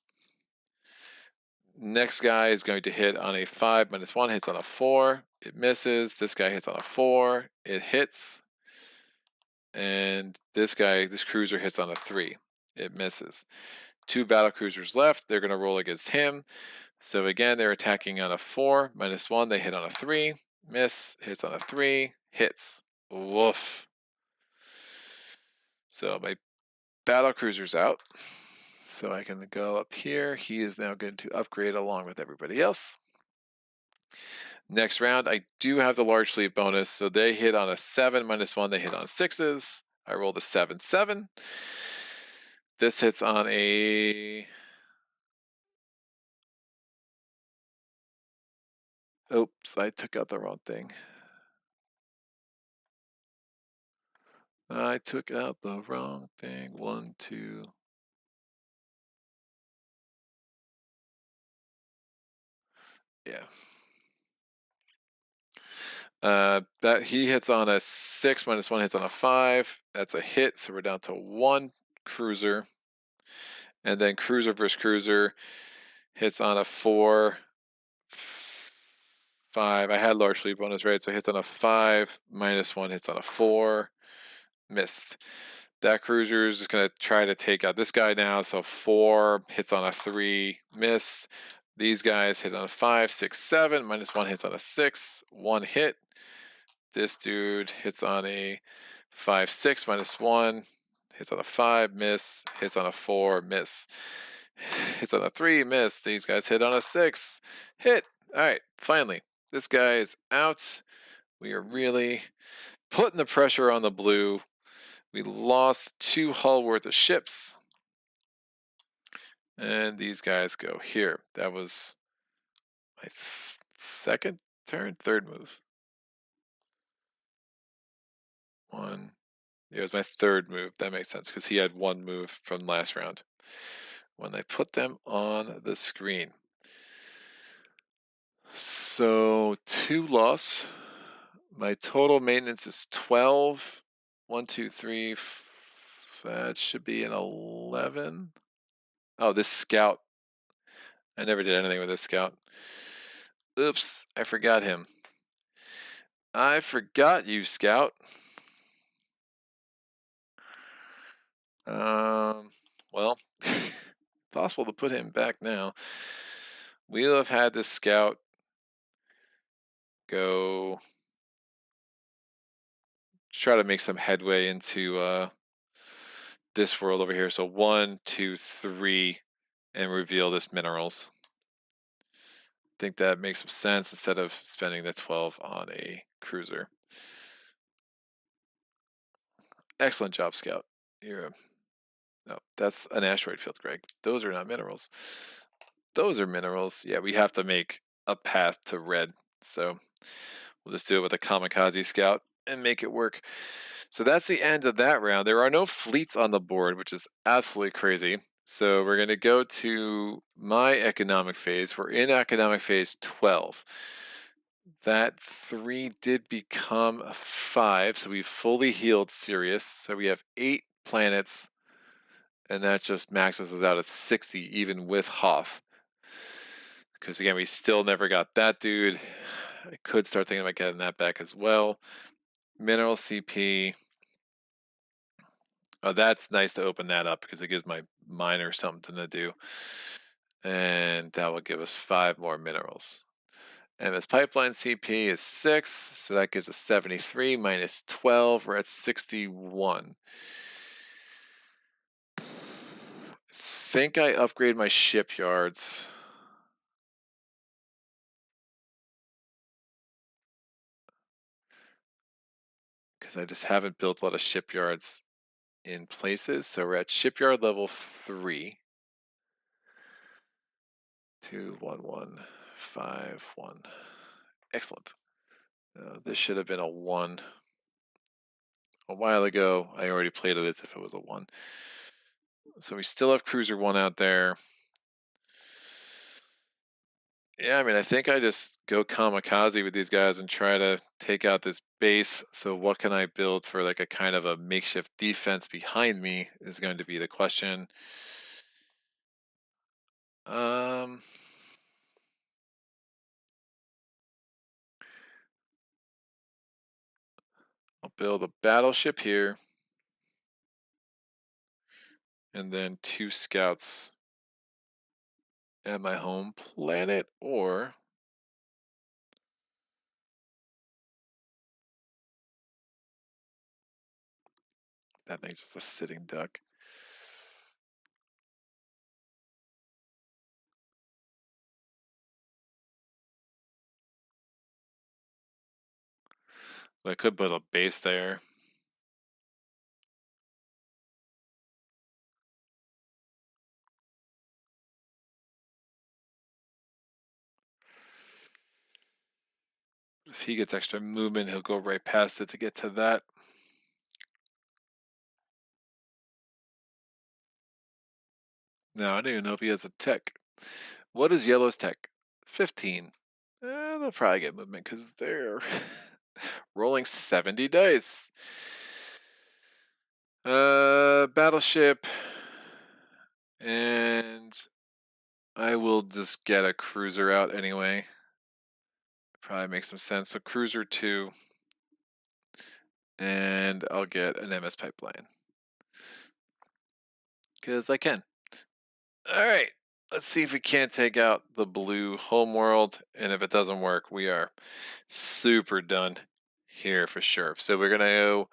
Next guy is going to hit on a 5 minus 1, hits on a 4. It misses. This guy hits on a 4. It hits. And this cruiser hits on a 3. It misses. 2 battle cruisers left. They're going to roll against him. So again, they're attacking on a 4, minus 1. They hit on a 3. Miss. Hits on a 3. Hits. Woof. So my battle cruiser's out. So I can go up here. He is now going to upgrade along with everybody else. Next round, I do have the large fleet bonus. So they hit on a 7, minus 1. They hit on 6s. I rolled a 7, 7. This hits on a... Oops, I took out the wrong thing. I took out the wrong thing. 1, 2. Yeah. That he hits on a 6, minus 1 hits on a 5. That's a hit, so we're down to 1 cruiser. And then cruiser versus cruiser hits on a 4, 5. I had large fleet bonus, right? So hits on a 5, -1 hits on a 4, missed. That cruiser is just going to try to take out this guy now. So 4 hits on a 3, missed. These guys hit on a 5, 6, 7, -1 hits on a 6, 1 hit. This dude hits on a 5, 6, -1, hits on a 5, miss, hits on a 4, miss, hits on a 3, miss. These guys hit on a 6, hit. All right, finally, this guy is out. We are really putting the pressure on the blue. We lost 2 hull worth of ships. And these guys go here. That was my second turn, third move. One. It was my third move. That makes sense because he had 1 move from last round. When I put them on the screen. So 2 loss. My total maintenance is 12. 1, 2, 3. That should be an 11. Oh, this scout. I never did anything with this scout. Oops, I forgot him. I forgot you, scout. Well, possible to put him back now. We'll have had this scout go try to make some headway into this world over here. So 1, 2, 3, and reveal this minerals. I think that makes some sense instead of spending the 12 on a cruiser. Excellent job, Scout. You're no, that's an asteroid field, Greg. Those are not minerals. Those are minerals. Yeah, we have to make a path to red. So we'll just do it with a kamikaze scout and make it work. So that's the end of that round. There are no fleets on the board, which is absolutely crazy. So we're going to go to my economic phase. We're in economic phase 12. That 3 did become a 5, so we fully healed Sirius. So we have 8 planets, and that just maxes us out at 60, even with Hoth. Because again, we still never got that dude. I could start thinking about getting that back as well. Mineral CP. Oh, that's nice to open that up because it gives my miner something to do. And that will give us 5 more minerals. MS pipeline CP is 6, so that gives us 73 minus 12. We're at 61. I think I upgrade my shipyards. Because I just haven't built a lot of shipyards in places. So we're at shipyard level 3. 2, 1, 1, 5, 1. Excellent. This should have been a 1. A while ago, I already played it as if it was a 1. So we still have Cruiser 1 out there. Yeah, I mean, I think I just go kamikaze with these guys and try to take out this base. So what can I build for like a kind of a makeshift defense behind me is going to be the question. I'll build a battleship here. And then 2 scouts at my home planet, or that thing's just a sitting duck. But I could build a base there. If he gets extra movement, he'll go right past it to get to that. Now, I don't even know if he has a tech. What is Yellow's tech? 15. They'll probably get movement because they're rolling 70 dice. Battleship. And I will just get a cruiser out anyway. Probably makes some sense. So cruiser 2. And I'll get an MS pipeline. Because I can. Alright. Let's see if we can't take out the blue homeworld. And if it doesn't work, we are super done here for sure. So we're going to go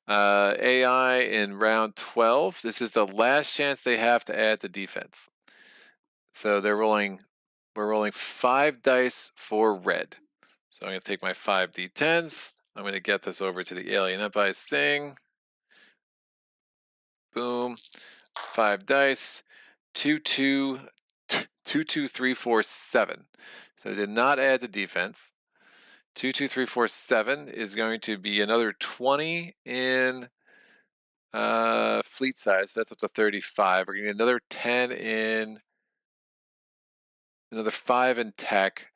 AI in round 12. This is the last chance they have to add the defense. So we're rolling 5 dice for red. So I'm going to take my 5d10s. I'm going to get this over to the Alien Empires thing. Boom. 5 dice. 2, 2, 2, 2, 3, 4, 7. So I did not add the defense. 2, 2, 3, 4, 7 is going to be another 20 in fleet size. So that's up to 35. We're going to get another 10 in, another 5 in tech.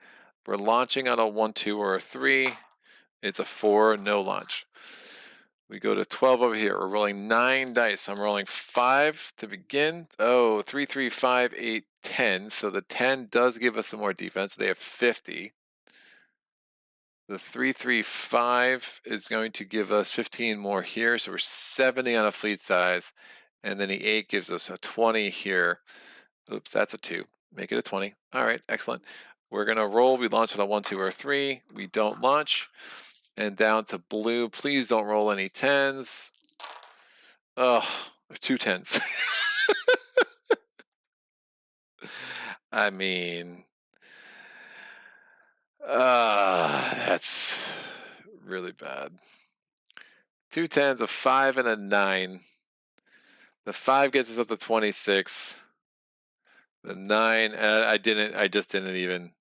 We're launching on a 1, 2, or a 3. It's a 4, no launch. We go to 12 over here. We're rolling 9 dice. I'm rolling 5 to begin. Oh, 3, 3, 5, 8, 10. So the 10 does give us some more defense. They have 50. The 3, 3, 5 is going to give us 15 more here. So we're 70 on a fleet size. And then the 8 gives us a 20 here. Oops, that's a 2. Make it a 20. All right, excellent. We're going to roll. We launch on a 1, 2, or 3. We don't launch. And down to blue. Please don't roll any 10s. Oh, 2 10s. I mean, that's really bad. 2 10s, a 5, and a 9. The 5 gets us up to 26. The 9, I just didn't even.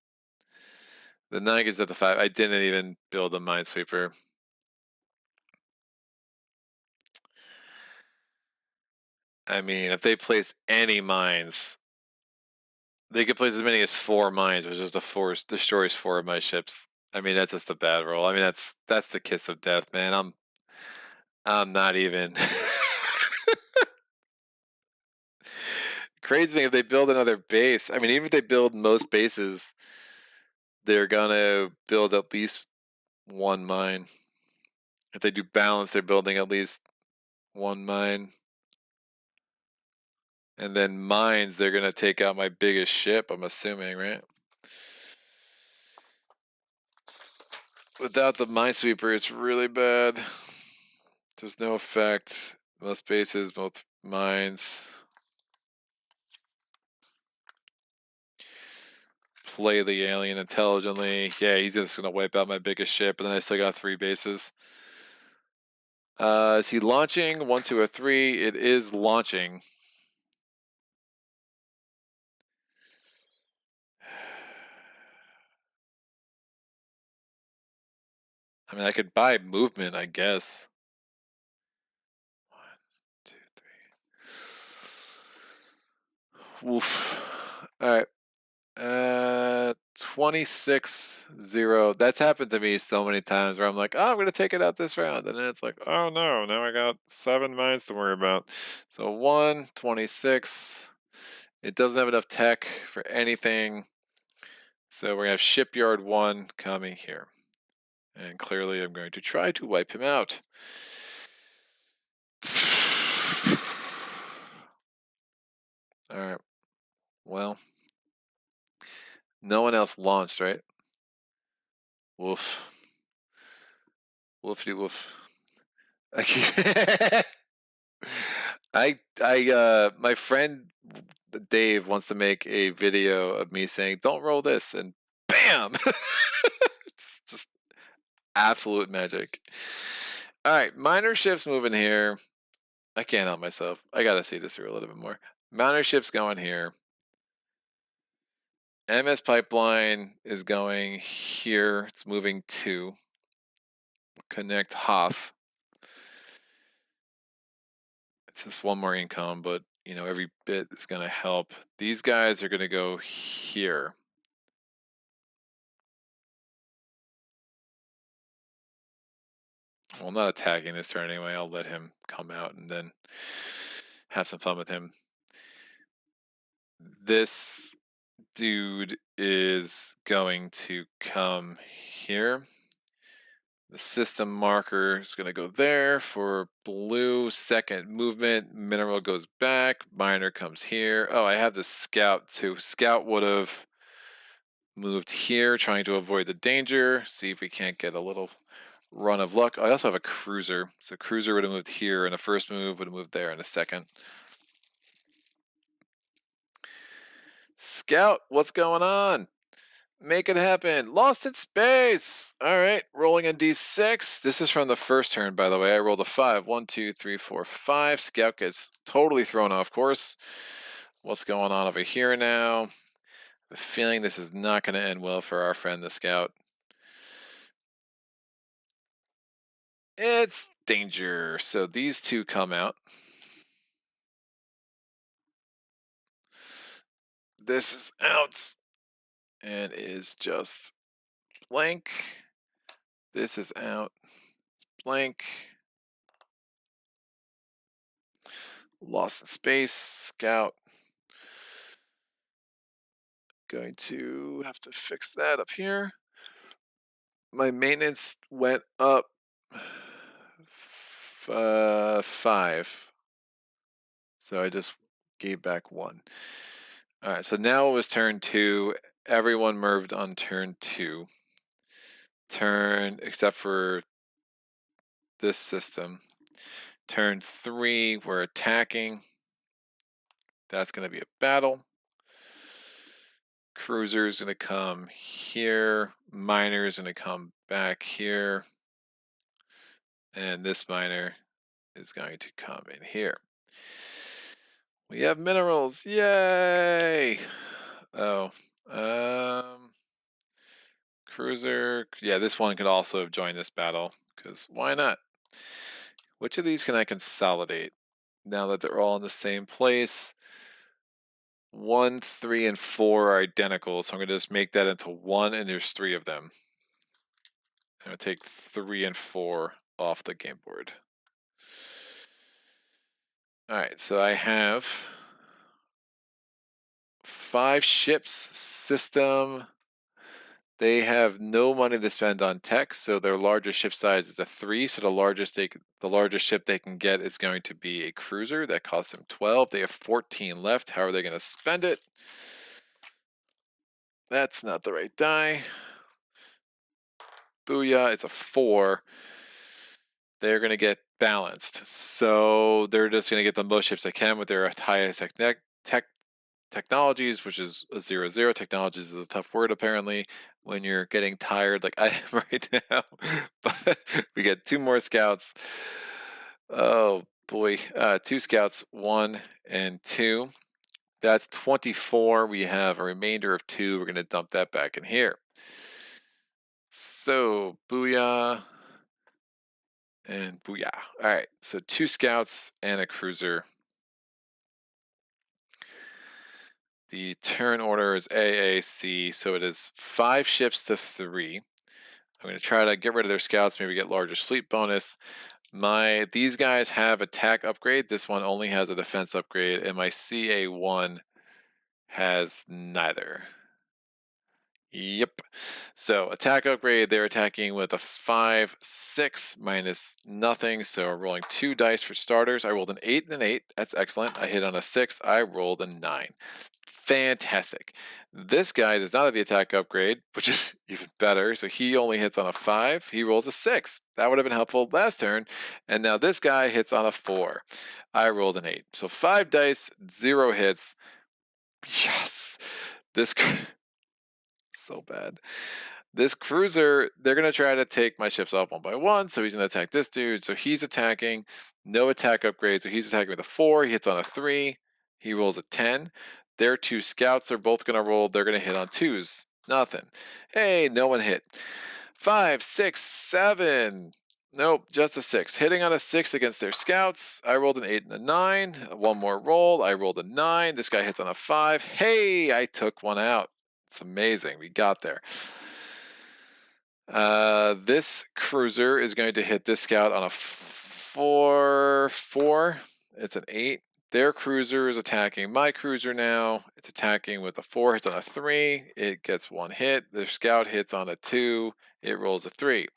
The 9 gets up to 5. I didn't even build a minesweeper. I mean, if they place any mines, they could place as many as 4 mines, which is destroys 4 of my ships. I mean, that's just a bad roll. I mean, that's the kiss of death, man. I'm not even. Crazy thing, if they build another base, I mean, even if they build most bases, they're gonna build at least 1 mine. If they do balance, they're building at least 1 mine. And then mines, they're gonna take out my biggest ship, I'm assuming, right? Without the minesweeper, it's really bad. There's no effect. Most bases, both mines. Play the alien intelligently. Yeah, he's just gonna wipe out my biggest ship, and then I still got 3 bases. Is he launching? 1, 2, or 3? It is launching. I mean, I could buy movement, I guess. 1, 2, 3. Oof. All right. 26-0. That's happened to me so many times where I'm like, oh, I'm gonna take it out this round, and then it's like, oh no, now I got 7 mines to worry about. So 26. It doesn't have enough tech for anything. So we're gonna have shipyard 1 coming here. And clearly I'm going to try to wipe him out. Alright. Well. No one else launched, right? Woof. Woofity woof. My friend Dave wants to make a video of me saying, don't roll this, and bam! It's just absolute magic. Alright, minor ships moving here. I can't help myself. I gotta see this through a little bit more. Minor ships going here. MS pipeline is going here. It's moving to connect Hoth. It's just 1 more income, but you know, every bit is going to help. These guys are going to go here. Well, I'm not attacking this turn anyway. I'll let him come out and then have some fun with him. This dude is going to come here. The system marker is going to go there for blue. Second movement, mineral goes back. Miner comes here. Oh, I have the scout too. Scout would have moved here, trying to avoid the danger. See if we can't get a little run of luck. I also have a cruiser. So cruiser would have moved here in the first move, would have moved there in the second. Scout, what's going on? Make it happen. Lost in space. All right, rolling a d6. This is from the first turn, by the way. I rolled a 5. 1, 2, 3, 4, 5. Scout gets totally thrown off course. What's going on over here now? I have a feeling this is not going to end well for our friend the Scout. It's danger. So these two come out. This is out and is just blank. This is out. It's blank. Lost in space. Scout. Going to have to fix that up here. My maintenance went up 5. So I just gave back 1. All right, so now it was turn 2. Everyone moved on turn 2. Turn, except for this system. Turn 3, we're attacking. That's going to be a battle. Cruiser's going to come here. Miner's going to come back here. And this miner is going to come in here. We have minerals. Yay! Oh. Cruiser. Yeah, this one could also have joined this battle, because why not? Which of these can I consolidate now that they're all in the same place? 1, 3, and 4 are identical, so I'm going to just make that into 1, and there's 3 of them. I'm going to take 3 and 4 off the game board. Alright, so I have 5 ships. System. They have no money to spend on tech, so their largest ship size is a 3. So the largest ship they can get is going to be a cruiser that costs them 12. They have 14 left. How are they going to spend it? That's not the right die. Booyah! It's a 4. They're going to get balanced, so they're just going to get the most ships they can with their highest technologies, which is a 0-0. Technologies is a tough word apparently when you're getting tired like I am right now. But we get 2 more scouts. Oh boy, 2 scouts, 1 and 2. That's 24. We have a remainder of 2. We're going to dump that back in here. So booyah and booyah. All right, so 2 scouts and a cruiser. The turn order is AAC, so it is 5 ships to 3. I'm going to try to get rid of their scouts, maybe get larger fleet bonus. These guys have attack upgrade. This one only has a defense upgrade, and my CA1 has neither. Yep. So attack upgrade, they're attacking with a 5, 6 minus nothing. So I'm rolling 2 dice for starters. I rolled an 8 and an 8. That's excellent. I hit on a 6. I rolled a 9. Fantastic. This guy does not have the attack upgrade, which is even better. So he only hits on a 5. He rolls a 6. That would have been helpful last turn. And now this guy hits on a 4. I rolled an 8. So 5 dice, 0 hits. Yes. This so bad. This cruiser, they're going to try to take my ships off 1 by 1. So he's going to attack this dude. So he's attacking. No attack upgrade. So he's attacking with a 4. He hits on a 3. He rolls a 10. Their 2 scouts are both going to roll. They're going to hit on 2s. Nothing. Hey, no one hit. 5, 6, 7. Nope, just a 6. Hitting on a 6 against their scouts. I rolled an 8 and a 9. 1 more roll. I rolled a 9. This guy hits on a 5. Hey, I took 1 out. It's amazing. We got there. This cruiser is going to hit this scout on a 4. It's an 8. Their cruiser is attacking my cruiser now. It's attacking with a 4, hits on a 3. It gets 1 hit. Their scout hits on a 2. It rolls a 3.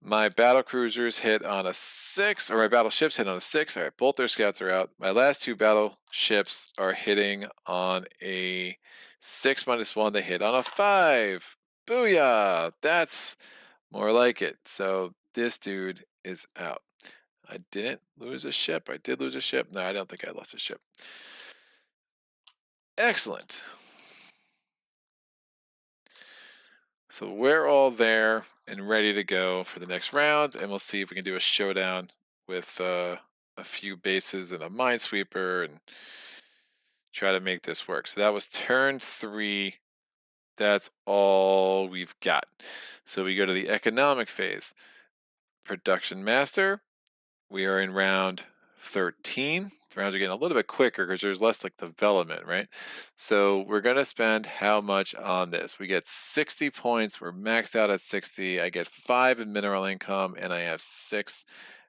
My battle cruisers hit on a 6, or my battleships hit on a 6. All right, both their scouts are out. My last 2 battleships are hitting on a 6 minus 1. They hit on a 5. Booyah! That's more like it. So this dude is out. I didn't lose a ship. I did lose a ship. No, I don't think I lost a ship. Excellent. So we're all there and ready to go for the next round, and we'll see if we can do a showdown with a few bases and a minesweeper and try to make this work. So that was turn 3. That's all we've got. So we go to the economic phase. Production master. We are in round 13. The rounds are getting a little bit quicker because there's less like development, right? So we're going to spend how much on this? We get 60 points. We're maxed out at 60. I get 5 in mineral income, and I have 6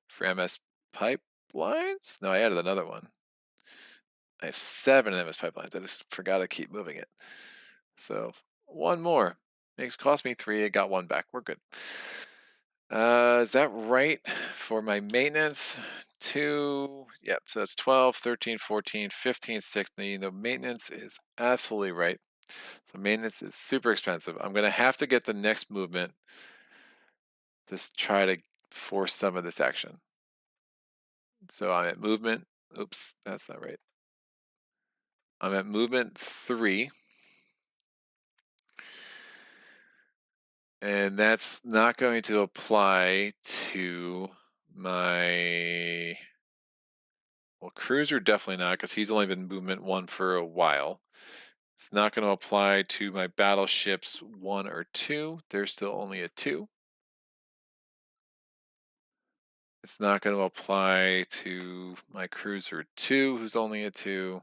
for MS pipelines. No, I added another one. I have 7 in MS pipelines. I just forgot to keep moving it. So 1 more. Cost me 3. I got 1 back. We're good. Is that right for my maintenance? 2, yep, so that's 12, 13, 14, 15, 16. The maintenance is absolutely right. So maintenance is super expensive. I'm going to have to get the next movement to try to force some of this action. So I'm at movement. Oops, that's not right. I'm at movement 3. And that's not going to apply to my... Well, cruiser definitely not, because he's only been movement 1 for a while. It's not going to apply to my battleships 1 or 2. They're still only a 2. It's not going to apply to my cruiser 2, who's only a 2.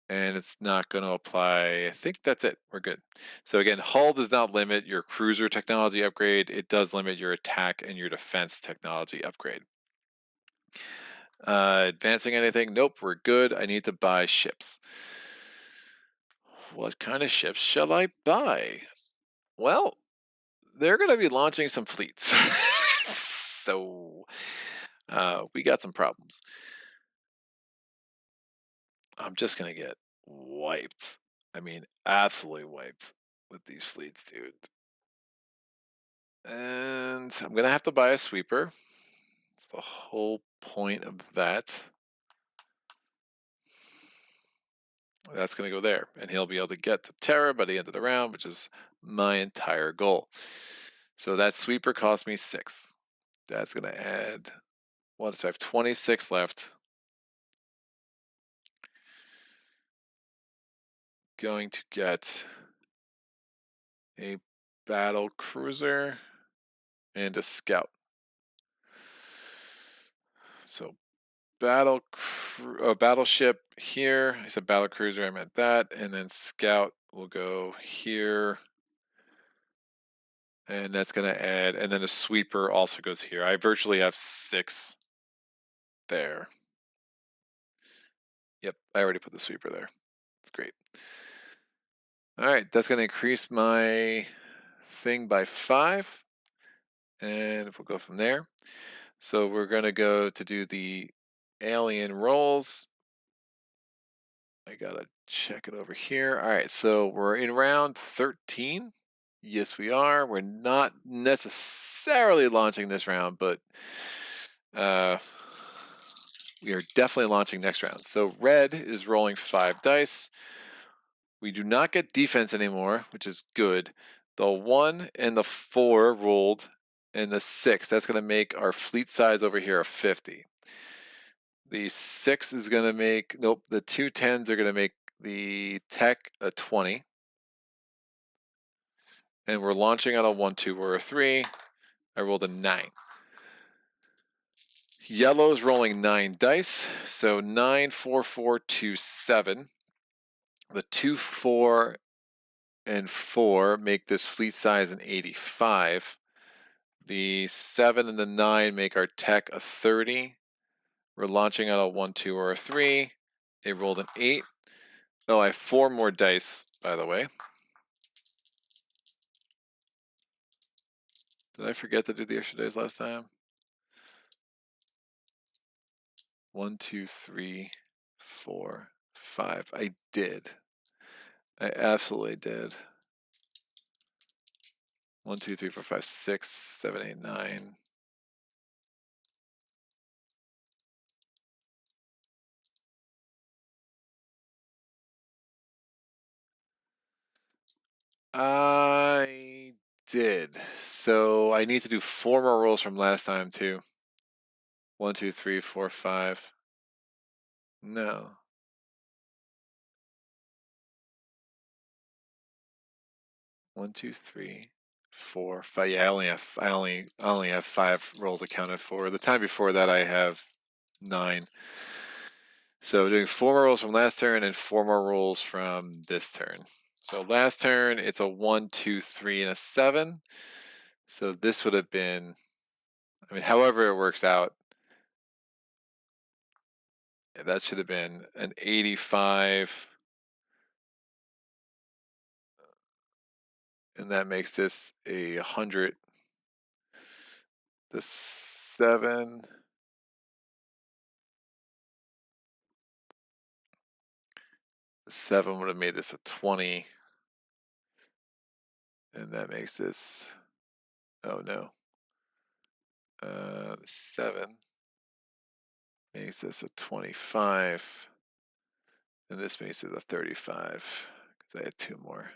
And it's not going to apply. I think that's it. We're good. So again, hull does not limit your cruiser technology upgrade. It does limit your attack and your defense technology upgrade. Advancing anything? Nope, we're good. I need to buy ships. What kind of ships shall I buy? Well, they're going to be launching some fleets. So we got some problems. I'm just going to get wiped. I mean, absolutely wiped with these fleets, dude. And I'm going to have to buy a sweeper. That's the whole point of that. That's going to go there. And he'll be able to get to Terra by the end of the round, which is my entire goal. So that sweeper cost me 6. That's going to add... What? So I have 26 left. Going to get a battle cruiser and a scout. So battleship here. I said battle cruiser, I meant that. And then scout will go here. And that's going to add, and then a sweeper also goes here. I virtually have 6 there. Yep, I already put the sweeper there. It's great. All right, that's going to increase my thing by 5. And we'll go from there. So we're going to go to do the alien rolls. I got to check it over here. All right, so we're in round 13. Yes, we are. We're not necessarily launching this round, but we are definitely launching next round. So red is rolling 5 dice. We do not get defense anymore, which is good. The 1 and the 4 rolled, and the 6. That's going to make our fleet size over here a 50. The 6 is going to make... Nope, the 2 10s are going to make the tech a 20. And we're launching on a 1, 2, or a 3. I rolled a 9. Yellow's rolling 9 dice. So 9, 4, 4, 2, 7. The 2, 4, and 4 make this fleet size an 85. The 7 and the 9 make our tech a 30. We're launching on a 1, 2, or a 3. It rolled an 8. Oh, I have 4 more dice, by the way. Did I forget to do the extra dice last time? 1, 2, 3, 4, 5. I did. I absolutely did. 1, 2, 3, 4, 5, 6, 7, 8, 9. I did. So I need to do 4 more rolls from last time too. 1, 2, 3, 4, 5. No. 1, 2, 3, 4, 5. Yeah, I only have 5 rolls accounted for. The time before that I have 9. So doing 4 more rolls from last turn and 4 more rolls from this turn. So last turn it's a 1, 2, 3, and a 7. So this would have been, I mean, however it works out, that should have been an 85. And that makes this a 100. The 7. The 7 would have made this a 20. And that makes this, oh no. The 7 makes this a 25. And this makes it a 35. Because I had 2 more.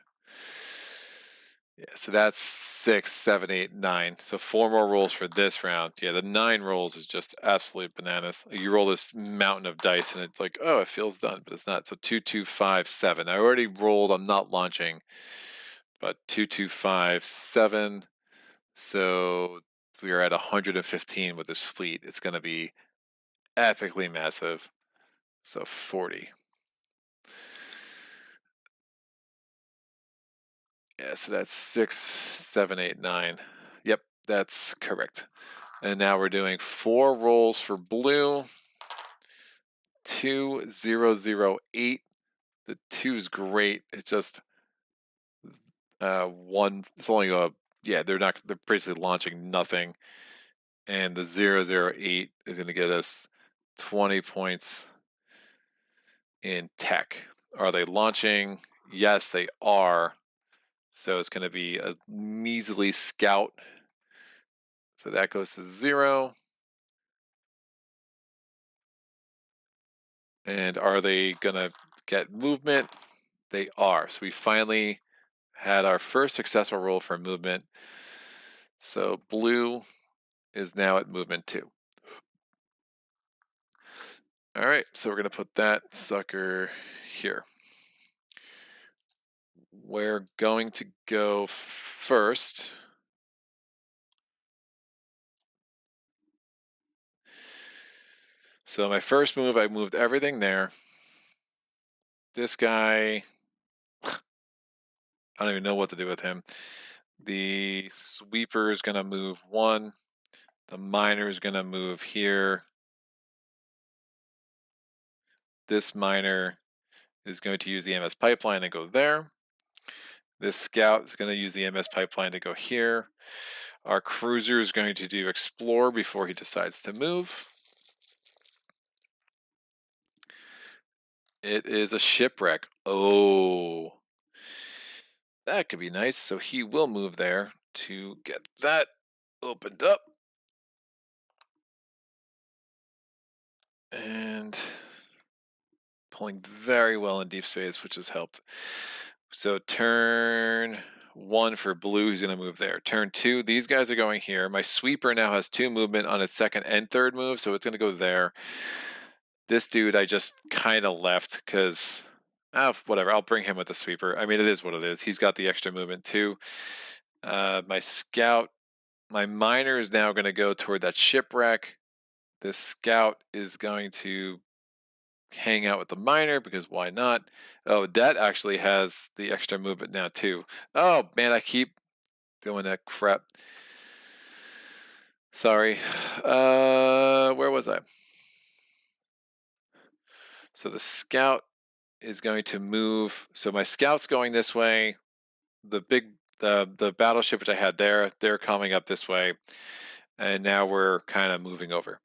Yeah, so that's 6, 7, 8, 9. So 4 more rolls for this round. Yeah, the 9 rolls is just absolute bananas. You roll this mountain of dice and it's like, oh, it feels done, but it's not. So 2, 2, 5, 7. I already rolled, I'm not launching, but 2, 2, 5, 7. So we are at 115 with this fleet. It's going to be epically massive. So 40. Yeah, so that's 6, 7, 8, 9. Yep, that's correct. And now we're doing 4 rolls for blue. 2, 0, 0, 8. The 2 is great. It's just 1. It's only a, yeah, they're basically launching nothing. And the 0, 0, 8 is going to get us 20 points in tech. Are they launching? Yes, they are. So it's going to be a measly scout. So that goes to 0. And are they going to get movement? They are. So we finally had our first successful roll for movement. So blue is now at movement 2. All right, so we're going to put that sucker here. We're going to go first. So my first move, I moved everything there. This guy, I don't even know what to do with him. The sweeper is going to move 1. The miner is going to move here. This miner is going to use the MS pipeline and go there. This scout is going to use the MS pipeline to go here. Our cruiser is going to do explore before he decides to move. It is a shipwreck. Oh, that could be nice. So he will move there to get that opened up. And pulling very well in deep space, which has helped. So turn 1 for blue, who's going to move there. Turn 2, these guys are going here. My sweeper now has 2 movement on its second and third move, so it's going to go there. This dude I just kind of left because, whatever, I'll bring him with the sweeper. I mean, it is what it is. He's got the extra movement too. My scout, my miner is now going to go toward that shipwreck. This scout is going to hang out with the miner because why not? Oh, that actually has the extra movement now too. Oh man, I keep doing that crap. Sorry. Where was I? So the scout is going to move. So my scout's going this way. The battleship which I had there, they're coming up this way, and now we're kind of moving over.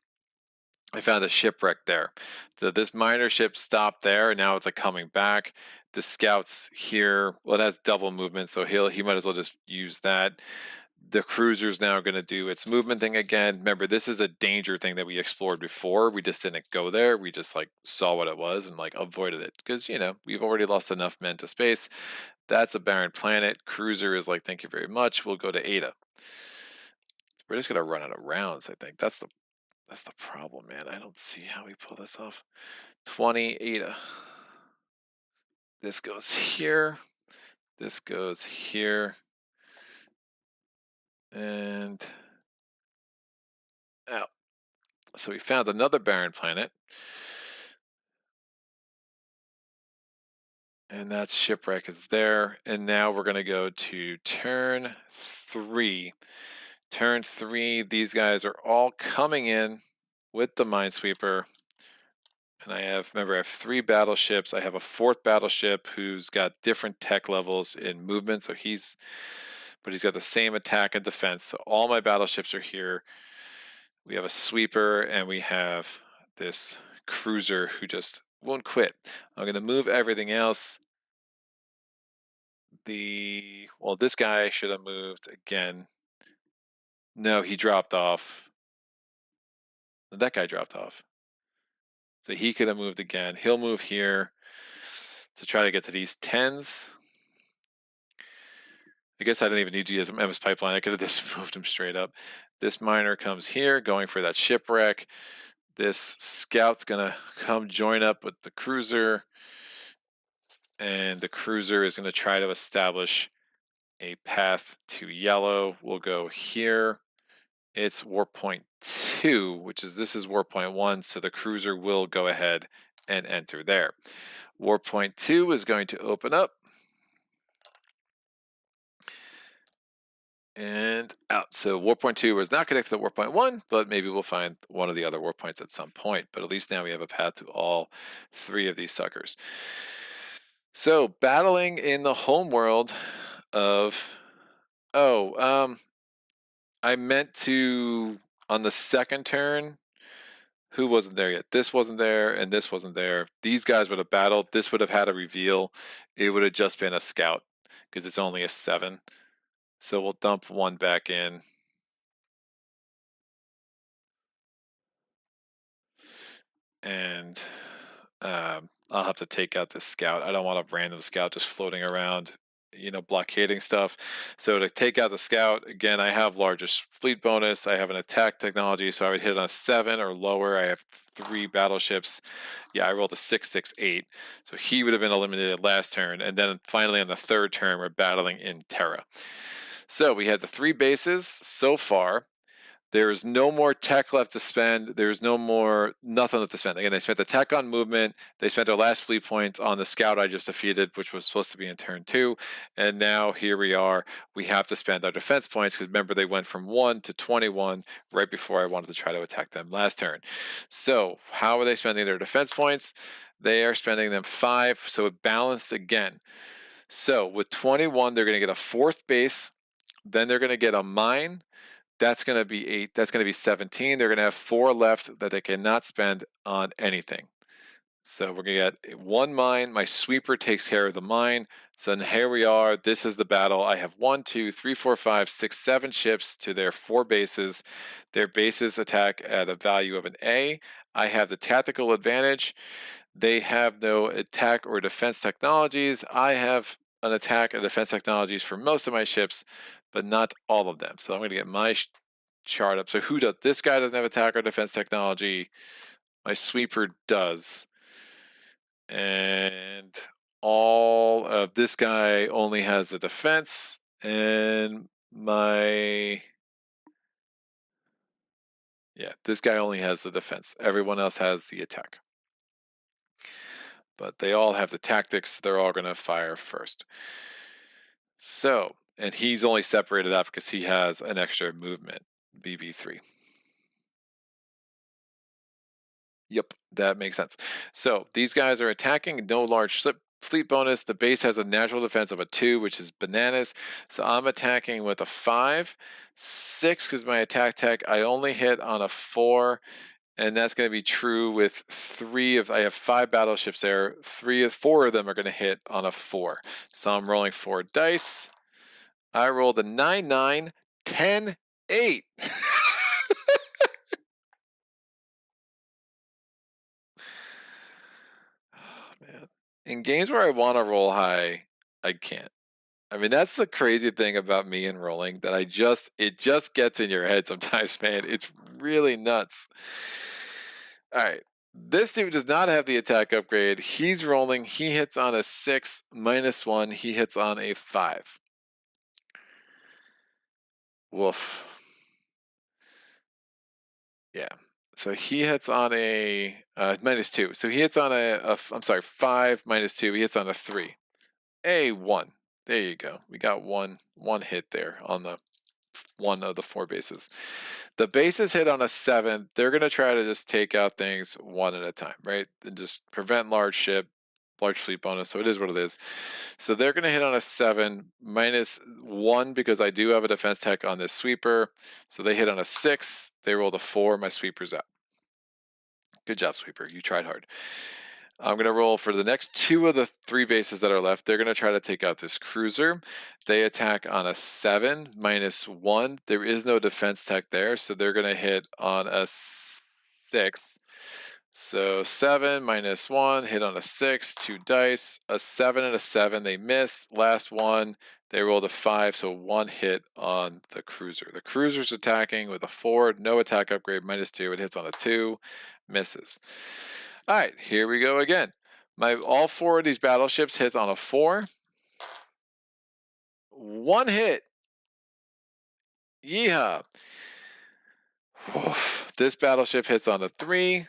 I found a shipwreck there. So this miner ship stopped there, and now it's like coming back. The scout's here. Well, it has double movement, so he might as well just use that. The cruiser's now going to do its movement thing again. Remember, this is a danger thing that we explored before. We just didn't go there. We just like saw what it was and like avoided it because we've already lost enough men to space. That's a barren planet. Cruiser is like, thank you very much. We'll go to Ada. We're just gonna run out of rounds. I think that's the problem, man. I don't see how we pull this off. 20 Ada. This goes here. This goes here. And out. So we found another barren planet. And that shipwreck is there. And now we're going to go to turn 3. Turn 3, these guys are all coming in with the minesweeper. And I have 3 battleships. I have a 4th battleship who's got different tech levels in movement. So he's got the same attack and defense. So all my battleships are here. We have a sweeper and we have this cruiser who just won't quit. I'm going to move everything else. This guy should have moved again. No, he dropped off. That guy dropped off. So he could have moved again. He'll move here to try to get to these 10s. I guess I didn't even need to use an amass pipeline. I could have just moved him straight up. This miner comes here, going for that shipwreck. This scout's gonna come join up with the cruiser. And the cruiser is gonna try to establish a path to yellow. We'll go here. It's warp point 2, which is this is warp point 1, so the cruiser will go ahead and enter there. Warp point 2 is going to open up and out. So warp point 2 was not connected to warp point 1, but maybe we'll find one of the other warp points at some point. But at least now we have a path to all 3 of these suckers. So battling in the home world of I meant to, on the second turn, who wasn't there yet? This wasn't there, and this wasn't there. These guys would have battled. This would have had a reveal. It would have just been a scout, because it's only a 7. So we'll dump 1 back in. And I'll have to take out this scout. I don't want a random scout just floating around, blockading stuff. So to take out the scout, again, I have largest fleet bonus. I have an attack technology, so I would hit on a 7 or lower. I have 3 battleships. Yeah, I rolled a 6, 6, 8. So he would have been eliminated last turn. And then finally on the 3rd turn, we're battling in Terra. So we had the 3 bases so far. There's no more tech left to spend. There's nothing left to spend. Again, they spent the tech on movement. They spent their last fleet points on the scout I just defeated, which was supposed to be in turn 2. And now here we are. We have to spend our defense points because remember, they went from 1 to 21 right before I wanted to try to attack them last turn. So how are they spending their defense points? They are spending them 5, so it balanced again. So with 21, they're going to get a 4th base. Then they're going to get a mine. That's going to be 8. That's going to be 17. They're going to have 4 left that they cannot spend on anything. So we're going to get 1 mine. My sweeper takes care of the mine. So here we are. This is the battle. I have 1, 2, 3, 4, 5, 6, 7 ships to their 4 bases. Their bases attack at a value of an A. I have the tactical advantage. They have no attack or defense technologies. I have an attack and defense technologies for most of my ships, but not all of them. So I'm going to get my chart up. So this guy doesn't have attack or defense technology. My sweeper does. And all of this guy only has the defense, and this guy only has the defense. Everyone else has the attack. But they all have the tactics. They're all going to fire first. So, and he's only separated out because he has an extra movement, BB3. Yep. That makes sense. So these guys are attacking, no large fleet bonus. The base has a natural defense of a 2, which is bananas. So I'm attacking with a 5. 6 because my attack tech, I only hit on a 4. And that's going to be true with 3 of, I have 5 battleships there. 4 of them are going to hit on a 4. So I'm rolling 4 dice. I rolled a 9, 9, 10, 8. Oh, man. In games where I want to roll high, I can't. I mean, that's the crazy thing about me and rolling, that it just gets in your head sometimes, man. It's really nuts. All right. This dude does not have the attack upgrade. He's rolling. He hits on a 6 -1. He hits on a 5. Woof. Yeah. So he hits on a -2. So he hits on I'm sorry, 5 -2. He hits on a 3. A 1. There you go. We got one hit there on the one of the 4 bases. The bases hit on a 7. They're going to try to just take out things one at a time, right? And just prevent large fleet bonus. So it is what it is. So they're going to hit on a 7 -1 because I do have a defense tech on this sweeper. So they hit on a 6. They rolled a 4. My sweeper's out. Good job, sweeper. You tried hard. I'm going to roll for the next 2 of the 3 bases that are left. They're going to try to take out this cruiser. They attack on a 7 -1. There is no defense tech there, so they're going to hit on a 6. So 7 -1, hit on a 6, 2 dice, a 7 and a 7. They miss. Last one, they rolled a 5, so 1 hit on the cruiser. The cruiser's attacking with a 4, no attack upgrade, -2. It hits on a 2, misses. All right, here we go again. All 4 of these battleships hit on a 4. 1 hit. Yeehaw. Oof. This battleship hits on a 3.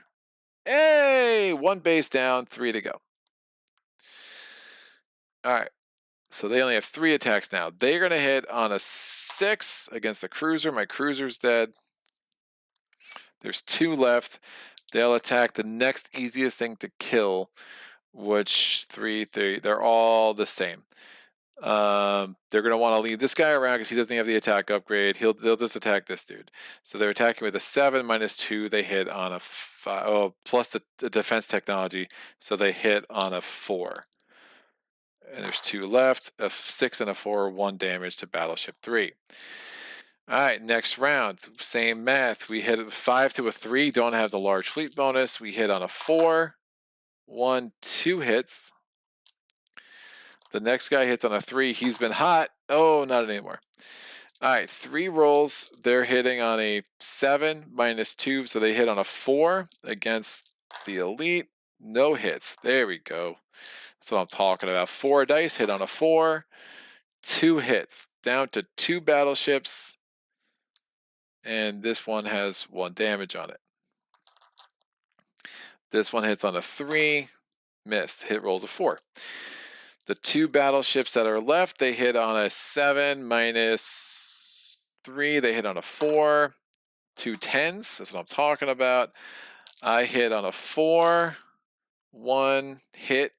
Hey, 1 base down, 3 to go. All right, so they only have 3 attacks now. They're going to hit on a 6 against the cruiser. My cruiser's dead. There's 2 left. They'll attack the next easiest thing to kill, which 3, they're all the same. They're going to want to leave this guy around because he doesn't have the attack upgrade. They'll just attack this dude. So they're attacking with a 7 -2. They hit on a 5. Oh, plus the defense technology. So they hit on a 4. And there's 2 left. A 6 and a 4. 1 damage to battleship 3. All right, next round. Same math. We hit a 5 to a 3. Don't have the large fleet bonus. We hit on a 4. 1, 2 hits. The next guy hits on a 3. He's been hot. Oh, not anymore. All right, 3 rolls. They're hitting on a 7 -2, so they hit on a 4 against the elite. No hits. There we go. That's what I'm talking about. 4 dice hit on a 4. 2 hits. Down to 2 battleships. And this one has 1 damage on it. This one hits on a 3. Missed. Hit rolls a 4. The 2 battleships that are left, they hit on a 7 -3. They hit on a 4. 2 10s. That's what I'm talking about. I hit on a 4. 1 hit.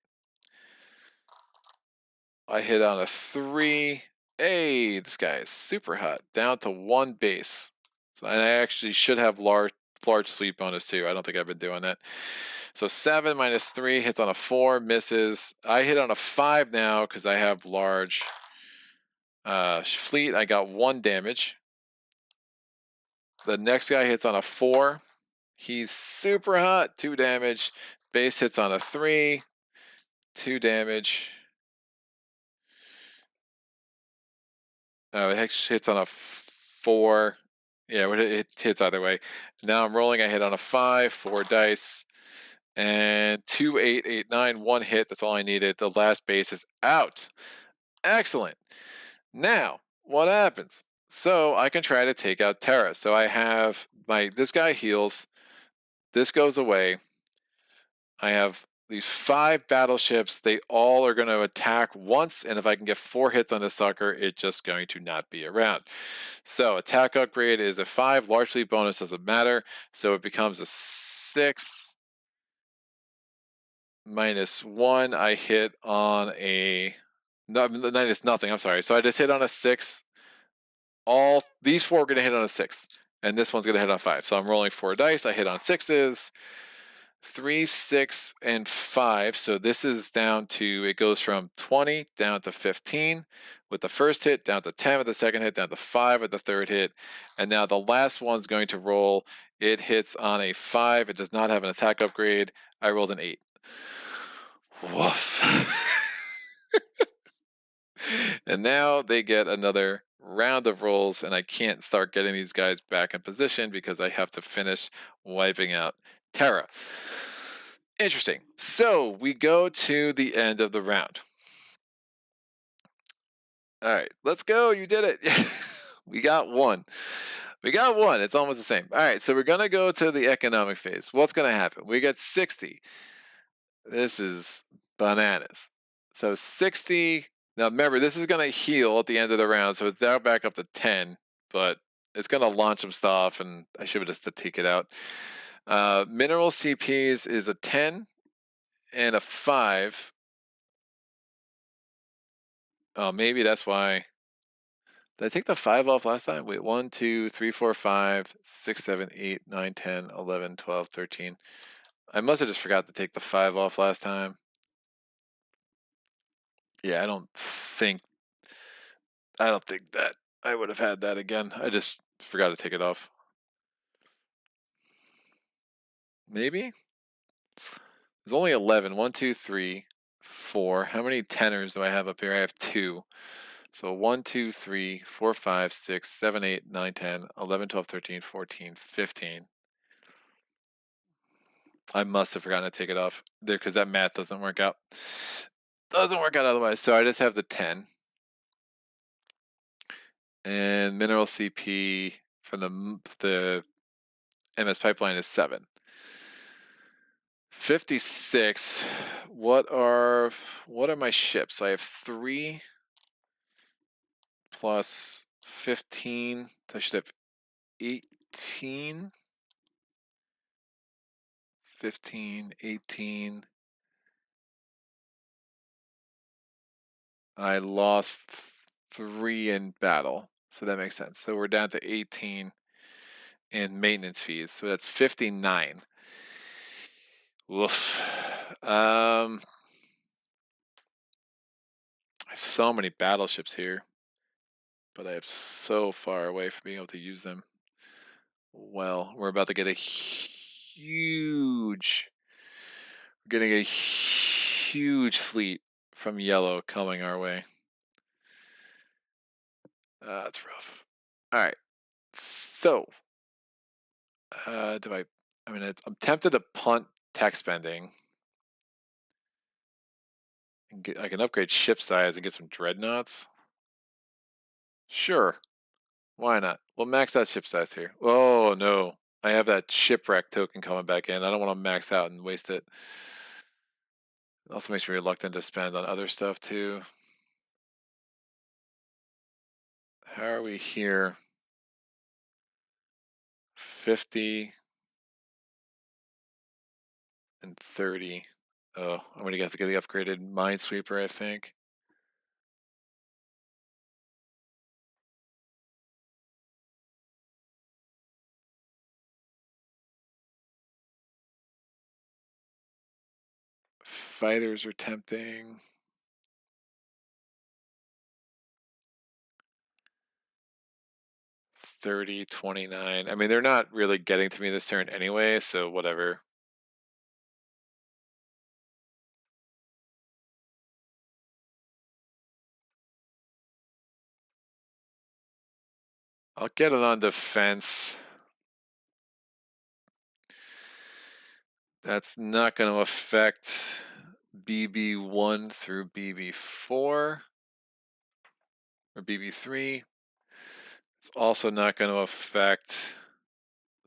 I hit on a 3. Hey, this guy is super hot. Down to 1 base. So, and I actually should have large sleep bonus too. I don't think I've been doing that. So 7 -3 hits on a 4, misses. I hit on a 5 now because I have large fleet. I got 1 damage. The next guy hits on a 4. He's super hot, 2 damage. Base hits on a 3, 2 damage. It hits on a 4. Yeah, it hits either way. Now I'm rolling. I hit on a 5, 4 dice. And 2, 8, 8, 9, 1 hit. That's all I needed. The last base is out. Excellent. Now, what happens? So I can try to take out Terra. So I have this guy heals. This goes away. I have these 5 battleships. They all are going to attack once. And if I can get 4 hits on this sucker, it's just going to not be around. So attack upgrade is a 5. Large fleet bonus doesn't matter. So it becomes a 6. -1, I hit on a no, minus nothing. I'm sorry. So I just hit on a 6. All these 4 are going to hit on a 6, and this one's going to hit on 5. So I'm rolling 4 dice. I hit on 6s. 3, 6, and 5. So this is down to, it goes from 20 down to 15 with the first hit, down to 10 with the second hit, down to 5 with the third hit. And now the last one's going to roll. It hits on a 5. It does not have an attack upgrade. I rolled an 8. Woof. And now they get another round of rolls, and I can't start getting these guys back in position because I have to finish wiping out Terra. Interesting. So we go to the end of the round. All right, let's go. You did it. We got one. We got one. It's almost the same. All right, so we're going to go to the economic phase. What's going to happen? We got 60. This is bananas. So 60. Now remember, this is going to heal at the end of the round, so it's now back up to 10, but it's going to launch some stuff, and I should have just take it out. Mineral CPs is a 10 and a 5. Oh, maybe that's why. Did I take the 5 off last time? Wait, 1, 2, 3, 4, 5, 6, 7, 8, 9, 10, 11, 12, 13. I must have just forgot to take the 5 off last time. Yeah, I don't think that I would have had that again. I just forgot to take it off. Maybe? There's only 11. 1, 2, 3, 4. How many tenors do I have up here? I have 2. So 1, 2, 3, 4, 5, 6, 7, 8, 9, 10, 11, 12, 13, 14, 15. I must have forgotten to take it off there because that math doesn't work out. Doesn't work out otherwise. So I just have the 10. And mineral CP from the MS pipeline is 7. 56. What are my ships? I have 3 plus 15. I should have 18. 15, 18. I lost 3 in battle, so that makes sense. So we're down to 18 in maintenance fees, so that's 59. Woof. I have so many battleships here, but I have so far away from being able to use them. Well, we're about to get getting a huge fleet from yellow coming our way. That's rough. All right. So, I'm tempted to punt tech spending. I can upgrade ship size and get some dreadnoughts. Sure. Why not? We'll max out ship size here. Oh, no. I have that shipwreck token coming back in. I don't want to max out and waste it. It also makes me reluctant to spend on other stuff, too. How are we here? 50 and 30. Oh, I'm going to have to get the upgraded Minesweeper, I think. Fighters are tempting. 30, 29. I mean, they're not really getting to me this turn anyway, so whatever. I'll get it on defense. That's not going to affect BB1 through BB4 or BB3. It's also not going to affect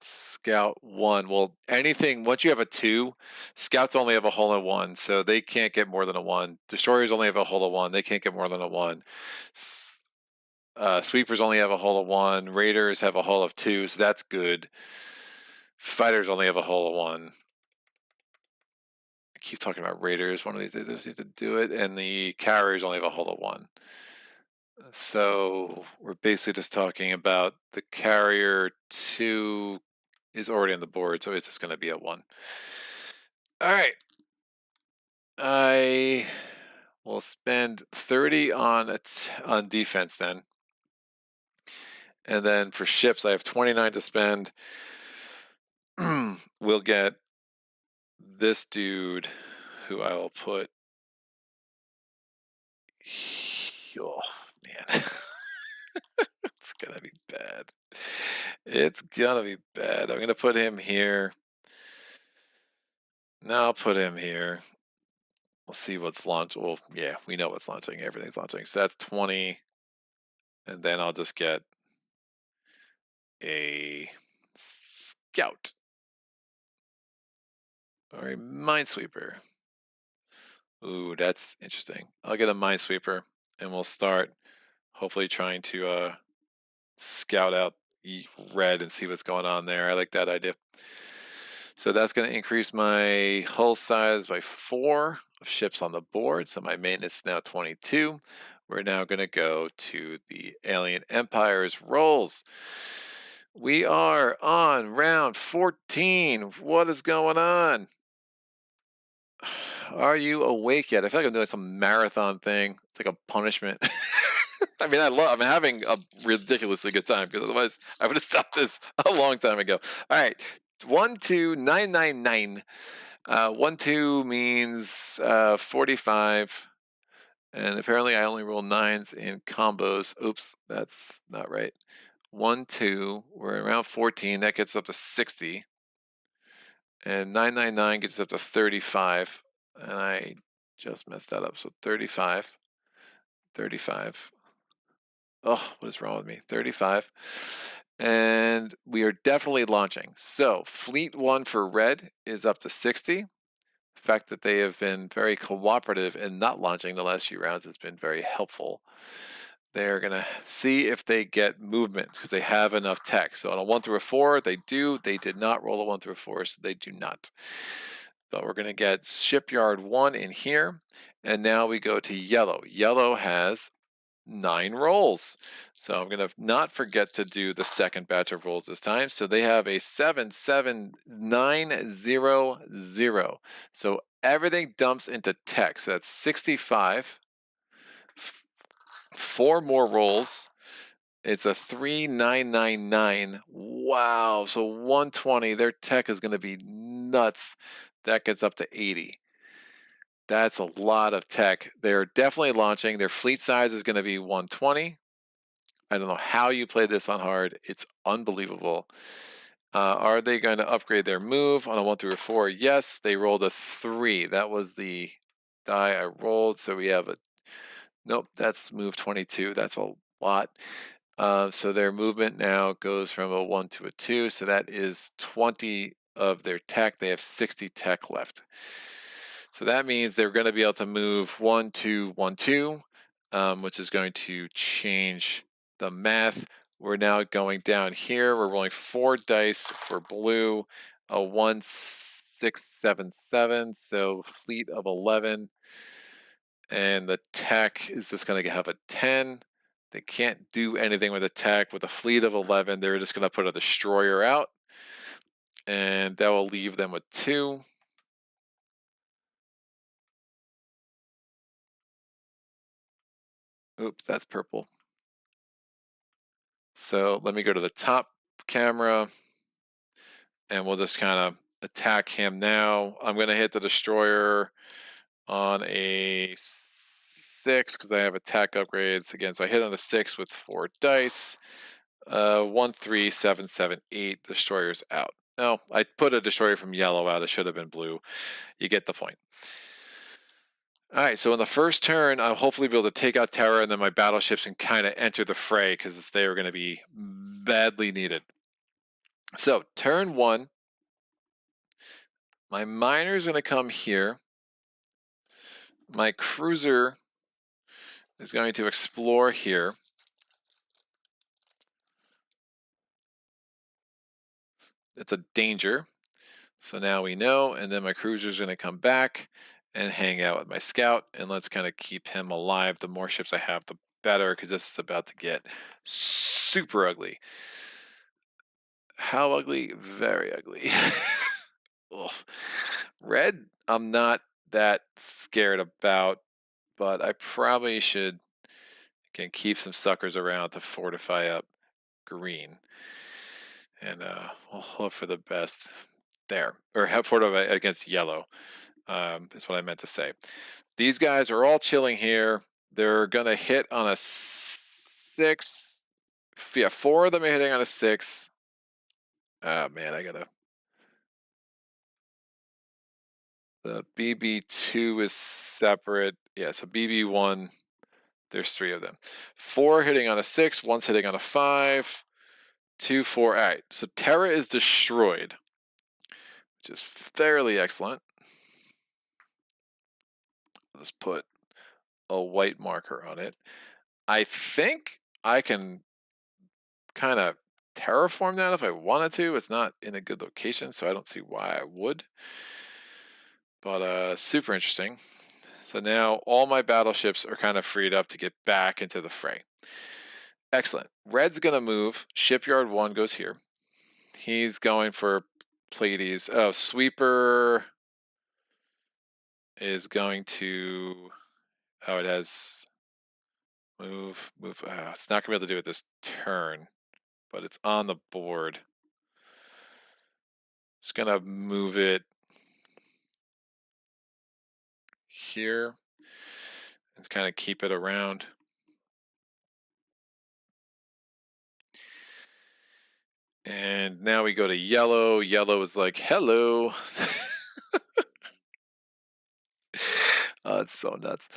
Scout 1. Well, anything, once you have a 2, Scouts only have a hull of 1, so they can't get more than a 1. Destroyers only have a hull of 1. They can't get more than a 1. Sweepers only have a hull of 1. Raiders have a hull of 2, so that's good. Fighters only have a hull of 1. I keep talking about raiders. One of these days I just need to do it. And the carriers only have a hull of 1. So we're basically just talking about the carrier 2 is already on the board, so it's just going to be a 1. All right. I will spend 30 on defense then. And then for ships, I have 29 to spend. We'll get this dude, who I will put. Oh, man. It's going to be bad. It's going to be bad. I'm going to put him here. Now I'll put him here. We'll see what's launched. Well, yeah, we know what's launching. Everything's launching. So that's 20. And then I'll just get a scout or a minesweeper. Ooh, that's interesting. I'll get a minesweeper and we'll start hopefully trying to scout out red and see what's going on there. I like that idea. So that's going to increase my hull size by 4 of ships on the board. So my maintenance is now 22. We're now going to go to the Alien Empire's rolls. We are on round 14. What is going on? Are you awake yet? I feel like I'm doing some marathon thing. It's like a punishment. I mean, I'm having a ridiculously good time because otherwise I would have stopped this a long time ago. All right. 12999. 1-2 means 45. And apparently I only roll 9s in combos. Oops, that's not right. 1-2. We're around 14. That gets up to 60. And 999 gets up to 35. And I just messed that up. So 35. 35. Oh, what is wrong with me? 35. And we are definitely launching. So Fleet 1 for red is up to 60. The fact that they have been very cooperative in not launching the last few rounds has been very helpful. They're going to see if they get movement because they have enough tech. So on a 1 through a 4, they do. They did not roll a 1 through a 4, so they do not. But we're going to get Shipyard 1 in here. And now we go to yellow. Yellow has 9 rolls. So I'm going to not forget to do the second batch of rolls this time. So they have a 77900. So everything dumps into tech. So that's 65. 4 more rolls. It's a 3999. Wow. So 120. Their tech is going to be nuts. That gets up to 80. That's a lot of tech. They're definitely launching. Their fleet size is going to be 120. I don't know how you play this on hard. It's unbelievable. Are they going to upgrade their move on a 1 through a 4? Yes, they rolled a 3. That was the die I rolled. So we have a, nope, that's move 22. That's a lot. So their movement now goes from a 1 to a 2. So that is 20 of their tech. They have 60 tech left. So that means they're going to be able to move 1 2 1 2, which is going to change the math. We're now going down here. We're rolling 4 dice for blue, a 1 6 7 7. So fleet of 11, and the tech is just going to have a 10. They can't do anything with the tech. With a fleet of 11, they're just going to put a destroyer out, and that will leave them with 2. Oops, that's purple. So let me go to the top camera, and we'll just kind of attack him now. I'm going to hit the destroyer on a 6 because I have attack upgrades again. So I hit on a 6 with 4 dice. 1 3 7 7 8. Destroyer's out. No, I put a destroyer from yellow out. It should have been blue. You get the point. All right, so in the first turn, I'll hopefully be able to take out Terra, and then my battleships can kind of enter the fray because they are going to be badly needed. So turn 1, my miner is going to come here. My cruiser is going to explore here. It's a danger. So now we know, and then my cruiser's going to come back and hang out with my scout, and let's kind of keep him alive. The more ships I have, the better, because this is about to get super ugly. How ugly? Very ugly. Red, I'm not that scared about, but I probably should can keep some suckers around to fortify up green, and we'll hope for the best there, or have fortify against yellow. Is what I meant to say. These guys are all chilling here. They're gonna hit on a 6. Yeah, 4 of them are hitting on a 6. Oh man, I gotta. The BB2 is separate. Yeah, so BB1. There's 3 of them. 4 hitting on a 6. One's hitting on a 5. 2, 4. All right. So Terra is destroyed, which is fairly excellent. Let's put a white marker on it. I think I can kind of terraform that if I wanted to. It's not in a good location, so I don't see why I would. But super interesting. So now all my battleships are kind of freed up to get back into the fray. Excellent. Red's going to move. Shipyard 1 goes here. He's going for Pleiades. Oh, Sweeper is going to... Oh, it has... Move. It's not going to be able to do it this turn, but it's on the board. It's going to move it here and kind of keep it around. And now we go to yellow. Yellow is like, hello. Oh, it's so nuts.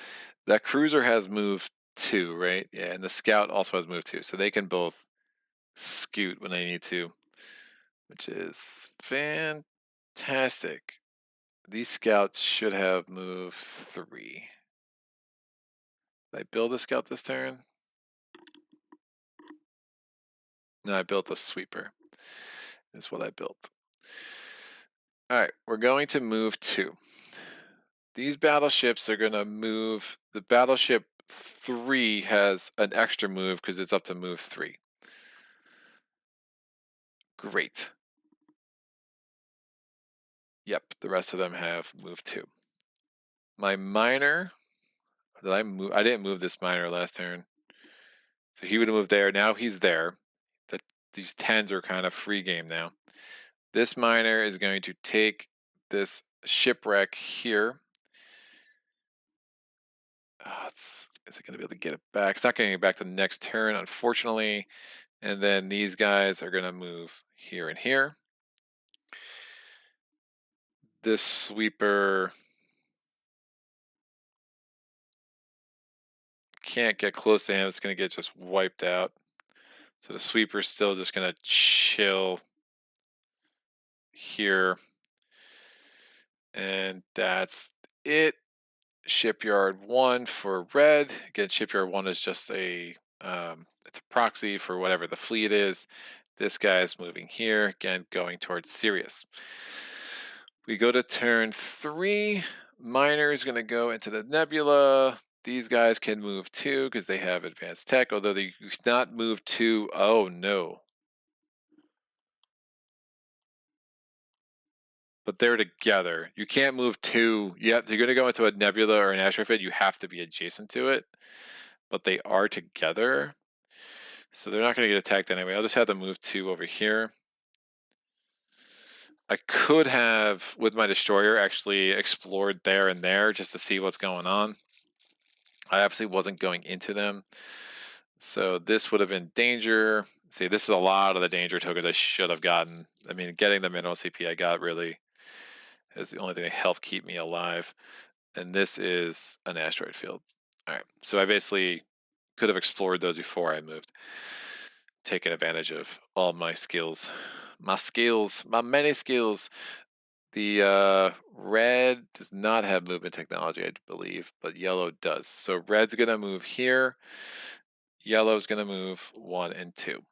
That cruiser has moved 2, right? Yeah, and the scout also has moved 2. So they can both scoot when they need to, which is fantastic. These scouts should have moved 3. Did I build a scout this turn? No, I built a sweeper. Is what I built. All right, we're going to move 2. These battleships are going to move. The battleship 3 has an extra move because it's up to move 3. Great. Yep, the rest of them have moved 2. My miner, did I move? I didn't move this miner last turn. So he would have moved there. Now he's there. These 10s are kind of free game now. This miner is going to take this shipwreck here. Is it going to be able to get it back? It's not getting it back the next turn, unfortunately. And then these guys are going to move here and here. This sweeper can't get close to him. It's going to get just wiped out. So the sweeper's still just going to chill here. And that's it. Shipyard 1 for red. Again, Shipyard 1 is just a it's a proxy for whatever the fleet is. This guy is moving here, again going towards Sirius. We go to turn 3. Miner is going to go into the nebula. These guys can move 2 because they have advanced tech, although they cannot move 2. Oh no. But they're together. You can't move 2. You're going to go into a nebula or an asteroid, you have to be adjacent to it. But they are together. So they're not going to get attacked anyway. I'll just have them move 2 over here. I could have, with my destroyer, actually explored there and there just to see what's going on. I absolutely wasn't going into them. So this would have been danger. See, this is a lot of the danger tokens I should have gotten. I mean, getting the mineral CP I got really is the only thing that helped keep me alive. And this is an asteroid field. All right, so I basically could have explored those before I moved, taking advantage of all my skills. My many skills. The red does not have movement technology, I believe, but yellow does. So red's going to move here. Yellow's going to move 1 and 2.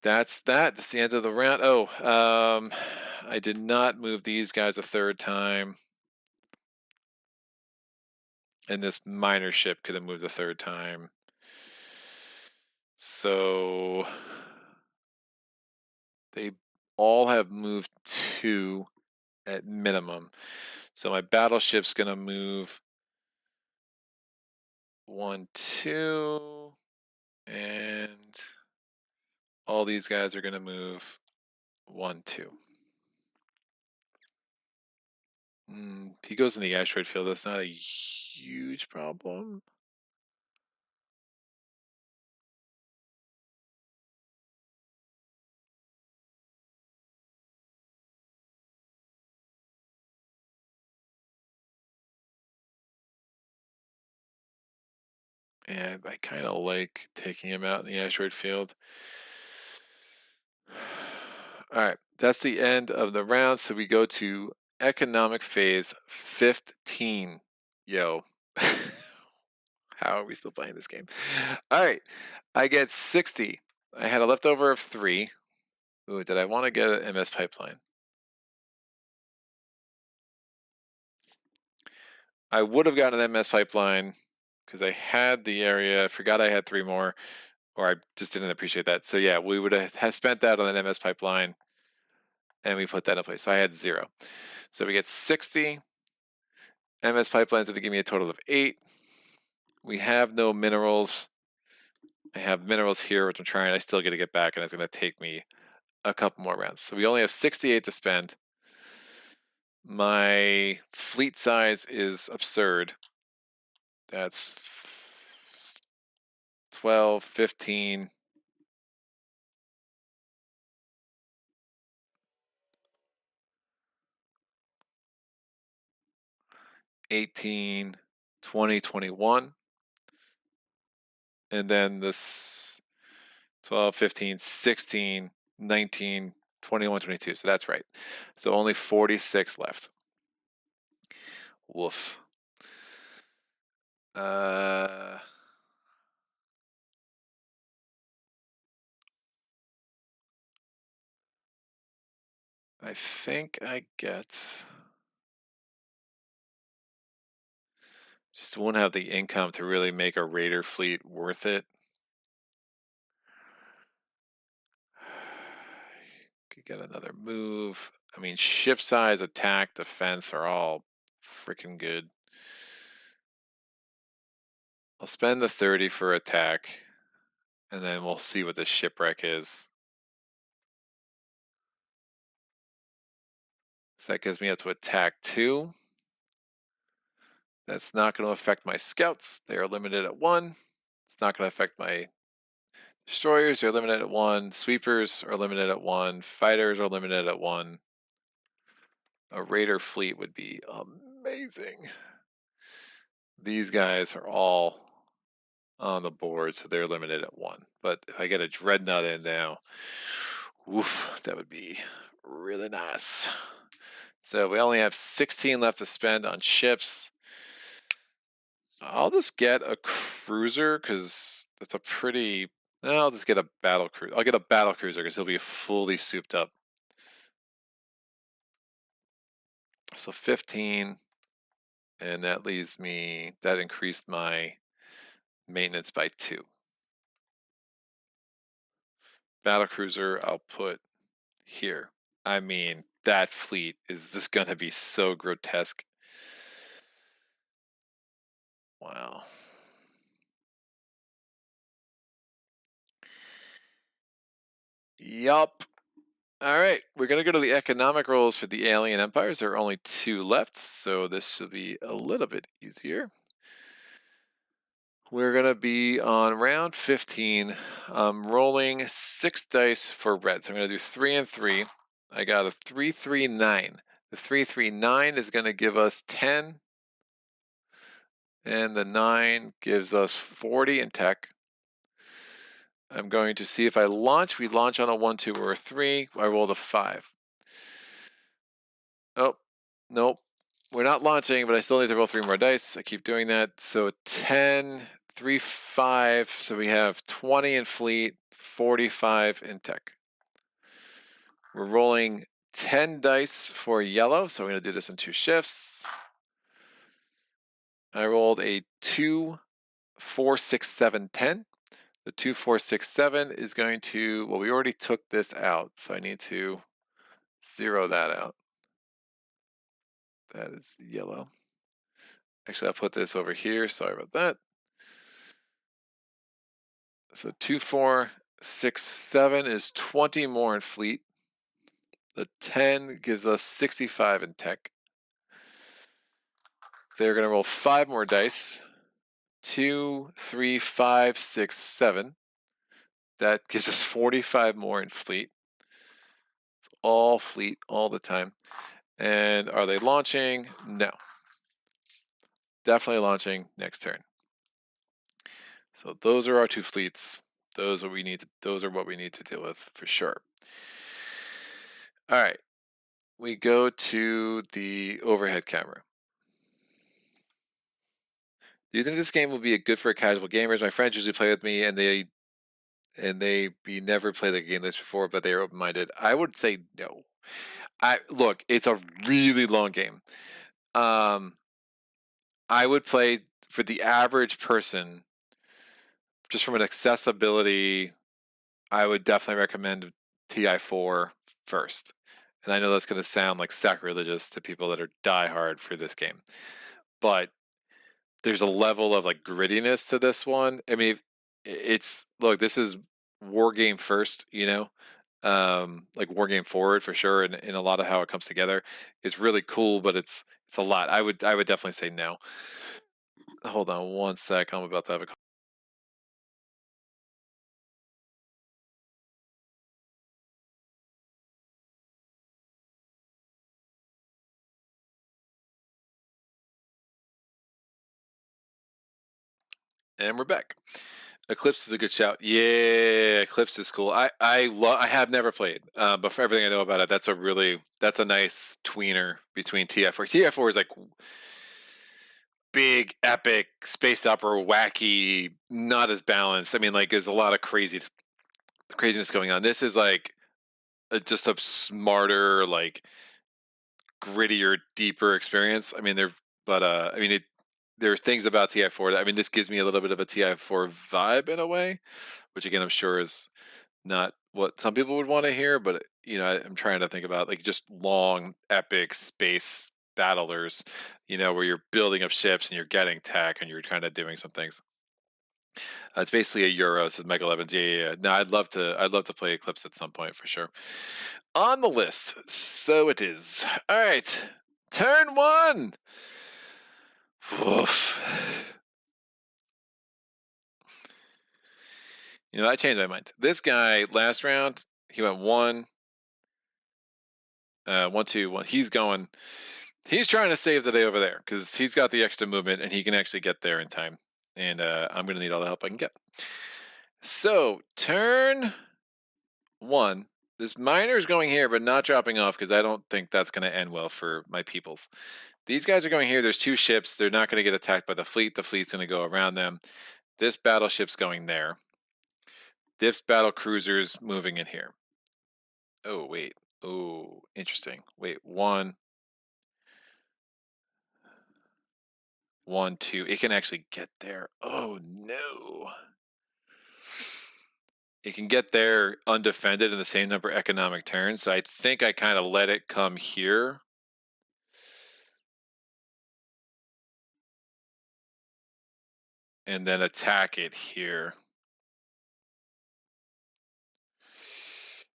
That's that. That's the end of the round. Oh, I did not move these guys a third time. And this minor ship could have moved a third time. So they all have moved 2 at minimum. So my battleship's going to move 1, 2, and all these guys are going to move 1, 2. He goes in the asteroid field. That's not a huge problem. And I kind of like taking him out in the asteroid field. All right, that's the end of the round. So we go to economic phase 15. Yo. How are we still playing this game? All right, I get 60. I had a leftover of 3. Ooh, did I want to get an MS pipeline? I would have gotten an MS pipeline because I had the area. I forgot I had 3 more, or I just didn't appreciate that. So yeah, we would have spent that on an MS pipeline, and we put that in place. So I had 0. So we get 60. MS pipelines are going to give me a total of 8. We have no minerals. I have minerals here, which I'm trying. I still get to get back, and it's going to take me a couple more rounds. So we only have 68 to spend. My fleet size is absurd. That's 12, 15. 18, 20, 21. And then this 12, 15, 16, 19, 21, 22. So that's right. So only 46 left. Woof. I think I get... Just won't have the income to really make a raider fleet worth it. Could get another move. I mean, ship size, attack, defense are all freaking good. I'll spend the 30 for attack, and then we'll see what the shipwreck is. So that gives me up to attack 2. That's not going to affect my scouts. They are limited at 1. It's not going to affect my destroyers. They're limited at 1. Sweepers are limited at 1. Fighters are limited at 1. A raider fleet would be amazing. These guys are all on the board, so they're limited at 1. But if I get a dreadnought in now, woof, that would be really nice. So we only have 16 left to spend on ships. I'll just get a cruiser because that's a pretty... No, I'll just get a battle cruiser. I'll get a battle cruiser because he'll be fully souped up. So 15, and that leaves me... That increased my maintenance by 2. Battle cruiser, I'll put here. I mean, that fleet is just going to be so grotesque. Wow. Yup. All right, we're going to go to the economic rolls for the alien empires. There are only 2 left, so this should be a little bit easier. We're going to be on round 15. I'm rolling 6 dice for red. So I'm going to do 3 and 3. I got a 3, 3, 9. The 3, 3, 9 is going to give us 10. And the 9 gives us 40 in tech. I'm going to see if I launch. We launch on a 1, 2, or a 3. I rolled a 5. Oh, nope. We're not launching, but I still need to roll 3 more dice. I keep doing that. So 10, 3, 5. So we have 20 in fleet, 45 in tech. We're rolling 10 dice for yellow, so we're going to do this in 2 shifts. I rolled a 2, 4, 6, 7, 10. The 2, 4, 6, 7 is going to, well, we already took this out, so I need to zero that out. That is yellow. Actually, I'll put this over here. Sorry about that. So 2, 4, 6, 7 is 20 more in fleet. The 10 gives us 65 in tech. They're going to roll 5 more dice. 2, 3, 5, 6, 7. That gives us 45 more in fleet. It's all fleet all the time. And are they launching? No. Definitely launching next turn. So those are our 2 fleets. Those are what we need to deal with for sure. All right. We go to the overhead camera. Do you think this game will be good for casual gamers? My friends usually play with me, and they never played the game this before, but they are open-minded. I would say no. Look, it's a really long game. I would play for the average person, just from an accessibility. I would definitely recommend TI4 first. And I know that's going to sound like sacrilegious to people that are diehard for this game, but there's a level of like grittiness to this one. I mean, look, this is war game first, like war game forward for sure, and a lot of how it comes together. It's really cool, but it's a lot. I would definitely say no. Hold on one sec. I'm about to have a. And we're back. Eclipse is a good shout. Yeah, Eclipse is cool. I have never played, but for everything I know about it, that's a nice tweener between TF4. TF4 is like big, epic, space opera, wacky, not as balanced. I mean, like there's a lot of craziness going on. This is like just a smarter, like grittier, deeper experience. I mean, there are things about TI4 that, I mean, this gives me a little bit of a TI4 vibe in a way, which again, I'm sure is not what some people would want to hear, but I'm trying to think about like just long, epic space battlers, where you're building up ships and you're getting tech and you're kind of doing some things. It's basically a Euro, says Michael Evans. Yeah. No, I'd love to play Eclipse at some point for sure. On the list, so it is. All right, turn 1. Oof. I changed my mind. This guy last round, he went 1, 1, 2, 1. He's trying to save the day over there because he's got the extra movement and he can actually get there in time. And I'm going to need all the help I can get. So turn 1. This miner is going here, but not dropping off because I don't think that's going to end well for my peoples. These guys are going here. There's 2 ships. They're not going to get attacked by the fleet. The fleet's going to go around them. This battleship's going there. This battle cruiser's moving in here. Oh, wait. Oh, interesting. Wait, 1, 1, 2. It can actually get there. Oh, no. It can get there undefended in the same number of economic turns. So I think I kind of let it come here. And then attack it here.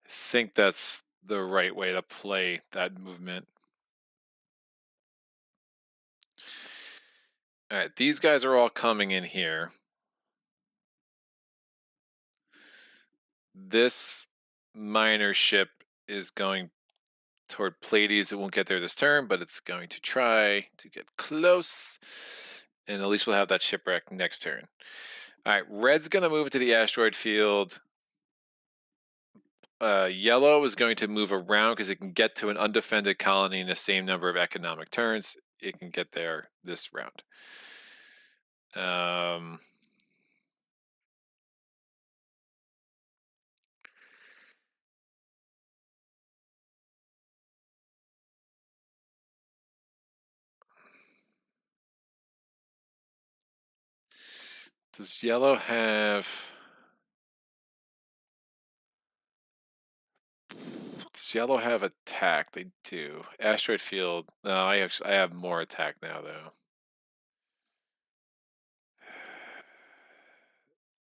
I think that's the right way to play that movement. All right, these guys are all coming in here. This miner ship is going toward Pleiades. It won't get there this turn, but it's going to try to get close. And at least we'll have that shipwreck next turn. All right, red's going to move to the asteroid field. Yellow is going to move around because it can get to an undefended colony in the same number of economic turns. It can get there this round. Does yellow have... Does yellow have attack? They do. Asteroid field. No, I have more attack now though.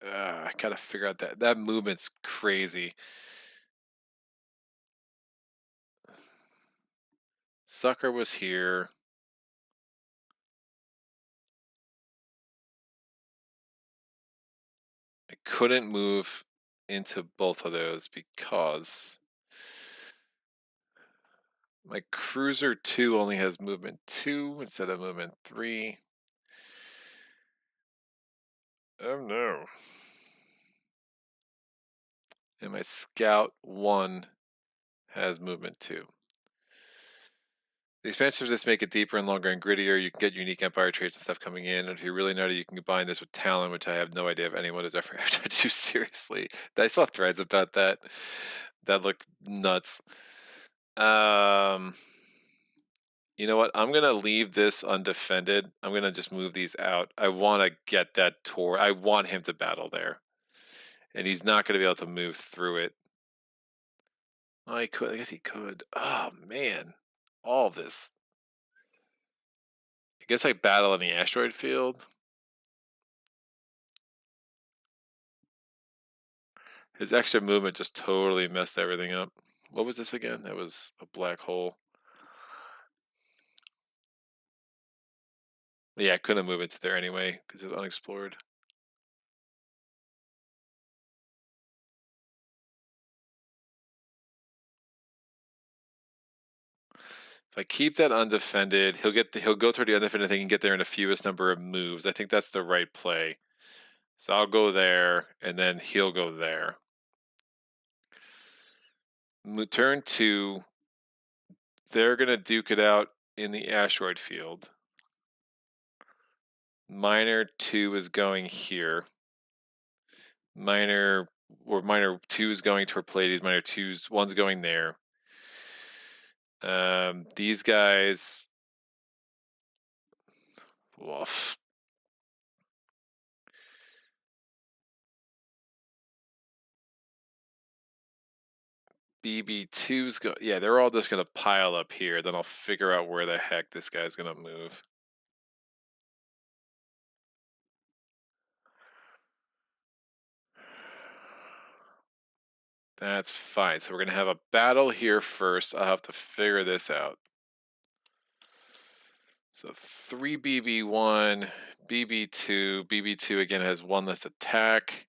I gotta figure out that movement's crazy. Sucker was here. I couldn't move into both of those because my cruiser 2 only has movement 2 instead of movement 3. Oh no. And my scout 1 has movement 2. The expansions just make it deeper and longer and grittier. You can get unique empire traits and stuff coming in. And if you're really nutty, you can combine this with Talon, which I have no idea if anyone has ever tried to do seriously. I saw threads about that. That look nuts. You know what? I'm gonna leave this undefended. I'm gonna just move these out. I want to get that tour. I want him to battle there, and he's not gonna be able to move through it. Oh, he could. I guess he could. Oh man, all this. I guess I battle in the asteroid field. His extra movement just totally messed everything up. What was this again? That was a black hole. Yeah, I couldn't move into there anyway because it was unexplored. If I keep that undefended, he'll go through the undefended thing and get there in the fewest number of moves. I think that's the right play. So I'll go there, and then he'll go there. Turn 2, they're going to duke it out in the asteroid field. Miner 2 is going here. Miner 2 is going toward Pleiades. Miner 1's going there. These guys... Woof. BB2's go. Yeah, they're all just gonna pile up here. Then I'll figure out where the heck this guy's gonna move. That's fine. So we're gonna have a battle here first. I'll have to figure this out. So 3 BB1, BB2. BB2 again has 1 less attack.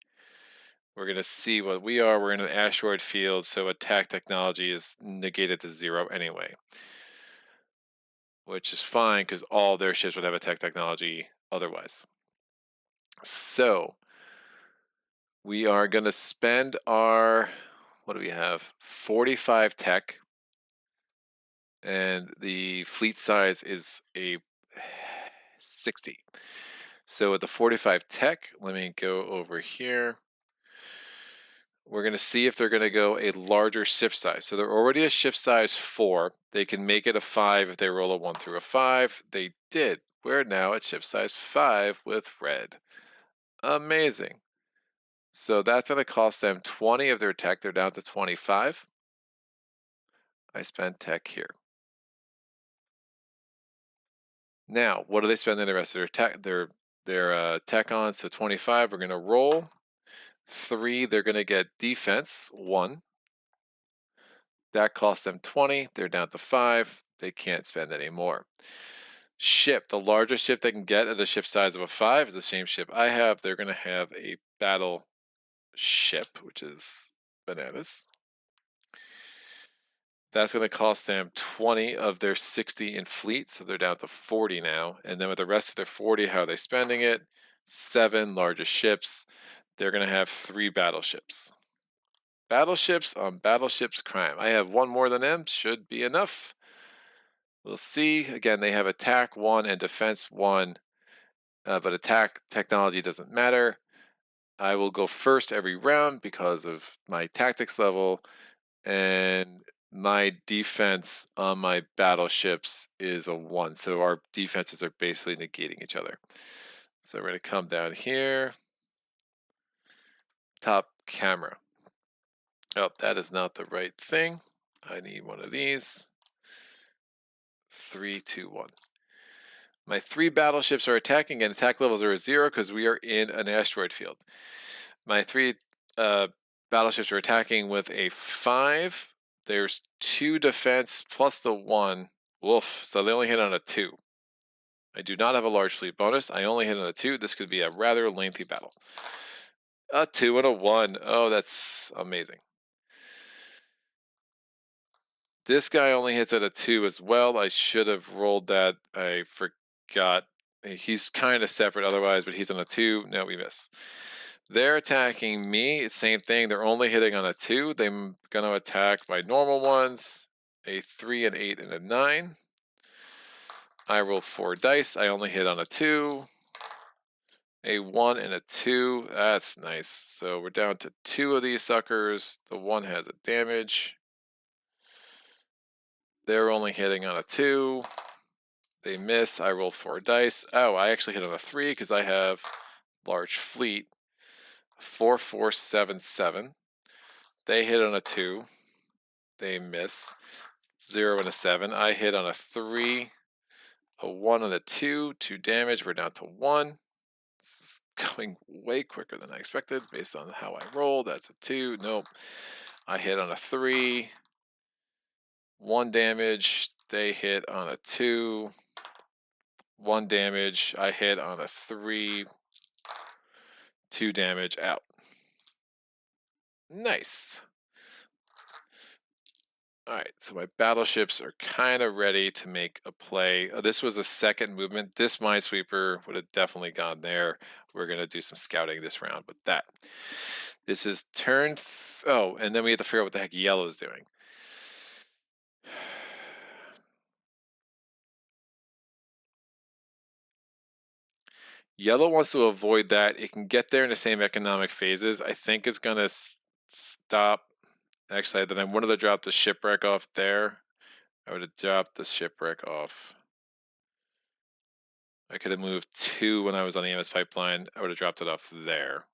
We're gonna see what we are. We're in an asteroid field, so attack technology is negated to 0 anyway. Which is fine because all their ships would have attack technology otherwise. So we are going to spend our, what do we have? 45 tech. And the fleet size is a 60. So with the 45 tech, let me go over here. We're going to see if they're going to go a larger ship size. So they're already a ship size 4. They can make it a 5 if they roll a 1 through a 5. They did. We're now at ship size 5 with red. Amazing. So that's going to cost them 20 of their tech. They're down to 25. I spent tech here. Now, what are they spending the rest of their tech on? So 25, we're going to roll. 3, they're going to get defense, 1. That cost them 20. They're down to 5. They can't spend any more. Ship, the largest ship they can get at a ship size of a 5 is the same ship I have. They're going to have a battle ship, which is bananas. That's going to cost them 20 of their 60 in fleet, so they're down to 40 now. And then with the rest of their 40, how are they spending it? 7 largest ships. They're going to have 3 battleships. Battleships on battleships crime. I have 1 more than them. Should be enough. We'll see. Again, they have attack 1 and defense 1, but attack technology doesn't matter. I will go first every round because of my tactics level, and my defense on my battleships is a 1. So our defenses are basically negating each other. So we're going to come down here. Oh, that is not the right thing. I need one of these. 3, 2, 1. My 3 battleships are attacking, and attack levels are at 0 because we are in an asteroid field. My 3 battleships are attacking with a 5. There's 2 defense plus the 1. Woof. So they only hit on a 2. I do not have a large fleet bonus. I only hit on a 2. This could be a rather lengthy battle. A 2 and a 1. Oh, that's amazing. This guy only hits at a 2 as well. I should have rolled that. I forgot. He's kind of separate otherwise, but he's on a 2. No, we miss. They're attacking me. Same thing. They're only hitting on a 2. They're going to attack my normal ones. A 3, an 8, and a 9. I roll 4 dice. I only hit on a 2. A 1 and a 2. That's nice. So we're down to 2 of these suckers. The 1 has a damage. They're only hitting on a 2. They miss. I roll 4 dice. Oh, I actually hit on a 3 because I have large fleet. 4, 4, 7, 7. They hit on a 2. They miss. 0 and a 7. I hit on a 3. A 1 and a 2. 2 damage. We're down to 1. This is going way quicker than I expected based on how I rolled. That's a 2. Nope. I hit on a 3. 1 damage. They hit on a 2. 1 damage. I hit on a 3. 2 damage. Out. Nice. Alright, so my battleships are kind of ready to make a play. This was a second movement. This minesweeper would have definitely gone there. We're going to do some scouting this round with that. This is turn... Oh, and then we have to figure out what the heck yellow's doing. Yellow wants to avoid that. It can get there in the same economic phases. I think it's going to stop. Actually, then I wanted to drop the shipwreck off there. I would have dropped the shipwreck off. I could have moved 2 when I was on the amass pipeline. I would have dropped it off there.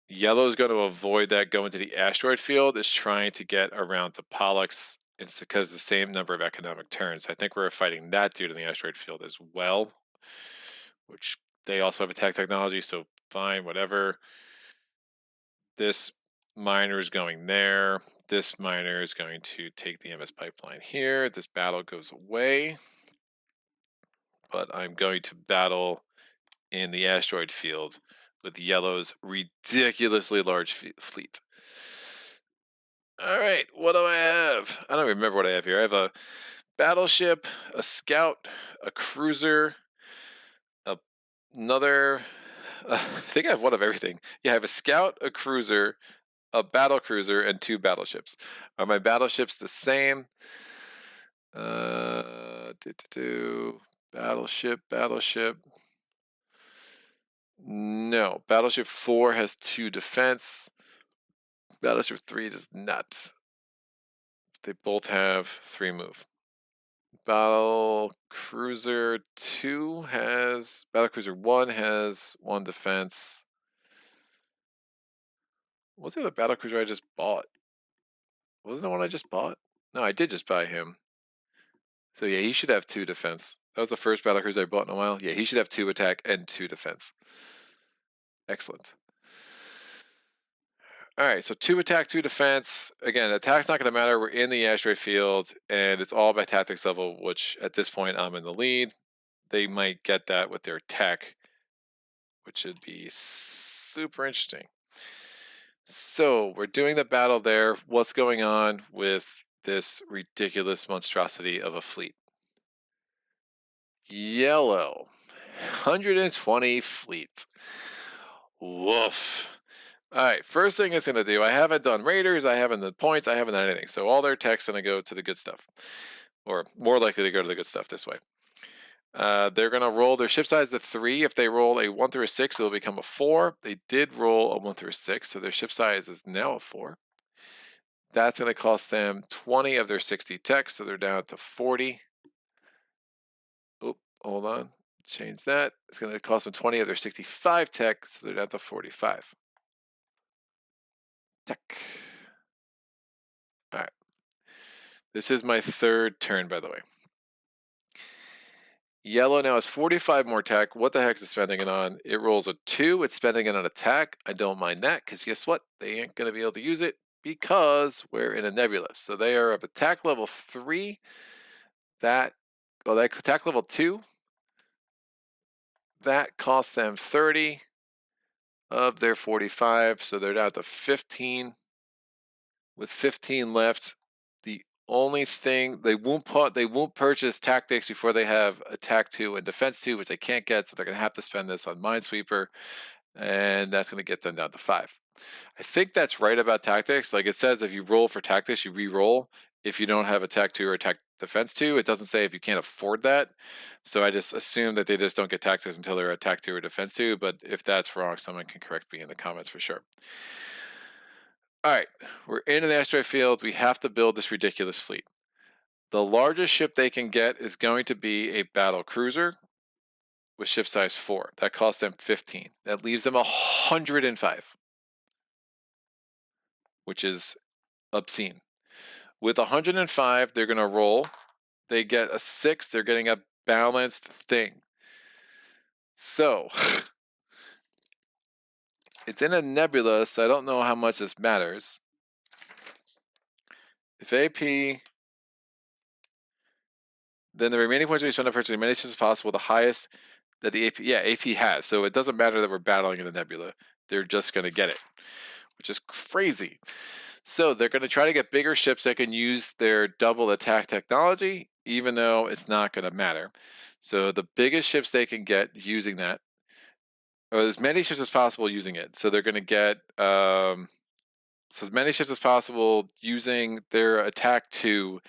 Yellow is going to avoid that going to the asteroid field. Is trying to get around to Pollux. It's because the same number of economic turns. I think we're fighting that dude in the asteroid field as well, which they also have attack technology, so fine, whatever. This miner is going there. This miner is going to take the amass pipeline here. This battle goes away. But I'm going to battle in the asteroid field with Yellow's ridiculously large fleet. All right, what do I have? I don't remember what I have here. I have a battleship, a scout, a cruiser, another... I think I have one of everything. Yeah, I have a scout, a cruiser, a battle cruiser, and 2 battleships. Are my battleships the same? Battleship. No. Battleship 4 has 2 defense. Battleship 3 does not. They both have 3 move. Battle Cruiser 2 has... Battle Cruiser 1 has 1 defense. What's the other battle cruiser I just bought? Wasn't the one I just bought? No, I did just buy him. So yeah, he should have 2 defense. That was the first battle cruiser I bought in a while. Yeah, he should have 2 attack and 2 defense. Excellent. All right, so 2 attack, 2 defense. Again, attack's not going to matter. We're in the asteroid field, and it's all by tactics level, which at this point I'm in the lead. They might get that with their tech, which should be super interesting. So we're doing the battle there. What's going on with this ridiculous monstrosity of a fleet? Yellow, 120 fleet. Woof. All right, first thing it's going to do, I haven't done raiders, I haven't done points, I haven't done anything. So all their tech's going to go to the good stuff, or more likely to go to the good stuff this way. They're going to roll their ship size to 3. If they roll a 1 through a 6, it'll become a 4. They did roll a 1 through a 6, so their ship size is now a 4. That's going to cost them 20 of their 60 tech, so they're down to 40. Oh, hold on. Change that. It's going to cost them 20 of their 65 tech, so they're down to 45. Tech. All right. This is my third turn, by the way. Yellow now has 45 more attack. What the heck is it spending it on? It rolls a 2. It's spending it on attack. I don't mind that because guess what? They ain't going to be able to use it because we're in a nebula. So they are of attack level 3. That attack level 2. That cost them 30 of their 45. So they're down to 15. With 15 left, the only thing they won't purchase tactics before they have attack 2 and defense 2, which they can't get, so they're going to have to spend this on minesweeper, and that's going to get them down to 5. I think that's right about tactics. Like it says, if you roll for tactics, you re-roll. If you don't have attack 2 or attack defense 2, it doesn't say if you can't afford that. So I just assume that they just don't get tactics until they're attack 2 or defense 2. But if that's wrong, someone can correct me in the comments for sure. All right, we're in an asteroid field. We have to build this ridiculous fleet. The largest ship they can get is going to be a battle cruiser with ship size 4. That costs them 15. That leaves them 105, which is obscene. With 105, they're going to roll. They get a 6. They're getting a balanced thing. So it's in a nebula, so I don't know how much this matters. If AP, then the remaining points will be spent on purchasing as many ships as possible. The highest that the AP has. So it doesn't matter that we're battling in a nebula. They're just going to get it, which is crazy. So they're going to try to get bigger ships that can use their double attack technology, even though it's not going to matter. So the biggest ships they can get using that, or as many ships as possible using it. So they're going to get so as many ships as possible using their attack 2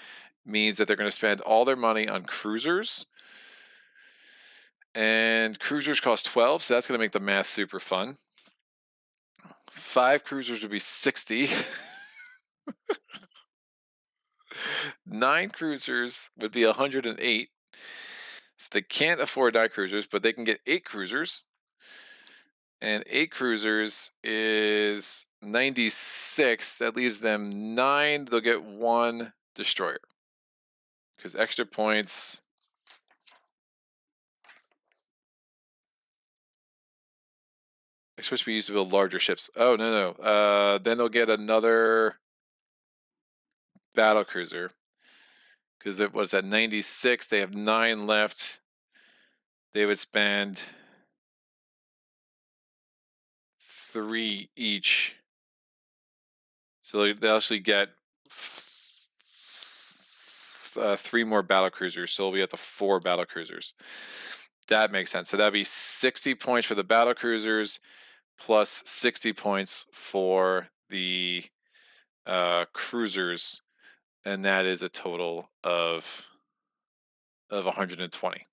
means that they're going to spend all their money on cruisers. And cruisers cost 12, so that's going to make the math super fun. 5 cruisers would be 60. 9 cruisers would be 108. So they can't afford 9 cruisers, but they can get 8 cruisers. And 8 cruisers is 96. That leaves them 9. They'll get 1 destroyer. Because extra points. They're supposed to be used to build larger ships. Oh, no. Then they'll get another battle cruiser. Because it was at 96. They have 9 left. They would spend 3 each. So they'll actually get 3 more battle cruisers. So we'll be at the 4 battle cruisers. That makes sense. So that'd be 60 points for the battle cruisers plus 60 points for the cruisers. And that is a total of 120.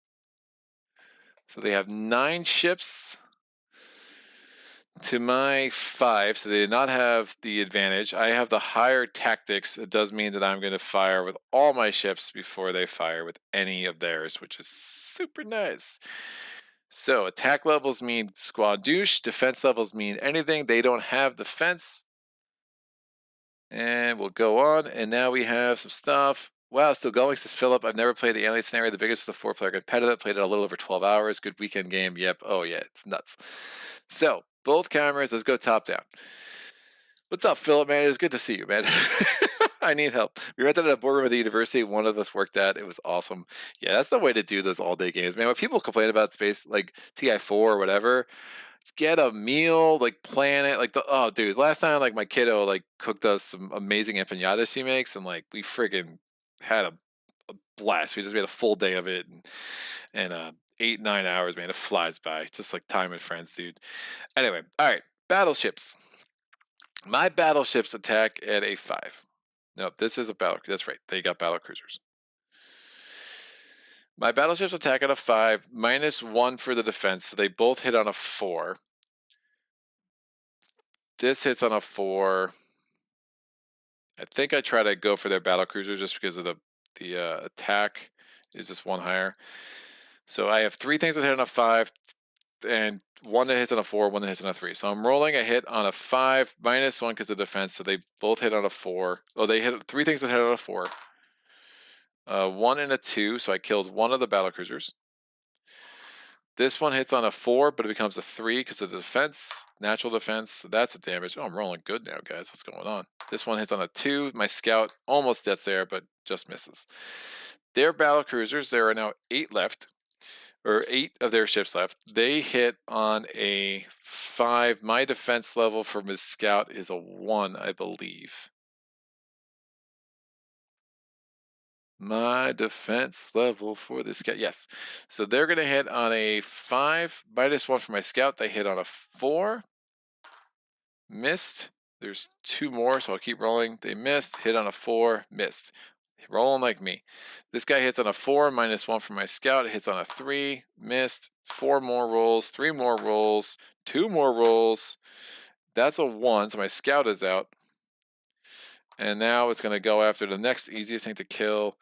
So they have 9 ships to my 5, so they did not have the advantage. I have the higher tactics. It does mean that I'm going to fire with all my ships before they fire with any of theirs, which is super nice. So attack levels mean squad douche. Defense levels mean anything. They don't have defense. And we'll go on. And now we have some stuff. Wow, still going, says Philip. I've never played the alien scenario. The biggest was a 4-player competitive. Played it a little over 12 hours. Good weekend game. Yep. Oh, yeah. It's nuts. So, both cameras. Let's go top down. What's up, Philip, man? It was good to see you, man. I need help. We rented at a boardroom at the university. One of us worked at. It was awesome. Yeah, that's the way to do those all-day games, man. When people complain about space, like TI4 or whatever, get a meal, like plan it. Like oh, dude, last time like my kiddo like cooked us some amazing empanadas she makes, and like we friggin' had a blast. We just made a full day of it, and 8-9 hours, man. It flies by, just like time with friends, dude. Anyway, all right, battleships. My battleships attack at a 5. Nope, this is a battle. That's right. They got battle cruisers. My battleships attack at a 5, -1 for the defense, so they both hit on a 4. This hits on a 4. I think I try to go for their battle cruisers just because of the attack is just 1 higher. So I have 3 things that hit on a 5. and one that hits on a 4, one that hits on a 3. So I'm rolling a hit on a 5 minus 1 because of defense. So they both hit on a 4. Oh, they hit 3 things that hit on a 4. 1 and a 2. So I killed one of the battle cruisers. This one hits on a 4, but it becomes a 3 because of the defense, natural defense. So that's a damage. Oh, I'm rolling good now, guys. What's going on? This one hits on a 2. My scout almost gets there, but just misses. Their battle cruisers, there are now 8 left, or 8 of their ships left. They hit on a 5. My defense level for my scout is a 1, I believe. My defense level for this scout, yes. So they're going to hit on a 5 minus 1 for my scout. They hit on a 4. Missed. There's 2 more, so I'll keep rolling. They missed. Hit on a 4. Missed. Rolling like me. This guy hits on a 4 minus 1 for my scout. It hits on a 3. Missed. 4 more rolls. 3 more rolls. 2 more rolls. That's a 1, so my scout is out. And now it's going to go after the next easiest thing to kill,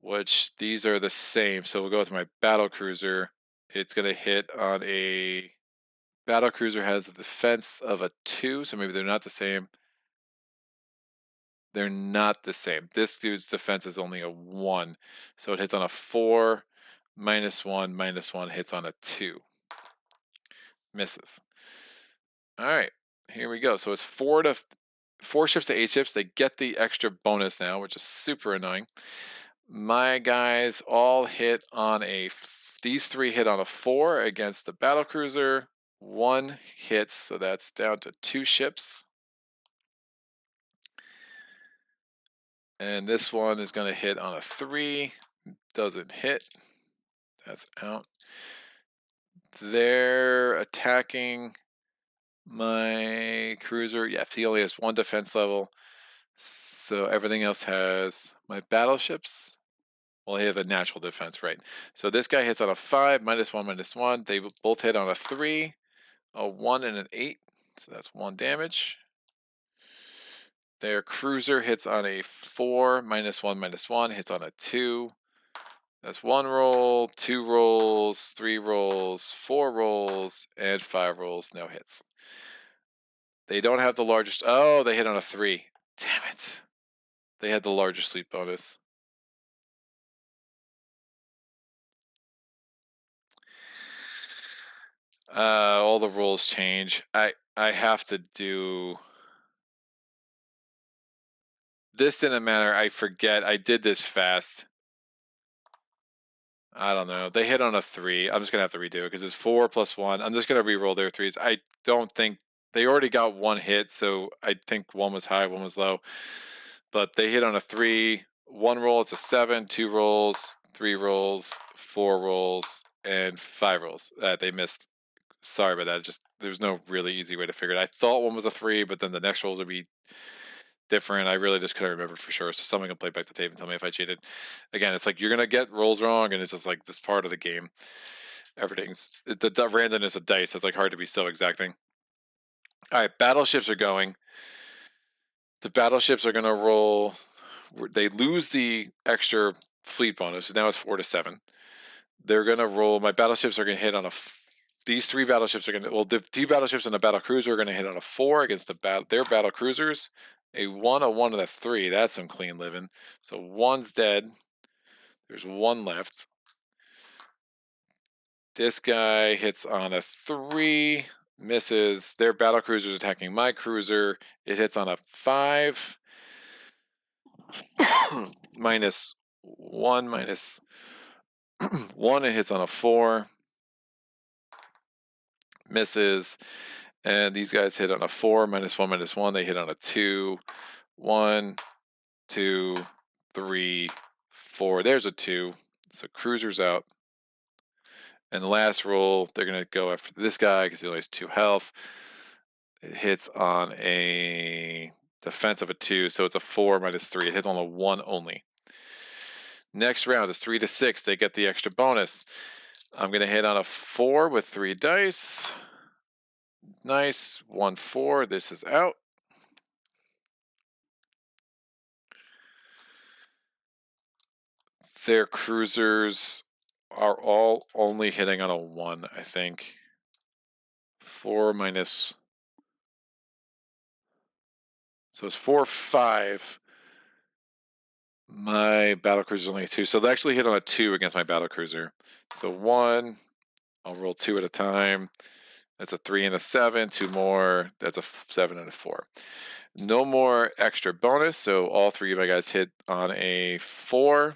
which these are the same. So we'll go with my battle cruiser. It's going to hit on a battle cruiser has a defense of a 2, so maybe they're not the same. They're not the same. This dude's defense is only a 1, so it hits on a 4, minus 1, minus 1, hits on a 2. Misses. All right, here we go. So it's 4 ships to 8 ships. They get the extra bonus now, which is super annoying. My guys all hit on these 3 hit on a 4 against the battle cruiser. 1 hits, so that's down to 2 ships. And this one is going to hit on a 3. Doesn't hit. That's out. They're attacking my cruiser. Yeah, he only has 1 defense level. So everything else has my battleships. Well, they have a natural defense, right? So this guy hits on a 5, minus 1, minus 1. They both hit on a 3, a 1, and an 8. So that's 1 damage. Their cruiser hits on a 4, minus 1, minus 1, hits on a 2. That's 1 roll, 2 rolls, 3 rolls, 4 rolls, and 5 rolls. No hits. They don't have the largest. Oh, they hit on a 3. Damn it. They had the largest sleep bonus. All the rolls change. I have to do. This didn't matter. I forget. I did this fast. I don't know. They hit on a 3. I'm just going to have to redo it because it's 4 plus 1. I'm just going to re-roll their 3s. I don't think they already got 1 hit, so I think 1 was high, 1 was low. But they hit on a 3. 1 roll, it's a 7. 2 rolls, 3 rolls, 4 rolls, and 5 rolls. They missed. Sorry about that. Just there's no really easy way to figure it. I thought 1 was a 3, but then the next rolls would be different. I really just couldn't remember for sure. So someone can play back the tape and tell me if I cheated. Again, it's like you're gonna get rolls wrong, and it's just like this part of the game. Everything's the randomness of dice. It's like hard to be so exacting. All right, battleships are going. The battleships are gonna roll. They lose the extra fleet bonus. So now it's 4 to 7. They're gonna roll. My battleships are gonna hit on a. These 3 battleships are gonna. Well, the 2 battleships and a battle cruiser are gonna hit on a 4 against their battle cruisers. A 1, a 1, and a 3. That's some clean living. So 1's dead. There's 1 left. This guy hits on a 3, misses. Their battle cruiser's attacking my cruiser. It hits on a 5. minus 1, minus 1. It hits on a 4. Misses. And these guys hit on a 4, minus 1, minus 1. They hit on a 2. 1, 2, 3, 4. There's a 2. So cruiser's out. And the last roll, they're going to go after this guy because he only has 2 health. It hits on a defense of a 2, so it's a 4 minus 3. It hits on a 1 only. Next round is 3 to 6. They get the extra bonus. I'm going to hit on a 4 with 3 dice. Nice. 1, 4. This is out. Their cruisers are all only hitting on a 1, I think. 4 minus... So it's 4, 5. My battlecruiser is only a 2. So they actually hit on a 2 against my battlecruiser. So 1, I'll roll 2 at a time. That's a 3 and a 7. 2 more. That's a 7 and a 4. No more extra bonus. So all 3 of my guys hit on a 4.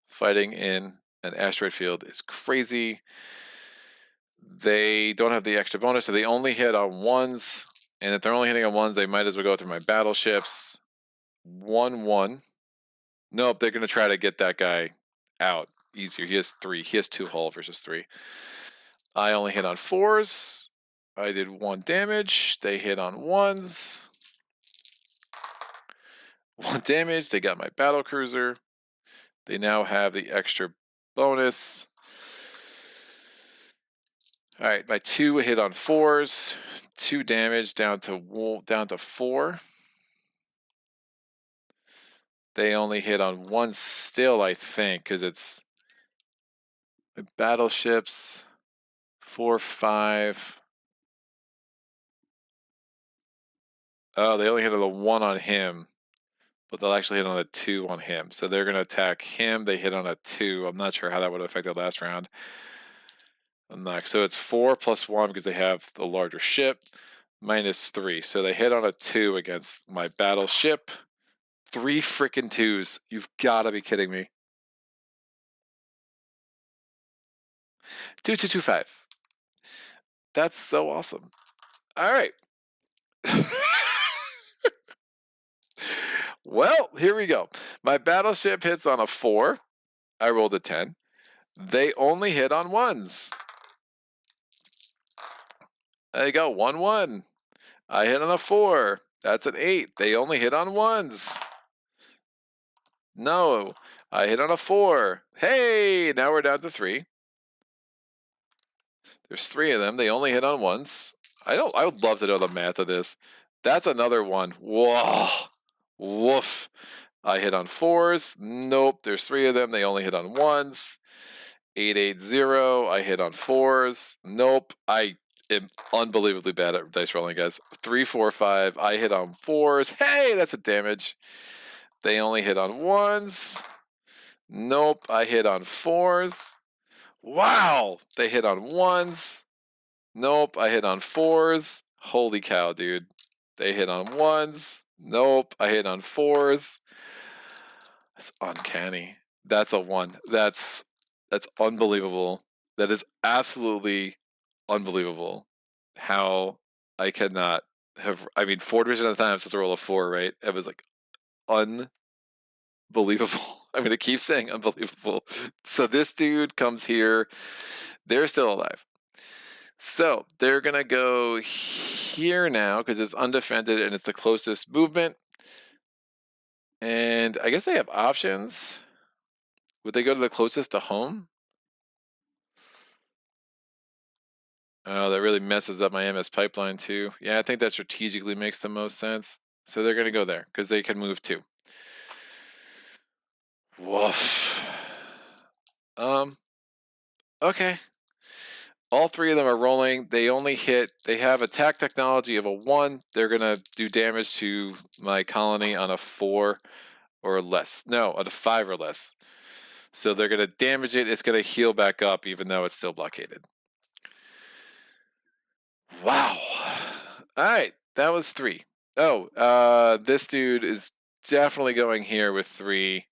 Fighting in an asteroid field is crazy. They don't have the extra bonus, so they only hit on 1s. And if they're only hitting on 1s, they might as well go through my battleships. 1, 1. Nope, they're going to try to get that guy out easier. He has 3. He has 2 hull versus 3. I only hit on 4s. I did 1 damage. They hit on 1s. 1 damage. They got my battlecruiser. They now have the extra bonus. All right, my 2 hit on 4s. 2 damage down to 4. They only hit on 1 still, I think, because it's my battleships. 4, 5. Oh, they only hit on the 1 on him, but they'll actually hit on a 2 on him. So they're going to attack him. They hit on a 2. I'm not sure how that would have affected last round. So it's 4 plus 1 because they have the larger ship, minus 3. So they hit on a 2 against my battleship. 3 freaking 2s. You've got to be kidding me. 2, 2, 2, 5. That's so awesome. All right. Well, here we go. My battleship hits on a 4. I rolled a 10. They only hit on 1s. There you go. 1, 1. I hit on a 4. That's an 8. They only hit on 1s. No, I hit on a 4. Hey, now we're down to 3. There's 3 of them. They only hit on 1s. I would love to know the math of this. That's another one. Whoa. Woof. I hit on 4s. Nope. There's 3 of them. They only hit on 1s. 880. I hit on 4s. Nope. I am unbelievably bad at dice rolling, guys. 3, 4, 5. I hit on 4s. Hey, that's a damage. They only hit on 1s. Nope. I hit on 4s. Wow. They hit on 1s. Nope. I hit on 4s. Holy cow, dude. They hit on 1s. Nope. I hit on 4s. It's uncanny. That's a 1. That's unbelievable. That is absolutely unbelievable. How I cannot have. I mean, 4% of the time since I roll a 4, right? It was like unbelievable. I'm gonna keep saying unbelievable. So this dude comes here. They're still alive. So they're gonna go here now because it's undefended and it's the closest movement. And I guess they have options. Would they go to the closest to home? Oh, that really messes up my MS pipeline too. Yeah, I think that strategically makes the most sense. So they're going to go there because they can move too. Woof. Okay. All 3 of them are rolling. They only hit, they have attack technology of a 1. They're going to do damage to my colony on a 4 or less. No, on a 5 or less. So they're going to damage it. It's going to heal back up even though it's still blockaded. Wow. All right. That was 3. Oh, this dude is definitely going here with 3.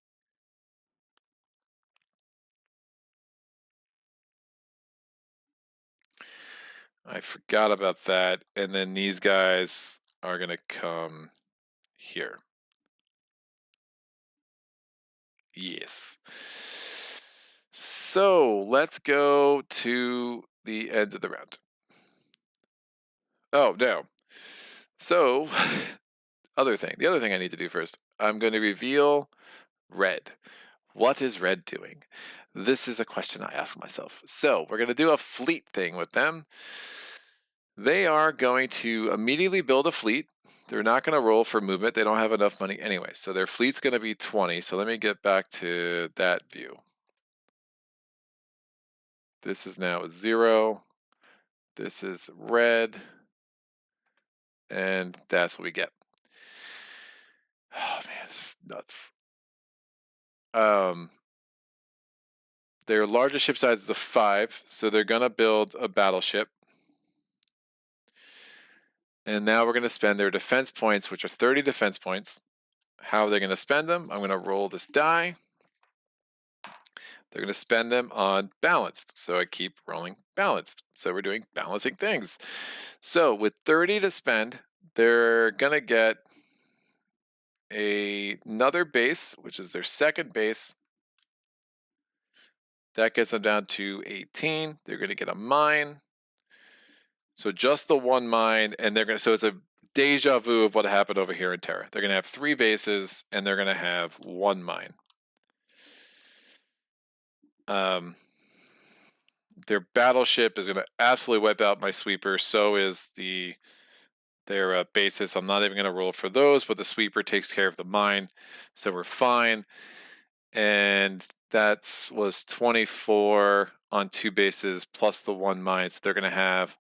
I forgot about that. And then these guys are going to come here. Yes. So let's go to the end of the round. Oh, no. So, the other thing I need to do first, I'm going to reveal red. What is red doing? This is a question I ask myself. So we're going to do a fleet thing with them. They are going to immediately build a fleet. They're not going to roll for movement. They don't have enough money anyway. So their fleet's going to be 20. So let me get back to that view. This is now 0. This is red. And that's what we get. Oh man, this is nuts. Their largest ship size is a 5, so they're gonna build a battleship. And now we're gonna spend their defense points, which are 30 defense points. How are they gonna spend them? I'm gonna roll this die. They're gonna spend them on balanced. So I keep rolling balanced. So we're doing balancing things. So with 30 to spend, they're gonna get another base, which is their second base. That gets them down to 18. They're going to get a mine. So just the one mine, and they're going to, so it's a deja vu of what happened over here in Terra. They're going to have 3 bases, and they're going to have 1 mine. Their battleship is going to absolutely wipe out my sweeper. So is their bases. I'm not even going to roll for those, but the sweeper takes care of the mine, so we're fine. And that was 24 on 2 bases plus the 1 mine. So they're going to have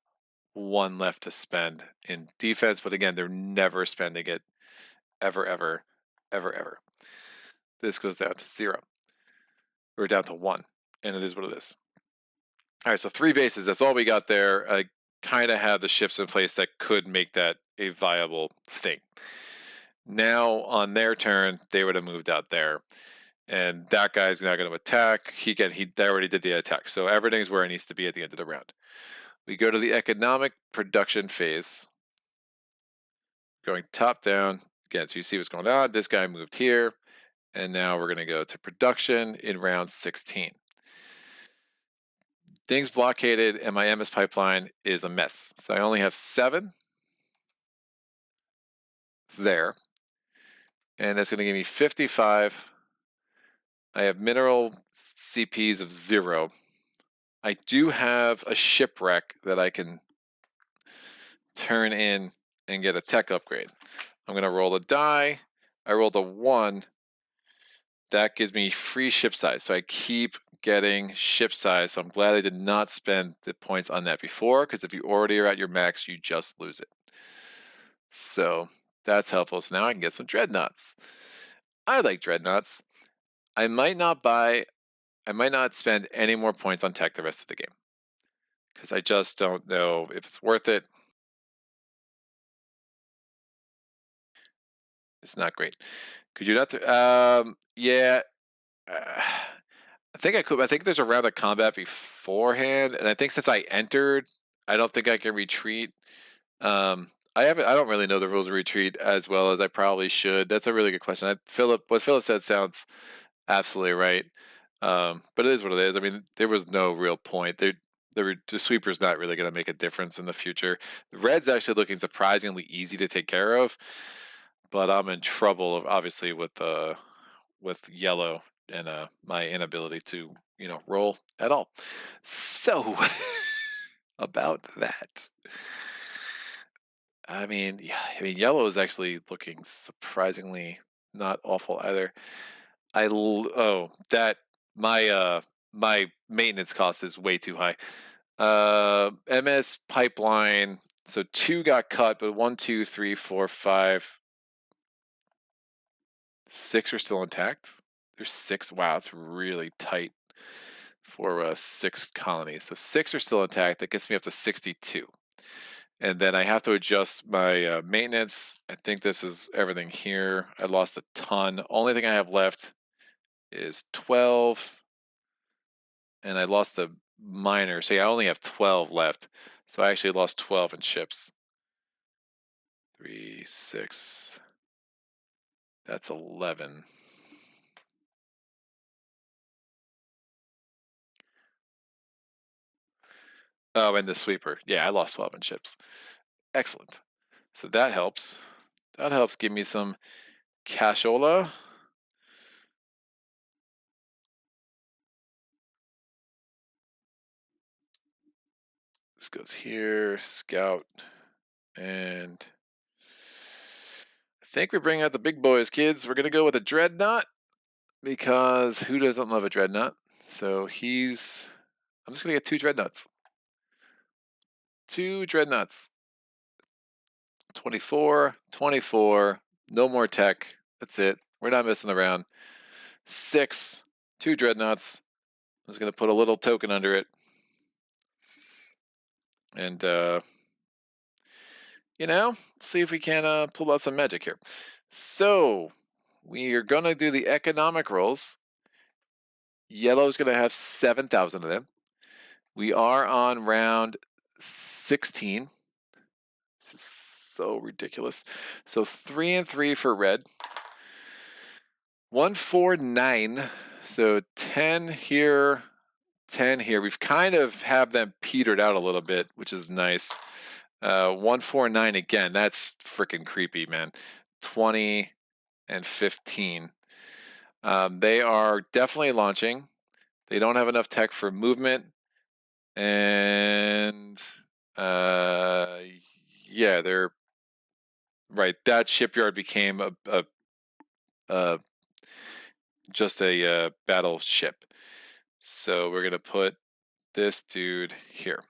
1 left to spend in defense, but again, they're never spending it ever, ever, ever, ever. This goes down to 0 or down to 1, and it is what it is. All right, so 3 bases. That's all we got there. I kind of have the ships in place that could make that a viable thing. Now on their turn, they would have moved out there, and that guy's not going to attack. They already did the attack, so everything's where it needs to be at the end of the round. We go to the economic production phase. Going top down again, so you see what's going on. This guy moved here, and now we're going to go to production in round 16. Things blockaded, and my amass pipeline is a mess. So I only have 7 there, and that's going to give me 55. I have mineral CPs of 0. I do have a shipwreck that I can turn in and get a tech upgrade. I'm going to roll a die. I rolled a 1. That gives me free ship size. So I keep getting ship size. So I'm glad I did not spend the points on that before, because if you already are at your max, you just lose it. So that's helpful. So now I can get some dreadnoughts. I like dreadnoughts. I might not spend any more points on tech the rest of the game, because I just don't know if it's worth it. It's not great. Could you not? Yeah. I think I could. I think there's a round of combat beforehand, and I think since I entered, I don't think I can retreat. I don't really know the rules of retreat as well as I probably should. That's a really good question. What Philip said sounds absolutely right. But it is what it is. I mean, there was no real point. The sweeper's not really going to make a difference in the future. The red's actually looking surprisingly easy to take care of, but I'm in trouble, obviously, with yellow and my inability to roll at all. So about that. I mean, yeah, yellow is actually looking surprisingly not awful either. My maintenance cost is way too high. MS pipeline. So 2 got cut, but 1, 2, 3, 4, 5, 6 are still intact. There's 6. Wow, it's really tight for 6 colonies. So 6 are still intact. That gets me up to 62. And then I have to adjust my maintenance. I think this is everything here. I lost a ton. Only thing I have left is 12. And I lost the miner. So yeah, I only have 12 left. So I actually lost 12 in ships. 3, 6. That's 11. Oh, and the sweeper. Yeah, I lost 12 in ships. Excellent. So that helps. That helps give me some cashola. This goes here, scout, and I think we're bringing out the big boys, kids. We're going to go with a dreadnought, because who doesn't love a dreadnought? So he's I'm just gonna get 2 dreadnoughts. 2 dreadnoughts. 24, 24. No more tech. That's it. We're not messing around. 6, 2 dreadnoughts. I'm just gonna put a little token under it. And you know, see if we can pull out some magic here. So we are gonna do the economic rolls. Yellow's gonna have 7,000 of them. We are on round 16. This is so ridiculous. So 3 and 3 for red. 1, 4, 9. So 10 here, 10 here. We've kind of have them petered out a little bit, which is nice. 1, 4, 9 again. That's freaking creepy, man. 20 and 15. They are definitely launching. They don't have enough tech for movement. And yeah, they're right. That shipyard became just a battleship. So we're gonna put this dude here.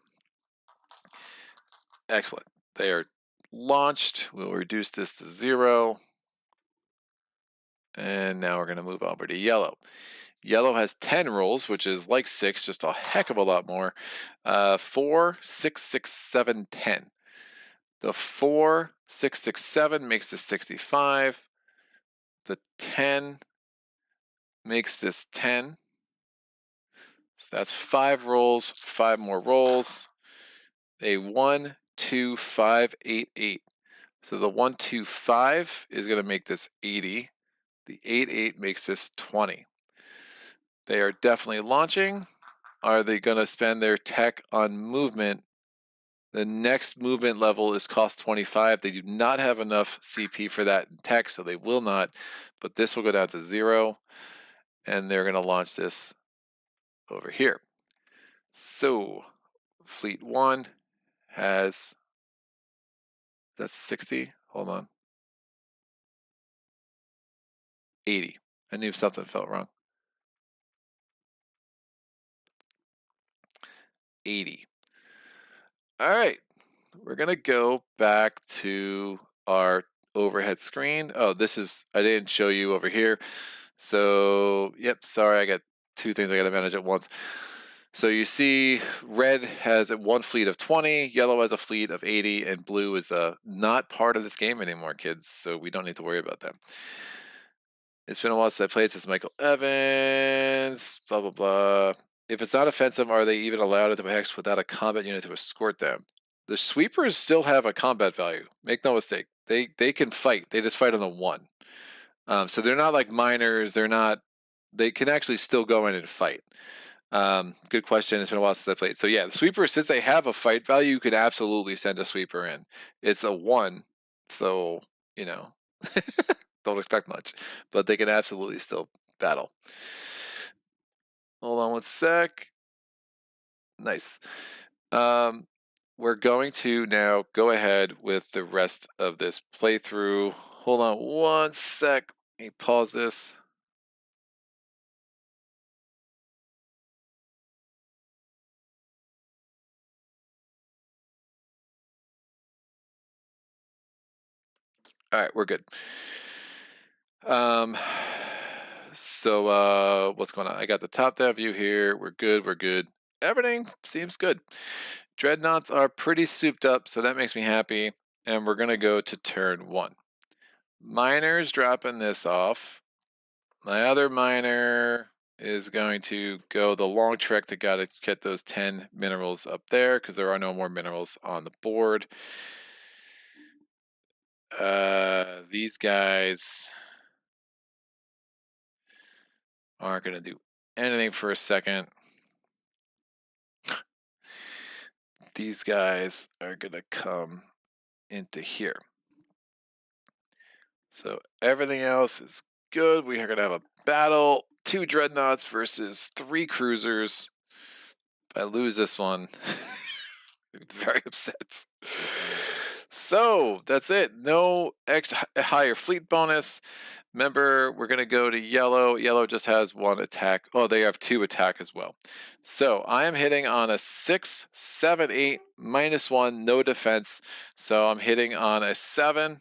Excellent. They are launched. We'll reduce this to 0. And now we're gonna move over to yellow. Yellow has 10 rolls, which is like 6, just a heck of a lot more. 4, 6, 6, 7, 10. The 4, 6, 6, 7 makes this 65. The 10 makes this 10. So that's 5 rolls, 5 more rolls. A 1, 2, 5, 8, 8. So the 1, 2, 5 is going to make this 80. The 8, 8 makes this 20. They are definitely launching. Are they going to spend their tech on movement? The next movement level is cost 25. They do not have enough CP for that in tech, so they will not. But this will go down to 0. And they're going to launch this over here. So Fleet 1 has, that's 60. Hold on. 80. I knew something felt wrong. 80. All right. We're going to go back to our overhead screen. Oh, this is, I didn't show you over here. So, yep, sorry, I got 2 things I got to manage at once. So you see red has one fleet of 20, yellow has a fleet of 80, and blue is not part of this game anymore, kids, so we don't need to worry about that. It's been a while since I played, since Michael Evans, blah, blah, blah. If it's not offensive, are they even allowed at the hex without a combat unit to escort them? The sweepers still have a combat value. Make no mistake. They can fight. They just fight on the 1. So they're not like miners. They're not. They can actually still go in and fight. Good question. It's been a while since I played. So yeah, the sweeper, since they have a fight value, you could absolutely send a sweeper in. It's a 1, so you know, don't expect much, but they can absolutely still battle. Hold on one sec. Nice. We're going to now go ahead with the rest of this playthrough. Hold on one sec. Let me pause this. All right, we're good. So what's going on? I got the top-down view here. We're good. We're good. Everything seems good. Dreadnoughts are pretty souped up, so that makes me happy. And we're gonna go to turn 1. Miner's dropping this off. My other miner is going to go the long trek to gotta get those 10 minerals up there, because there are no more minerals on the board. These guys aren't gonna do anything for a second. These guys are gonna come into here. So everything else is good. We are gonna have a battle. 2 dreadnoughts versus 3 cruisers. If I lose this one, I'm very upset. So that's it. No higher fleet bonus. Remember, we're going to go to yellow. Yellow just has one attack. Oh, they have two attack as well. So I am hitting on a 6, 7, 8, -1, no defense. So I'm hitting on a 7.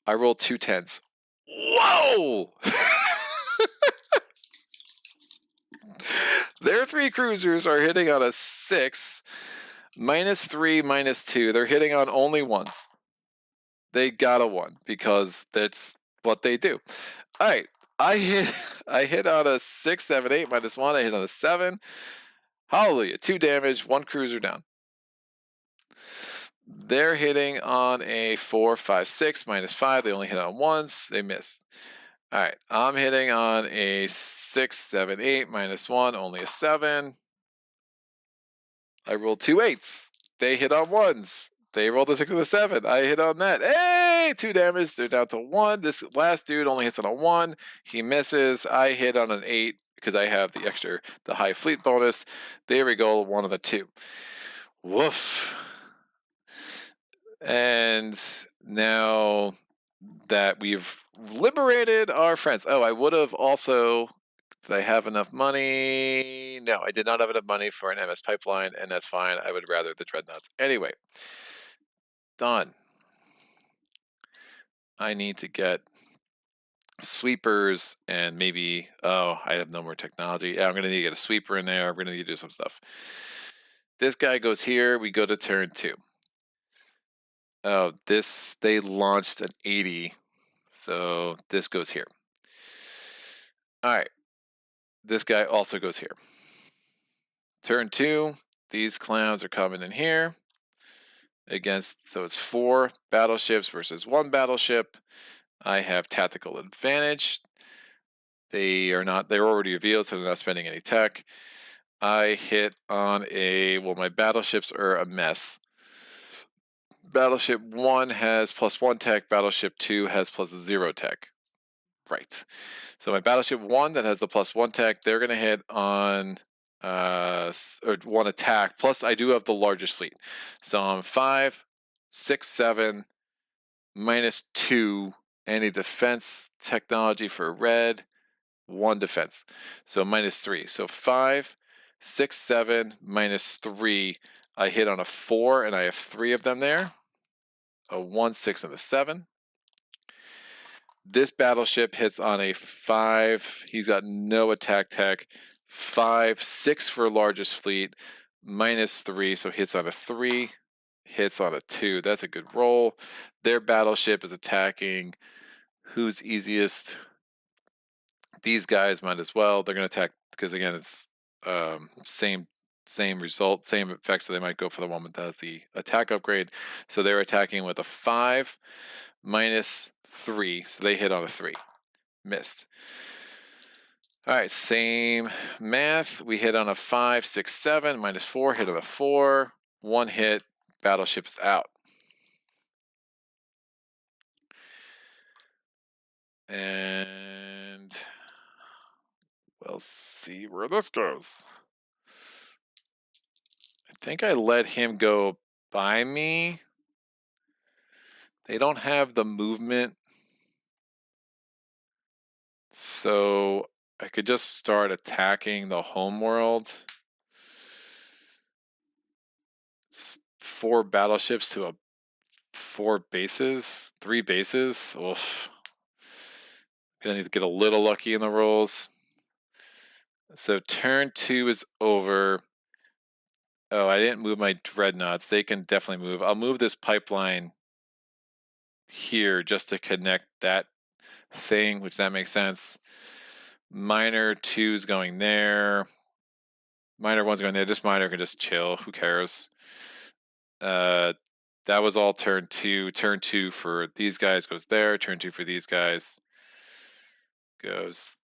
I rolled 2 10s. Whoa! Their 3 cruisers are hitting on a 6, -3, -2. They're hitting on only ones. They got a 1 because that's what they do. All right. I hit I hit on a 6, 7, 8, -1. I hit on a 7. Hallelujah. 2 damage, 1 cruiser down. They're hitting on a 4, 5, 6, -5. They only hit on once. They missed. All right. I'm hitting on a 6, 7, 8, -1, only a 7. I rolled 2 8s. They hit on ones. They rolled a 6 and a 7. I hit on that. Hey, 2 damage. They're down to 1. This last dude only hits on a 1. He misses. I hit on an 8 because I have the high fleet bonus. There we go. 1 of the 2. Woof. And now that we've liberated our friends. Oh, I would have also. Did I have enough money? No, I did not have enough money for an MS pipeline, and that's fine. I would rather the dreadnoughts. Anyway, done. I need to get sweepers and maybe, oh, I have no more technology. Yeah, I'm going to need to get a sweeper in there. We're going to need to do some stuff. This guy goes here. We go to turn 2. Oh, they launched an 80. So this goes here. All right. This guy also goes here. Turn 2. These clowns are coming in here. So it's 4 battleships versus 1 battleship. I have tactical advantage. They're already revealed, so they're not spending any tech. I hit on my battleships are a mess. Battleship 1 has +1 tech, battleship 2 has +0 tech. Right. So my battleship 1 that has the +1 tech, they're going to hit on or 1 attack. Plus, I do have the largest fleet. So I'm 5, 6, 7, -2. Any defense technology for red, 1 defense. So -3. So 5, 6, 7, -3. I hit on a 4, and I have 3 of them there. A 1, 6, and a 7. This battleship hits on a 5. He's got no attack tech. 5, 6 for largest fleet, -3, so hits on a 3, hits on a 2. That's a good roll. Their battleship is attacking. Who's easiest? These guys might as well. They're going to attack because, again, it's same result, same effect, so they might go for the one that has the attack upgrade. So they're attacking with a 5, -3, so they hit on a 3. Missed. All right, same math. We hit on a 5, 6, 7, -4, hit on a 4. 1 hit, battleship's out. And we'll see where this goes. I think I let him go by me. They don't have the movement. So I could just start attacking the homeworld. 4 battleships to 4 bases, 3 bases. Oof. Gonna need to get a little lucky in the rolls. So turn 2 is over. Oh, I didn't move my dreadnoughts. They can definitely move. I'll move this pipeline here just to connect that thing, which that makes sense. Minor 2 is going there. Minor 1's going there. This minor can just chill. Who cares? That was all turn 2. Turn 2 for these guys goes there. Turn 2 for these guys goes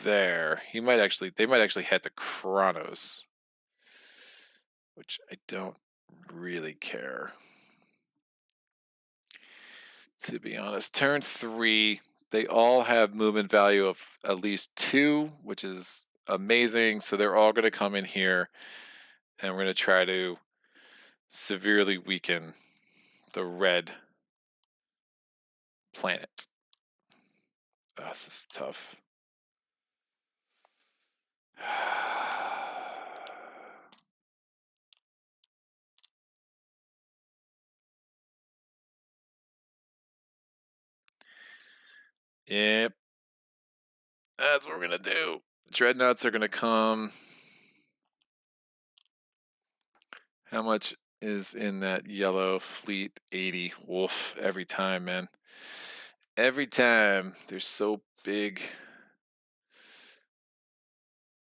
there. They might actually head to Kronos, which I don't really care, to be honest. Turn 3, they all have movement value of at least 2, which is amazing. So they're all going to come in here, and we're going to try to severely weaken the red planet. Oh, this is tough. Yep. That's what we're going to do. Dreadnoughts are going to come. How much is in that yellow fleet? 80. Wolf. Every time, man. Every time. They're so big.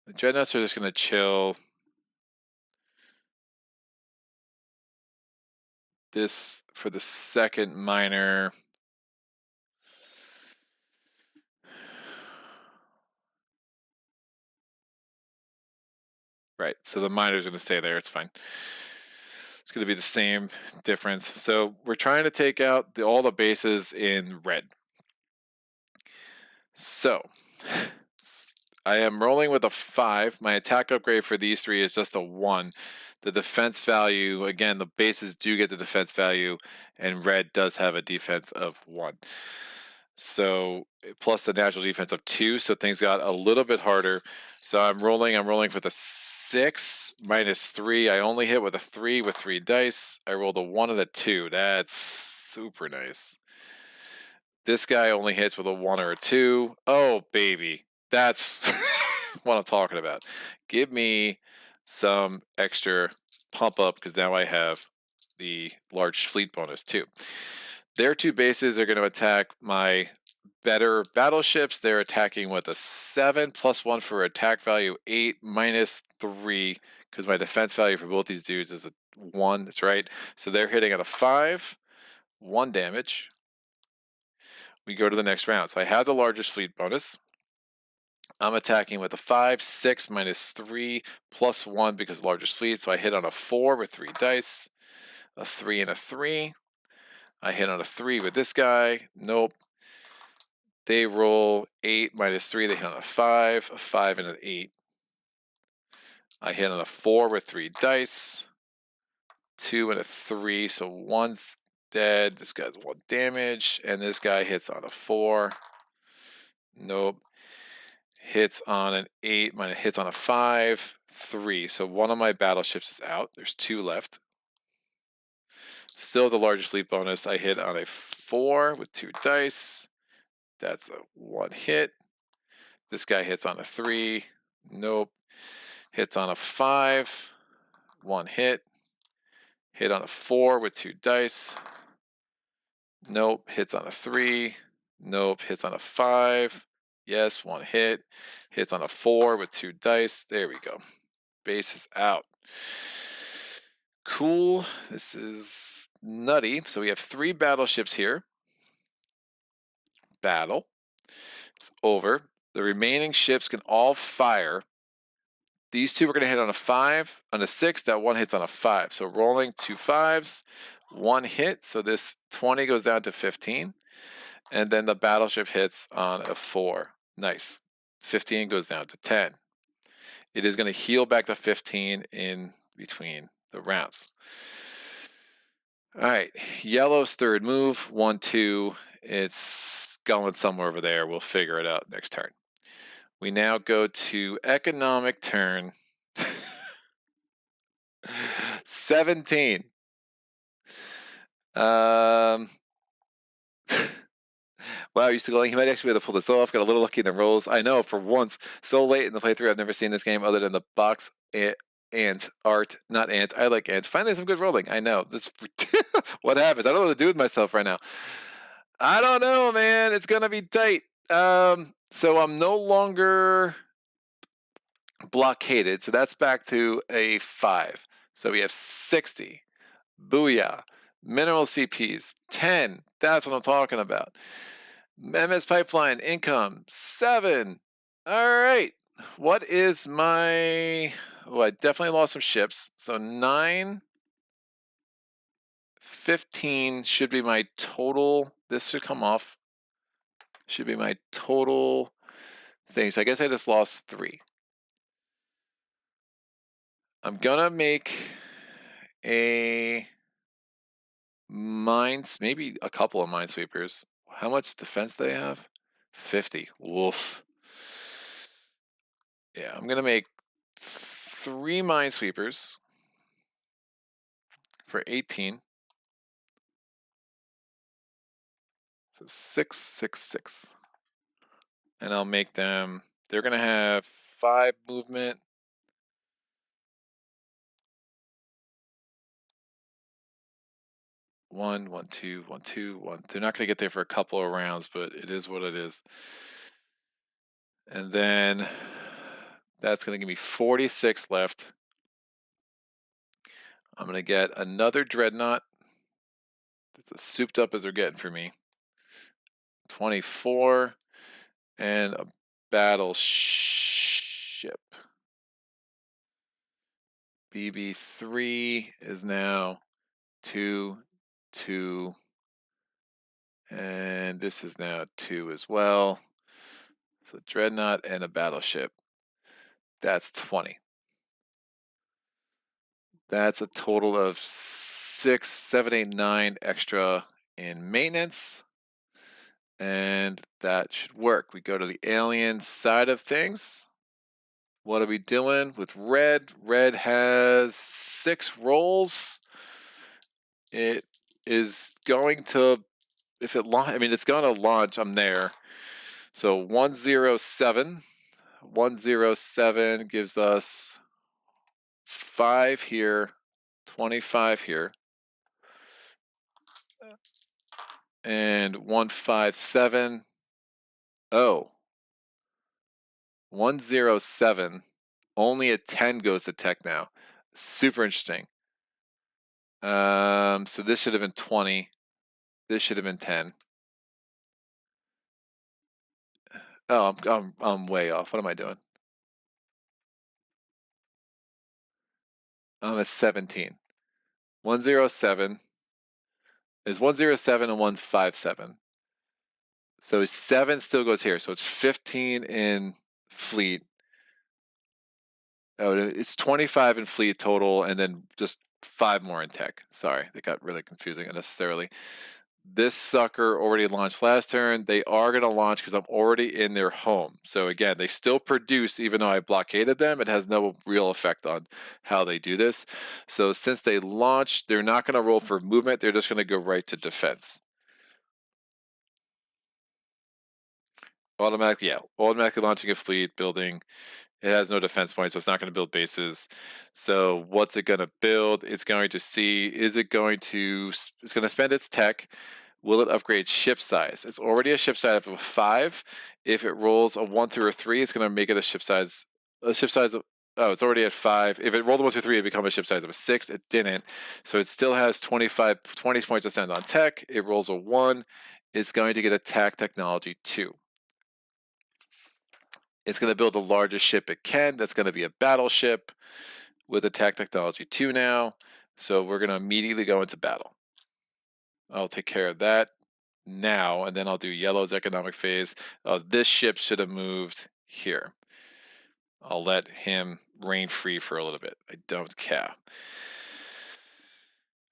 The dreadnoughts are just going to chill. This for the second minor. Right, so the miner's going to stay there. It's fine. It's going to be the same difference. So we're trying to take out all the bases in red. So I am rolling with a 5. My attack upgrade for these 3 is just a 1. The defense value, again, the bases do get the defense value, and red does have a defense of 1. So plus the natural defense of 2, so things got a little bit harder. So I'm rolling for the 6 minus 3. I only hit with a 3 with 3 dice. I rolled a 1 and a 2. That's super nice. This guy only hits with a 1 or a 2. Oh, baby. That's what I'm talking about. Give me some extra pump up, because now I have the large fleet bonus too. Their 2 bases are going to attack my better battleships. They're attacking with a 7 plus 1 for attack value, 8 minus 3, because my defense value for both these dudes is a 1. That's right. So they're hitting at a 5, 1 damage. We go to the next round. So I have the largest fleet bonus. I'm attacking with a 5, 6 minus 3 plus 1 because largest fleet. So I hit on a 4 with 3 dice, a 3 and a 3. I hit on a 3 with this guy. Nope. They roll 8 minus 3. They hit on a 5 and an 8. I hit on a 4 with 3 dice, 2 and a 3. So 1's dead. This guy's 1 damage. And this guy hits on a 4. Nope. Hits on an 8, mine hits on a 5, 3. So one of my battleships is out. There's 2 left. Still the largest fleet bonus. I hit on a 4 with 2 dice. That's a 1 hit. This guy hits on a 3. Nope. Hits on a 5. 1 hit. Hit on a 4 with 2 dice. Nope. Hits on a 3. Nope. Hits on a 5. Yes, 1 hit. Hits on a 4 with 2 dice. There we go. Base is out. Cool. This is nutty. So we have 3 battleships here. Battle. It's over. The remaining ships can all fire. These 2 are going to hit on a 5, on a 6. That 1 hits on a 5. So rolling 2 5s, 1 hit. So this 20 goes down to 15. And then the battleship hits on a 4. Nice. 15 goes down to 10. It is going to heal back to 15 in between the rounds. All right. Yellow's 3rd move. 1, 2. It's going somewhere over there. We'll figure it out next turn. We now go to economic turn 17. Wow, used to go. He might actually be able to pull this off. Got a little lucky in the rolls. I know, for once, so late in the playthrough, I've never seen this game other than the box ant art. Not ant. I like ant. Finally, some good rolling. I know. This what happens. I don't know what to do with myself right now. I don't know, man. It's gonna be tight. So I'm no longer blockaded. So that's back to a 5. So we have 60. Booyah. Mineral CPs 10. That's what I'm talking about. MS pipeline income 7. All right. What is my? Oh, I definitely lost some ships. So 9, 15 should be my total. This should come off. Should be my total thing. So I guess I just lost 3. I'm gonna make a mines, maybe a couple of minesweepers. How much defense do they have? 50. Woof. Yeah, I'm gonna make 3 minesweepers for 18. So 6, 6, 6. And I'll make them, they're gonna have 5 movement. One, 1, 2, 1, 2, 1. They're not gonna get there for a couple of rounds, but it is what it is. And then that's gonna give me 46 left. I'm gonna get another dreadnought. It's as souped up as they're getting for me. 24 and a battleship. BB3 is now 2, 2, and this is now 2 as well. So dreadnought and a battleship. That's 20. That's a total of 6, 7, 8, 9 extra in maintenance. And that should work. We go to the alien side of things. What are we doing with red? Red has 6 rolls. It is going to, if it launch, I mean, it's going to launch. I'm there. So 107. 107 gives us 5 here, 25 here, and 157. Oh, 107. Only a 10 goes to tech now. Super interesting. So this should have been 20. This should have been 10. Oh, I'm way off. What am I doing? I'm at 17. 107 is 107 and 157. So 7 still goes here. So it's 15 in fleet. Oh, it's 25 in fleet total, and then just 5 more in tech. Sorry, it got really confusing unnecessarily. This sucker already launched last turn. They are going to launch because I'm already in their home. So again, they still produce even though I blockaded them. It has no real effect on how they do this. So since they launched, they're not going to roll for movement. They're just going to go right to defense. Automatically launching a fleet, building. It has no defense points, so it's not going to build bases. So what's it going to build? It's going to see, it's going to spend its tech. Will it upgrade ship size? It's already a ship size of a 5. If it rolls a 1 through a 3, it's going to make it a ship size of, oh, it's already at 5. If it rolled a 1 through 3, it become a ship size of a 6. It didn't. So it still has 20 points to spend on tech. It rolls a 1. It's going to get attack technology 2. It's going to build the largest ship it can. That's going to be a battleship with attack technology 2 now. So we're going to immediately go into battle. I'll take care of that now, and then I'll do yellow's economic phase. This ship should have moved here. I'll let him reign free for a little bit. I don't care.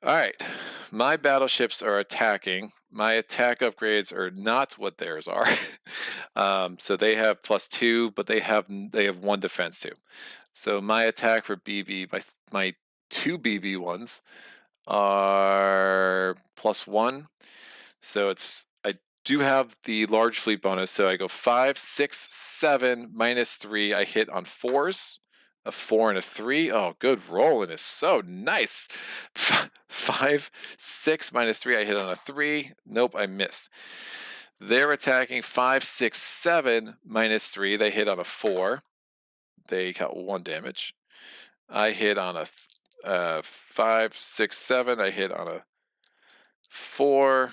All right, my battleships are attacking. My attack upgrades are not what theirs are. So they have +2, but they have 1 defense too. So my attack for BB, my 2 BB ones are +1. So I do have the large fleet bonus. So I go 5, 6, 7, -3. I hit on 4s. A 4 and a 3. Oh, good rolling is so nice. 5, 6, -3. I hit on a 3. Nope, I missed. They're attacking 5, 6, 7, -3. They hit on a 4. They got 1 damage. I hit on a 5, 6, 7. I hit on a 4.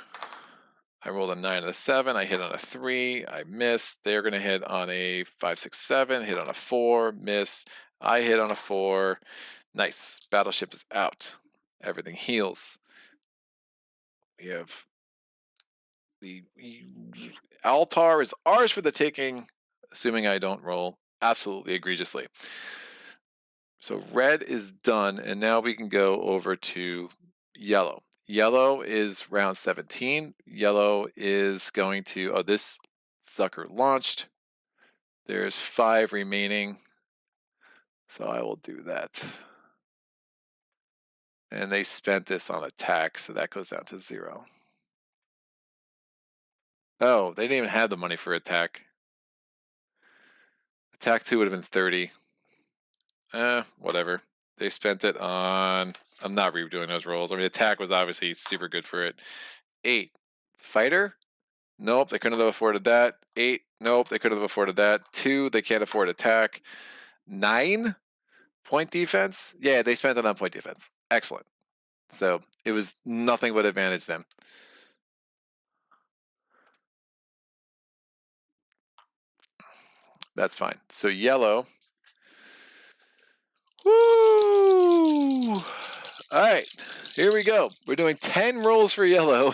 I rolled a 9 and a 7. I hit on a 3. I missed. They're going to hit on a 5, 6, 7. Hit on a 4. Miss. I hit on a 4. Nice. Battleship is out. Everything heals. We have the Altar is ours for the taking, assuming I don't roll absolutely egregiously. So red is done, and now we can go over to yellow. Yellow is round 17. Yellow is going to, oh, this sucker launched. There's 5 remaining. So I will do that. And they spent this on attack, so that goes down to 0. Oh, they didn't even have the money for attack. Attack 2 would have been 30. Whatever. They spent it on, I'm not redoing those rolls. I mean, attack was obviously super good for it. 8. Fighter? Nope, they couldn't have afforded that. 8. Nope, they couldn't have afforded that. 2, they can't afford attack. 9? Point defense? Yeah, they spent it on point defense. Excellent. So it was nothing but advantage them. That's fine. So yellow. Woo! All right, here we go. We're doing 10 rolls for yellow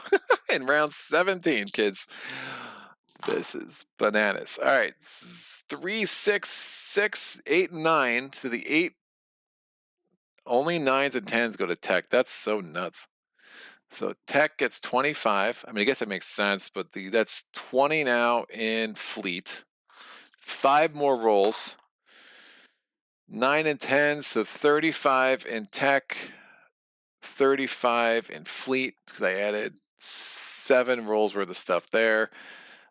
in round 17, kids. This is bananas. All right, 3, 6, 6, 8, 9. So the 8, only 9s and 10s go to tech. That's so nuts. So tech gets 25. I mean, I guess that makes sense, but that's 20 now in fleet. 5 more rolls. 9 and 10, so 35 in tech, 35 in fleet, because I added 7 rolls worth of stuff there.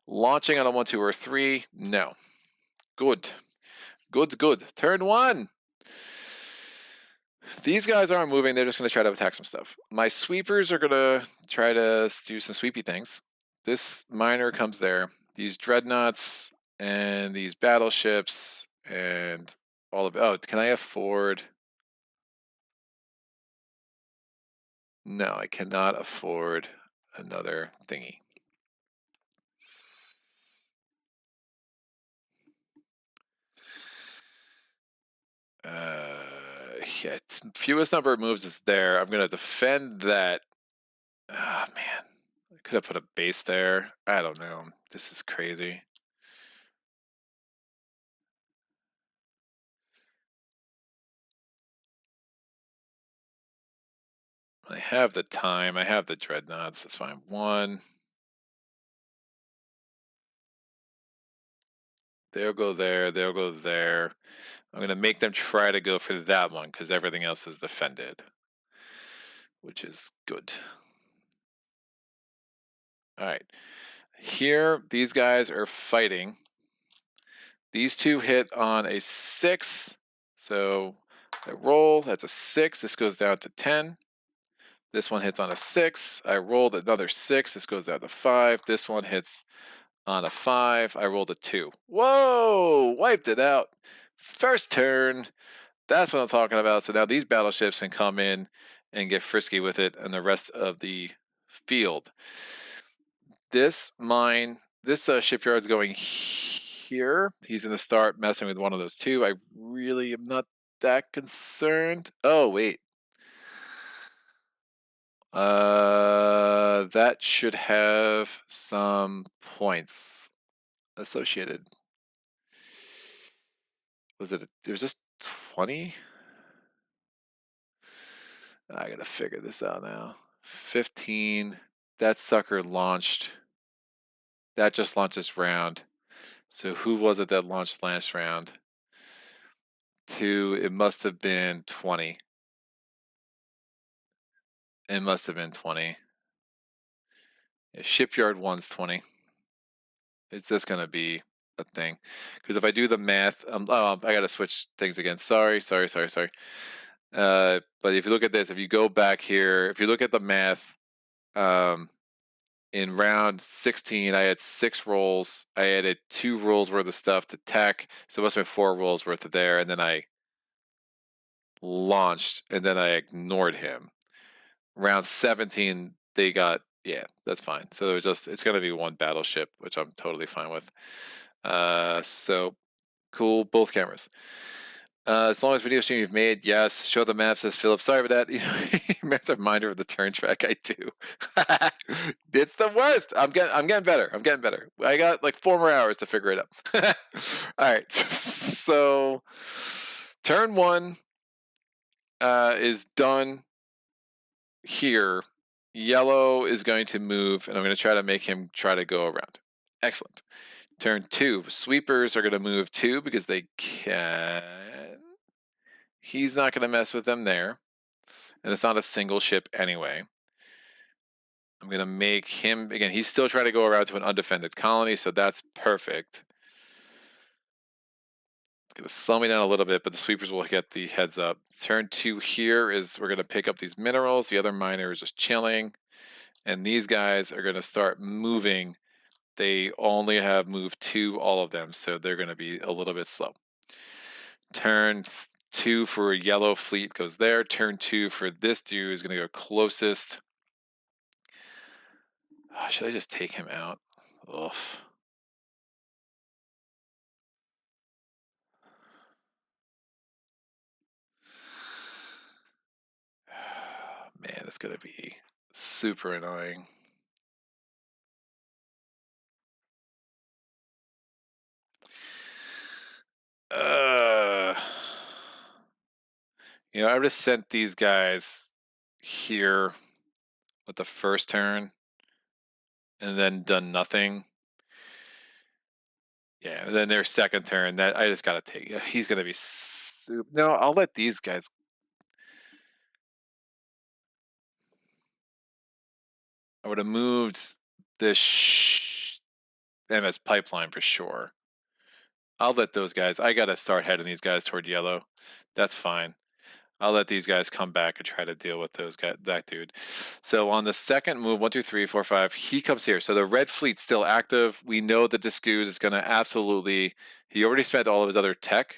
Launching on a 1, 2, or 3, no. Good. Good. Turn 1. These guys aren't moving. They're just going to try to attack some stuff. My sweepers are going to try to do some sweepy things. This miner comes there. These dreadnoughts and these battleships and all of it. Oh, can I afford? No, I cannot afford another thingy. Yeah, fewest number of moves is there. I'm gonna defend that. Ah, man, I could have put a base there. I don't know. This is crazy. I have the time. I have the dreadnoughts. That's fine. 1. They'll go there. They'll go there. I'm gonna make them try to go for that one because everything else is defended, which is good. All right. Here, these guys are fighting. These 2 hit on a 6. So I roll. That's a 6. This goes down to 10. This one hits on a 6. I rolled another 6. This goes down to 5. This one hits on a 5. I rolled a 2. Whoa! Wiped it out. First turn. That's what I'm talking about. So now these battleships can come in and get frisky with it and the rest of the field. This mine, this shipyard's going here. He's going to start messing with one of those 2. I really am not that concerned. Oh, wait. That should have some points associated. There's just 20? I gotta figure this out now. 15. That sucker launched. That just launched this round. So who was it that launched last round? 2. It must have been 20. It must have been 20. Yeah, shipyard 1's 20. It's just gonna be a thing. Because if I do the math, I gotta switch things again. Sorry. But if you look at this, if you go back here, if you look at the math, in round 16, I had 6 rolls. I added 2 rolls worth of stuff to tech, so it must have been 4 rolls worth of there, and then I launched, and then I ignored him. Round 17, they got, yeah, that's fine. So it's going to be 1 battleship, which I'm totally fine with. So cool, both cameras. As long as video stream you've made, yes. Show the map, says Philip. Sorry about that. Maps a reminder of the turn track. I do. It's the worst. I'm getting better. I got like 4 more hours to figure it out. All right. So turn 1 is done here. Yellow is going to move, and I'm going to try to make him try to go around. Excellent. Turn 2. Sweepers are going to move 2 because they can. He's not going to mess with them there. And it's not a single ship anyway. I'm going to make him, again, he's still trying to go around to an undefended colony, so that's perfect. It's going to slow me down a little bit, but the sweepers will get the heads up. Turn 2 here is we're going to pick up these minerals. The other miner is just chilling. And these guys are going to start moving. They only have moved 2, all of them, so they're going to be a little bit slow. Turn 2 for yellow fleet goes there. Turn 2 for this dude is going to go closest. Oh, should I just take him out? Ugh. Man, it's going to be super annoying. You know, I just sent these guys here with the first turn and then done nothing. Yeah, and then their second turn, that I just gotta take. He's gonna be super. No, I'll let these guys. I would have moved this MS pipeline for sure. I'll let those guys. I gotta start heading these guys toward yellow. That's fine. I'll let these guys come back and try to deal with those guys, that dude. So on the second move, 1, 2, 3, 4, 5, he comes here. So the red fleet's still active. We know that Discood is going to absolutely. He already spent all of his other tech.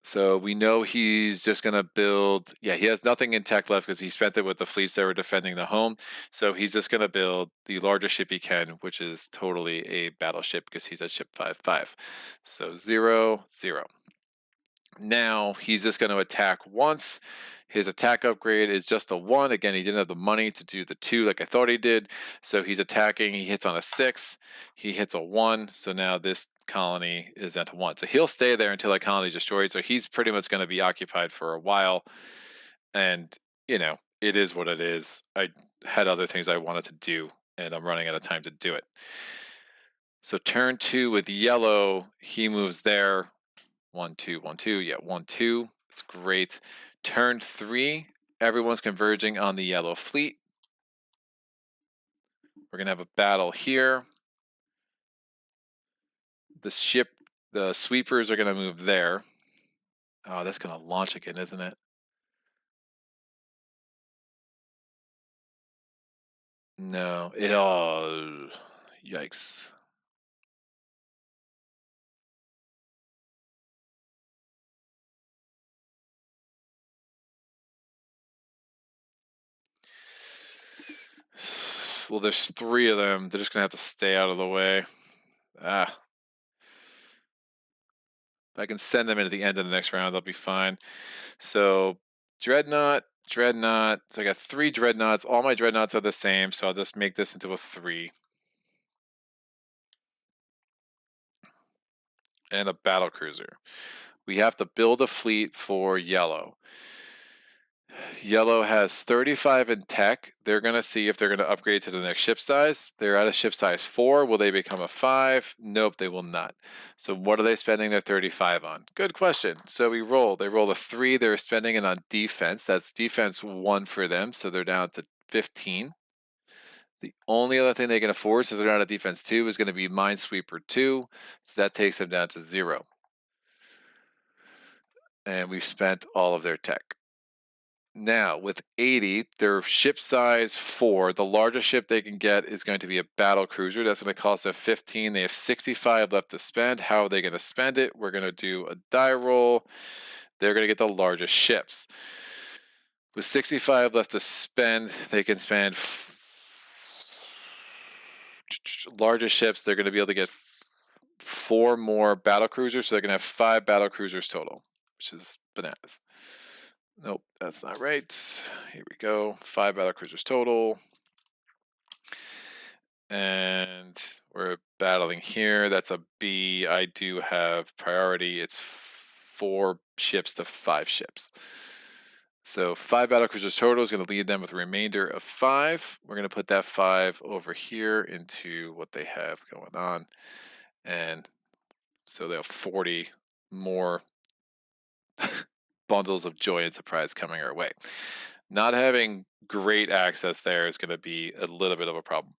So we know he's just going to build. Yeah, he has nothing in tech left because he spent it with the fleets that were defending the home. So he's just going to build the largest ship he can, which is totally a battleship because he's at ship 5-5. So 0, 0. Now he's just going to attack once. His attack upgrade is just a 1. Again, he didn't have the money to do the 2 like I thought he did. So he's attacking. He hits on a 6. He hits a 1. So now this colony is at a 1. So he'll stay there until that colony is destroyed. So he's pretty much going to be occupied for a while. And, you know, it is what it is. I had other things I wanted to do, and I'm running out of time to do it. So turn 2 with yellow, he moves there. 1, 2, 1, 2. Yeah, 1, 2. It's great. Turn 3, everyone's converging on the yellow fleet. We're gonna have a battle here. The ship, the sweepers are gonna move there. Oh, that's gonna launch again, isn't it? No, it all. Yikes. Well, there's 3 of them. They're just gonna have to stay out of the way. Ah. If I can send them into the end of the next round, they'll be fine. So dreadnought, dreadnought. So I got 3 dreadnoughts. All my dreadnoughts are the same, so I'll just make this into a 3. And a battle cruiser. We have to build a fleet for yellow. Yellow has 35 in tech. They're going to see if they're going to upgrade to the next ship size. They're at a ship size 4. Will they become a 5? Nope, they will not. So what are they spending their 35 on? Good question. So we roll. They roll a 3. They're spending it on defense. That's defense 1 for them. So they're down to 15. The only other thing they can afford, since they're not at defense 2, is going to be Minesweeper 2. So that takes them down to 0. And we've spent all of their tech. Now, with 80, their ship size 4, the largest ship they can get is going to be a battle cruiser. That's going to cost them 15. They have 65 left to spend. How are they going to spend it? We're going to do a die roll. They're going to get the largest ships. With 65 left to spend, they can spend largest ships. They're going to be able to get 4 more battle cruisers, so they're going to have 5 battle cruisers total, which is bananas. Nope, that's not right. Here we go. 5 battle cruisers total. And we're battling here. That's a B. I do have priority. It's 4 ships to 5 ships. So 5 battlecruisers total is going to leave them with a remainder of 5. We're going to put that 5 over here into what they have going on. And so they'll have 40 more bundles of joy and surprise coming our way. Not having great access there is going to be a little bit of a problem.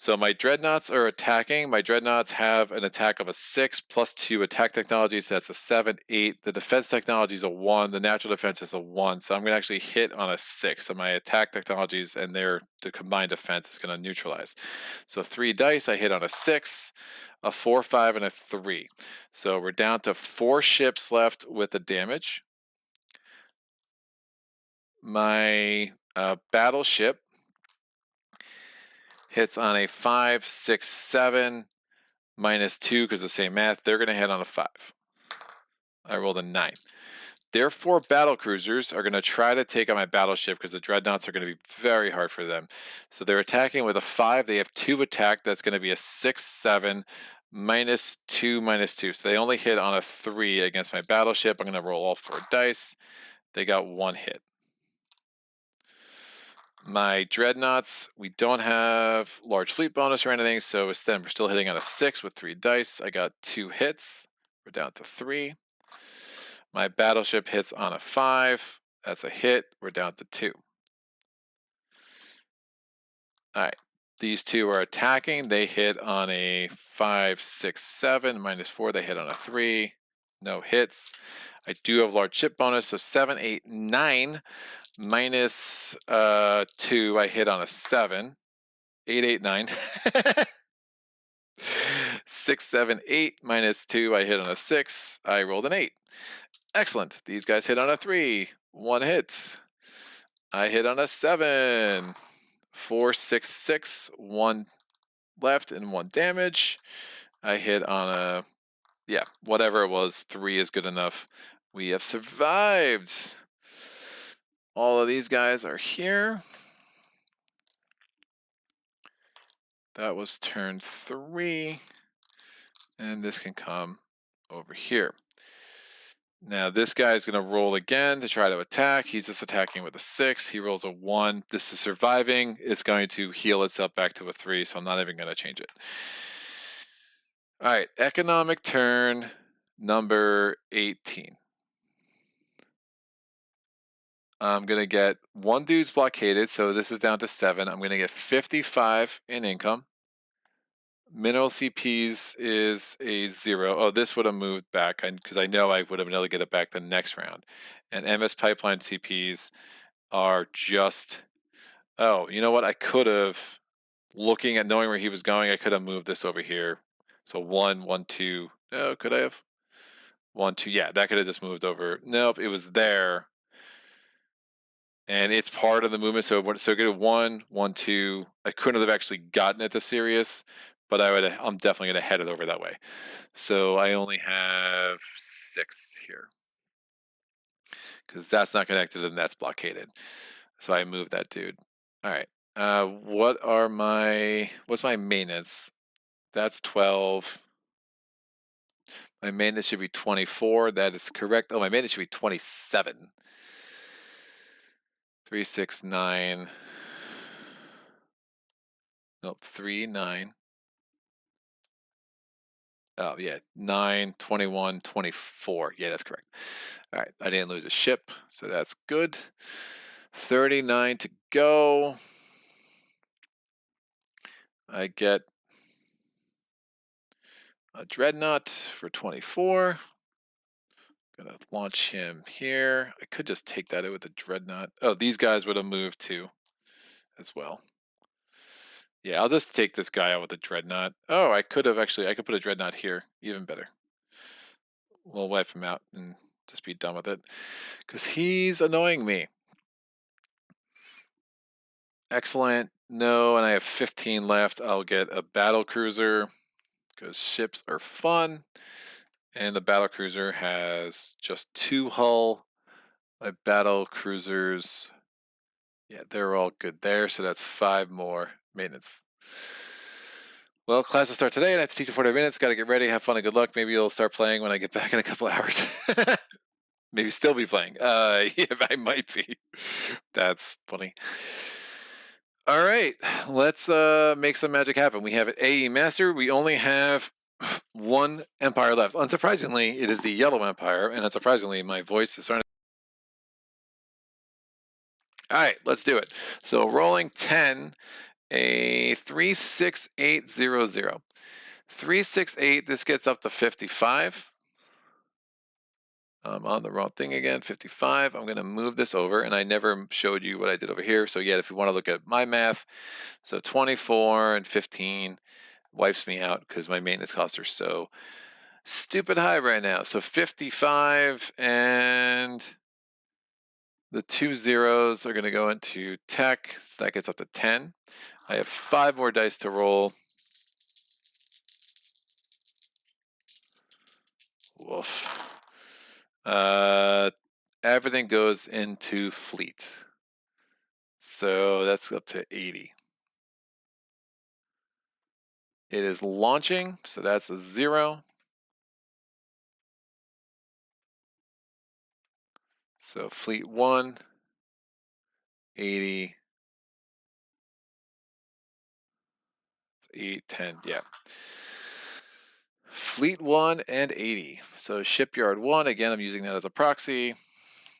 So my dreadnoughts are attacking. My dreadnoughts have an attack of a 6 plus 2 attack technology, so that's a 7, 8. The defense technology is a 1. The natural defense is a 1. So I'm going to actually hit on a 6. So my attack technologies and the combined defense is going to neutralize. So 3 dice, I hit on a 6, a 4, 5, and a 3. So we're down to 4 ships left with the damage. My battleship hits on a 5, 6, 7, minus 2 because the same math. They're going to hit on a 5. I rolled a 9. Their 4 battle cruisers are going to try to take on my battleship because the dreadnoughts are going to be very hard for them. So they're attacking with a 5. They have 2 attack. That's going to be a 6, 7, minus 2, minus 2. So they only hit on a 3 against my battleship. I'm going to roll all 4 dice. They got 1 hit. My dreadnoughts, we don't have large fleet bonus or anything, so instead we're still hitting on a 6 with 3 dice. I got 2 hits. We're down to 3. My battleship hits on a 5. That's a hit. We're down to 2. All right. These 2 are attacking. They hit on a 5, 6, 7, minus 4. They hit on a 3. No hits. I do have large ship bonus, so 7, 8, 9. Minus 2, I hit on a 7. 8, 8, 9. 6, 7, 8. Minus 2, I hit on a 6. I rolled an 8. Excellent. These guys hit on a 3. 1 hit. I hit on a 7. 4, 6, 6. 1 left and 1 damage. I hit on a, yeah, whatever it was. 3 is good enough. We have survived. All of these guys are here. That was turn 3. And this can come over here. Now this guy is going to roll again to try to attack. He's just attacking with a 6. He rolls a 1. This is surviving. It's going to heal itself back to a 3, so I'm not even going to change it. All right, economic turn number 18. I'm going to get 1 dude's blockaded, so this is down to 7. I'm going to get 55 in income. Mineral CPs is a 0. Oh, this would have moved back because I know I would have been able to get it back the next round. And MS pipeline CPs are just, oh, you know what? I could have, looking at knowing where he was going, I could have moved this over here. So 1, 1, 2. Oh, could I have? 1, 2. Yeah, that could have just moved over. Nope, it was there. And it's part of the movement. So get a 1, 1, 2. I couldn't have actually gotten it to Sirius, but I'm definitely going to head it over that way. So I only have 6 here because that's not connected and that's blockaded. So I moved that dude. All right. What's my maintenance? That's 12. My maintenance should be 24. That is correct. Oh, my maintenance should be 27. 3, 6, 9. Nope, 3, 9. Oh, yeah, 9, 21, 24. Yeah, that's correct. All right, I didn't lose a ship, so that's good. 39 to go. I get a dreadnought for 24. Gonna launch him here. I could just take that out with a dreadnought. Oh, these guys would have moved too as well. Yeah, I'll just take this guy out with a dreadnought. Oh, I could put a dreadnought here. Even better. We'll wipe him out and just be done with it. Because he's annoying me. Excellent. No, and I have 15 left. I'll get a battle cruiser because ships are fun. And the battle cruiser has just 2 hull. My battle cruisers, yeah, they're all good there. So that's 5 more maintenance. Well, class will start today, and I have to teach in 45 minutes. Got to get ready, have fun, and good luck. Maybe you'll start playing when I get back in a couple hours. maybe still be playing. Yeah, I might be. That's funny. All right, let's make some magic happen. We have an AE Master. We only have one empire left. Unsurprisingly, it is the Yellow Empire, and unsurprisingly, my voice is starting. All right, let's do it. So rolling 10, a 36800. 368, this gets up to 55. I'm on the wrong thing again, 55. I'm going to move this over, and I never showed you what I did over here. So yeah, if you want to look at my math, so 24 and 15 wipes me out because my maintenance costs are so stupid high right now. So 55, and the 2 zeros are going to go into tech. So that gets up to 10. I have 5 more dice to roll. Woof. Everything goes into fleet. So that's up to 80. It is launching, so that's a 0. So fleet 1, 80, 8, 10, yeah. Fleet 1 and 80. So shipyard 1, again, I'm using that as a proxy.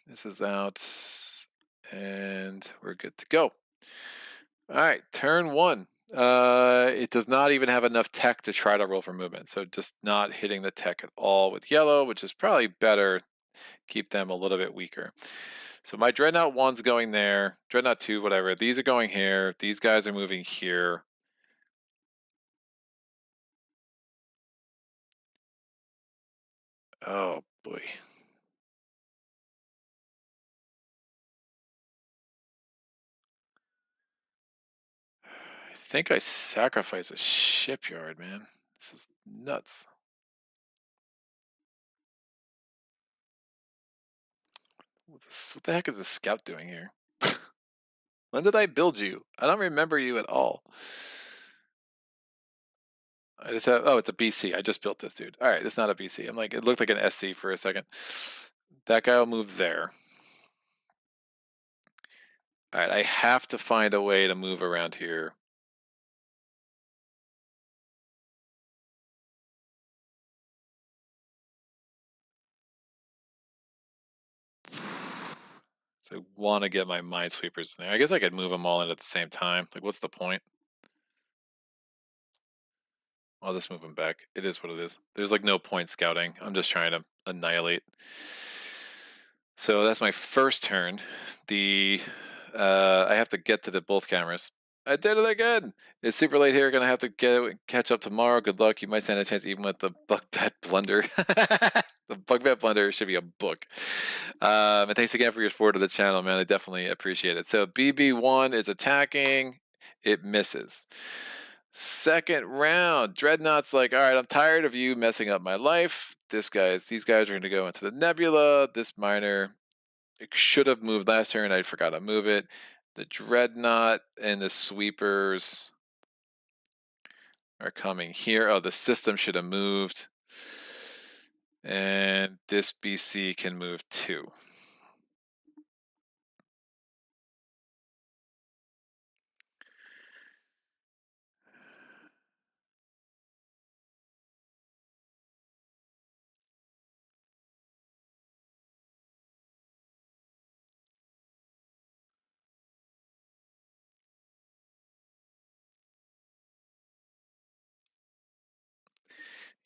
This is out, and we're good to go. All right, turn 1. It does not even have enough tech to try to roll for movement, so just not hitting the tech at all with yellow, which is probably better. Keep them a little bit weaker. So my Dreadnought 1's going there. Dreadnought 2, whatever. These are going here. These guys are moving here. Oh, boy. I think I sacrifice a shipyard, man. This is nuts. What the heck is this scout doing here? When did I build you? I don't remember you at all. I just have, oh, it's a BC. I just built this dude. All right, it's not a BC. I'm like, it looked like an SC for a second. That guy will move there. All right, I have to find a way to move around here. So I want to get my minesweepers in there. I guess I could move them all in at the same time. Like, what's the point? I'll just move them back. It is what it is. There's like no point scouting. I'm just trying to annihilate. So that's my first turn. I have to get to the both cameras. I did it again. It's super late here. Gonna have to catch up tomorrow. Good luck. You might stand a chance even with the Buckbat Blunder. The Buckbat Blunder should be a book. And thanks again for your support of the channel, man. I definitely appreciate it. So BB1 is attacking. It misses. Second round, Dreadnought's like, all right, I'm tired of you messing up my life. These guys are going to go into the nebula. This miner, it should have moved last turn. I forgot to move it. The Dreadnought and the sweepers are coming here. Oh, the system should have moved. And this BC can move too.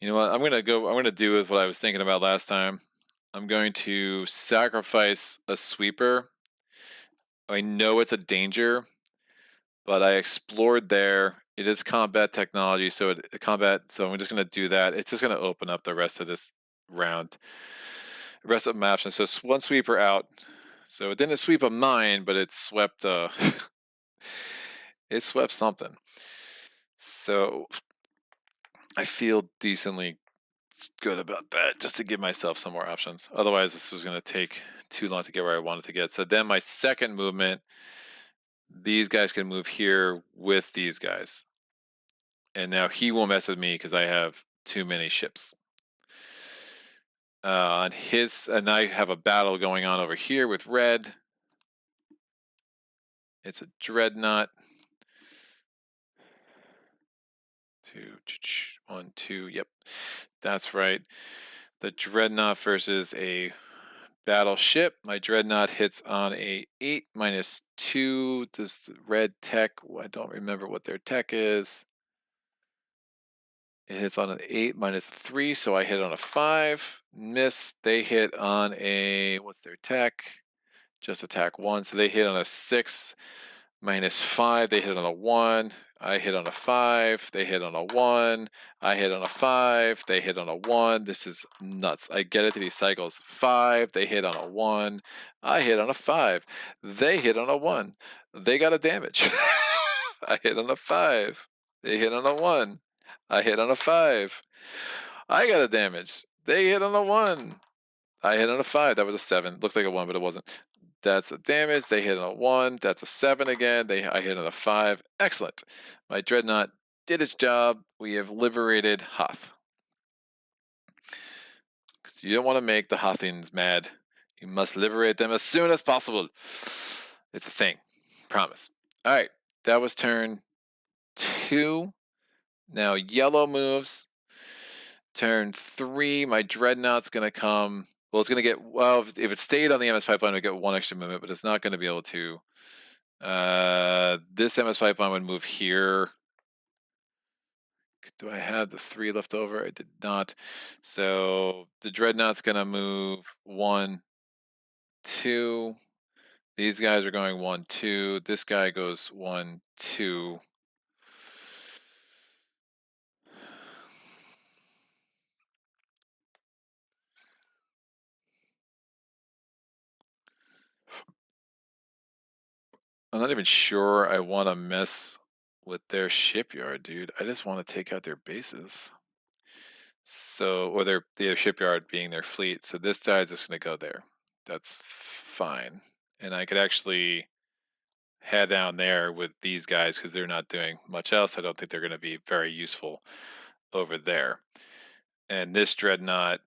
You know what? I'm going to do with what I was thinking about last time. I'm going to sacrifice a sweeper. I know it's a danger, but I explored there. It is combat technology, so So I'm just going to do that. It's just going to open up the rest of this round, the rest of the maps. And so one sweeper out. So it didn't sweep a mine, but it swept. It swept something. So I feel decently good about that, just to give myself some more options. Otherwise, this was going to take too long to get where I wanted to get. So then my second movement, these guys can move here with these guys. And now he won't mess with me because I have too many ships. On his, and I have a battle going on over here with red. It's a dreadnought. 1, 2. Yep, that's right. The dreadnought versus a battleship. My dreadnought hits on a 8 -2. Does the red tech? I don't remember what their tech is. It hits on an 8 -3, so I hit on a 5. Miss. They hit on a, what's their tech? Just attack 1. So they hit on a 6 -5. They hit on a 1. I hit on a 5. They hit on a 1. I hit on a 5. They hit on a 1. This is nuts. I get it to these cycles. 5. They hit on a 1. I hit on a 5. They hit on a 1. They got a damage. I hit on a 5. They hit on a 1. I hit on a 5. I got a damage. They hit on a 1. I hit on a 5. That was a 7. Looked like a 1, but it wasn't. That's a damage. They hit on a 1. That's a 7 again. I hit on a 5. Excellent. My dreadnought did its job. We have liberated Hoth. You don't want to make the Hothians mad. You must liberate them as soon as possible. It's a thing. Promise. All right. That was turn 2. Now yellow moves. Turn 3. My dreadnought's going to come. Well, it's going to get, well, if it stayed on the MS pipeline, it would get 1 extra movement, but it's not going to be able to. This MS pipeline would move here. Do I have the 3 left over? I did not. So the dreadnought's going to move 1, 2. These guys are going 1, 2. This guy goes 1, 2. I'm not even sure I want to mess with their shipyard, dude. I just want to take out their bases. So, or their shipyard being their fleet. So this guy's just going to go there. That's fine. And I could actually head down there with these guys because they're not doing much else. I don't think they're going to be very useful over there. And this dreadnought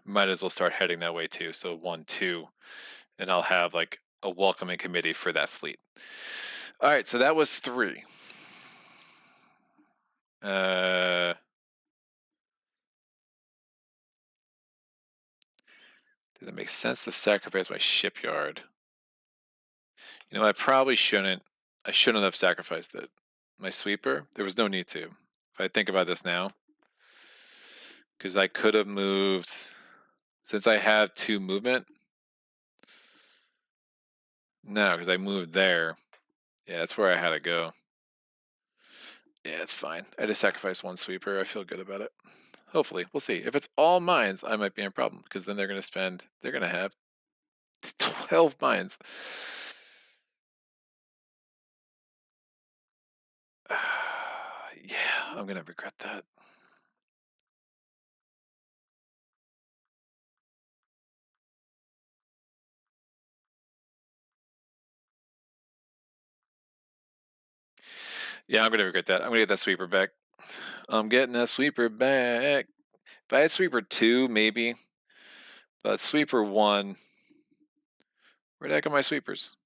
might as well start heading that way too. So 1, 2, and I'll have like a welcoming committee for that fleet. All right, so that was 3. Did it make sense to sacrifice my shipyard? You know, I probably shouldn't. I shouldn't have sacrificed it. My sweeper, there was no need to. If I think about this now, because I could have moved, since I have 2 movement. No, because I moved there. Yeah, that's where I had to go. Yeah, it's fine. I just sacrificed 1 sweeper. I feel good about it. Hopefully, we'll see. If it's all mines, I might be in a problem because then they're going to have 12 mines. Yeah, I'm going to regret that. Yeah, I'm going to regret that. I'm going to get that sweeper back. I'm getting that sweeper back. If I had sweeper 2, maybe. But sweeper 1, where the heck are my sweepers?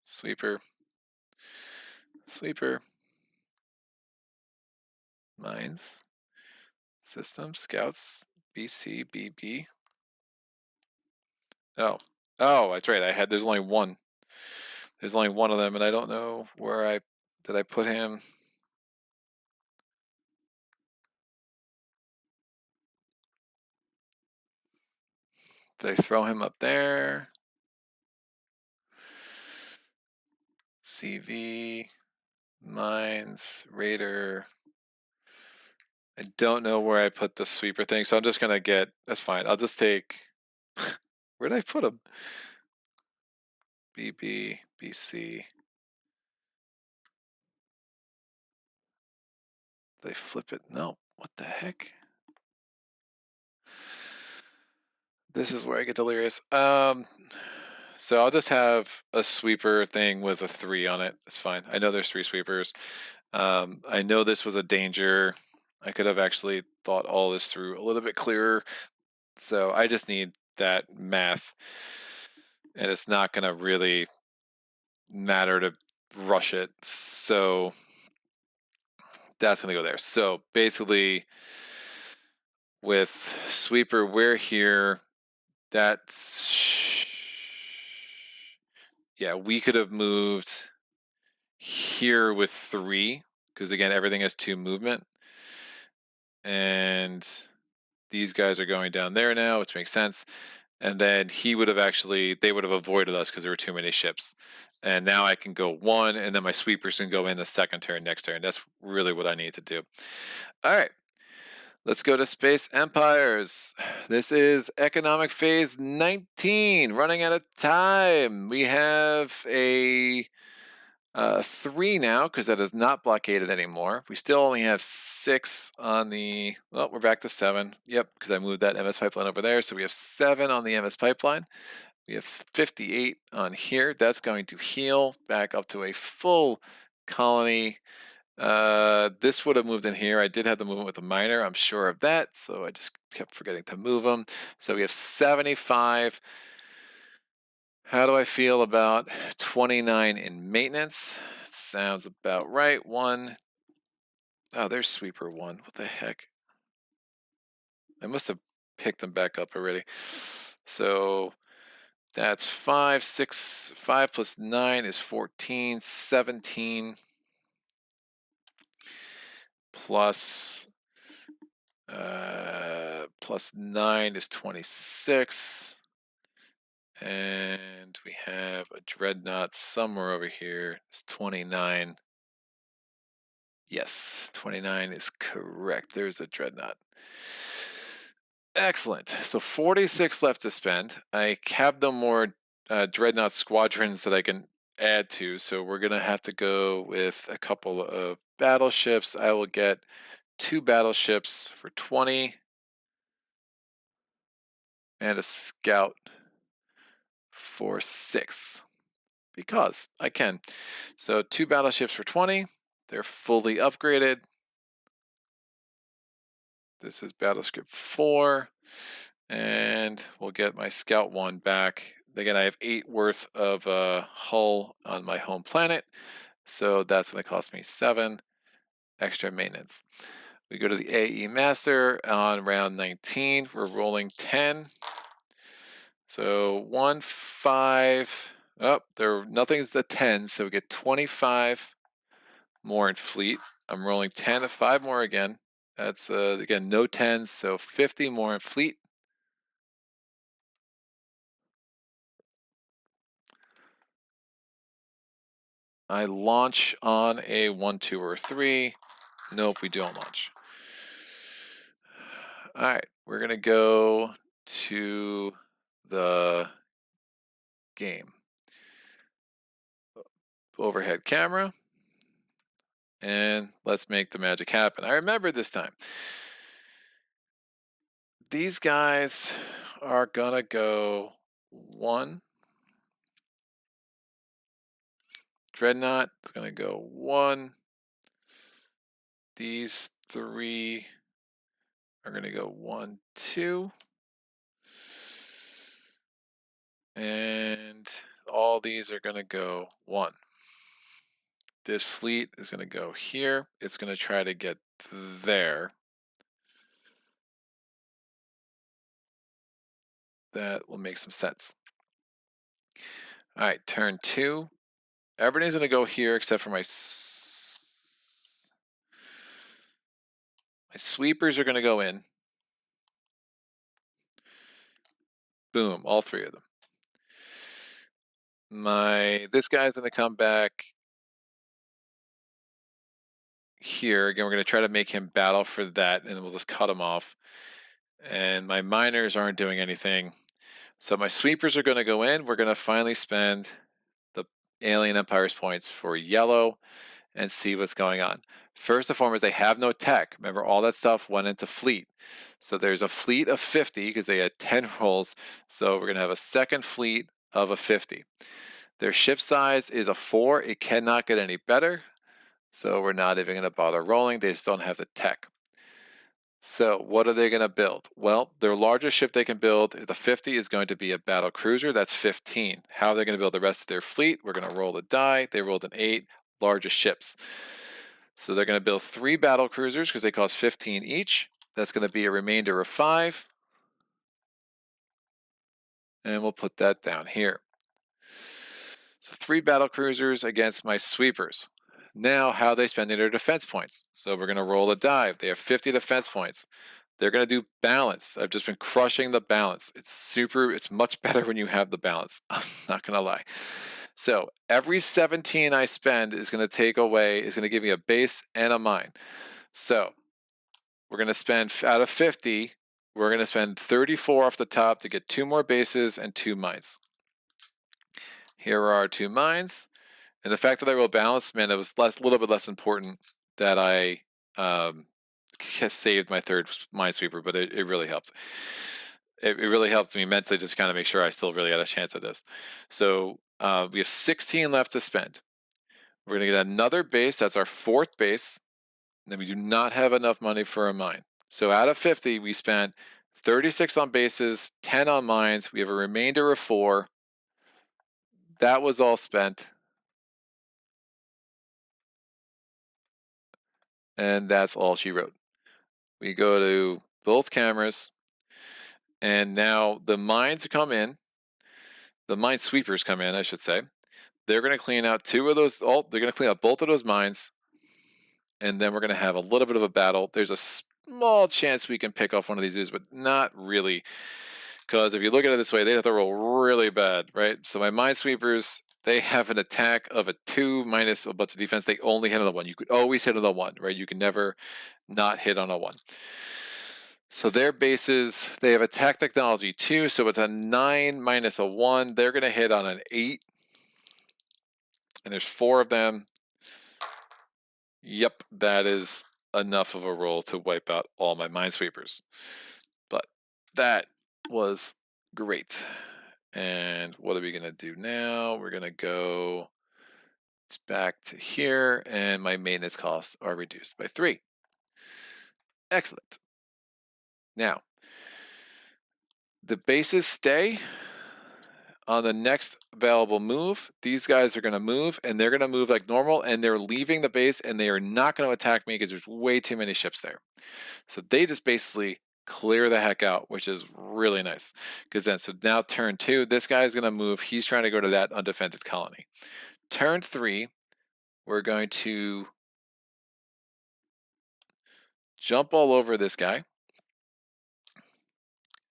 Sweeper. Sweeper. Mines. System. Scouts. BC. BB. Oh. Oh, that's right. There's only 1. There's only 1 of them, and I don't know where did I put him? Did I throw him up there? CV, mines, raider. I don't know where I put the sweeper thing, so I'm just gonna get, that's fine. I'll just take, where did I put him? BB, BC. Did I flip it? No, what the heck? This is where I get delirious. So I'll just have a sweeper thing with a 3 on it. It's fine. I know there's 3 sweepers. I know this was a danger. I could have actually thought all this through a little bit clearer. So I just need that math. And it's not going to really matter to rush it. So that's going to go there. So basically, with sweeper, we're here. That's, yeah, we could have moved here with 3, because again, everything has 2 movement. And these guys are going down there now, which makes sense. And then they would have avoided us because there were too many ships. And now I can go 1, and then my sweepers can go in the second turn, next turn. That's really what I need to do. All right. Let's go to Space Empires. This is Economic Phase 19, running out of time. We have a 3 now, because that is not blockaded anymore. We still only have 6 on the, well, we're back to 7. Yep, because I moved that MS pipeline over there. So we have 7 on the MS pipeline. We have 58 on here. That's going to heal back up to a full colony. This would have moved in here. I did have the movement with the miner, I'm sure of that, so I just kept forgetting to move them. So we have 75. How do I feel about 29 in maintenance? Sounds about right. 1. Oh, there's sweeper 1. What the heck? I must have picked them back up already. So that's 5, 6, 5 plus 9 is 14, 17 plus 9 is 26. And we have a dreadnought somewhere over here. It's 29. Yes, 29 is correct. There's a dreadnought. Excellent. So 46 left to spend. I have no more dreadnought squadrons that I can add to, so we're going to have to go with a couple of battleships. I will get 2 battleships for 20 and a scout for 6, because I can. So 2 battleships for 20. They're fully upgraded. This is battleship 4, and we'll get my scout 1 back. Again, I have 8 worth of hull on my home planet, so that's going to cost me 7 extra maintenance. We go to the AE Master on round 19. We're rolling 10. So 1, 5. Oh, nothing's the 10, so we get 25 more in fleet. I'm rolling 10, 5 more again. That's again no 10s, so 50 more in fleet. I launch on a 1, 2, or 3. Nope, we don't launch. All right, we're gonna go to the game. Overhead camera. And let's make the magic happen. I remember this time. These guys are gonna go 1. Dreadnought is gonna go 1. These 3 are gonna go 1, 2. And all these are gonna go 1. This fleet is gonna go here. It's gonna try to get there. That will make some sense. All right, turn 2. Everybody's gonna go here except for my sweepers are gonna go in. Boom, all 3 of them. This guy's gonna come back here. Again, we're gonna try to make him battle for that, and we'll just cut him off. And my miners aren't doing anything. So my sweepers are gonna go in. We're gonna finally spend the Alien Empires points for yellow and see what's going on. First and foremost, they have no tech. Remember, all that stuff went into fleet. So there's a fleet of 50 because they had 10 rolls. So we're gonna have a second fleet of a 50. Their ship size is a 4. It cannot get any better. So we're not even going to bother rolling. They just don't have the tech. So what are they going to build? Well, their largest ship they can build, the 50, is going to be a battle cruiser. That's 15. How are they going to build the rest of their fleet? We're going to roll a die. They rolled an 8, largest ships. So they're going to build 3 battle cruisers because they cost 15 each. That's going to be a remainder of 5. And we'll put that down here. So 3 battle cruisers against my sweepers. Now, how are they spending their defense points? So we're going to roll a dive. They have 50 defense points. They're going to do balance. I've just been crushing the balance. It's much better when you have the balance. I'm not going to lie. So every 17 I spend is going to give me a base and a mine. So we're going to spend, out of 50, we're going to spend 34 off the top to get 2 more bases and 2 mines. Here are our 2 mines. And the fact that I rolled balance meant it was a little bit less important that I saved my 3rd minesweeper, but it really helped. It really helped me mentally just kind of make sure I still really had a chance at this. So we have 16 left to spend. We're going to get another base. That's our 4th base. And then we do not have enough money for a mine. So out of 50, we spent 36 on bases, 10 on mines. We have a remainder of 4. That was all spent. And that's all she wrote. We go to both cameras, and now the mines come in. The minesweepers come in, I should say. They're going to clean out 2 of those. They're going to clean out both of those mines, and then we're going to have a little bit of a battle. There's a small chance we can pick off one of these dudes, but not really, because if you look at it this way, they have to roll really bad, right? So my minesweepers, they have an attack of a 2 minus a bunch of defense. They only hit on the 1. You could always hit on the 1, right? You can never not hit on a 1. So their bases, they have attack technology 2, so it's a 9 minus a 1. They're going to hit on an 8. And there's 4 of them. Yep, that is enough of a roll to wipe out all my minesweepers. But that was great. And what are we going to do now? We're going to go back to here, and my maintenance costs are reduced by 3. Excellent. Now, the bases stay. On the next available move, these guys are going to move, and they're going to move like normal, and they're leaving the base, and they are not going to attack me because there's way too many ships there. So they just basically clear the heck out, which is really nice. So now turn 2, this guy is going to move. He's trying to go to that undefended colony. Turn 3, we're going to jump all over this guy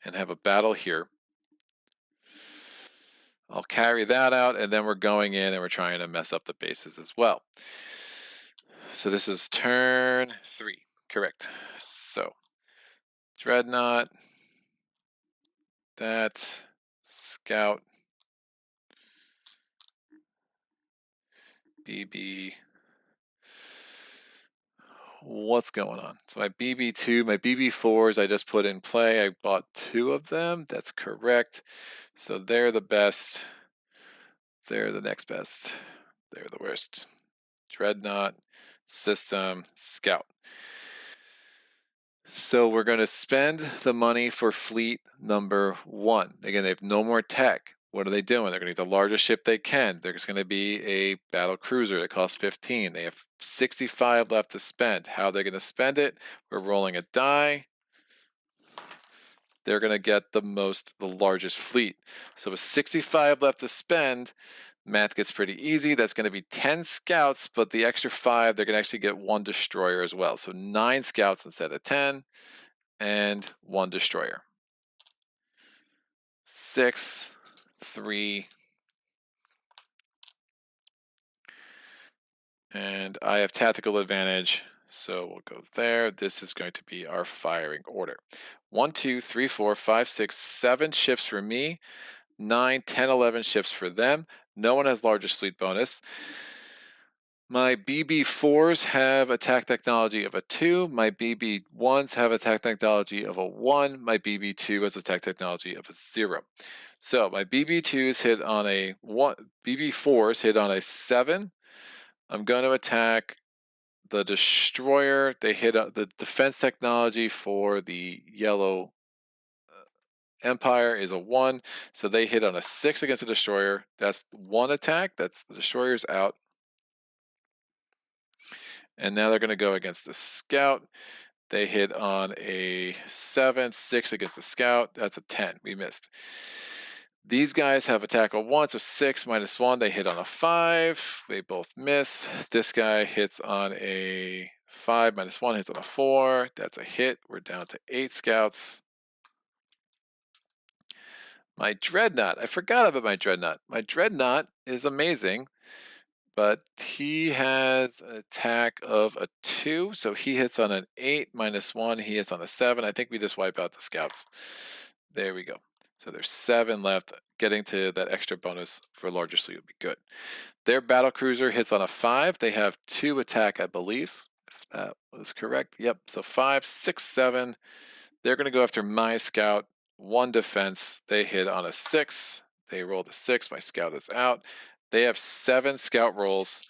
and have a battle here. I'll carry that out, and then we're going in and we're trying to mess up the bases as well. So this is turn 3, correct. So Dreadnought, that, Scout, BB. What's going on? So my BB2, my BB4s I just put in play. I bought 2 of them. That's correct. So they're the best. They're the next best. They're the worst. Dreadnought, System, Scout. So we're going to spend the money for fleet number 1. Again, they have no more tech. What are they doing? They're going to get the largest ship they can. There's going to be a battle cruiser that costs 15. They have 65 left to spend. How they're going to spend it? We're rolling a die. They're going to get the largest fleet. So with 65 left to spend, math gets pretty easy. That's going to be 10 scouts, but the extra 5, they're going to actually get 1 destroyer as well. So 9 scouts instead of 10, and 1 destroyer. 6, 3, and I have tactical advantage, so we'll go there. This is going to be our firing order. 1, 2, 3, 4, 5, 6, 7 ships for me, 9, 10, 11 ships for them. No one has largest fleet bonus. My BB4s have attack technology of a 2. My BB1s have attack technology of a 1. My BB2 has attack technology of a 0. So my BB2s hit on a 1. BB4s hit on a 7. I'm going to attack the destroyer, they hit the defense technology for the yellow empire is a 1, so they hit on a 6 against the destroyer. That's one attack. That's the destroyer's out. And now they're going to go against the scout. They hit on a 7, 6 against the scout. That's a 10. We missed. These guys have attack of 1, so 6 minus 1. They hit on a 5. They both miss. This guy hits on a 5 minus 1, hits on a 4. That's a hit. We're down to 8 scouts. My dreadnought. I forgot about my dreadnought. My dreadnought is amazing, but he has an attack of a 2, so he hits on an 8 minus 1. He hits on a 7. I think we just wipe out the scouts. There we go. So there's 7 left. Getting to that extra bonus for larger fleet would be good. Their battle cruiser hits on a 5. They have 2 attack, I believe, if that was correct. Yep. So 5, 6, 7. They're going to go after my scout. 1 defense. They hit on a 6. They rolled a 6. My scout is out. They have 7 scout rolls.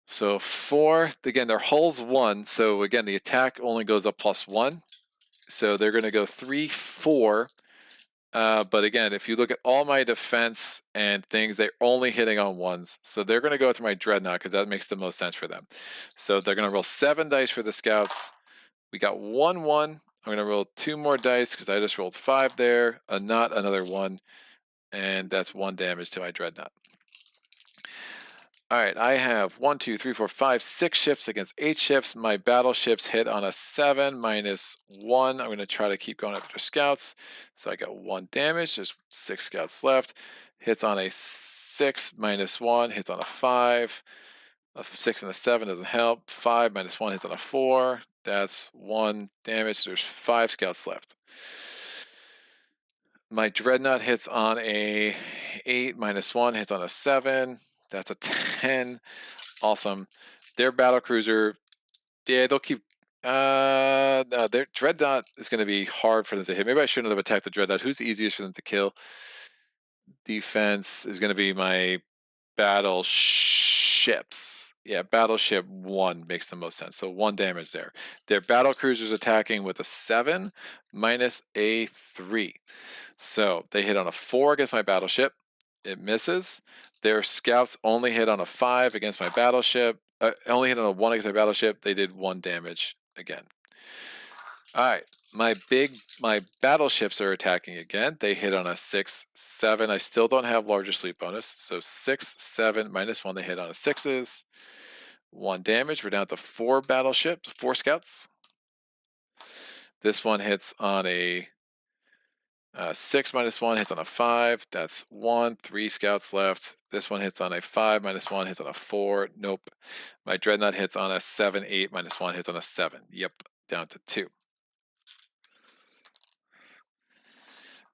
So 4. Again, their hull's 1. So again, the attack only goes up +1. So they're going to go 3, 4. But again, if you look at all my defense and things, they're only hitting on 1s. So they're going to go through my dreadnought because that makes the most sense for them. So they're going to roll 7 dice for the scouts. We got 1, 1. I'm going to roll 2 more dice because I just rolled 5 there. Not another 1. And that's 1 damage to my dreadnought. All right, I have 1, 2, 3, 4, 5, 6 ships against 8 ships. My battleships hit on a 7 minus 1. I'm going to try to keep going after scouts. So I got 1 damage. There's 6 scouts left. Hits on a 6 minus 1. Hits on a 5. A 6 and a 7 doesn't help. 5 minus 1 hits on a 4. That's 1 damage. There's 5 scouts left. My dreadnought hits on a 8 minus 1. Hits on a 7. That's a 10. Awesome. Their battle cruiser, yeah, they'll keep. No, their dreadnought is going to be hard for them to hit. Maybe I shouldn't have attacked the dreadnought. Who's the easiest for them to kill? Defense is going to be my battleships. Yeah, battleship 1 makes the most sense. So 1 damage there. Their battle cruiser's attacking with a 7 minus a 3. So they hit on a 4 against my battleship. It misses. Their scouts only hit on a 5 against my battleship. Only hit on a 1 against my battleship. They did 1 damage again. All right, my battleships are attacking again. They hit on a 6, 7. I still don't have larger fleet bonus. So 6, 7 minus 1. They hit on a 6s. 1 damage. We're down to 4 battleships, 4 scouts. This one hits on a 6 minus 1 hits on a 5. That's 1. 3 scouts left. This one hits on a 5 minus 1 hits on a 4. Nope. My dreadnought hits on a 7. 8 minus 1 hits on a 7. Yep. Down to 2.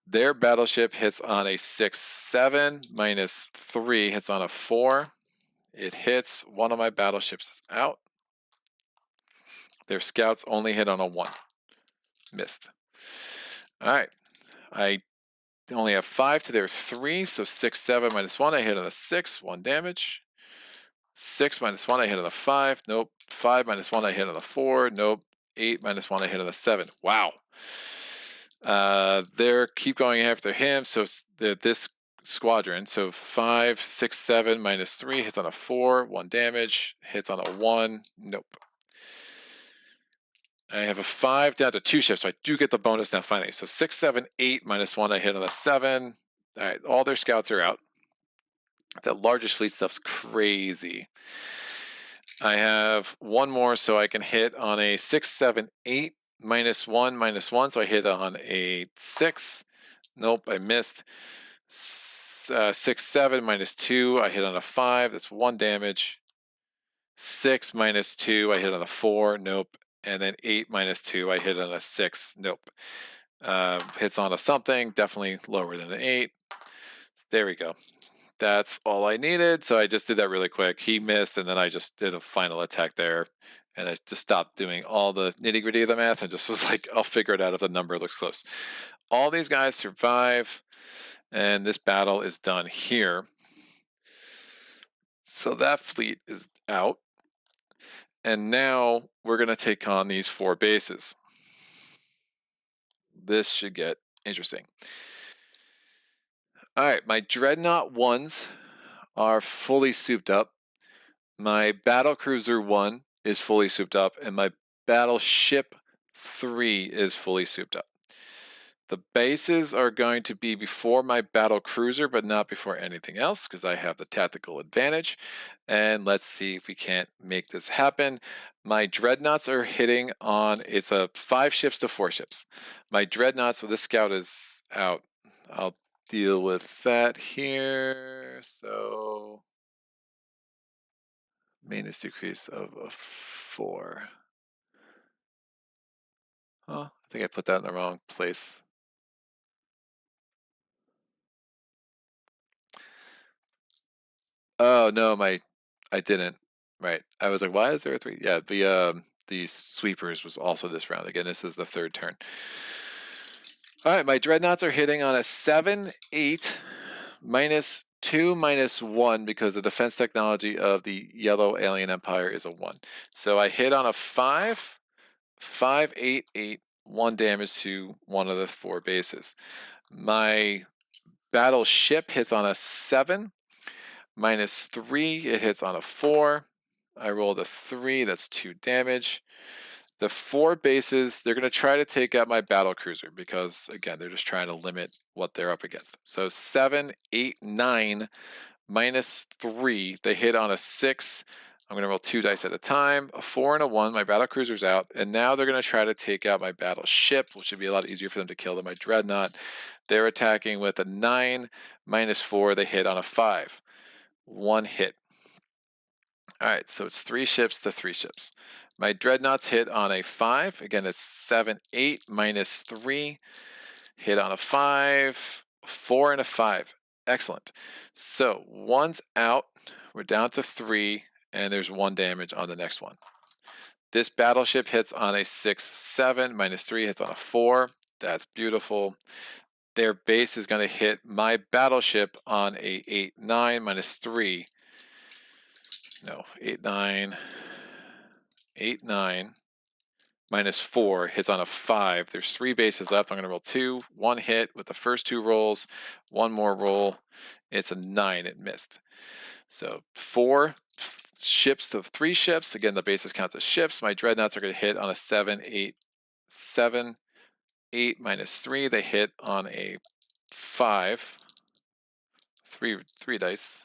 Their battleship hits on a 6, 7 minus 3 hits on a 4. It hits. One of my battleships is out. Their scouts only hit on a 1. Missed. All right. I only have 5 to their 3, so 6, 7 minus 1. I hit on a 6, 1 damage. 6 minus 1, I hit on a 5. Nope. 5 minus 1, I hit on a 4. Nope. 8 minus 1, I hit on a 7. Wow. They're keep going after him. So this squadron. So 5, 6, 7 minus 3 hits on a 4. 1 damage. Hits on a 1. Nope. I have a 5 down to 2 ships, so I do get the bonus now finally. So 6, 7, 8 minus 1, I hit on a 7. All right, all their scouts are out. That largest fleet stuff's crazy. I have 1 more, so I can hit on a 6, 7, 8 minus 1 minus 1. So I hit on a 6. Nope, I missed. 6, 7 minus 2, I hit on a 5. That's 1 damage. 6 minus 2, I hit on a 4. Nope. And then 8 minus 2, I hit on a 6. Nope. Hits on a something, definitely lower than an 8. There we go. That's all I needed. So I just did that really quick. He missed, and then I just did a final attack there. And I just stopped doing all the nitty gritty of the math and just was like, I'll figure it out if the number looks close. All these guys survive, and this battle is done here. So that fleet is out. And now we're going to take on these 4 bases. This should get interesting. All right, my Dreadnought 1s are fully souped up. My Battlecruiser 1 is fully souped up, and my Battleship 3 is fully souped up. The bases are going to be before my battle cruiser, but not before anything else, because I have the tactical advantage. And let's see if we can't make this happen. My dreadnoughts are hitting on, it's a 5 ships to 4 ships. My dreadnoughts, well, this scout is out. I'll deal with that here. So, maintenance decrease of a 4. Oh, I think I put that in the wrong place. Oh no, I didn't. Right. I was like, why is there a 3? Yeah, the sweepers was also this round. Again, this is the 3rd turn. All right, my dreadnoughts are hitting on a 7, 8, -2, -1 because the defense technology of the yellow alien empire is a 1. So I hit on a 5, 5, 8, 8, 1 damage to one of the 4 bases. My battleship hits on a 7, -3, it hits on a 4. I rolled a 3, that's 2 damage. The 4 bases, they're going to try to take out my battle cruiser because, again, they're just trying to limit what they're up against. So 7, 8, 9, -3, they hit on a 6. I'm going to roll 2 dice at a time, a 4 and a 1. My battle cruiser's out, and now they're going to try to take out my battleship, which would be a lot easier for them to kill than my dreadnought. They're attacking with a 9, -4. They hit on a 5. 1 hit. All right, so it's 3 ships to 3 ships. My dreadnoughts hit on a 5. Again, it's 7, 8, -3. Hit on a 5, 4 and a 5. Excellent. So 1's out. We're down to 3, and there's 1 damage on the next one. This battleship hits on a 6, 7, -3 hits on a 4. That's beautiful. Their base is going to hit my battleship on a 8, 9, -3. No, 8, 9, 8, 9, -4 hits on a 5. There's 3 bases left. I'm going to roll 2. 1 hit with the first 2 rolls. 1 more roll. It's a 9. It missed. So 4 ships to 3 ships. Again, the bases count as ships. My dreadnoughts are going to hit on a 7, 8, 7, 8 -3. They hit on a 5. 3 dice.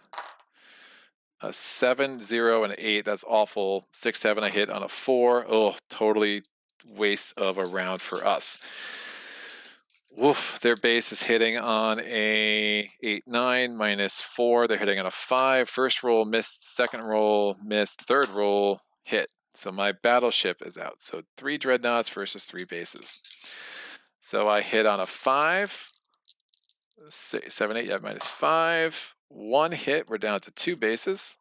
A 7, 0, and 8. That's awful. 6, 7. I hit on a 4. Oh, totally waste of a round for us. Woof. Their base is hitting on a 8, 9, -4. They're hitting on a 5. First roll missed. Second roll missed. Third roll hit. So my battleship is out. So 3 dreadnoughts versus 3 bases. So I hit on a 5. 6, 7, 8. Yeah, -5. 1 hit. We're down to 2 bases.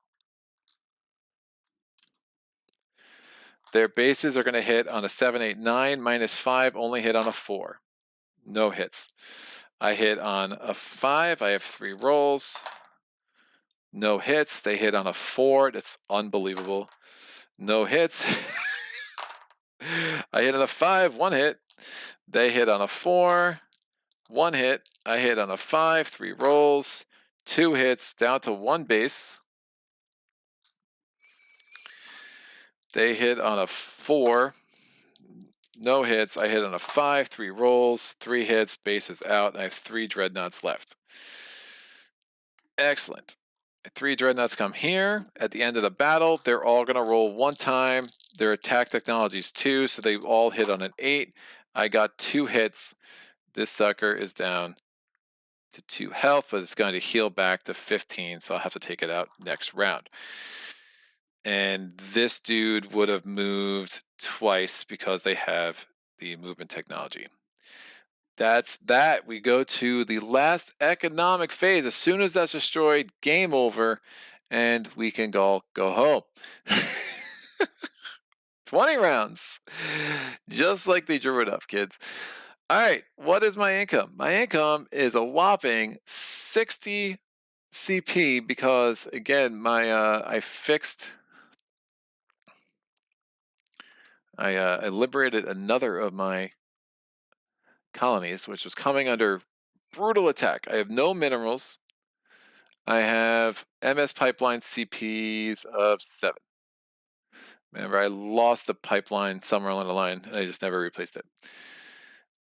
Their bases are going to hit on a 7, 8, 9, -5, only hit on a 4. No hits. I hit on a 5. I have 3 rolls. No hits. They hit on a 4. That's unbelievable. No hits. I hit on a 5. 1 hit. They hit on a 4. 1 hit. I hit on a 5. 3 rolls. 2 hits. Down to 1 base. They hit on a 4. No hits. I hit on a 5, 3 rolls, 3 hits, bases out, and I have 3 dreadnoughts left. Excellent. 3 dreadnoughts come here. At the end of the battle, they're all going to roll 1 time. Their attack technology is 2, so they all hit on an 8. I got 2 hits. This sucker is down to 2 health, but it's going to heal back to 15, so I'll have to take it out next round. And this dude would have moved twice because they have the movement technology. That's that. We go to the last economic phase. As soon as that's destroyed, game over, and we can go home. 20 rounds. Just like they drew it up, kids. All right, what is my income? My income is a whopping 60 CP because, again, my I fixed I liberated another of my colonies, which was coming under brutal attack. I have no minerals. I have MS pipeline CPs of 7. Remember, I lost the pipeline somewhere along the line, and I just never replaced it.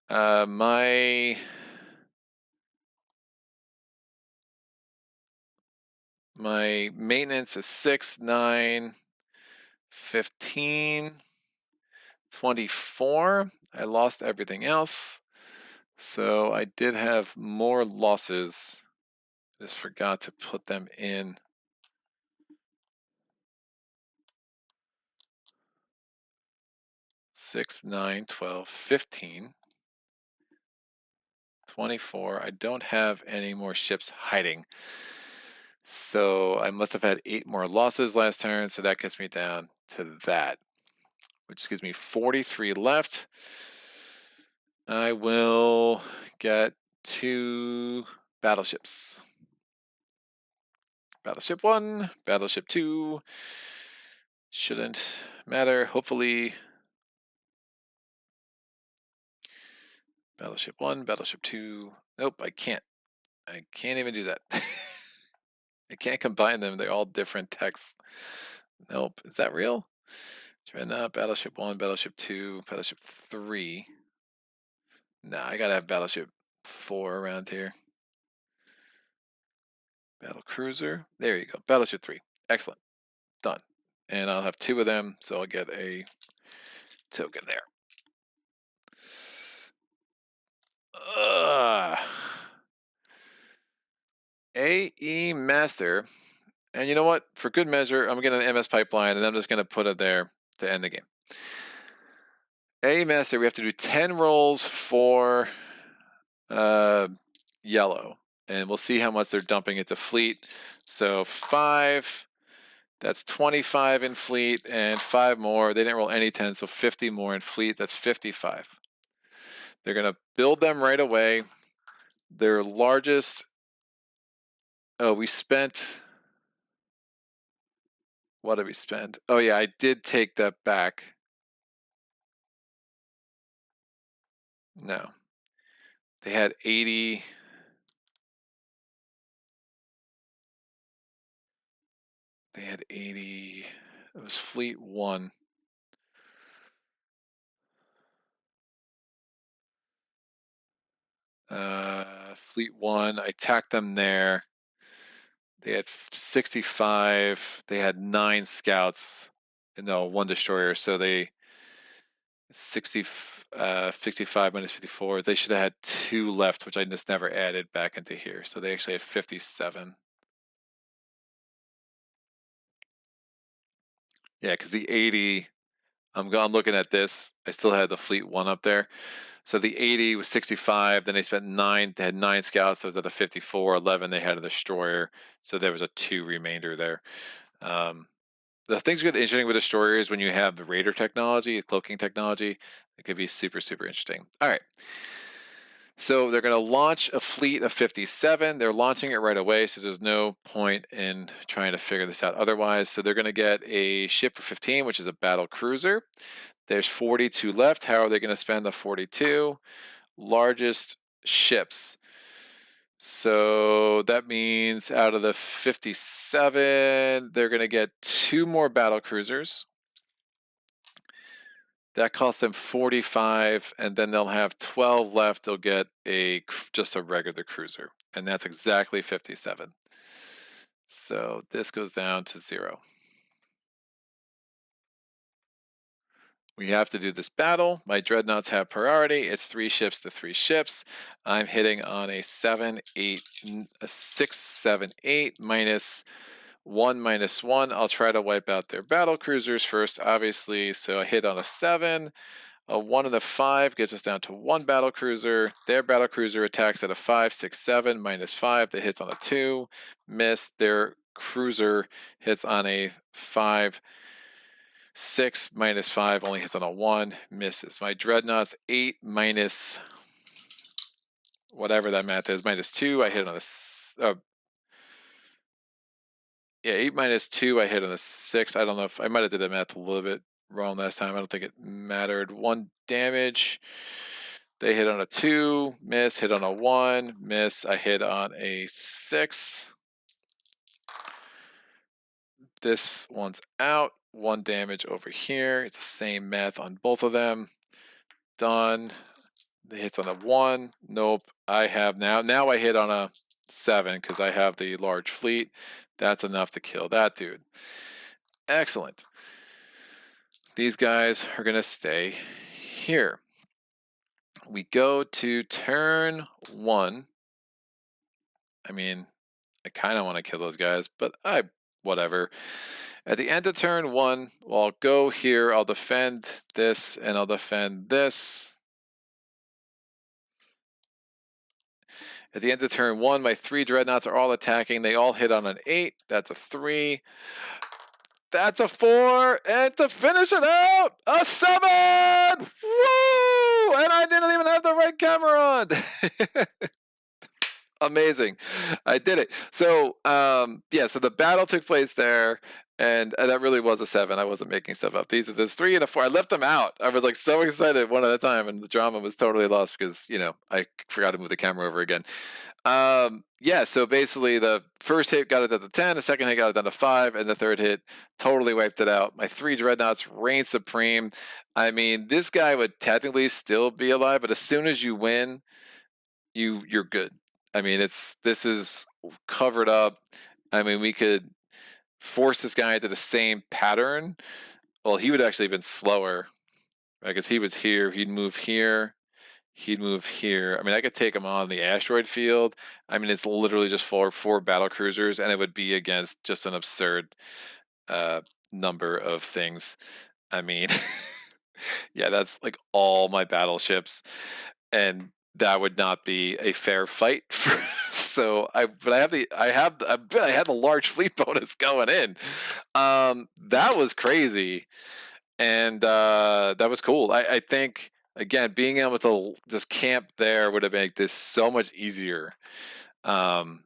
My maintenance is 6, 9, 15, 24. I lost everything else. So I did have more losses. Just forgot to put them in. 6, 9, 12, 15, 24. I don't have any more ships hiding. So I must have had 8 more losses last turn. So that gets me down to that, which gives me 43 left. I will get 2 battleships. Battleship 1, Battleship 2. Shouldn't matter. Hopefully, Battleship 1, Battleship 2. Nope, I can't. I can't even do that. I can't combine them. They're all different texts. Nope. Is that real? Dreadnought, Battleship 1, Battleship 2, Battleship 3. Nah, I gotta have Battleship 4 around here. Battle Cruiser. There you go. Battleship 3. Excellent. Done. And I'll have 2 of them, so I'll get a token there. AE Master. And you know what? For good measure, I'm getting an MS pipeline, and I'm just going to put it there to end the game. AE Master, we have to do 10 rolls for yellow. And we'll see how much they're dumping into fleet. So 5, that's 25 in fleet, and 5 more. They didn't roll any 10, so 50 more in fleet. That's 55. They're going to build them right away. Their largest, we spent, what did we spend? Oh yeah, I did take that back. No. They had 80. They had 80. It was fleet 1. Fleet 1, I tacked them there. They had 65. They had 9 scouts and 1 destroyer. So they 65 minus 54. They should have had 2 left, which I just never added back into here. So they actually had 57. Yeah, because the 80, I'm looking at this. I still had the fleet 1 up there. So the 80 was 65. Then they spent 9. They had 9 scouts. That was at a 54. 11. They had a destroyer. So there was a 2 remainder there. The things that get interesting with destroyers when you have the raider technology, cloaking technology, it could be super, super interesting. All right. So they're going to launch a fleet of 57. They're launching it right away, so there's no point in trying to figure this out otherwise. So they're going to get a ship for 15, which is a battle cruiser. There's 42 left. How are they going to spend the 42? Largest ships. So that means out of the 57, they're going to get 2 more battle cruisers. That costs them 45, and then they'll have 12 left. They'll get just a regular cruiser, and that's exactly 57. So this goes down to 0. We have to do this battle. My dreadnoughts have priority. It's 3 ships to 3 ships. I'm hitting on a 7, 8, a 6, 7, 8 minus 1 minus 1. I'll try to wipe out their battle cruisers first, obviously. So I hit on a 7. A 1 and a 5 gets us down to 1 battle cruiser. Their battle cruiser attacks at a 5, 6, 7 minus 5. That hits on a 2. Miss. Their cruiser hits on a 5. 6 minus 5 only hits on a 1. Misses. My dreadnoughts 8 minus whatever that math is. Minus 2. I hit on a 8 minus 2, I hit on the 6. I don't know if I might have did that math a little bit wrong last time. I don't think it mattered. 1 damage. They hit on a 2, miss, hit on a 1, miss. I hit on a 6. This one's out. 1 damage over here. It's the same math on both of them. Done. The hits on a 1. Nope. I have now I hit on a 7 because I have the large fleet. That's enough to kill that dude. Excellent. These guys are going to stay here. We go to turn 1. I mean, I kind of want to kill those guys, but whatever. At the end of turn 1, well, I'll go here. I'll defend this and I'll defend this. At the end of turn 1, my 3 dreadnoughts are all attacking. They all hit on an 8. That's a 3. That's a 4. And to finish it out, a 7! Woo! And I didn't even have the right camera on. Amazing. I did it. So, yeah, so the battle took place there. And that really was a 7. I wasn't making stuff up. There's 3 and a 4. I left them out. I was like so excited one at a time, and the drama was totally lost because I forgot to move the camera over again. Yeah. So basically, the first hit got it down to 10. The second hit got it down to 5, and the third hit totally wiped it out. My 3 dreadnoughts reign supreme. I mean, this guy would technically still be alive, but as soon as you win, you're good. I mean, this is covered up. I mean, we could force this guy into the same pattern. Well, he would actually have been slower. I guess he was here. He'd move here. He'd move here. I mean, I could take him on the asteroid field. I mean, it's literally just four battle cruisers, and it would be against just an absurd number of things. I mean, yeah, that's like all my battleships, and that would not be a fair fight. So I had the large fleet bonus going in. That was crazy, and that was cool. I think again, being able to just camp there would have made this so much easier. And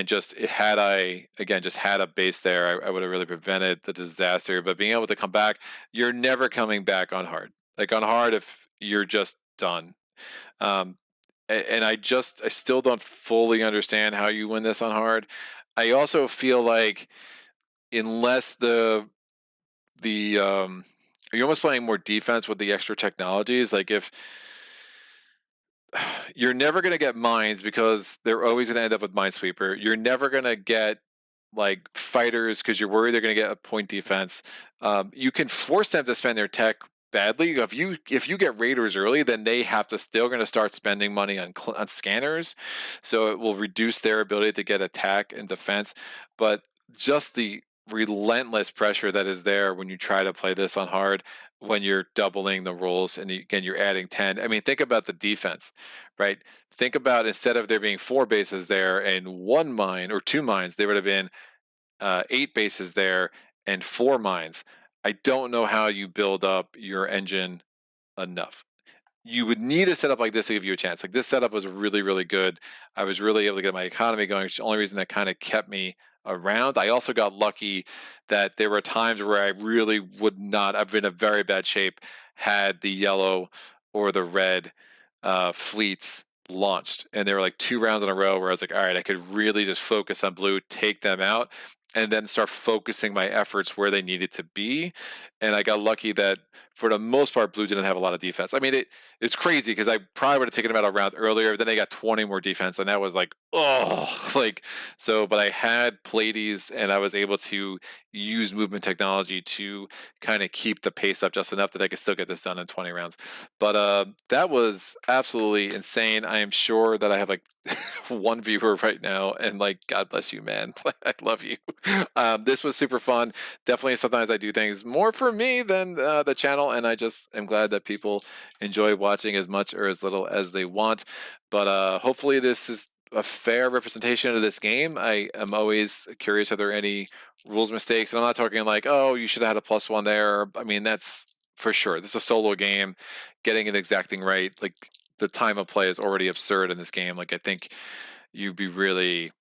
just had I just had a base there, I would have really prevented the disaster. But being able to come back, you're never coming back on hard. Like on hard, if you're just done. Um, and I still don't fully understand how you win this on hard. I also feel like unless you're almost playing more defense with the extra technologies. Like if you're never going to get mines because they're always going to end up with Minesweeper. You're never going to get like fighters because you're worried they're going to get a point defense. You can force them to spend their tech badly. If you get raiders early, then they're going to start spending money on scanners, so it will reduce their ability to get attack and defense. But just the relentless pressure that is there when you try to play this on hard, when you're doubling the rolls and again you're adding 10. I mean, think about the defense, right? Think about instead of there being 4 bases there and 1 mine or 2 mines, there would have been 8 bases there and 4 mines. I don't know how you build up your engine enough. You would need a setup like this to give you a chance. Like this setup was really, really good. I was really able to get my economy going. It's the only reason that kind of kept me around. I also got lucky that there were times where I really would not have been in a very bad shape had the yellow or the red fleets launched. And there were like 2 rounds in a row where I was like, all right, I could really just focus on blue, take them out, and then start focusing my efforts where they needed to be. And I got lucky that for the most part, blue didn't have a lot of defense. I mean, it's crazy because I probably would have taken them out a round earlier. Then they got 20 more defense, and that was like, oh, like so. But I had Pleiades, and I was able to use movement technology to kind of keep the pace up just enough that I could still get this done in 20 rounds. But that was absolutely insane. I am sure that I have like 1 viewer right now, and like, God bless you, man. I love you. This was super fun. Definitely, sometimes I do things more for me than the channel, and I just am glad that people enjoy watching as much or as little as they want. But hopefully, this is a fair representation of this game. I am always curious, are there any rules mistakes? And I'm not talking like, oh, you should have had a +1 there. I mean, that's for sure. This is a solo game. Getting it exacting right, like the time of play is already absurd in this game. Like I think you'd be really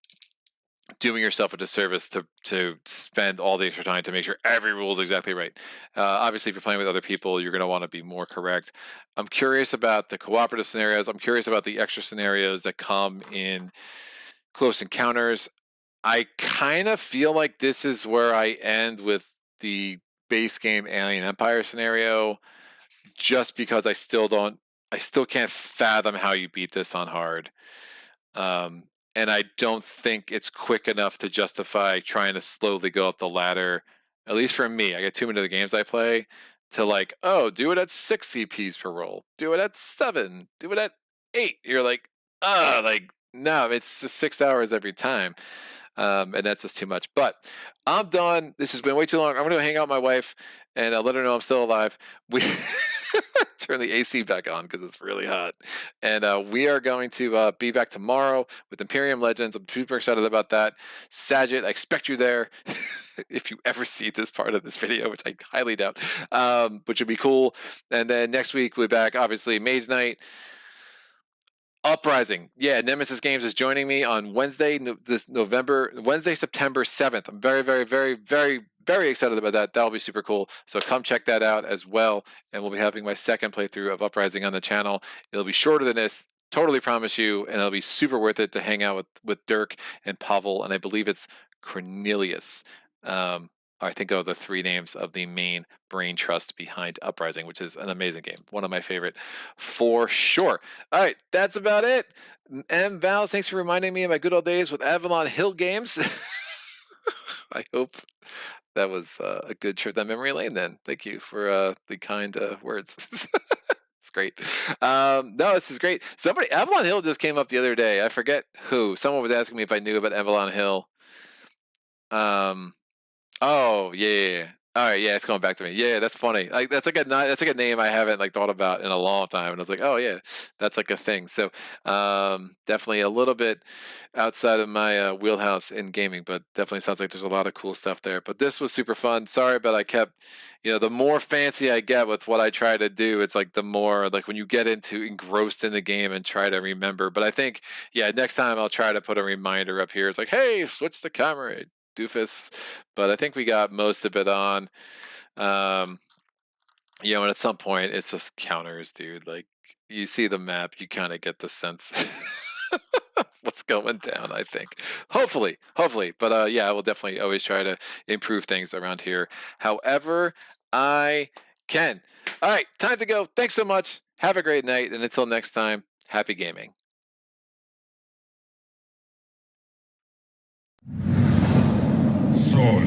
doing yourself a disservice to spend all the extra time to make sure every rule is exactly right. Obviously, if you're playing with other people, you're going to want to be more correct. I'm curious about the cooperative scenarios. I'm curious about the extra scenarios that come in close encounters. I kind of feel like this is where I end with the base game Alien Empire scenario, just because I still can't fathom how you beat this on hard. And I don't think it's quick enough to justify trying to slowly go up the ladder. At least for me, I get too many of the games I play to like, oh, do it at 6 CPs per roll, do it at 7, do it at 8. You're like, like no, it's just 6 hours every time. And that's just too much. But I'm done. This has been way too long. I'm gonna go hang out with my wife and let her know I'm still alive. We turn the AC back on because it's really hot. And we are going to be back tomorrow with Imperium Legends. I'm super excited about that. Sagitt, I expect you there. If you ever see this part of this video, which I highly doubt, which would be cool. And then next week we'll be back, obviously, Mage Night. Uprising. Yeah, Nemesis Games is joining me on Wednesday, September 7th. I'm very, very, very, very, very excited about that. That'll be super cool. So come check that out as well. And we'll be having my second playthrough of Uprising on the channel. It'll be shorter than this. Totally promise you. And it'll be super worth it to hang out with Dirk and Pavel. And I believe it's Cornelius. I think of the 3 names of the main brain trust behind Uprising, which is an amazing game. One of my favorite for sure. All right, that's about it. M. Val, thanks for reminding me of my good old days with Avalon Hill Games. I hope that was a good trip down memory lane then. Thank you for the kind words. It's great. No, this is great. Avalon Hill just came up the other day. I forget who. Someone was asking me if I knew about Avalon Hill. Oh yeah. All right, yeah, it's coming back to me. Yeah, that's funny. Like that's like a name I haven't like thought about in a long time, and I was like, oh yeah, that's like a thing. So definitely a little bit outside of my wheelhouse in gaming, but definitely sounds like there's a lot of cool stuff there. But this was super fun. Sorry, but I kept, the more fancy I get with what I try to do, it's like the more like when you get engrossed in the game and try to remember. But I think, yeah, next time I'll try to put a reminder up here. It's like, hey, switch the camera, doofus. But I think we got most of it on. And at some point it's just counters, dude. Like you see the map, you kind of get the sense what's going down, I think. Hopefully. But yeah, I will definitely always try to improve things around here however I can. All right, time to go. Thanks so much. Have a great night, and until next time, happy gaming. Solo.